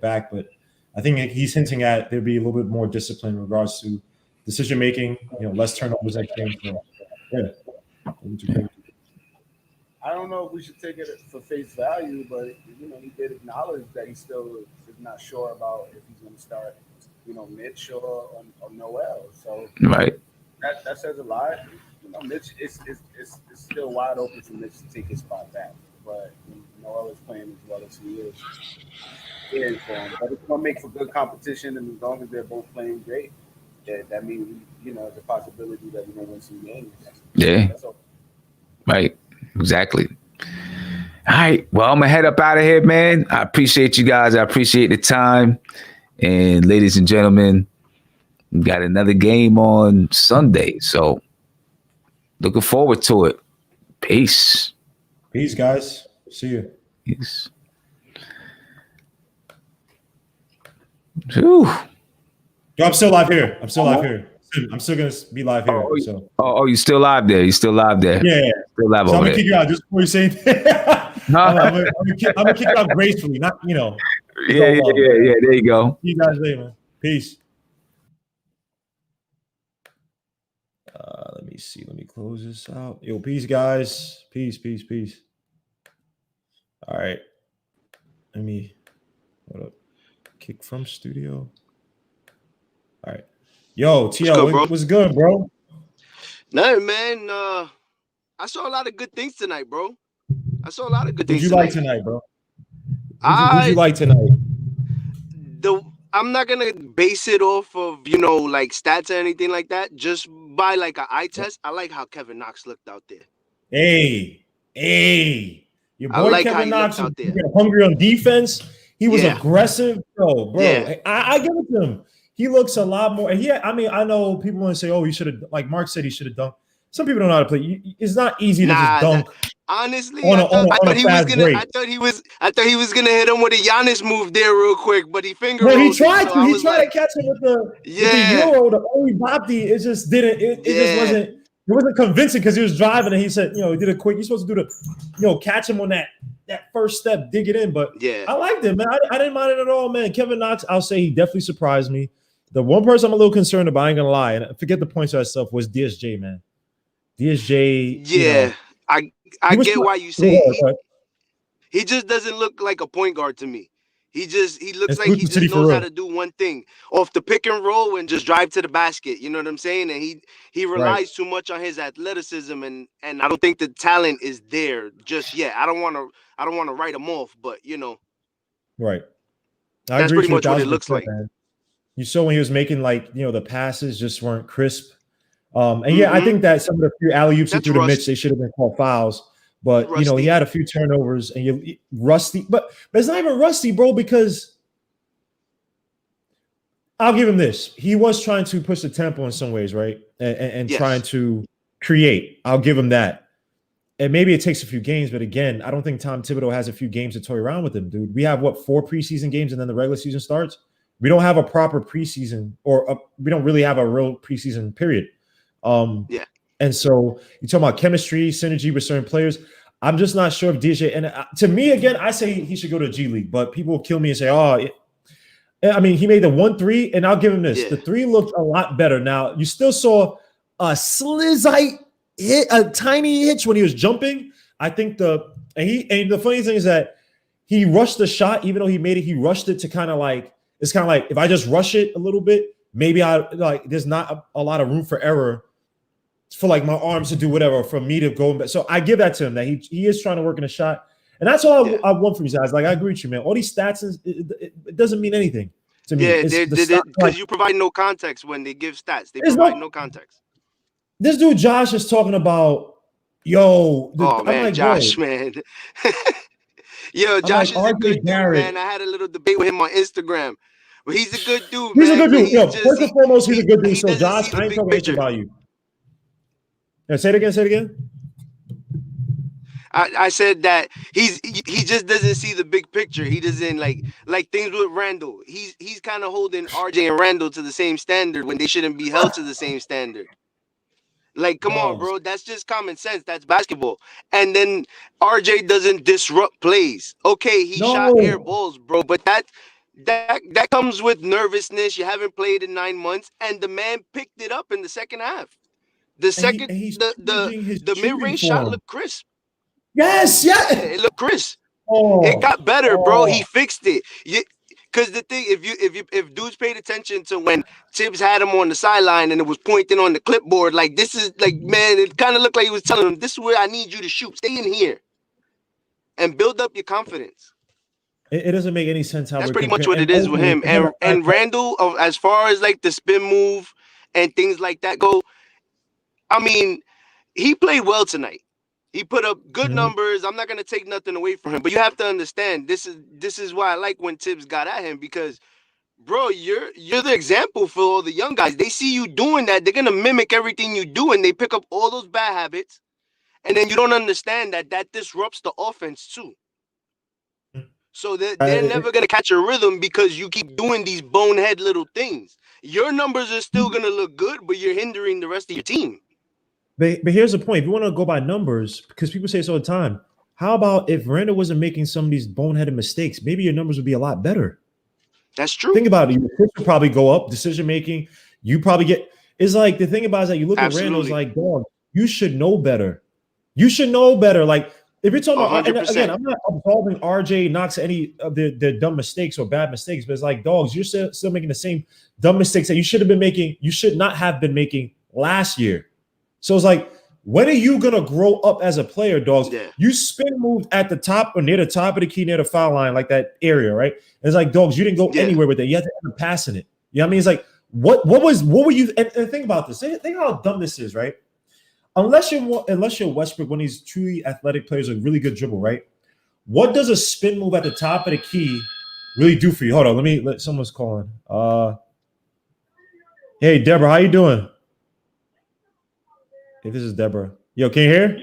Speaker 2: back, but I think he's hinting at there'd be a little bit more discipline in regards to decision making, less turnovers next game. So, yeah.
Speaker 15: I don't know if we should take it for face value, but he did acknowledge that he still is not sure about if he's going to start, Mitch or Noel. So
Speaker 1: right.
Speaker 15: that says a lot. You know, Mitch, it's still wide open for Mitch to take his spot back. But Noel is playing as well as he is. But it's gonna make for good competition, and as long as they're both playing great, that means it's a possibility that we're gonna win some games.
Speaker 1: Yeah. Right. Exactly. All right. Well, I'm gonna head up out of here, man. I appreciate you guys. I appreciate the time. And ladies and gentlemen, we got another game on Sunday. So looking forward to it. Peace.
Speaker 2: Peace, guys. See you.
Speaker 1: Peace. Whew.
Speaker 2: Yo, I'm still live here. I'm still gonna be live here.
Speaker 1: Oh, you still live there? You still live there?
Speaker 2: Yeah.
Speaker 1: Still live
Speaker 2: So I'm
Speaker 1: over
Speaker 2: gonna
Speaker 1: there.
Speaker 2: kick you out just before you say anything. I'm gonna kick you out gracefully, not
Speaker 1: Yeah. There you go.
Speaker 2: See you guys later, man. Peace. Let me see. Let me close this out. Yo, peace, guys. Peace. All right. Let me hold up. Kick from studio. All right. Yo, TL, what's good, bro?
Speaker 7: Nothing, man. I saw a lot of good things tonight, bro.
Speaker 2: What'd you like tonight, bro? What'd you like tonight?
Speaker 7: I'm not gonna base it off of like stats or anything like that. Just by like an eye test, I like how Kevin Knox looked out there.
Speaker 2: Hey, your boy
Speaker 7: like
Speaker 2: Kevin Knox
Speaker 7: out there.
Speaker 2: was hungry on defense. He was aggressive, bro.
Speaker 7: Yeah.
Speaker 2: I give it to him. He looks a lot more. I know people want to say, "Oh, he should have." Like Mark said, he should have dunked. Some people don't know how to play. It's not easy to just dunk.
Speaker 7: Honestly, I thought he was gonna hit him with a Giannis move there real quick, but he finger rolled.
Speaker 2: He tried to. He tried to catch him with the Euro, the Obi Toppin. It just didn't. It just wasn't. It wasn't convincing because he was driving and he said, he did a quick. You're supposed to do the, catch him on that first step, dig it in. But I liked it, man. I didn't mind it at all, man. Kevin Knox, I'll say he definitely surprised me. The one person I'm a little concerned about, I ain't gonna lie, and forget the points of that stuff, was DSJ, man. DSJ.
Speaker 7: Yeah, I get why you say it. He just doesn't look like a point guard to me. He looks like he just knows how to do one thing off the pick and roll and just drive to the basket. You know what I'm saying? And he relies too much on his athleticism and I don't think the talent is there just yet. I don't want to write him off, but
Speaker 2: Right.
Speaker 7: That's pretty much what it looks like.
Speaker 2: Man. You saw when he was making the passes just weren't crisp. I think that some of the few alley-oops he threw to Mitch, they should have been called fouls. But he had a few turnovers and rusty, but it's not even rusty, bro, because I'll give him this. He was trying to push the tempo in some ways, right? And trying to create. I'll give him that. And maybe it takes a few games, but again, I don't think Tom Thibodeau has a few games to toy around with him, dude. We have 4 preseason games and then the regular season starts. We don't have a proper preseason we don't really have a real preseason period. And so you're talking about chemistry, synergy with certain players. I'm just not sure if DJ, and to me, again, I say he should go to G League, but people will kill me and say, he made the 1-3, and I'll give him this. The 3 looked a lot better. Now, you still saw a slizite hit, a tiny hitch when he was jumping. I think the funny thing is that he rushed the shot, even though he made it, he rushed it to kind of like if I just rush it a little bit, maybe there's not a lot of room for error for my arms to do whatever, for me to go back. So I give that to him, that he is trying to work in a shot. And that's all I want from these guys. I agree with you, man. All these stats, it doesn't mean anything to me.
Speaker 7: Yeah, because you provide no context when they give stats. They provide no context.
Speaker 2: This dude Josh is talking about,
Speaker 7: Josh, man. Yo, Josh is a good dude, man. I had a little debate with him on Instagram. But he's a good dude, man.
Speaker 2: He's a good dude. First and foremost, he's a good dude. So Josh, I ain't talking about you. Yeah, say it again.
Speaker 7: I said that he just doesn't see the big picture. He doesn't like things with Randle. He's kind of holding RJ and Randle to the same standard when they shouldn't be held to the same standard. Come on, bro. That's just common sense. That's basketball. And then RJ doesn't disrupt plays. Okay, he shot air balls, bro, but that comes with nervousness. You haven't played in 9 months, and the man picked it up in the second half. The mid-range shot looked crisp.
Speaker 2: Yes,
Speaker 7: it looked crisp. It got better, bro. He fixed it. Because the thing, if dudes paid attention to when Tibs had him on the sideline and it was pointing on the clipboard, like this is like, man, it kind of looked like he was telling him, this is where I need you to shoot. Stay in here and build up your confidence.
Speaker 2: It doesn't make any sense how
Speaker 7: That's
Speaker 2: we're
Speaker 7: pretty much
Speaker 2: comparing.
Speaker 7: what it is with him. And Randle, as far as like the spin move and things like that go, I mean, he played well tonight. He put up good numbers. I'm not gonna take nothing away from him, but you have to understand this is why I like when Tibs got at him, because bro, you're the example for all the young guys. They see you doing that, they're gonna mimic everything you do, and they pick up all those bad habits, and then you don't understand that disrupts the offense too. So they're never gonna catch a rhythm because you keep doing these bonehead little things. Your numbers are still gonna look good, but you're hindering the rest of your team.
Speaker 2: But here's the point. If you want to go by numbers, because people say this all the time, how about if Randle wasn't making some of these boneheaded mistakes, maybe your numbers would be a lot better.
Speaker 7: That's true.
Speaker 2: Think about it. Your assists would probably go up. Decision making, you probably get. It's like the thing about it is that you look at Randle's like, dog, you should know better. You should know better. Like if you're talking about, and again, I'm not absolving RJ Knox any of their dumb mistakes or bad mistakes, but it's like, dogs, you're still making the same dumb mistakes that you should have been making. You should not have been making last year. So it's like, when are you gonna grow up as a player, dogs? Yeah. You spin moved at the top or near the top of the key, near the foul line, like that area, right? And it's like, dogs, you didn't go anywhere with it. You had to end up passing it. You know what I mean? It's like, what were you? And think about this. Think how dumb this is, right? Unless you're Westbrook, one of these truly athletic players with really good dribble, right? What does a spin move at the top of the key really do for you? Hold on, someone's calling. Hey, Deborah, how you doing? Hey, this is Deborah. Yo, can you hear?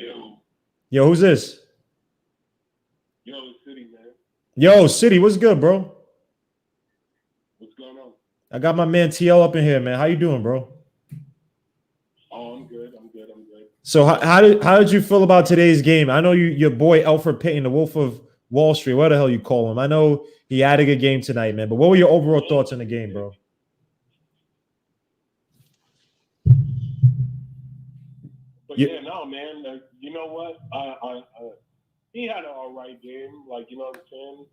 Speaker 2: Yo, who's this?
Speaker 8: Yo, City, man.
Speaker 2: Yo, City, what's good, bro?
Speaker 8: What's going on?
Speaker 2: I got my man TL up in here, man. How you doing, bro?
Speaker 8: Oh, I'm good.
Speaker 2: So how did you feel about today's game? I know your boy Alfred Payton, the Wolf of Wall Street, what the hell you call him? I know he had a good game tonight, man. But what were your overall thoughts on the game, bro?
Speaker 8: But yeah, no, man. You know what? He had an all right game. Like, you know what I'm saying?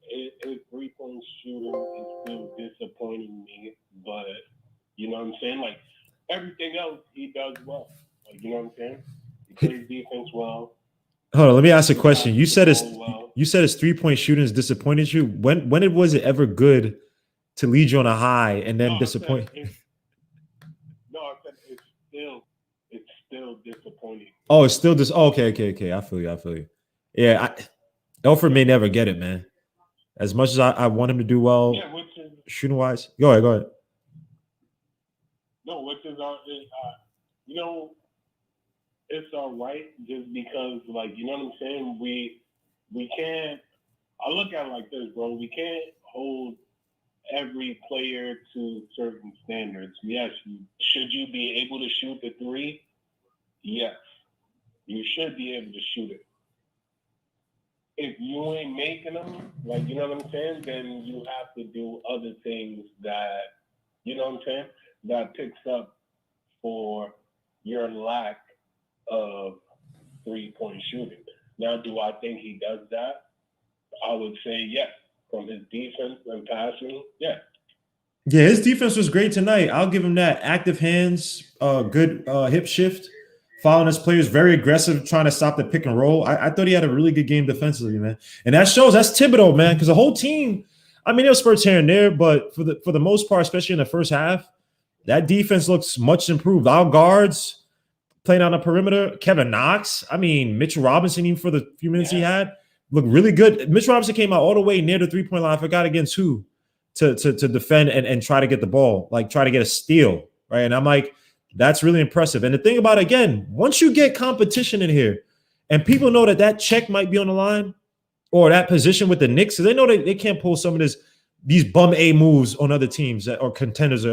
Speaker 8: His 3-point shooting is still disappointing me, but you know what I'm saying? Like everything else, he does well. Like, you know what I'm saying? He plays defense well.
Speaker 2: Hold on, let me ask a question. You said his 3-point shooting is disappointed you. When was it ever good to lead you on a high and then disappoint?
Speaker 8: I said it's still disappointing.
Speaker 2: Oh, it's still okay. I feel you. Yeah, Alfred may never get it, man. As much as I want him to do well, shooting wise. Go ahead.
Speaker 8: No, which is you know, it's all right just because, like, you know what I'm saying? We can't. I look at it like this, bro. We can't hold every player to certain standards. Yes, should you be able to shoot the three? Yes, you should be able to shoot it. If you ain't making them, like, you know what I'm saying, then you have to do other things that, you know what I'm saying, that picks up for your lack of 3-point shooting. Now, do I think he does that? I would say yes. From his defense and passing, yes.
Speaker 2: Yeah, his defense was great tonight. I'll give him that. Active hands, good hip shift, following his players, very aggressive, trying to stop the pick and roll. I thought he had a really good game defensively, man. And that shows that's Thibodeau, man, because the whole team, I mean, there were spurts here and there, but for the most part, especially in the first half, that defense looks much improved. Our guards playing on the perimeter, Kevin Knox, I mean, Mitchell Robinson, even for the few minutes he had, looked really good. Mitchell Robinson came out all the way near the 3-point line. I forgot against who to defend and try to get the ball, like try to get a steal, right? And I'm like, that's really impressive. And the thing about, again, once you get competition in here and people know that check might be on the line or that position with the Knicks, so they know they can't pull some of these bum A moves on other teams or contenders.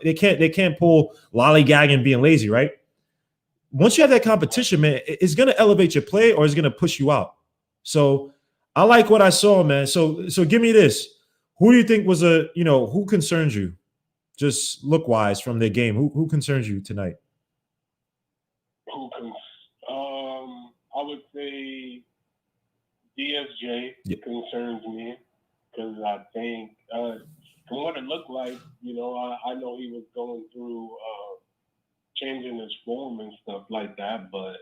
Speaker 2: They can't pull lollygagging, being lazy, right? Once you have that competition, man, it's going to elevate your play or it's going to push you out. So I like what I saw, man. So give me this. Who do you think was who concerns you? Just look-wise from their game. Who concerns you tonight?
Speaker 8: I would say DSJ concerns me because I think from what it looked like, you know, I know he was going through changing his form and stuff like that, but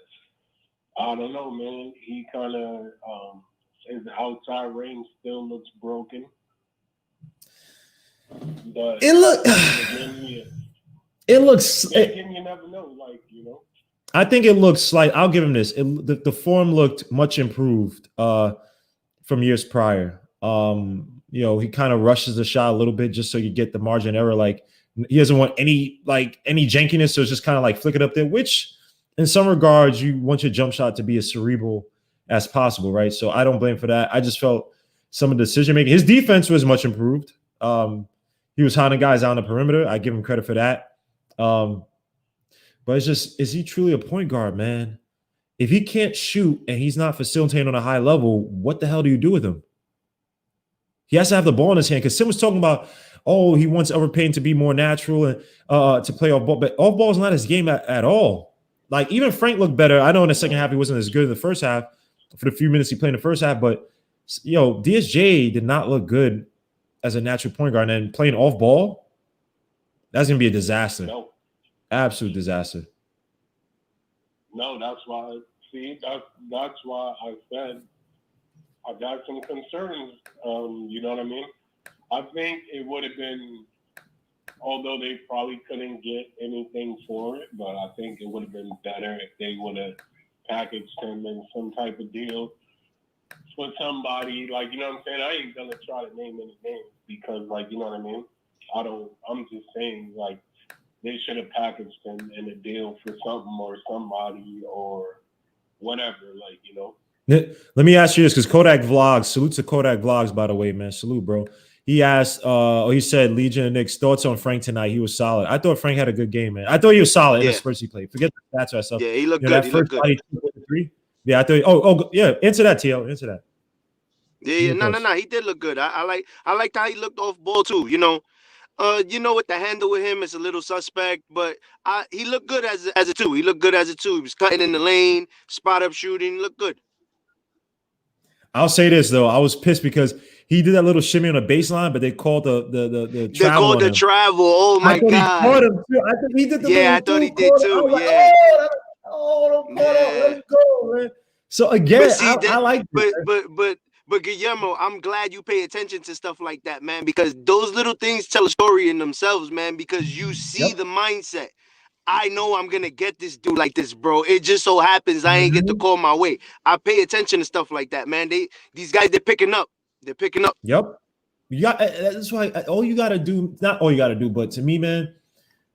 Speaker 8: I don't know, man. He kind of his outside range still looks broken. But
Speaker 2: It looks.
Speaker 8: Again, you never know, like, you know.
Speaker 2: I think it looks like, I'll give him this. The form looked much improved from years prior. You know, he kind of rushes the shot a little bit just so you get the margin of error. Like, he doesn't want any jankiness, so it's just kind of like flick it up there, which in some regards you want your jump shot to be as cerebral as possible, right? So I don't blame for that. I just felt some of the decision making. His defense was much improved. He was hounding guys out on the perimeter. I give him credit for that. But it's just, is he truly a point guard, man? If he can't shoot and he's not facilitating on a high level, what the hell do you do with him? He has to have the ball in his hand, because Sim was talking about, oh, he wants Overpayne to be more natural and to play off ball, but off ball is not his game at all. Like, even Frank looked better. I know in the second half he wasn't as good in the first half for the few minutes he played in the first half, but DSJ did not look good as a natural point guard, and playing off ball, that's gonna be a disaster.
Speaker 8: No.
Speaker 2: Absolute disaster.
Speaker 8: No, that's why. See, that's why I said I got some concerns. You know what I mean? I think it would have been, although they probably couldn't get anything for it, but I think it would have been better if they would have packaged him in some type of deal for somebody, like, you know what I'm saying? I ain't gonna try to name any names because, like, you know what I mean? I'm just saying, like, they should have packaged him in a deal for something or somebody or whatever, like, you know.
Speaker 2: Let me ask you this, because Kodak Vlogs, salute to Kodak Vlogs, by the way, man. Salute, bro. He asked, he said, Legion and Knicks, thoughts on Frank tonight? He was solid. I thought Frank had a good game, man. I thought he was solid in the Spurs he played. Forget the stats or stuff.
Speaker 7: Yeah, he looked good. He looked good.
Speaker 2: Yeah, I thought. Yeah. Answer that, TL. Answer that.
Speaker 7: Yeah. No. He did look good. I liked how he looked off ball too. You know, with the handle with him, it's a little suspect, but he looked good as a two. He looked good as a two. He was cutting in the lane, spot up shooting. Looked good.
Speaker 2: I'll say this though, I was pissed because he did that little shimmy on the baseline, but they called the travel.
Speaker 7: They called the travel. Oh my god!
Speaker 2: He caught him too. I thought he did the
Speaker 7: I thought he did too. Yeah.
Speaker 2: Let him go, man. So again, I like
Speaker 7: it. But Guillermo, I'm glad you pay attention to stuff like that, man, because those little things tell a story in themselves, man, because you see the mindset. I know I'm going to get this dude like this, bro. It just so happens I ain't get to call my way. I pay attention to stuff like that, man. These guys, they're picking up. They're picking up.
Speaker 2: Yep. That's why all you got to do, not all you got to do, but to me, man,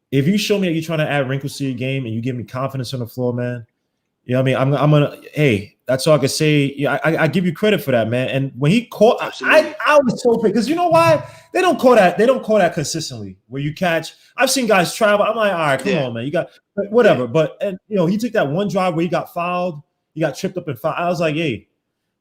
Speaker 2: if you show me that you're trying to add wrinkles to your game and you give me confidence on the floor, man, you know what I mean? I'm gonna. Hey, that's all I can say. Yeah, I give you credit for that, man. And when he caught, I was so pissed because you know why they don't call that. They don't call that consistently. Where you catch, I've seen guys travel. I'm like, all right, come on, man. You got whatever. But he took that one drive where he got fouled. He got tripped up and fouled. I was like, hey,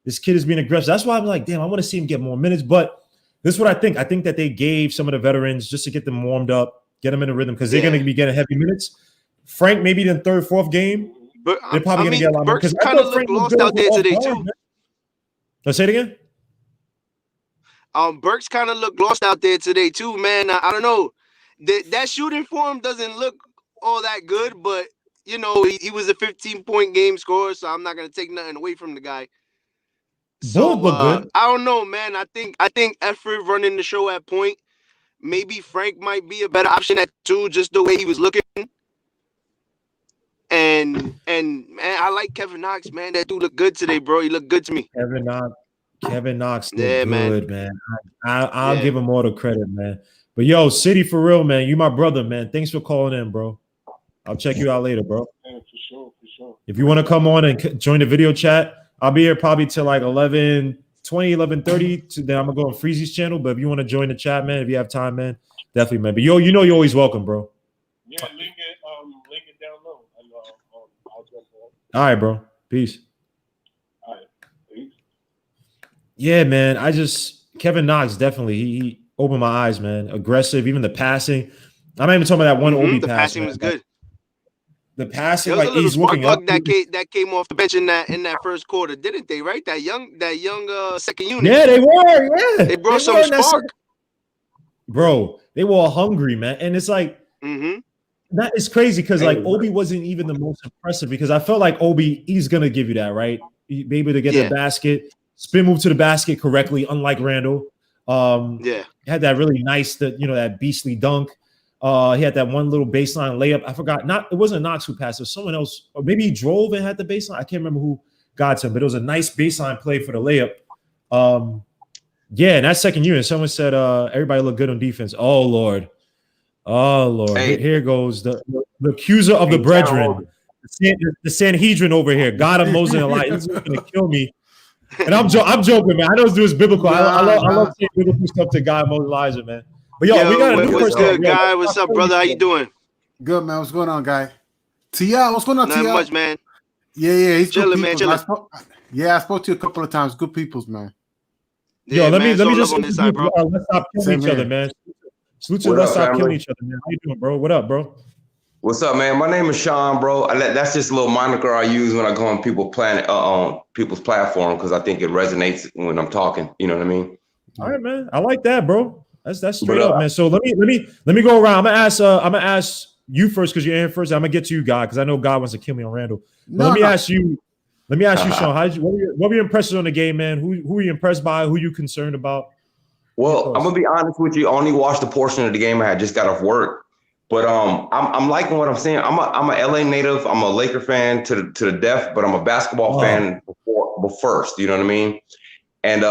Speaker 2: this kid is being aggressive. That's why I'm like, damn, I want to see him get more minutes. But this is what I think. I think that they gave some of the veterans just to get them warmed up, get them in the rhythm because they're going to be getting heavy minutes. Frank, maybe in the third, fourth game.
Speaker 7: But
Speaker 2: they're probably going to get a lot more.
Speaker 7: Burks kind of looked lost out there today too.
Speaker 2: Let's say it again.
Speaker 7: Burks kind of looked lost out there today too, man. I don't know. That shooting for him doesn't look all that good, but he was a 15-point game scorer, so I'm not going to take nothing away from the guy. So
Speaker 2: look good.
Speaker 7: I don't know, man. I think effort running the show at point. Maybe Frank might be a better option at two, just the way he was looking. And man, I like Kevin Knox, man. That dude looked good today, bro. He looked good to me.
Speaker 2: Kevin Knox looked good, man. I'll give him all the credit, man. But yo, City for real, man. You my brother, man. Thanks for calling in, bro. I'll check you out later, bro.
Speaker 8: Yeah, for sure.
Speaker 2: If you want to come on and join the video chat, I'll be here probably till like 11:20, 11:30. Then I'm gonna go on Freezy's channel. But if you want to join the chat, man, if you have time, man, definitely, man. But you're always welcome, bro.
Speaker 8: Yeah, link it down low. I'll jump on.
Speaker 2: All right, bro. Peace.
Speaker 8: All right, peace.
Speaker 2: Yeah, man. Kevin Knox definitely he opened my eyes, man. Aggressive, even the passing. I'm not even talking about that one Obi
Speaker 7: the
Speaker 2: pass.
Speaker 7: Passing was good.
Speaker 2: The passing,
Speaker 7: like
Speaker 2: he's looking up.
Speaker 7: That came off the bench in that first quarter, didn't they? Right, that young second unit.
Speaker 2: Yeah, they were. Yeah,
Speaker 7: they brought some spark.
Speaker 2: bro, they were all hungry, man. And it's like that is crazy because like Obi wasn't even the most impressive because I felt like Obi, he's gonna give you that, right? Be able to get the basket, spin move to the basket correctly, unlike Randle. Had that really nice, that beastly dunk. He had that one little baseline layup. I forgot. It wasn't Knox who passed. It was someone else, or maybe he drove and had the baseline. I can't remember who got to him, but it was a nice baseline play for the layup. In that second unit, someone said everybody looked good on defense. Oh Lord. Hey. Here goes the accuser of the brethren, the Sanhedrin over here. God of Moses and Elijah. He's gonna kill me. And I'm joking, man. I know this dude is biblical. I love saying biblical stuff to God, Moses, Elijah, man. But we got a new
Speaker 7: what's
Speaker 2: person.
Speaker 7: good, Guy? What's up, brother? How you doing?
Speaker 10: Good, man. What's going on, Guy? T.I., what's going on, T.I.?
Speaker 7: Not much, man.
Speaker 10: Yeah, he's
Speaker 7: chilling,
Speaker 10: good
Speaker 7: man.
Speaker 10: Chilling. I spoke to you a couple of times. Good peoples, man.
Speaker 2: Let me just let's stop killing each other, man. Salute to let's stop killing each other, man. How you doing, bro? What up, bro?
Speaker 12: What's up, man? My name is Sean, bro. That's just a little moniker I use when I go on people's platform because I think it resonates when I'm talking. You know what I mean?
Speaker 2: All right, man. I like that, bro. That's straight up, man. So let me go around. I'm gonna ask you first because you're in first. I'm gonna get to you, God, because I know God wants to kill me on Randle. Let me ask you, Sean. What were your impressions on the game, man? Who were you impressed by? Who you concerned about?
Speaker 12: Well, I'm gonna be honest with you. I only watched a portion of the game. I had just got off work, but I'm liking what I'm seeing. I'm a LA native. I'm a Laker fan to the death, but I'm a basketball fan before first. You know what I mean? And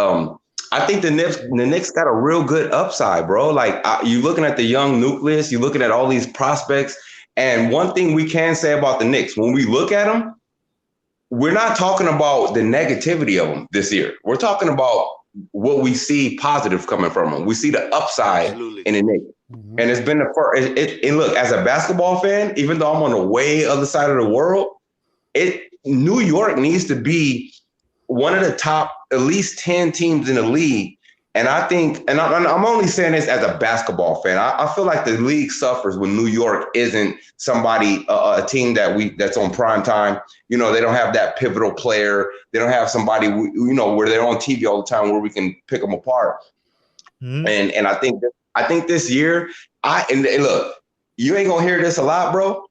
Speaker 12: I think the Knicks got a real good upside, bro. Like you looking at the young nucleus, you're looking at all these prospects. And one thing we can say about the Knicks, when we look at them, we're not talking about the negativity of them this year. We're talking about what we see positive coming from them. We see the upside in the Knicks. And it's been the first. And look, as a basketball fan, even though I'm on the way other side of the world, New York needs to be one of the top at least 10 teams in the league. And I think, and I'm only saying this as a basketball fan, I feel like the league suffers when New York isn't somebody, a team that's on prime time. You know, they don't have that pivotal player. They don't have somebody, where they're on TV all the time where we can pick them apart. And I think this year, and look, you ain't gonna hear this a lot, bro,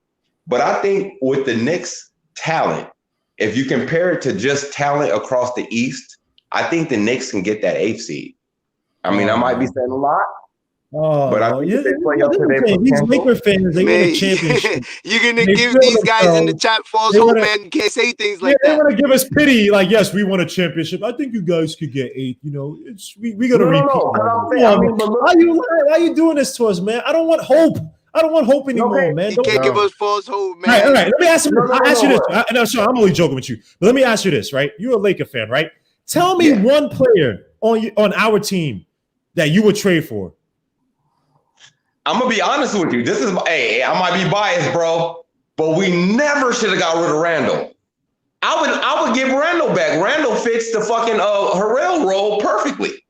Speaker 12: but I think with the Knicks talent, if you compare it to just talent across the East, I think the Knicks can get that 8th seed. I mean, I might be saying a lot, but I think they play up to their potential.
Speaker 2: These Laker fans, they win a championship.
Speaker 7: You're gonna give these guys in the chat false hope, man. You can't say things like that.
Speaker 2: They want to give us pity, like, yes, we won a championship. I think you guys could get 8. You know, we gotta repeat. Why are you doing this to us, man? I don't want hope. I don't want hope anymore, man.
Speaker 7: You can't give us false hope, man.
Speaker 2: All right. Let me ask you this. I'll ask you this. No, sure, I'm only joking with you. But let me ask you this, right? You're a Laker fan, right? Tell me one player on our team that you would trade for.
Speaker 12: I'm gonna be honest with you. I might be biased, bro, but we never should have got rid of Randle. I would give Randle back. Randle fits the fucking Harrell role perfectly.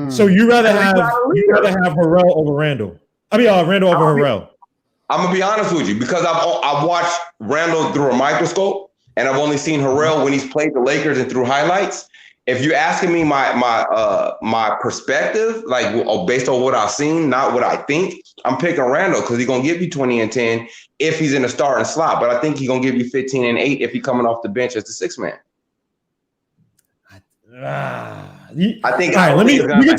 Speaker 2: So you rather have Harrell over Randle? I mean, Randle over Harrell.
Speaker 12: I'm gonna be honest with you because I've watched Randle through a microscope, and I've only seen Harrell when he's played the Lakers and through highlights. If you're asking me my perspective, like based on what I've seen, not what I think, I'm picking Randle because he's gonna give you 20 and 10 if he's in the starting slot. But I think he's gonna give you 15 and 8 if he's coming off the bench as the 6th man. I think.
Speaker 2: All right, we can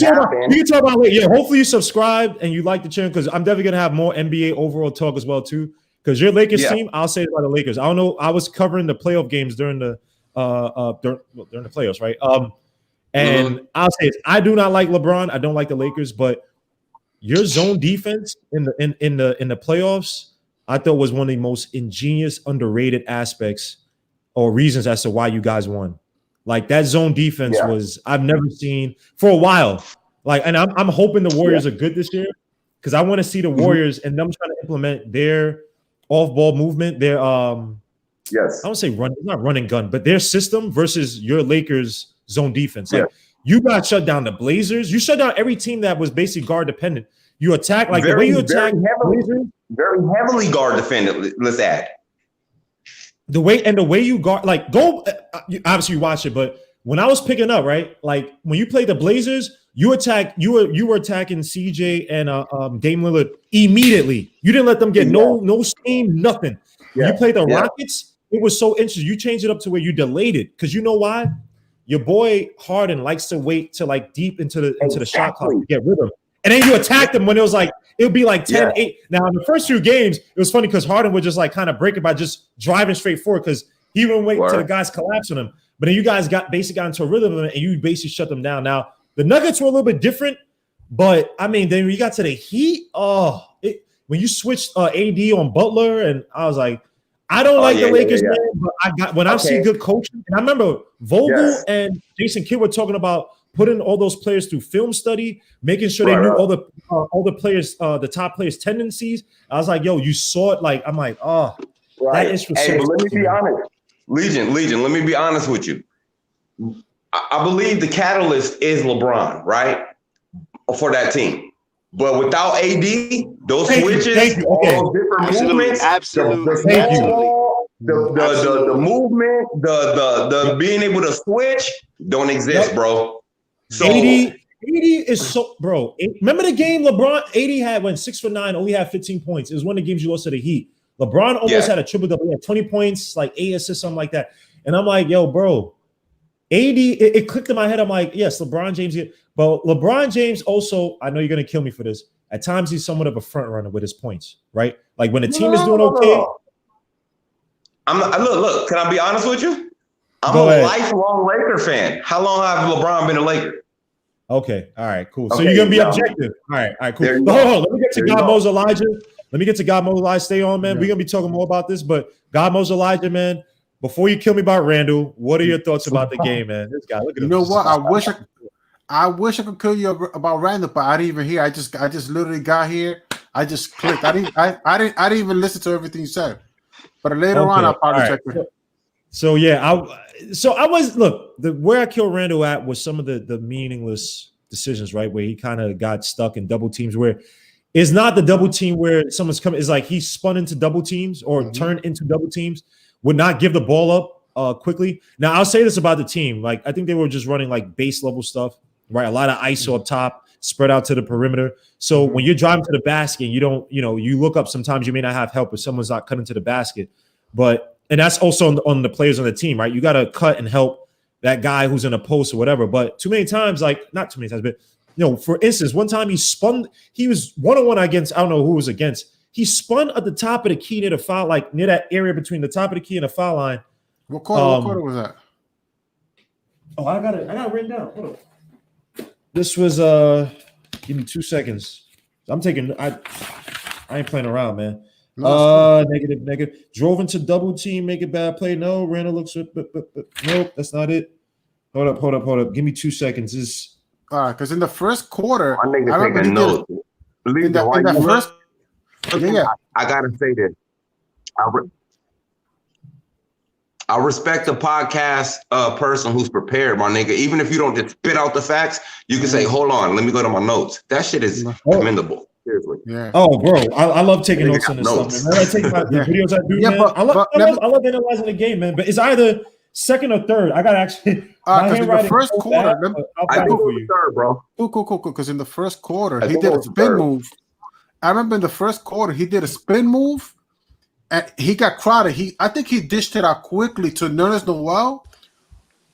Speaker 2: talk about it. Yeah, hopefully you subscribe and you like the channel because I'm definitely gonna have more NBA overall talk as well too. Because your Lakers team, I'll say about the Lakers. I don't know. I was covering the playoff games during the during the playoffs, right? And I'll say I do not like LeBron. I don't like the Lakers, but your zone defense in the playoffs, I thought was one of the most ingenious, underrated aspects or reasons as to why you guys won. Like that zone defense was I've never seen for a while. Like, and I'm hoping the Warriors are good this year because I want to see the Warriors and them trying to implement their off-ball movement. Their I don't say run, it's not run and gun, but their system versus your Lakers zone defense. Like you got shut down the Blazers. You shut down every team that was basically guard dependent. You attack like the way you attack
Speaker 12: very heavily guard dependent. Let's add.
Speaker 2: The way you guard, like obviously you watch it, but when I was picking up, right, like when you play the Blazers, you were attacking CJ and Dame Lillard immediately. You didn't let them get no steam, nothing. When you played the Rockets, it was so interesting. You changed it up to where you delayed it because you know why? Your boy Harden likes to wait to like deep into the shot clock to get rid of him. And then you attacked him when it was like, it would be like 10-8. Now, in the first few games, it was funny because Harden would just like kind of break it by just driving straight forward because he wouldn't wait until the guys collapse on him. But then you guys got into a rhythm of it and you basically shut them down. Now, the Nuggets were a little bit different, but I mean, then when you got to the Heat, when you switched AD on Butler, and I was like, I don't like the Lakers, man, but when I see good coaching, and I remember Vogel and Jason Kidd were talking about putting all those players through film study, making sure they knew all the players, the top players' tendencies. I was like, yo, you saw it. Like, I'm like, that is for
Speaker 12: Hey, but let me be honest. Legion, let me be honest with you. I believe the catalyst is LeBron, right? For that team. But without AD, those switches, all those different movements, the movement, the being able to switch don't exist, bro. So
Speaker 2: AD is so, bro. Remember the game LeBron? AD went 6 for 9, only had 15 points. It was one of the games you lost to the Heat. LeBron almost had a triple-double. He had 20 points, like 8 assists, something like that. And I'm like, yo, bro, AD, it clicked in my head. I'm like, yes, LeBron James. But LeBron James also, I know you're going to kill me for this. At times, he's somewhat of a front runner with his points, right? Like when the team is doing okay.
Speaker 12: Look, can I be honest with you? I'm a lifelong Laker fan. How long have LeBron been a Laker?
Speaker 2: Okay, all right, cool. So you're going to be objective. All right, cool. But hold on, let me get to God Moses Elijah. Stay on, man. We're going to be talking more about this, but God Moses Elijah, man, before you kill me about Randle, what are your thoughts about the game, man? This guy, look at him.
Speaker 10: You know what? I wish I could kill you about Randle, but I didn't even hear. I just literally got here. I just clicked. I didn't even listen to everything you said. But later on, I'll probably check it.
Speaker 2: So yeah, I was where I killed Randle at was some of the meaningless decisions, right? Where he kind of got stuck in double teams where it's not the double team where someone's coming. It's like he spun into double teams or turned into double teams, would not give the ball up quickly. Now I'll say this about the team. Like I think they were just running like base level stuff, right? A lot of ISO up top, spread out to the perimeter. So when you're driving to the basket, you don't, you look up sometimes you may not have help if someone's not cutting to the basket. And that's also on the players on the team, right? You got to cut and help that guy who's in a post or whatever. But too many times, not too many times, but for instance, one time he was one-on-one against, I don't know who was against. He spun at the top of the key near the foul, like near that area between the top of the key and the foul line.
Speaker 10: What quarter was that?
Speaker 2: Oh, I got it written down. Hold on. This was give me 2 seconds. I ain't playing around, man. Negative. Drove into double team, make a bad play. No, Randle looks but nope, that's not it. Hold up. Give me 2 seconds.
Speaker 10: Because in the first quarter,
Speaker 12: I remember taking notes.
Speaker 10: In the first.
Speaker 12: I gotta say this. I respect the podcast person who's prepared, my nigga. Even if you don't just spit out the facts, you can say, "Hold on, let me go to my notes." That shit is commendable. Seriously.
Speaker 10: Yeah.
Speaker 2: Oh, bro, I love taking notes on this stuff, man. I take the videos I do, man. I love analyzing the game, man. But it's either second or third. I gotta actually.
Speaker 10: Because in the first quarter,
Speaker 12: I do it third, bro.
Speaker 10: Cool. Because in the first quarter, he did a spin move. I remember in the first quarter, he did a spin move, and he got crowded. I think he dished it out quickly to Nerlens Noel.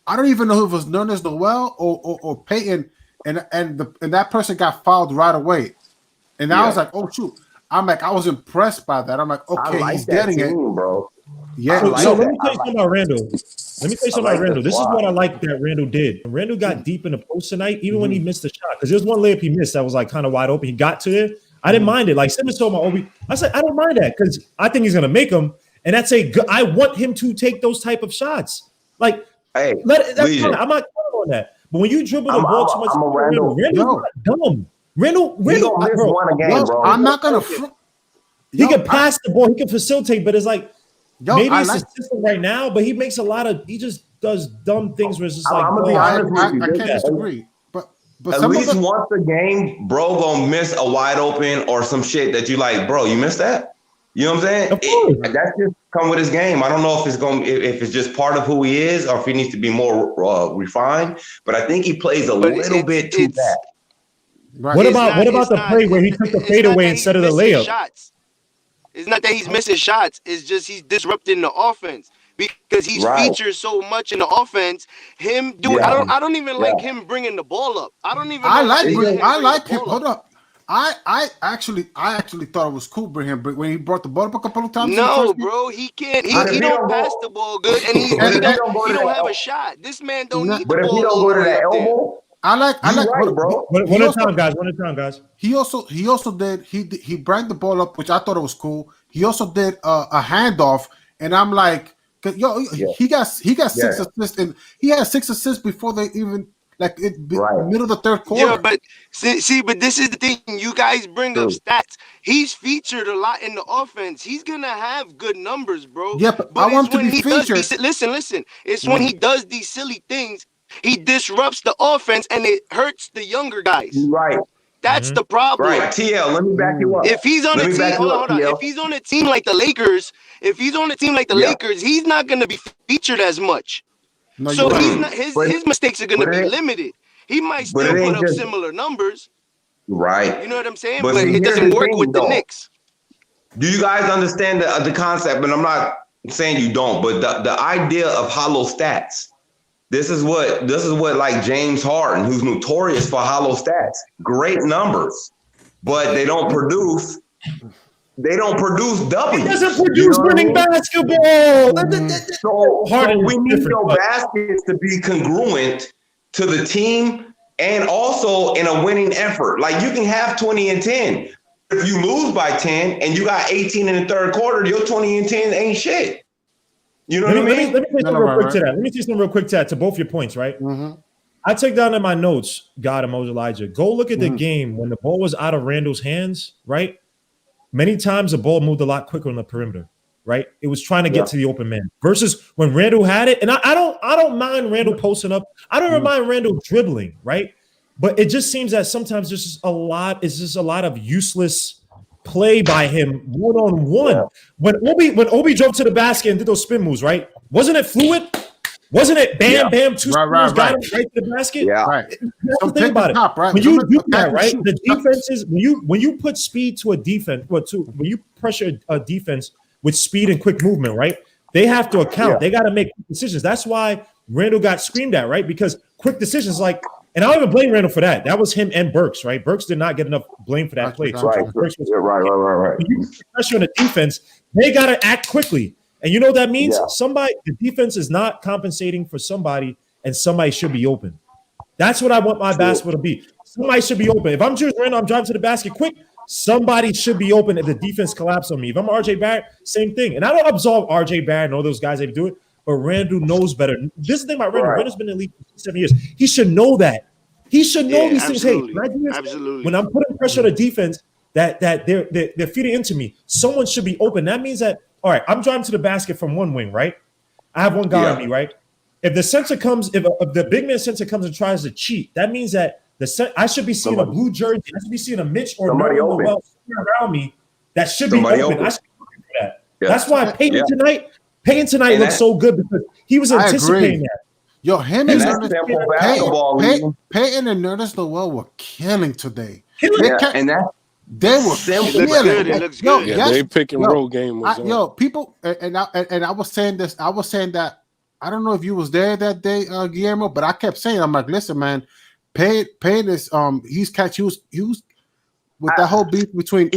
Speaker 10: I don't even know if it was Nerlens Noel or Peyton, and that person got fouled right away. And I was like, oh shoot! I was impressed by that. I'm like, okay, he's getting it,
Speaker 12: bro.
Speaker 10: Yeah.
Speaker 2: So let me tell you something about Randle. This is what I like that Randle did. Randle got deep in the post tonight, even when he missed the shot. Because there's one layup he missed that was like kind of wide open. He got to it. I didn't mind it. Like Simeon told my Obi, I said I don't mind that because I think he's gonna make them, and that's I want him to take those type of shots. Like, I'm not counting on that. But when you dribble the ball too much, Randle's not dumb. Randle, bro.
Speaker 10: I'm not gonna.
Speaker 2: He can pass the ball. He can facilitate, but it's like maybe it's his system right now. But he makes he just does dumb things where it's just like.
Speaker 12: I'm gonna be honest with you.
Speaker 10: I can't disagree. But
Speaker 12: at least once a game, bro, gonna miss a wide open or some shit that you like, bro. You missed that. You know what I'm saying? That's just come with his game. I don't know if it's just part of who he is or if he needs to be more refined. But I think he plays a little bit too bad.
Speaker 2: Right. What about the play where he took the fadeaway instead of the layup?
Speaker 7: Shots. It's not that he's missing shots. It's just he's disrupting the offense because he's featured so much in the offense. Him doing, I don't even like him bringing the ball up. I don't even.
Speaker 10: I like him. Hold up. I actually thought it was cool when he brought the ball up a couple of times.
Speaker 7: No, bro, he can't. He don't pass the ball good, and he don't have a shot. This man don't need the ball.
Speaker 12: But if he don't go to that elbow.
Speaker 10: I like,
Speaker 12: bro.
Speaker 2: One at a time, guys.
Speaker 10: He also did he brought the ball up, which I thought it was cool. He also did a handoff, and I'm like, he got 6 assists, and he had 6 assists before they even middle of the third quarter.
Speaker 7: Yeah, but see, but this is the thing. You guys bring up stats. He's featured a lot in the offense. He's gonna have good numbers, bro.
Speaker 10: Yeah, but I want him to be featured.
Speaker 7: Listen. It's when he does these silly things. He disrupts the offense and it hurts the younger guys.
Speaker 12: Right.
Speaker 7: That's the problem.
Speaker 12: Right. TL, let me back you up.
Speaker 7: If he's on a team, hold on. If he's on a team like the Lakers, he's not going to be featured as much. No, so he's not. His mistakes are going to be limited. He might still put up similar numbers.
Speaker 12: Right.
Speaker 7: You know what I'm saying? But it doesn't work with the Knicks.
Speaker 12: Do you guys understand the concept? And I'm not saying you don't, but the idea of hollow stats. This is what like James Harden, who's notorious for hollow stats, great numbers, but they don't produce W's.
Speaker 2: He doesn't produce winning basketball.
Speaker 12: So we need your baskets to be congruent to the team and also in a winning effort. Like you can have 20 and 10. If you lose by 10 and you got 18 in the third quarter, your 20 and 10 ain't shit. You know what I mean?
Speaker 2: Let me say something real quick to that. Let me say something real quick to both your points, right?
Speaker 10: Mm-hmm.
Speaker 2: I took down in my notes, God and Moses Elijah. Go look at the game when the ball was out of Randle's hands, right? Many times the ball moved a lot quicker on the perimeter, right? It was trying to get to the open man versus when Randle had it. And I don't mind Randle posting up. I don't mind Randle dribbling, right? But it just seems that sometimes there's just a lot of useless play by him one-on-one. When Obi drove to the basket and did those spin moves, right? Wasn't it fluid? Wasn't it bam, two spins got him right to the basket?
Speaker 12: Yeah.
Speaker 2: Right. That's the thing about it. Right? When you do that, right? The defenses, when you put speed to a defense, when you pressure a defense with speed and quick movement, right? They have to account. Yeah. They got to make decisions. That's why Randle got screamed at, right? Because quick decisions, like, and I don't even blame Randle for that. That was him and Burks, right? Burks did not get enough blame for that play. So
Speaker 12: right. Right.
Speaker 2: When you put pressure on the defense, they got to act quickly. And you know what that means? The defense is not compensating for somebody, and somebody should be open. That's what I want my basketball to be. Somebody should be open. If I'm Julius Randle, I'm driving to the basket quick. Somebody should be open if the defense collapses on me. If I'm RJ Barrett, same thing. And I don't absolve RJ Barrett and all those guys that do it, but Randle knows better. This is the thing about Randle. Randle's been in the league for 7 years. He should know that. He should know these things. Hey, when I'm putting pressure on the defense, that they're feeding into me, someone should be open. That means that, all right, I'm driving to the basket from one wing, right? I have one guy on me, right? If the center comes, if the big man center comes and tries to cheat, that means that I should be seeing a blue jersey. I should be seeing a Mitch or Noel around me that should be open. I should be looking for that. Yeah. That's why Peyton tonight looked so good because he was anticipating that.
Speaker 10: Yo, him and Peyton and Nerlens Noel were killing today. They were killing.
Speaker 7: It looks good.
Speaker 4: Yeah, they pick and roll game was on.
Speaker 10: People, and I was saying this. I was saying that I don't know if you was there that day, Guillermo, but I kept saying, I'm like, listen, man, Peyton is he was with that whole beef between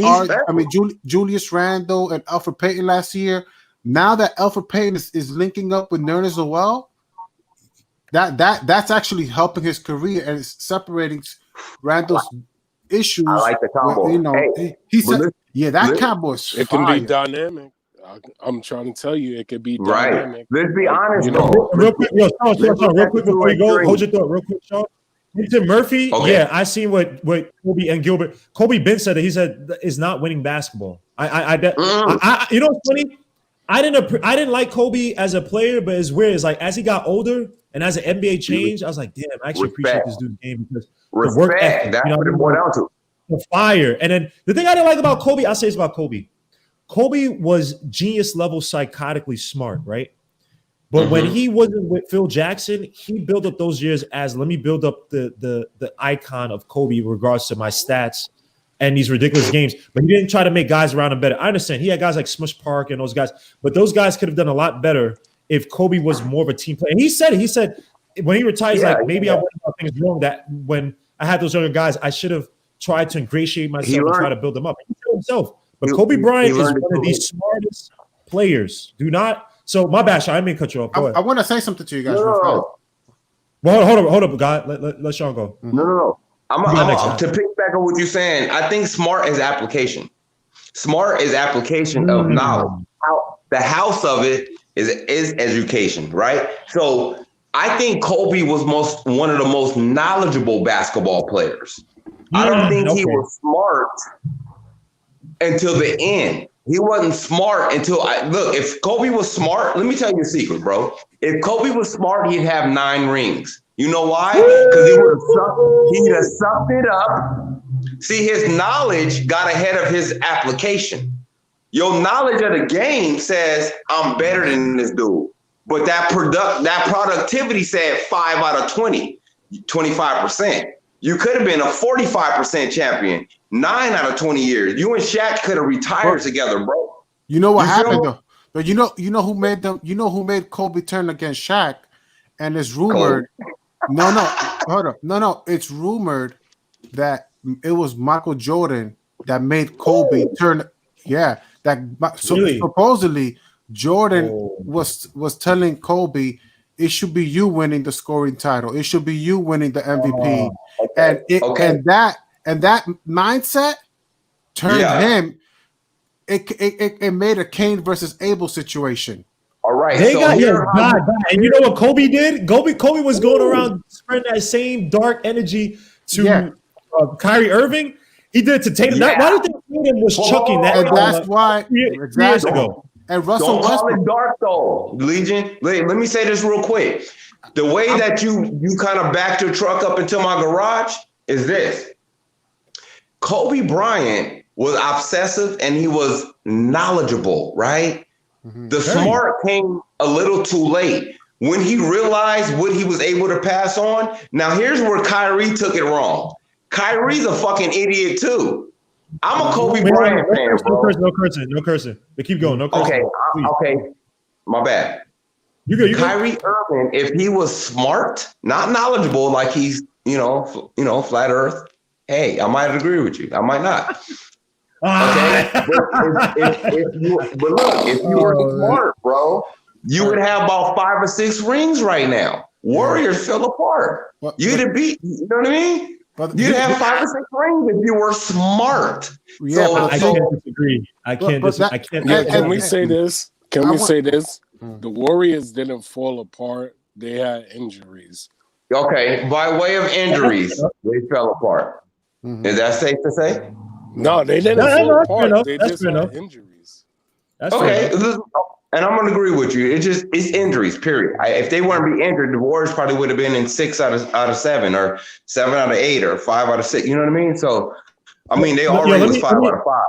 Speaker 10: Julius Randle and Elfrid Payton last year. Now that Elfrid Payton is linking up with Nerlens Noel. That's actually helping his career and it's separating Randle's issues.
Speaker 12: I like the combo.
Speaker 10: He said, that combo is
Speaker 4: it can be dynamic. I'm trying to tell you, it could be dynamic.
Speaker 12: Let's be honest,
Speaker 2: real quick, real quick before you go, hold your thought, real quick, Sean. Tim Murphy, I seen what Kobe and Gilbert. Kobe Ben said that he said is not winning basketball. I you know what's funny? I didn't like Kobe as a player, but it's weird. It's like as he got older and as the NBA changed, I was like, damn, I actually appreciate this dude's game because the work ethic,
Speaker 12: that's what it boiled down to.
Speaker 2: The fire. And then the thing I didn't like about Kobe, I'll say it's about Kobe. Kobe was genius level psychotically smart, right? But when he wasn't with Phil Jackson, he built up those years as let me build up the icon of Kobe in regards to my stats and these ridiculous games. But he didn't try to make guys around him better. I understand he had guys like Smush Park and those guys, but those guys could have done a lot better if Kobe was more of a team player. And he said it. He said when he retired, he's like, maybe I went about things wrong. That when I had those younger guys, I should have tried to ingratiate myself and try to build them up. He said himself. But Kobe Bryant is one of the smartest players. Do not. So my bad, Sean. I didn't cut you off. Go ahead.
Speaker 10: I want to say something to you guys.
Speaker 12: No.
Speaker 2: Well, hold up, God. Let Sean go.
Speaker 12: No. I'm to pick back on what you're saying. I think smart is application. Smart is application of knowledge. The house of it is education, right? So I think Kobe was one of the most knowledgeable basketball players. I don't think he was smart until the end. He wasn't smart until look, if Kobe was smart, let me tell you a secret, bro. If Kobe was smart, he'd have 9 rings. You know why? Because he'd have sucked it up. See, his knowledge got ahead of his application. Your knowledge of the game says, I'm better than this dude. But that productivity said 5 out of 20, 25%. You could have been a 45% champion, 9 out of 20 years. You and Shaq could have retired together, bro.
Speaker 10: You know what happened though? But you know who made them? You know who made Kobe turn against Shaq? And it's rumored. Hold up. No. It's rumored that it was Michael Jordan that made Kobe turn. Yeah, supposedly Jordan was telling Kobe, it should be you winning the scoring title. It should be you winning the MVP. And that mindset turned him. It made a Cain versus Abel situation.
Speaker 12: All right.
Speaker 2: And you know what Kobe did? Kobe was going around spreading that same dark energy to Kyrie Irving. He did it to Tatum. Why do you think Tatum was chucking that?
Speaker 10: And that's why
Speaker 2: years ago.
Speaker 10: And Russell
Speaker 12: Don't call it dark though, Legion. Let me say this real quick. The way that you kind of backed your truck up into my garage is this. Kobe Bryant was obsessive and he was knowledgeable, right? The smart came a little too late. When he realized what he was able to pass on, now here's where Kyrie took it wrong. Kyrie's a fucking idiot too. I'm a Kobe Bryant fan, bro.
Speaker 2: No cursing. But keep going. No cursing.
Speaker 12: Okay. My bad.
Speaker 2: You
Speaker 12: Kyrie Irving, if he was smart, not knowledgeable, like he's, flat Earth. Hey, I might agree with you. I might not. Okay. If you were smart, bro, you would have about 5 or 6 rings right now. Warriors fell apart. You'd have beat. You know what I mean? You'd have 5 or 6 rings if you were smart.
Speaker 2: Yeah, I can't disagree. I can't disagree.
Speaker 4: Can we say this? The Warriors didn't fall apart. They had injuries.
Speaker 12: Okay, by way of injuries, they fell apart. Is that safe to say?
Speaker 4: No, they didn't fall apart. They just had injuries.
Speaker 12: Okay, and I'm gonna agree with you. It's injuries. Period. If they weren't be injured, the Warriors probably would have been in 6 out of 7, or 7 out of 8, or 5 out of 6. You know what I mean? So, I mean, they already was 5 out of 5.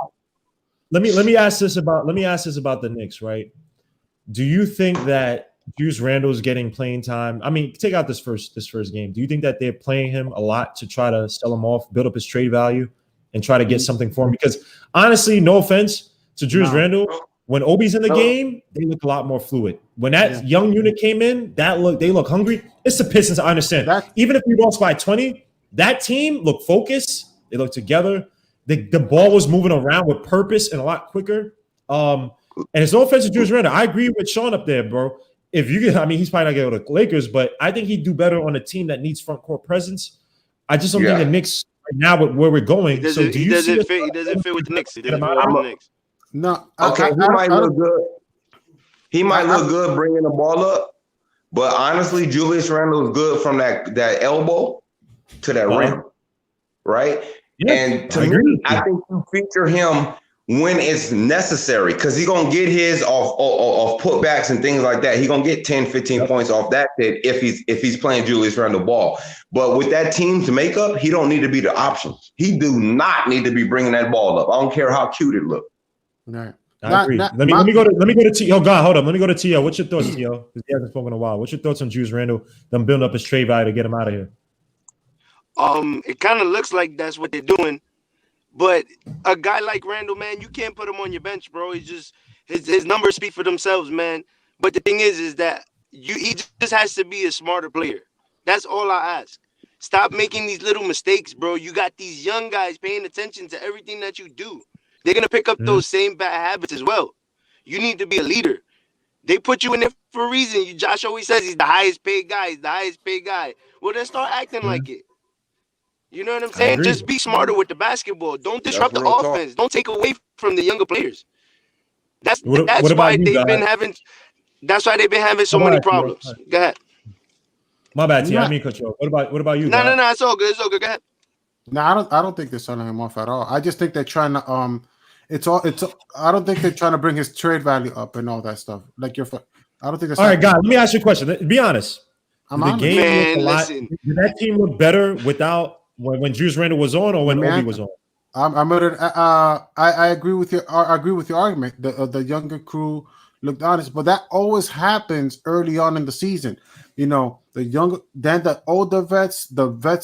Speaker 2: Let me ask this about the Knicks, right? Do you think that Julius Randle's getting playing time? I mean, take out this first game. Do you think that they're playing him a lot to try to sell him off, build up his trade value, and try to get something for him? Because honestly, no offense to Julius Randle, when Obi's in the game, they look a lot more fluid. When that young unit came in, they look hungry. It's the Pistons, I understand. Even if we lost by 20, that team looked focused. They looked together. The ball was moving around with purpose and a lot quicker. And it's no offense to Julius Randle. I agree with Sean up there, bro. If you get, I mean, he's probably not going to go to Lakers, but I think he'd do better on a team that needs front court presence. I just don't think the Knicks right now with where we're going. He doesn't
Speaker 7: fit with the Knicks. He doesn't fit with the Knicks.
Speaker 10: No.
Speaker 12: Okay, he might look good. He might look good bringing the ball up, but honestly, Julius Randle is good from that elbow to that rim, right? Yeah, and to me, I think you feature him when it's necessary, because he's going to get his off putbacks and things like that. He's going to get 10, 15 points off that if he's playing Julius Randle ball. But with that team's makeup, he don't need to be the option. He do not need to be bringing that ball up. I don't care how cute it looks.
Speaker 10: Right.
Speaker 2: I agree. Let me go to T. Oh God, hold on. Let me go to T.O. What's your thoughts, T.O.? Because he hasn't spoken in a while. What's your thoughts on Julius Randle? Them building up his trade value to get him out of here.
Speaker 7: It kind of looks like that's what they're doing, but a guy like Randle, man, you can't put him on your bench, bro. He's just his numbers speak for themselves, man. But the thing is that he just has to be a smarter player. That's all I ask. Stop making these little mistakes, bro. You got these young guys paying attention to everything that you do. They're gonna pick up those same bad habits as well. You need to be a leader. They put you in there for a reason. Josh always says he's the highest paid guy. He's the highest paid guy. Well, then start acting like it. You know what I'm saying? Just be smarter with the basketball. Don't disrupt the offense. Don't take away from the younger players. That's why they've been having. That's why they've been having so many problems. Go ahead.
Speaker 2: My bad, T. I mean, cut you off. What about you?
Speaker 7: No. It's all good. It's all good. Go ahead.
Speaker 10: No, I don't think they're selling him off at all. I just think they're trying to I don't think they're trying to bring his trade value up and all that stuff. Like I don't think that's
Speaker 2: all right, guys. Let me ask you a question. Be honest.
Speaker 10: The
Speaker 2: game looked a lot. Did that team look better without when Julius Randle was on or when Obi was on?
Speaker 10: I agree with your argument. The younger crew looked honest, but that always happens early on in the season. You know, then the older vets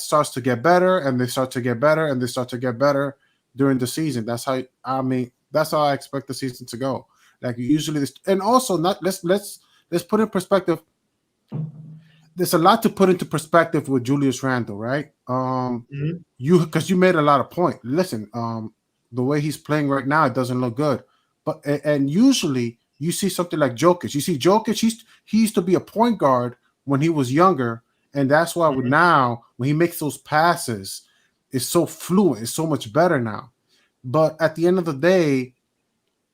Speaker 10: starts to get better, and they start to get better, and they start to get better during the season. That's how I expect the season to go. Like usually, and also let's put in perspective. There's a lot to put into perspective with Julius Randle, right? Because you made a lot of points. Listen, the way he's playing right now, it doesn't look good. But and usually you see something like Jokic. You see Jokic, he used to be a point guard when he was younger, and that's why now when he makes those passes, it's so fluent. It's so much better now. But at the end of the day,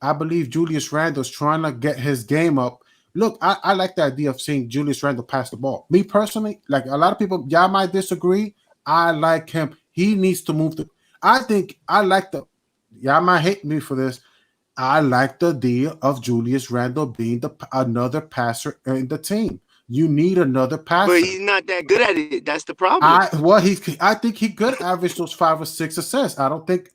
Speaker 10: I believe Julius Randle's trying to get his game up. Look, I like the idea of seeing Julius Randle pass the ball. Me personally, like a lot of people, y'all might disagree. I like him. He needs to move y'all might hate me for this. I like the idea of Julius Randle being another passer in the team. You need another passer.
Speaker 7: But he's not that good at it. That's the problem.
Speaker 10: I think he could average those 5 or 6 assists. I think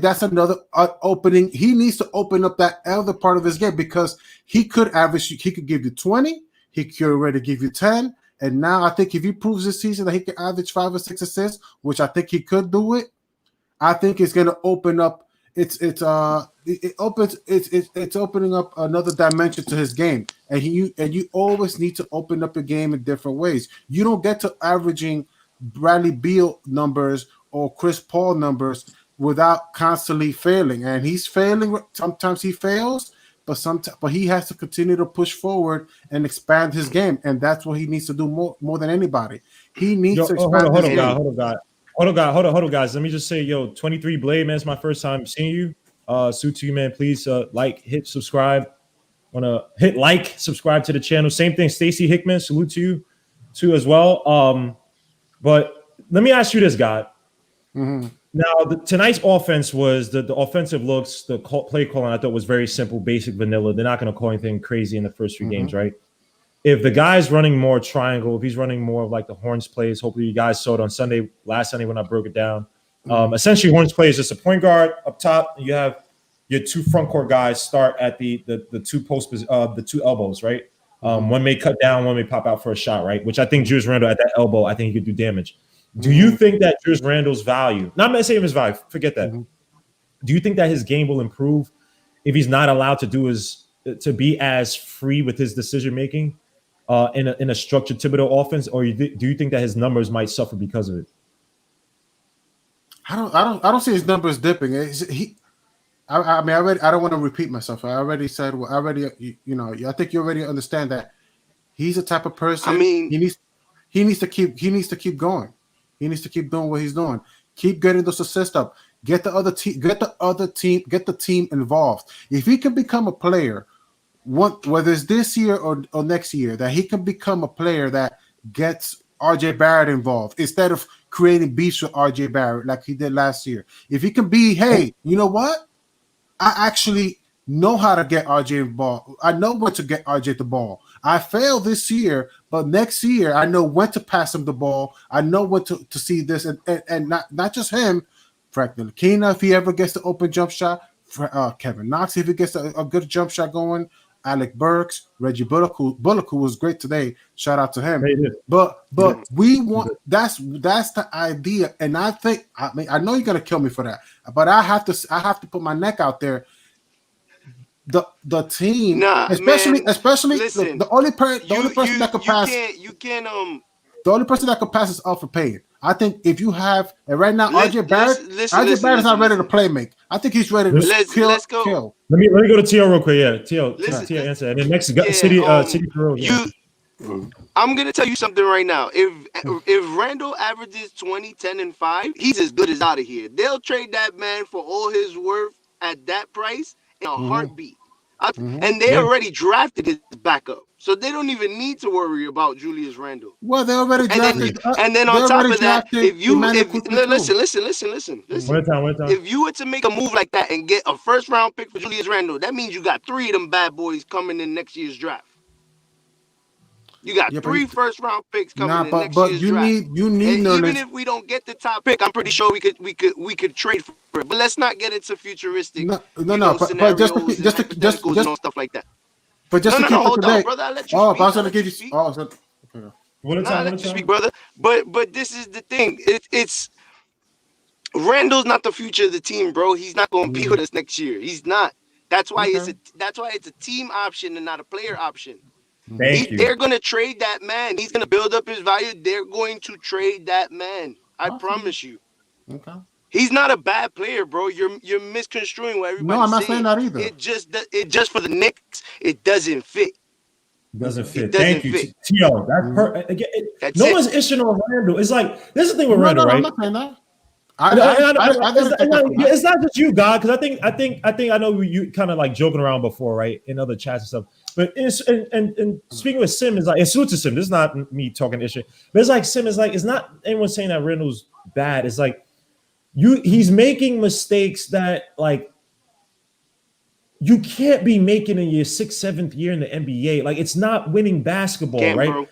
Speaker 10: that's another opening. He needs to open up that other part of his game because he could give you 20, he could already give you 10. And now I think if he proves this season that he can average 5 or 6 assists, which I think he could do it, I think it's gonna open up. It's opening up another dimension to his game, and you always need to open up your game in different ways. You don't get to averaging Bradley Beal numbers or Chris Paul numbers without constantly failing, and he's failing. Sometimes he fails, but he has to continue to push forward and expand his game, and that's what he needs to do more than anybody. He needs to expand his game.
Speaker 2: Hold on, guys. Let me just say, 23 Blade, man, it's my first time seeing you. Suit to you, man. Please hit subscribe. Subscribe to the channel. Same thing, Stacy Hickman, salute to you too as well. But let me ask you this, God.
Speaker 10: Mm-hmm.
Speaker 2: Now, tonight's offense was the offensive looks, the play calling I thought was very simple, basic, vanilla. They're not going to call anything crazy in the first few games, right? If the guy's running more triangle, if he's running more of like the Horns plays, hopefully you guys saw it on last Sunday when I broke it down. Essentially, Horns play is just a point guard up top. You have your 2 front court guys start at the 2 post, the 2 elbows, right? One may cut down, one may pop out for a shot, right? Which I think Julius Randle at that elbow, I think he could do damage. Do you think that Julius Randle's value, not saying his value, forget that. Do you think that his game will improve if he's not allowed to be as free with his decision making in a structured Thibodeau offense, or do you think that his numbers might suffer because of it?
Speaker 10: I don't see his numbers dipping. I don't want to repeat myself. I already said. I think you already understand that he's the type of person. He needs to keep going. He needs to keep doing what he's doing. Keep getting those assists up. Get the team involved. If he can become a player, whether it's this year or next year, that he can become a player that gets RJ Barrett involved instead of creating beefs with RJ Barrett like he did last year. If he can be, hey, you know what? I actually know how to get RJ involved. I know when to get RJ the ball. I failed this year, but next year I know when to pass him the ball. I know when to see this, and not just him, Frank Ntilikina, if he ever gets the open jump shot, Kevin Knox, if he gets a good jump shot going. Alec Burks, Reggie Bullock, who was great today. Shout out to him. But we want that's the idea, and I think I know you're gonna kill me for that, but I have to put my neck out there. The team, especially
Speaker 7: listen,
Speaker 10: the only person that could pass. The only person that could pass is Alfred Payton. I think if you have, and right now RJ Barrett is not ready to play make. I think he's ready to kill.
Speaker 2: Let me go to T.O. real quick. Yeah, T.O. answer. And then next City Ferrell.
Speaker 7: I'm gonna tell you something right now. If Randle averages 20, 10, and 5, he's as good as out of here. They'll trade that man for all his worth at that price in a heartbeat. And they already drafted his backup, so they don't even need to worry about Julius Randle.
Speaker 10: Well, they already drafted.
Speaker 7: And then on top of that, if listen,
Speaker 2: one time.
Speaker 7: if you were to make a move like that and get a first round pick for Julius Randle, that means you got 3 of them bad boys coming in next year's draft. You got 3 first round picks coming in next year's draft.
Speaker 10: You need
Speaker 7: and even if we don't get the top pick, I'm pretty sure we could trade for it. But let's not get into futuristic
Speaker 10: but
Speaker 7: stuff like that.
Speaker 10: But just to keep it today,
Speaker 7: brother, I let you
Speaker 10: I
Speaker 7: speak.
Speaker 10: was going to give you.
Speaker 7: Let you speak, brother. But this is the thing. It's Randall's not the future of the team, bro. He's not going to be with us next year. He's not. That's why it's a team option and not a player option. They're going to trade that man. He's going to build up his value. They're going to trade that man. I promise you.
Speaker 10: Okay.
Speaker 7: He's not a bad player, bro. You're misconstruing what everybody's saying.
Speaker 10: No, I'm not saying that either.
Speaker 7: It just for the Knicks, it doesn't fit.
Speaker 2: Doesn't fit. Thank you, T.O. That's no one's issue on Randle. It's like this is the thing with Randle, right?
Speaker 10: I'm not saying that.
Speaker 2: It's not just you, God, because I know you kind of like joking around before, right? In other chats and stuff. But and speaking with Sim is like it's salute to Sim. This is not me talking issue, but it's like Sim is like it's not anyone saying that Randle's bad. It's like he's making mistakes that like you can't be making in your 6th, 7th year in the NBA. Like it's not winning basketball, right? Bro.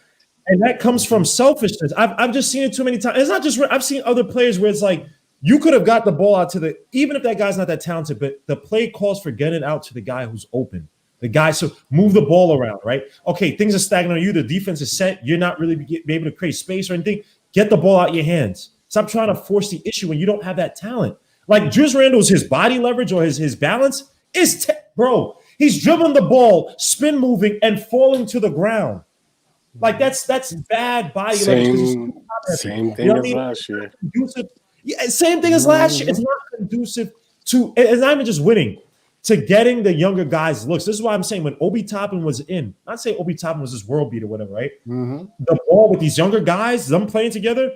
Speaker 2: And that comes from selfishness. I've just seen it too many times. It's not just I've seen other players where it's like you could have got the ball out to even if that guy's not that talented, but the play calls for getting it out to the guy who's open. The guy, so move the ball around, right? Okay, things are stagnant on you. The defense is set. You're not really be able to create space or anything. Get the ball out your hands. Stop trying to force the issue when you don't have that talent. Like Julius Randle's his body leverage or his balance is, bro. He's dribbling the ball, spin moving, and falling to the ground. Like that's bad body leverage.
Speaker 4: Same thing as last year.
Speaker 2: Yeah, same thing as last year. It's not conducive to. It's not even just winning. To getting the younger guys looks. This is why I'm saying when Obi Toppin was in, not say Obi Toppin was this world beater, whatever, right? The ball with these younger guys, them playing together,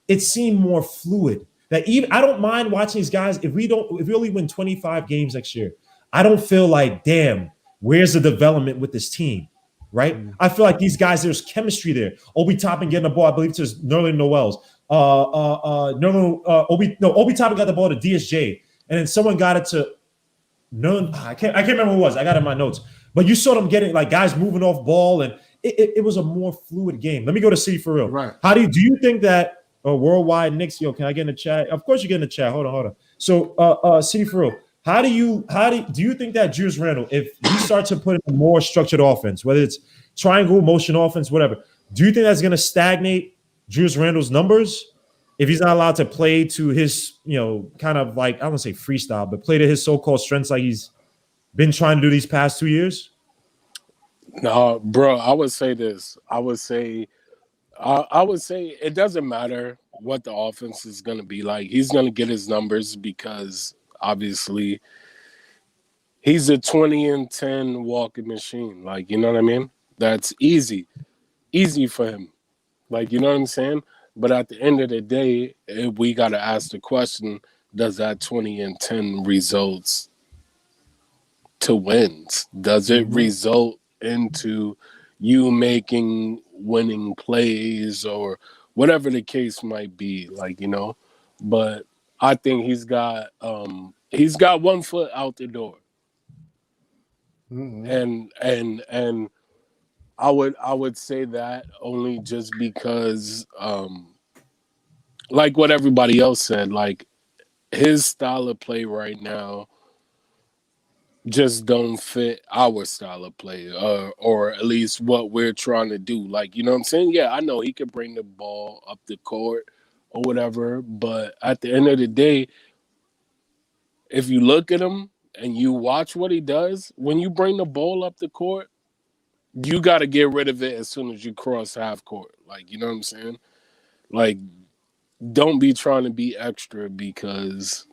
Speaker 2: it seemed more fluid. That even I don't mind watching these guys. If we only win 25 games next year, I don't feel like, damn, where's the development with this team? Right? I feel like these guys, there's chemistry there. Obi Toppin getting the ball, I believe it was Nerlens Noel's. Obi Toppin got the ball to DSJ, and then someone got it to. No, I can't remember who it was. I got it in my notes. But you saw them getting like guys moving off ball, and it was a more fluid game. Let me go to City for real.
Speaker 10: Right.
Speaker 2: How do you think that worldwide Knicks? Yo, can I get in the chat? Of course you get in the chat. Hold on. So City for real. How do you think that Julius Randle, if he starts to put in a more structured offense, whether it's triangle, motion offense, whatever, do you think that's gonna stagnate Julius Randle's numbers? If he's not allowed to play to his, kind of like, I don't want to say freestyle, but play to his so-called strengths like he's been trying to do these past 2 years?
Speaker 4: No, bro, I would say this. I would say it doesn't matter what the offense is going to be like. He's going to get his numbers because, obviously, he's a 20-10 walking machine. Like, you know what I mean? That's easy for him. Like, you know what I'm saying? But at the end of the day, we got to ask the question, does that 20-10 results to wins? Does it result into you making winning plays or whatever the case might be? Like, but I think he's got 1 foot out the door. And I would say that only just because, like what everybody else said, like his style of play right now just don't fit our style of play, or at least what we're trying to do. Like, you know what I'm saying? Yeah, I know he could bring the ball up the court or whatever, but at the end of the day, if you look at him and you watch what he does, when you bring the ball up the court, you got to get rid of it as soon as you cross half court. Like, you know what I'm saying? Like, don't be trying to be extra because,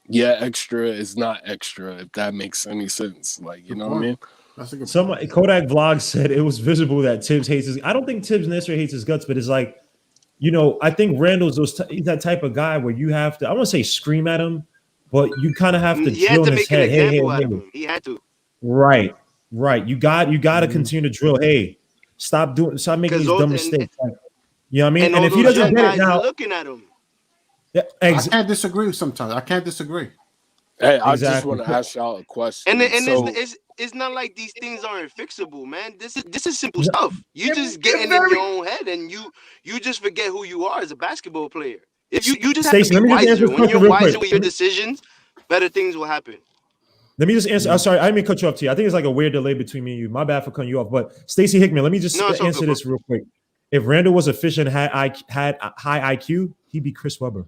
Speaker 4: yeah, extra is not extra, if that makes any sense. Like, you know what I mean?
Speaker 2: Some Kodak Vlog said it was visible that Tibbs hates his. I don't think Tibbs necessarily hates his guts, but it's like, you know, I think Randall's he's that type of guy where you have to, I don't want to say scream at him, but you kind of have to drill in his head. Hey.
Speaker 7: He had to.
Speaker 2: Right. You got to continue to drill. Hey, stop making these dumb mistakes. You know what I mean? And if he doesn't get it now,
Speaker 7: looking at him.
Speaker 2: Yeah,
Speaker 10: I can't disagree sometimes. I can't disagree.
Speaker 4: Hey, I just want to ask y'all a question.
Speaker 7: And it's not like these things aren't fixable, man. This is simple stuff. You just getting in your own head, and you just forget who you are as a basketball player. If you just have to be wiser. When you're wiser with your decisions, better things will happen.
Speaker 2: Let me just answer. I'm sorry, I didn't mean to cut you off, T. I think it's like a weird delay between me and you. My bad for cutting you off. But Stacey Hickman, let me just answer this real quick. If Randall was efficient, had high IQ, he'd be Chris Webber.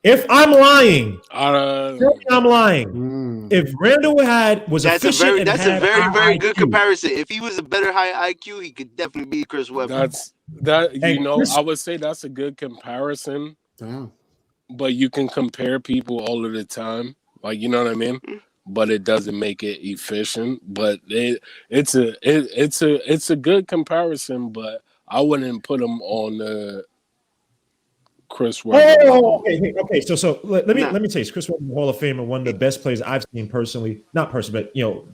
Speaker 2: If I'm lying, I'm lying. If Randall was efficient,
Speaker 7: that's a very good comparison. If he was a better high IQ, he could definitely be Chris Webber.
Speaker 4: I would say that's a good comparison.
Speaker 10: Damn.
Speaker 4: But you can compare people all of the time, like, you know what I mean. But it doesn't make it efficient. But it's a good comparison. But I wouldn't put him on the Chris Webber.
Speaker 2: Okay. So let me say, Chris Webber, Hall of Fame, and one of the best players I've seen personally. Not personally, but you know,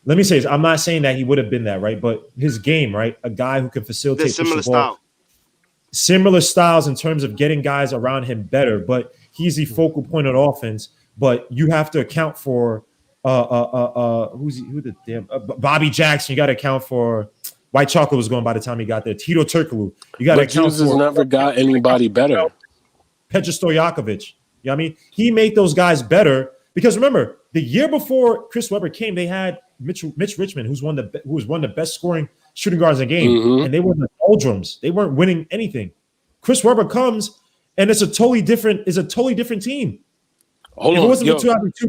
Speaker 2: let me say this. I'm not saying that he would have been that, right? But his game, right? A guy who can facilitate,
Speaker 7: similar style.
Speaker 2: Similar styles in terms of getting guys around him better, but he's the focal point of offense. But you have to account for Bobby Jackson. You got to account for White Chocolate was going by the time he got there. Tito Turkoglu. You got to account for.
Speaker 4: Never got anybody better.
Speaker 2: Peja Stojakovic. You know what I mean? He made those guys better because remember the year before Chris Webber came, they had Mitch Richmond, who was one of the best scoring shooting guards in the game, and they were in the doldrums. They weren't winning anything. Chris Webber comes, and it's a totally different team. If it wasn't the 2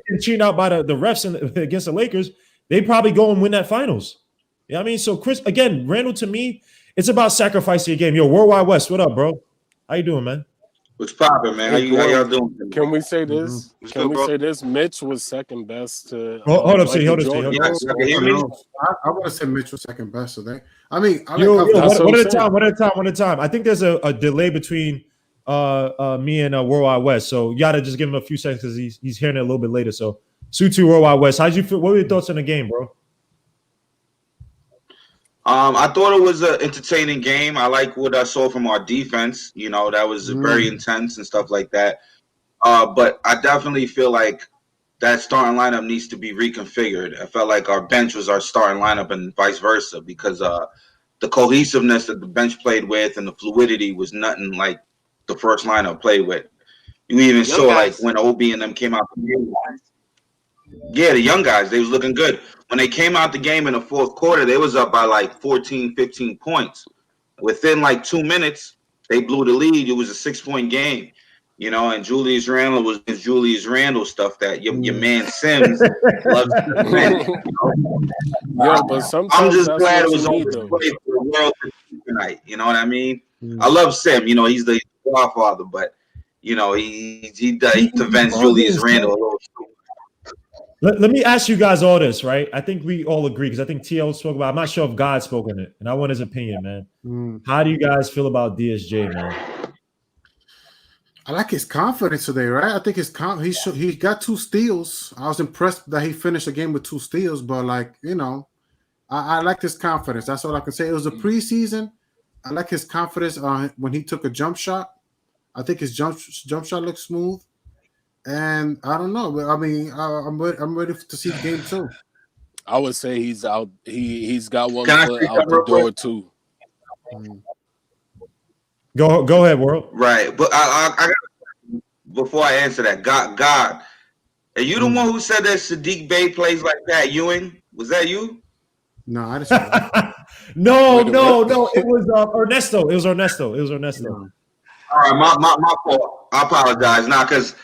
Speaker 2: getting cheated out by the refs against the Lakers, they'd probably go and win that finals. You know what I mean? So Chris, again, Randall, to me, it's about sacrificing your game. Yo, Worldwide West, what up, bro? How you doing, man?
Speaker 9: What's popping, man? How y'all doing?
Speaker 4: Can we say this? Can we say this? Mitch was second best to.
Speaker 2: Hold up, see.
Speaker 10: I want to say Mitch was second best today. I mean,
Speaker 2: one at a time. I think there's a delay between me and Worldwide West, so you got to just give him a few seconds because he's hearing it a little bit later. So, Sutu Worldwide West, how'd you feel? What were your thoughts on the game, bro?
Speaker 9: I thought it was an entertaining game. I like what I saw from our defense. You know, that was very intense and stuff like that. But I definitely feel like that starting lineup needs to be reconfigured. I felt like our bench was our starting lineup and vice versa because the cohesiveness that the bench played with and the fluidity was nothing like the first lineup played with. You even saw like when Obi and them came out the game. Yeah, the young guys, they was looking good. When they came out the game in the fourth quarter, they was up by like 14, 15 points. Within like 2 minutes, they blew the lead. It was a 6-point game, you know, and Julius Randle was Julius Randle stuff that your man Sims loves to defend, you know?
Speaker 4: Yeah, but sometimes
Speaker 9: I'm just glad it was on display for the world tonight. You know what I mean? I love Sim. You know, he's the godfather, but, you know, he defends Julius Randle a little too.
Speaker 2: Let me ask you guys all this, right? I think we all agree because I think TL spoke about. I'm not sure if God spoke on it, and I want his opinion, man. How do you guys feel about DSJ, man?
Speaker 10: I like his confidence today, right? I think he got 2 steals. I was impressed that he finished the game with 2 steals, but like, you know, I like his confidence. That's all I can say. It was a preseason. I like his confidence when he took a jump shot. I think his jump shot looks smooth. And I don't know, but I mean, I'm ready to see game 2.
Speaker 4: I would say he's out. He's got one foot out the door too.
Speaker 2: Go ahead, World.
Speaker 9: Right, but I before I answer that, God, Are you the one who said that Sadiq Bey plays like Pat Ewing? Was that you?
Speaker 10: No, I didn't say that.
Speaker 2: No. It was Ernesto. It was Ernesto.
Speaker 9: All right, my fault. I apologize. Now, because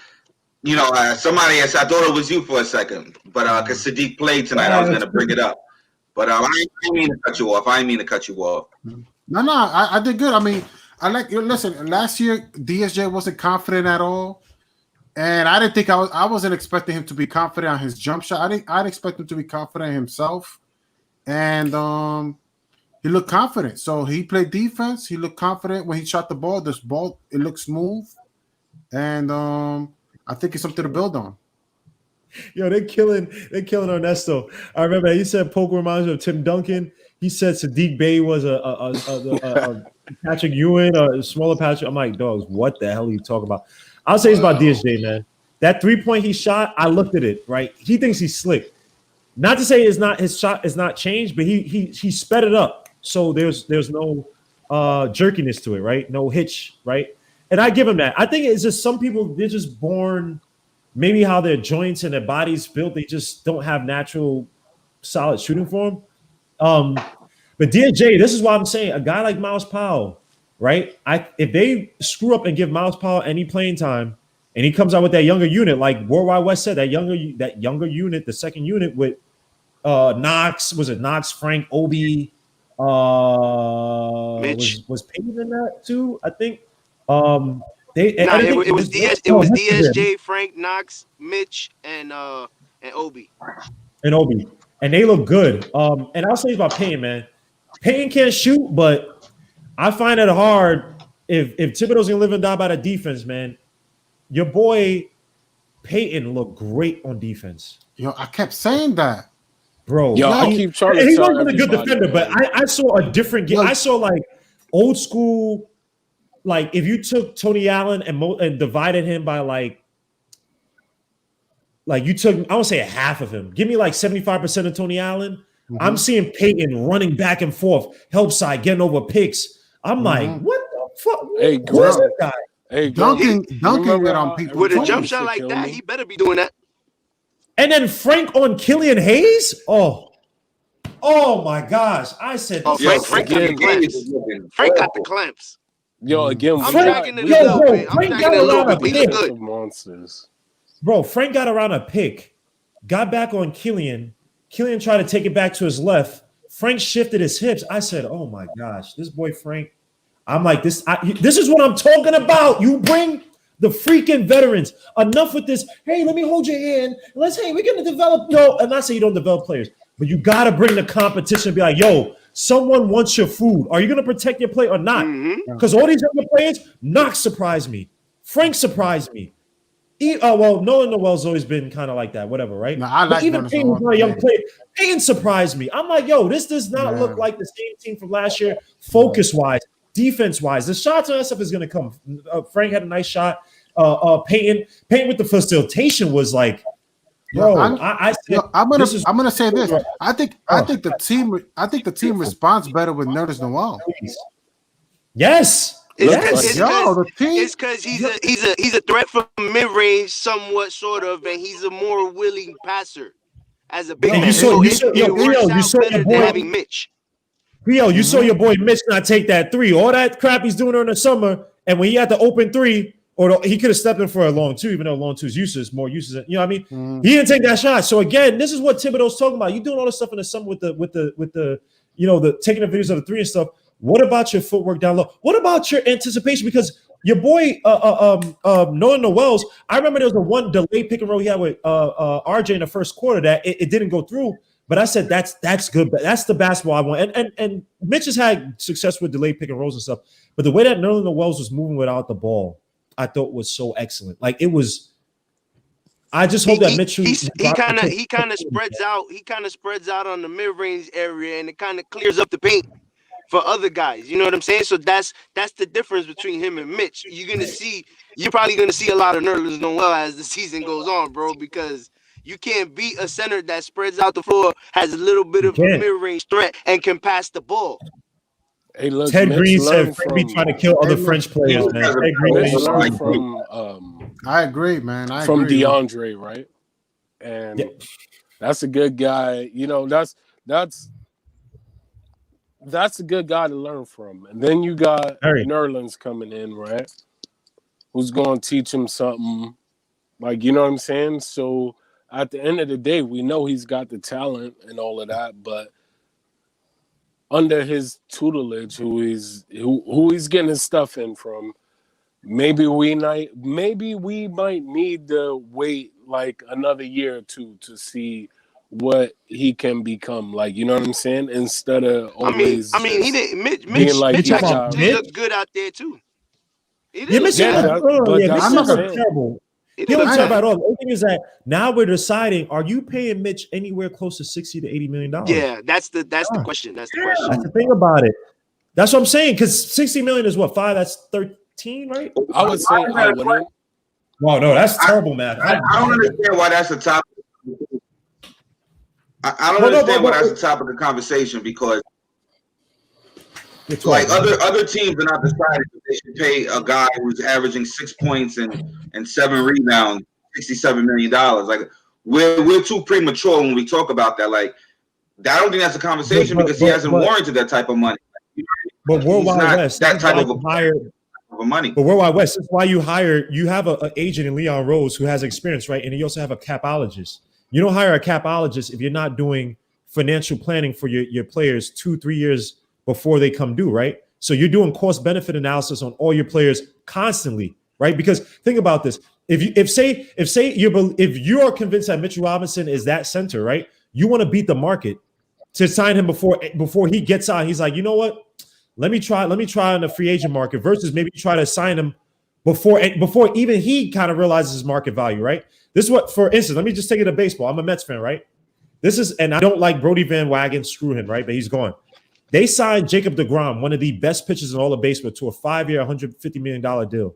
Speaker 9: somebody else, I thought it was you for a second, but because Sadiq played tonight, I was going to bring it up. But I didn't mean to cut you off.
Speaker 10: No, I did good. I mean, listen, last year DSJ wasn't confident at all. And I didn't think I wasn't expecting him to be confident on his jump shot. I'd expect him to be confident himself. And he looked confident. So he played defense. He looked confident when he shot the ball. It looked smooth. And I think it's something to build on.
Speaker 2: Yo, they're killing Ernesto. I remember he said Polk reminds me of Tim Duncan. He said Sadiq Bey was a Patrick Ewing or a smaller Patrick. I'm like, dogs, what the hell are you talking about? I'll say it's about DSJ, man. That 3-point he shot, I looked at it, right? He thinks he's slick. Not to say his shot is not changed, but he sped it up. So there's no jerkiness to it, right? No hitch, right? And I give him that. I think it's just some people, they're just born, maybe how their joints and their bodies built, they just don't have natural solid shooting form. But DSJ, this is why I'm saying a guy like Miles Powell, right? If they screw up and give Miles Powell any playing time, and he comes out with that younger unit, like Worldwide West said, that younger unit, the second unit with Knox, was it Knox, Frank, Obi,
Speaker 7: Mitch
Speaker 2: was Payton in that too? I think.
Speaker 7: It was DSJ, Frank, Knox, Mitch, and Obi.
Speaker 2: And they look good. And I'll say about Payton, man. Payton can't shoot, but I find it hard if Thibodeau's gonna live and die by the defense, man. Your boy Payton looked great on defense.
Speaker 10: Yo, I kept saying that,
Speaker 2: bro.
Speaker 4: Yo, I keep trying to
Speaker 2: he
Speaker 4: tell
Speaker 2: wasn't a good defender, but I saw a different game. I saw like old school. Like if you took Tony Allen and divided him by like you took, I won't say a half of him. Give me like 75% of Tony Allen. Mm-hmm. I'm seeing Payton running back and forth, help side, getting over picks. I'm like, what the fuck?
Speaker 4: Hey,
Speaker 2: where's that guy?
Speaker 4: Hey,
Speaker 10: dunking it on people.
Speaker 7: With a jump shot like that, he better be doing that.
Speaker 2: And then Frank on Killian Hayes? Oh my gosh. I said,
Speaker 7: Frank got the clamps. Frank got the clamps.
Speaker 4: Yo, again,
Speaker 7: I'm dragging it up, man. I'm dragging it up, but he look good.
Speaker 4: Monsters.
Speaker 2: Bro, Frank got around a pick, got back on Killian. Killian tried to take it back to his left. Frank shifted his hips. I said, oh my gosh, this boy Frank. I'm like, this is what I'm talking about. You bring the freaking veterans. Enough with this. Hey, let me hold your hand. We're going to develop. No, I'm not saying you don't develop players, but you got to bring the competition and be like, yo, someone wants your food. Are you going to protect your play or not? Because all these other players, Knox surprised me. Frank surprised me. Nolan Noel's always been kind of like that, whatever, right?
Speaker 10: No, I like
Speaker 2: even Payton was not a young player. Payton surprised me. I'm like, yo, this does not look like the same team from last year, focus-wise, defense-wise. The shots on that stuff is going to come. Frank had a nice shot. Payton with the facilitation was like, bro.
Speaker 10: I'm gonna say this. I think the team responds better with Nerlens Noel.
Speaker 2: Yes.
Speaker 7: It's because he's a threat from mid range, somewhat, sort of, and he's a more willing passer as a big man. It works out better than having Mitch.
Speaker 2: Rio, you saw your boy Mitch not take that three. All that crap he's doing during the summer, and when he had the open three, he could have stepped in for a long two, even though long two is useless, more useless. You know what I mean? He didn't take that shot. So again, this is what Thibodeau's talking about. You doing all this stuff in the summer with the the taking the videos of the three and stuff. What about your footwork down low? What about your anticipation? Because your boy Nolan Noel's, I remember there was a one delayed pick and roll he had with RJ in the first quarter that it didn't go through. But I said that's good. But that's the basketball I want. And Mitch has had success with delayed pick and rolls and stuff. But the way that Nolan Noel's was moving without the ball, I thought was so excellent. Like it was. I just hope that Mitchell
Speaker 7: he kind of spreads out. He kind of spreads out on the mid range area, and it kind of clears up the paint for other guys. You know what I'm saying? So that's the difference between him and Mitch. You're probably gonna see a lot of Nerlens Noel as the season goes on, bro, because you can't beat a center that spreads out the floor, has a little bit of a mid range threat, and can pass the ball.
Speaker 4: Hey, look,
Speaker 2: Ted Green said Frank be trying to kill other French players, man. Ted Green
Speaker 10: I agree, man.
Speaker 4: From DeAndre, right? and that's a good guy. You know, that's a good guy to learn from. And then you got Nerlens coming in, right? Who's going to teach him something. Like, you know what I'm saying? So at the end of the day, we know he's got the talent and all of that, but under his tutelage, who he's getting his stuff in from, maybe we might need to wait like another year or two to see what he can become. Like, you know what I'm saying? Instead of always
Speaker 7: he didn't. Mitch looked good out there too.
Speaker 2: Yeah, Mitch looked terrible. He looked terrible at all. The only thing is that now we're deciding: are you paying Mitch anywhere close to $60 to $80 million?
Speaker 7: Yeah, that's the question. That's the question.
Speaker 2: That's the thing about it. That's what I'm saying. Because $60 million is what, 5? That's 13, right?
Speaker 4: I would say I wouldn't.
Speaker 2: Wow, no, that's terrible, man.
Speaker 9: I don't understand why that's the top. I don't understand why that's the top of the conversation, because like other teams are not deciding that they should pay a guy who's averaging 6 points and 7 rebounds, $67 million. Like we're too premature when we talk about that. Like I don't think that's a conversation because he hasn't warranted that type of money.
Speaker 2: But Worldwide West,
Speaker 9: that type of money.
Speaker 2: But Worldwide West, that's why you have an agent in Leon Rose who has experience, right? And you also have a capologist. You don't hire a capologist if you're not doing financial planning for your players 2-3 years before they come due, right? So you're doing cost benefit analysis on all your players constantly, right? Because think about this: if you're convinced that Mitchell Robinson is that center, right? You want to beat the market to sign him before he gets out. He's like, you know what? Let me try on the free agent market versus maybe try to sign him before even he kind of realizes his market value, right? This is what, for instance, let me just take it to baseball. I'm a Mets fan, right? And I don't like Brody Van Wagen, screw him, right? But he's gone. They signed Jacob deGrom, one of the best pitchers in all of baseball, to a 5-year, $150 million deal.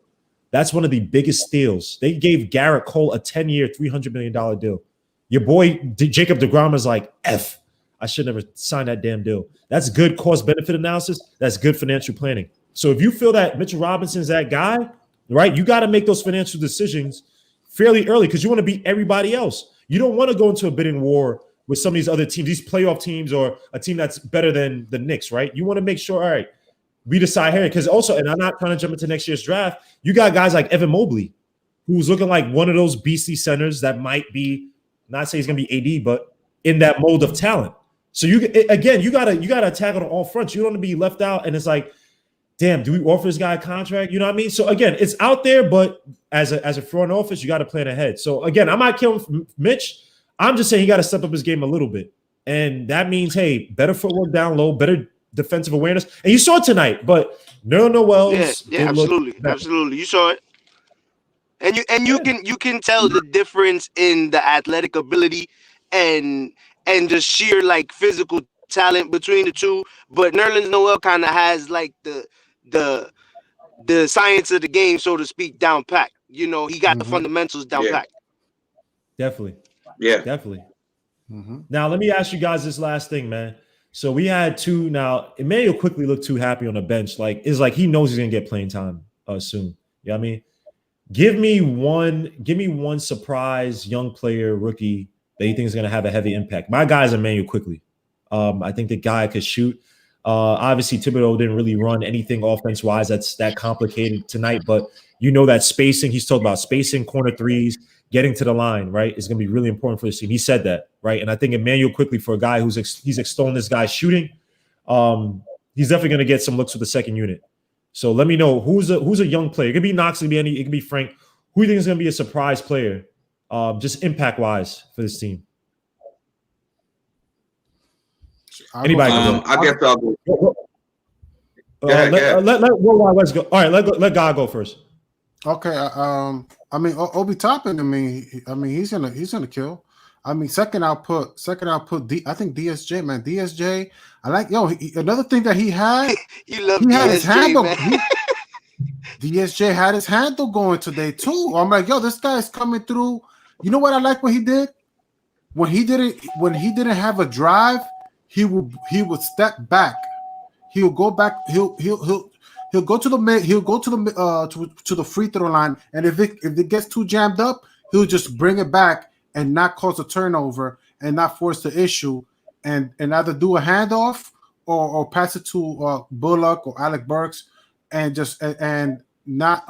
Speaker 2: That's one of the biggest steals. They gave Garrett Cole a 10-year, $300 million deal. Your boy Jacob deGrom is like, I should never sign that damn deal. That's good cost-benefit analysis. That's good financial planning. So if you feel that Mitchell Robinson's that guy, right, you got to make those financial decisions fairly early because you want to beat everybody else. You don't want to go into a bidding war with some of these other teams, these playoff teams, or a team that's better than the Knicks, right? You want to make sure, all right, we decide here. Because also, and I'm not trying to jump into next year's draft, you got guys like Evan Mobley, who's looking like one of those beastly centers that might be, not say he's going to be AD, but in that mold of talent. So you gotta attack on all fronts. You don't want to be left out, and it's like, damn, do we offer this guy a contract? You know what I mean? So again, it's out there, but as a front office, you got to plan ahead. So again, I'm not killing Mitch. I'm just saying he got to step up his game a little bit, and that means better footwork down low, better defensive awareness. And you saw it tonight, but Noel.
Speaker 7: Yeah, absolutely. You saw it, and you can tell the difference in the athletic ability and the sheer like physical talent between the two. But Nerlens Noel kind of has like the science of the game, so to speak, down pat. You know, he got the fundamentals down pat.
Speaker 2: Definitely.
Speaker 9: Yeah.
Speaker 2: Definitely. Now, let me ask you guys this last thing, man. So we had two. Now, Emmanuel quickly looked too happy on the bench. Like, it's like he knows he's gonna get playing time soon. You know what I mean? Give me one surprise young player, rookie, that you think is going to have a heavy impact. My guy is Emmanuel quickly. I think the guy could shoot. Obviously, Thibodeau didn't really run anything offense-wise that's that complicated tonight, but you know that spacing. He's talked about spacing, corner threes, getting to the line, right? It's going to be really important for this team. He said that, right? And I think Emmanuel quickly, for a guy he's extolling this guy shooting, he's definitely going to get some looks with the second unit. So let me know who's a young player. It could be Knox, it could be Frank. Who do you think is going to be a surprise player? Just impact-wise for this team. Anybody?
Speaker 9: I guess I'll go.
Speaker 2: Let Worldwide West go. All right, let God go first.
Speaker 10: Okay. I mean, Obi Toppin. I mean, he's gonna kill. I mean, second I'll put I think DSJ, man. DSJ. I like another thing that he had.
Speaker 7: You love
Speaker 10: he had
Speaker 7: DSJ,
Speaker 10: his handle.
Speaker 7: man.
Speaker 10: DSJ had his handle going today too. I'm like, this guy's coming through. You know what I like what he did? When he didn't have a drive, he would step back. He'll go back. He'll go to the mid. He'll go to the free throw line. And if it gets too jammed up, he'll just bring it back and not cause a turnover and not force the issue, and either do a handoff or pass it to Bullock or Alec Burks, and just and not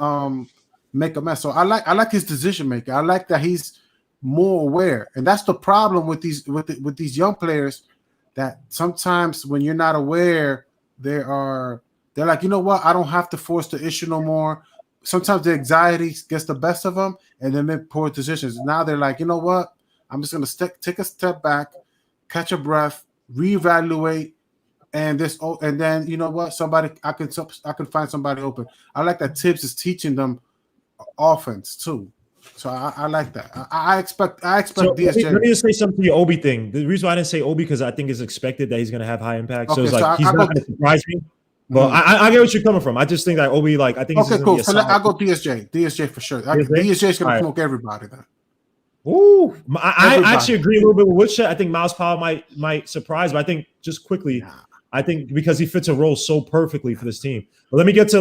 Speaker 10: make a mess. So I like his decision making. I like that he's more aware, and that's the problem with these young players. That sometimes when you're not aware, they're like, you know what, I don't have to force the issue no more. Sometimes the anxiety gets the best of them, and they make poor decisions. Now they're like, you know what, I'm just gonna take a step back, catch a breath, reevaluate, and then you know what, I can find somebody open. I like that Tibs is teaching them offense too. So I like that. I expect
Speaker 2: So
Speaker 10: DSJ.
Speaker 2: let me just say something to your Obi thing. The reason why I didn't say Obi because I think it's expected that he's going to have high impact. So
Speaker 10: Okay,
Speaker 2: it's like
Speaker 10: so
Speaker 2: he's not going to surprise me. But I get what you're coming from. I just think that Obi, like, I think he's
Speaker 10: Okay,
Speaker 2: going
Speaker 10: cool.
Speaker 2: to be
Speaker 10: So I'll go DSJ for sure. DSJ is going to smoke everybody then.
Speaker 2: Ooh, I actually agree a little bit with Woodshot. I think Miles Powell might surprise, but I think just quickly, I think because he fits a role so perfectly for this team. But let me get to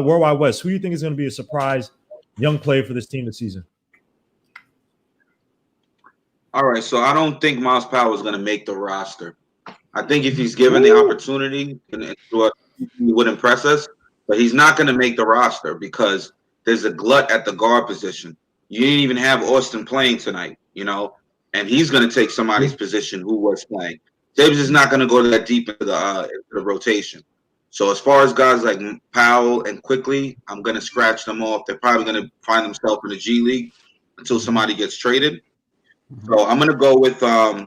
Speaker 2: Worldwide West. Who do you think is going to be a surprise young player for this team this season?
Speaker 9: All right, so I don't think Miles Powell is going to make the roster. I think if he's given the opportunity, he would impress us, but he's not going to make the roster because there's a glut at the guard position. You didn't even have Austin playing tonight, and he's going to take somebody's position who was playing. Tibs is not going to go that deep into the rotation. So as far as guys like Powell and Quickly, I'm going to scratch them off. They're probably going to find themselves in the G League until somebody gets traded. So I'm going to go with I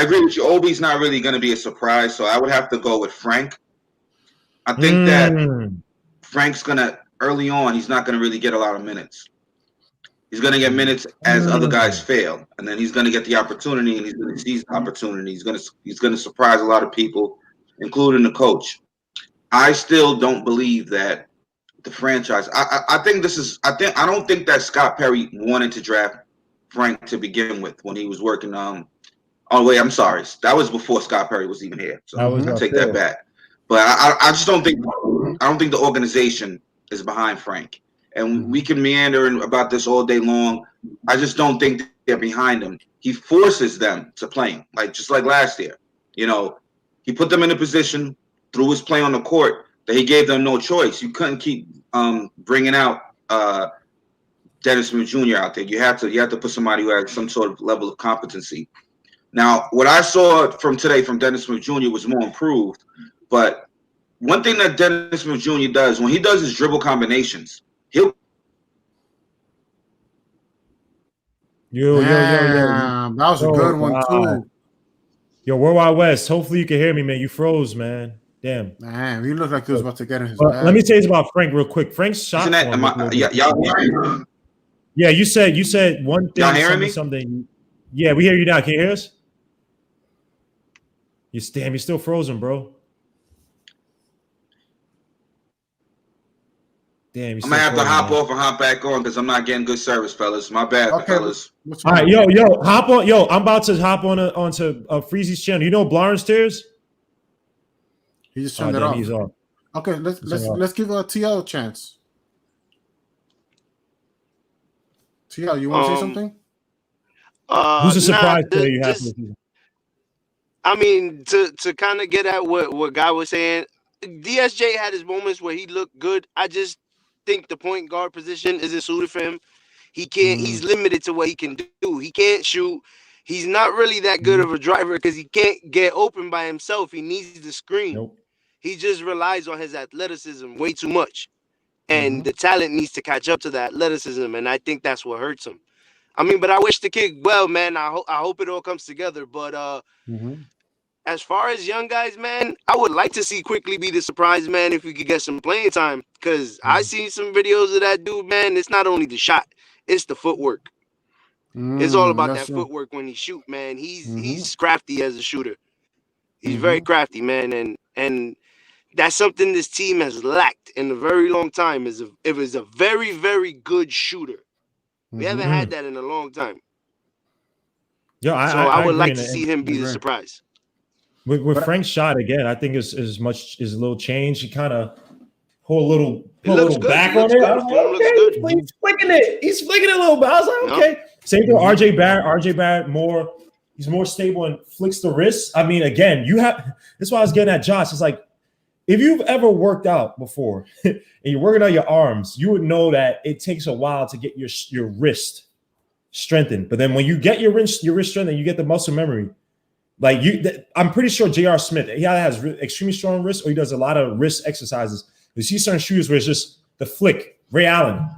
Speaker 9: agree with you. Obi's not really going to be a surprise, so I would have to go with Frank. I think that Frank's going to, early on, he's not going to really get a lot of minutes. He's going to get minutes as other guys fail, and then he's going to get the opportunity, and he's going to seize the opportunity. He's going to surprise a lot of people, including the coach. I still don't believe that the franchise. I don't think that Scott Perry wanted to draft Frank to begin with when he was working on. Oh wait, I'm sorry. That was before Scott Perry was even here. So I take that back. But I just don't think the organization is behind Frank. And we can meander about this all day long. I just don't think they're behind him. He forces them to play him, just like last year. He put them in a position through his play on the court that he gave them no choice. You couldn't keep bringing out Dennis Smith Jr. out there. You have to put somebody who has some sort of level of competency. Now, what I saw from today from Dennis Smith Jr. was more improved. But one thing that Dennis Smith Jr. does, when he does his dribble combinations, he'll.
Speaker 2: Yo.
Speaker 10: That was a good one, too.
Speaker 2: Yo, Worldwide West, hopefully you can hear me, man. You froze, man. Damn.
Speaker 10: Man, you look like he was about to get in his
Speaker 2: bag. Let me tell you about Frank real quick. Frank's shot. Yeah, you said one thing.
Speaker 9: Y'all hearing me?
Speaker 2: Something. Yeah, we hear you now. Can you hear us? You're still frozen, bro. Damn,
Speaker 9: I'm gonna have to hop off and hop back on because I'm not getting good service, fellas. My bad, fellas.
Speaker 2: All right, yo, hop on. Yo, I'm about to hop onto Freezy's channel. You know Blarn's Tears?
Speaker 10: He just turned it off.
Speaker 2: He's off.
Speaker 10: Okay, let's give TL a chance. TL, you want to say something?
Speaker 2: Who's a surprise player you have?
Speaker 7: I mean, to kind of get at what Guy was saying, DSJ had his moments where he looked good. I just think the point guard position isn't suited for him. He can't. He's limited to what he can do. He can't shoot. He's not really that good of a driver because he can't get open by himself. He needs the screen.
Speaker 2: Nope.
Speaker 7: He just relies on his athleticism way too much, and the talent needs to catch up to that athleticism. And I think that's what hurts him. I mean, but I wish the kid well, man. I hope it all comes together. But as far as young guys, man, I would like to see Quickly be the surprise, man, if we could get some playing time. Because I seen some videos of that dude, man. It's not only the shot, it's the footwork. It's all about that footwork when he shoot, man. He's crafty as a shooter. He's very crafty, man. And that's something this team has lacked in a very long time. It was a very, very good shooter. We haven't had that in a long time.
Speaker 2: Yo,
Speaker 7: I would
Speaker 2: agree,
Speaker 7: like to see him be the surprise.
Speaker 2: With Frank's shot again, I think is a little change. He kind of put a little back on it. I was like, okay, he's flicking it. He's flicking it a little bit. I was like, okay. Same thing with RJ Barrett. RJ Barrett he's more stable and flicks the wrist. I mean, again, that's why I was getting at Josh. It's like, if you've ever worked out before and you're working on your arms, you would know that it takes a while to get your wrist strengthened. But then when you get your wrist strengthened, you get the muscle memory. Like I'm pretty sure J.R. Smith, he either has extremely strong wrists or he does a lot of wrist exercises. You see certain shooters where it's just the flick. Ray Allen,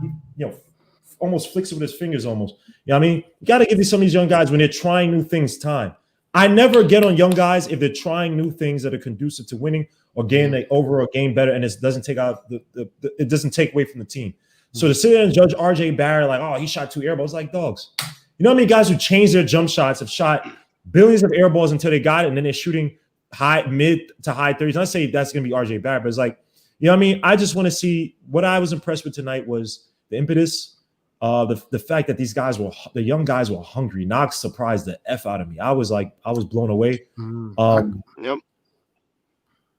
Speaker 2: almost flicks it with his fingers almost. You know what I mean? You got to give some of these young guys when they're trying new things time. I never get on young guys if they're trying new things that are conducive to winning or getting the overall game better, and it doesn't take out it doesn't take away from the team. So to sit there and judge RJ Barrett like, oh, he shot 2 air balls, like dogs. You know how many guys who changed their jump shots have shot billions of air balls until they got it, and then they're shooting mid to high 30s. Not say that's going to be RJ Barrett, but it's like, you know what I mean? I just want to see what I was impressed with tonight was the impetus, the fact that the young guys were hungry. Knox surprised the F out of me. I was blown away.
Speaker 7: Yep.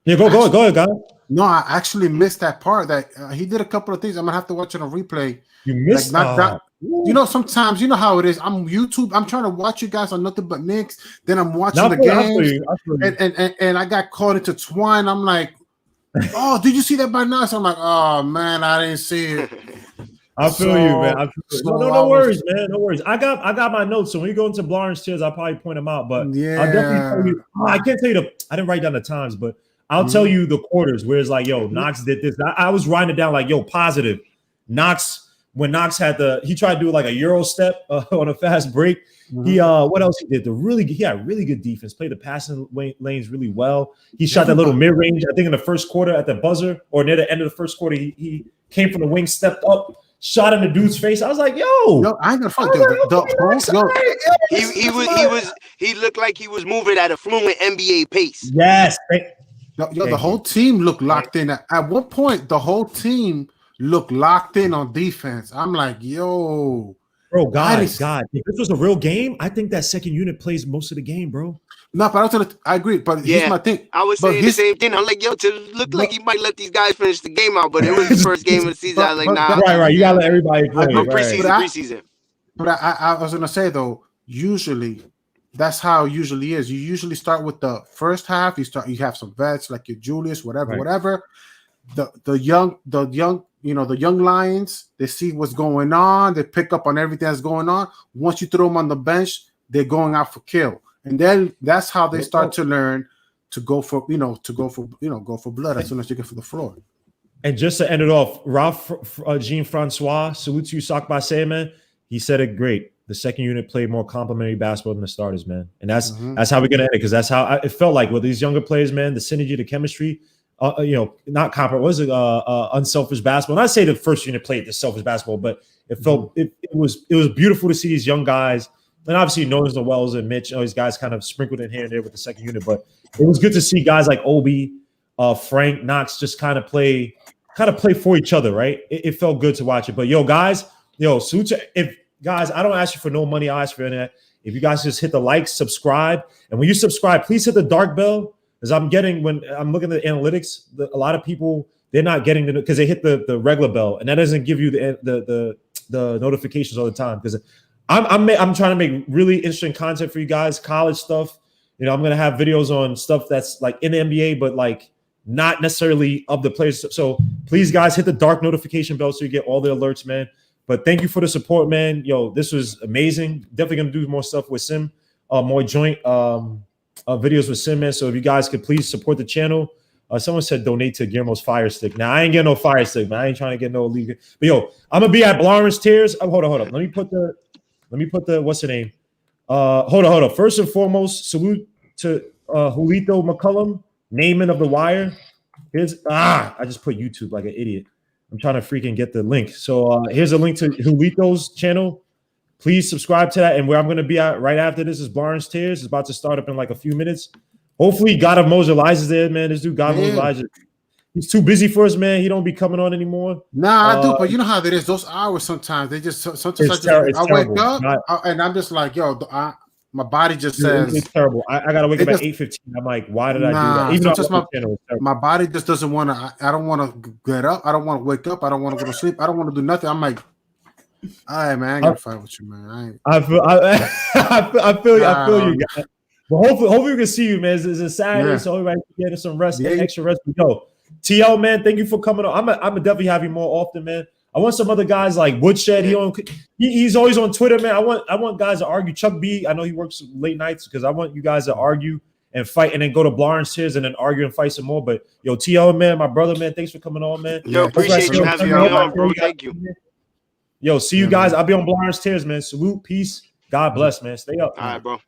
Speaker 2: Yeah, go ahead, guys.
Speaker 10: No, I actually missed that part. That he did a couple of things. I'm gonna have to watch it on replay.
Speaker 2: You missed
Speaker 10: that. You know, sometimes you know how it is. I'm YouTube. I'm trying to watch you guys on nothing but Knicks. Then I'm watching the games, and I got caught into twine. I'm like, oh, did you see that by now? So I'm like, oh man, I didn't see it.
Speaker 2: I feel you, man. No worries, man. No worries. I got my notes. So when you go into Blarn's Tears, I'll probably point them out. But I'll definitely tell you. I can't tell you I didn't write down the times, but I'll tell you the quarters where it's like, yo, Knox did this. I was writing it down like, yo, positive. When Knox he tried to do like a Euro step on a fast break. He what else he did? He had really good defense, played the passing lanes really well. He shot that little mid range. I think in the first quarter at the buzzer or near the end of the first quarter, he came from the wing, stepped up, shot in the dude's face. I was like, yo,
Speaker 10: I ain't gonna fuck
Speaker 7: he looked like he was moving at a fluent NBA pace.
Speaker 2: Yes.
Speaker 10: The whole team looked locked in. At one point, the whole team looked locked in on defense. I'm like, yo.
Speaker 2: Bro, God, if this was a real game, I think that second unit plays most of the game, bro.
Speaker 10: No, but I agree. But here's my thing.
Speaker 7: I was saying the same thing. I'm like, yo, it looked like he might let these guys finish the game out, but it was the first game of the season. I was like, nah.
Speaker 2: Right. You gotta let everybody play.
Speaker 7: Preseason.
Speaker 10: But I was gonna say though, usually that's how it usually is. You usually start with the first half. You have some vets like your Julius, whatever. The young, the young Lions, they see what's going on. They pick up on everything that's going on. Once you throw them on the bench, they're going out for kill. And then that's how they start to learn to go for blood as soon as you get for the floor.
Speaker 2: And just to end it off, Ralph Jean-Francois, salute to you, Sock by say, man. He said it great. The second unit played more complimentary basketball than the starters, man. And that's how we're gonna end it, because that's how it felt like with these younger players, man. The synergy, the chemistry. Not comparable. Was it unselfish basketball? And I say the first unit played the selfish basketball, but it felt it was beautiful to see these young guys. And obviously, Nones, the Wells, and Mitch, these guys kind of sprinkled in here and there with the second unit. But it was good to see guys like Obi, Frank, Knox just kind of play for each other, right? It felt good to watch it. But salute to guys. I don't ask you for no money. I ask for internet. If you guys just hit the like, subscribe, and when you subscribe, please hit the dark bell. Because when I'm looking at the analytics, a lot of people, they're not getting because they hit the regular bell, and that doesn't give you the notifications all the time. Because I'm trying to make really interesting content for you guys, college stuff. I'm gonna have videos on stuff that's like in the NBA, but like not necessarily of the players. So please, guys, hit the dark notification bell so you get all the alerts, man. But thank you for the support, man. This was amazing. Definitely gonna do more stuff with Sim, more joint videos with Sim, man. So if you guys could please support the channel. Someone said donate to Guillermo's Fire Stick. Now I ain't getting no Fire Stick, man. I ain't trying to get no league. But I'm gonna be at Blarn's Tears. Hold on. Let me put the what's the name? Hold on. First and foremost, salute to Julito McCullum, Naaman of the Wire. I just put YouTube like an idiot. I'm trying to freaking get the link. So here's a link to Julito's channel. Please subscribe to that. And where I'm going to be at right after this is Blarn's Tears. It's about to start up in like a few minutes. Hopefully, God of Moses Elijah's there, man. This dude, God of Moses Elijah, he's too busy for us, man. He don't be coming on anymore.
Speaker 10: Nah, I do, but you know how it is. Those hours sometimes I wake up and I'm just like, yo, My body just
Speaker 2: Dude,
Speaker 10: says
Speaker 2: it's terrible. I gotta wake
Speaker 10: it
Speaker 2: up at
Speaker 10: just-
Speaker 2: 8:15. I'm like, why did I do
Speaker 10: Nah,
Speaker 2: that? Even though I
Speaker 10: sometimes
Speaker 2: love the channel, it's terrible.
Speaker 10: my body just doesn't want to. I don't want to get up. I don't want to wake up. I don't want to go to sleep. I don't want to do nothing. I'm like, all right, man, I ain't gonna fight with you, man.
Speaker 2: I feel you. I feel you, guys. But hopefully we can see you, man. It's a Saturday,
Speaker 10: Yeah.
Speaker 2: so everybody can get some rest,
Speaker 10: Yeah.
Speaker 2: extra rest. But yo, TL, man, thank you for coming on. I'm a definitely have you more often, man. I want some other guys like Woodshed. He's always on Twitter, man. I want guys to argue. Chuck B, I know he works late nights because I want you guys to argue and fight, and then go to Lawrence Tears and then argue and fight some more. But yo, TL, man, my brother, man, thanks for coming on, man.
Speaker 7: Yo, appreciate you having me on, bro. Thank you.
Speaker 2: Yo, see you guys. I'll be on Lawrence Tears, man. Salute, peace. God bless, man. Stay up.
Speaker 7: All right, bro.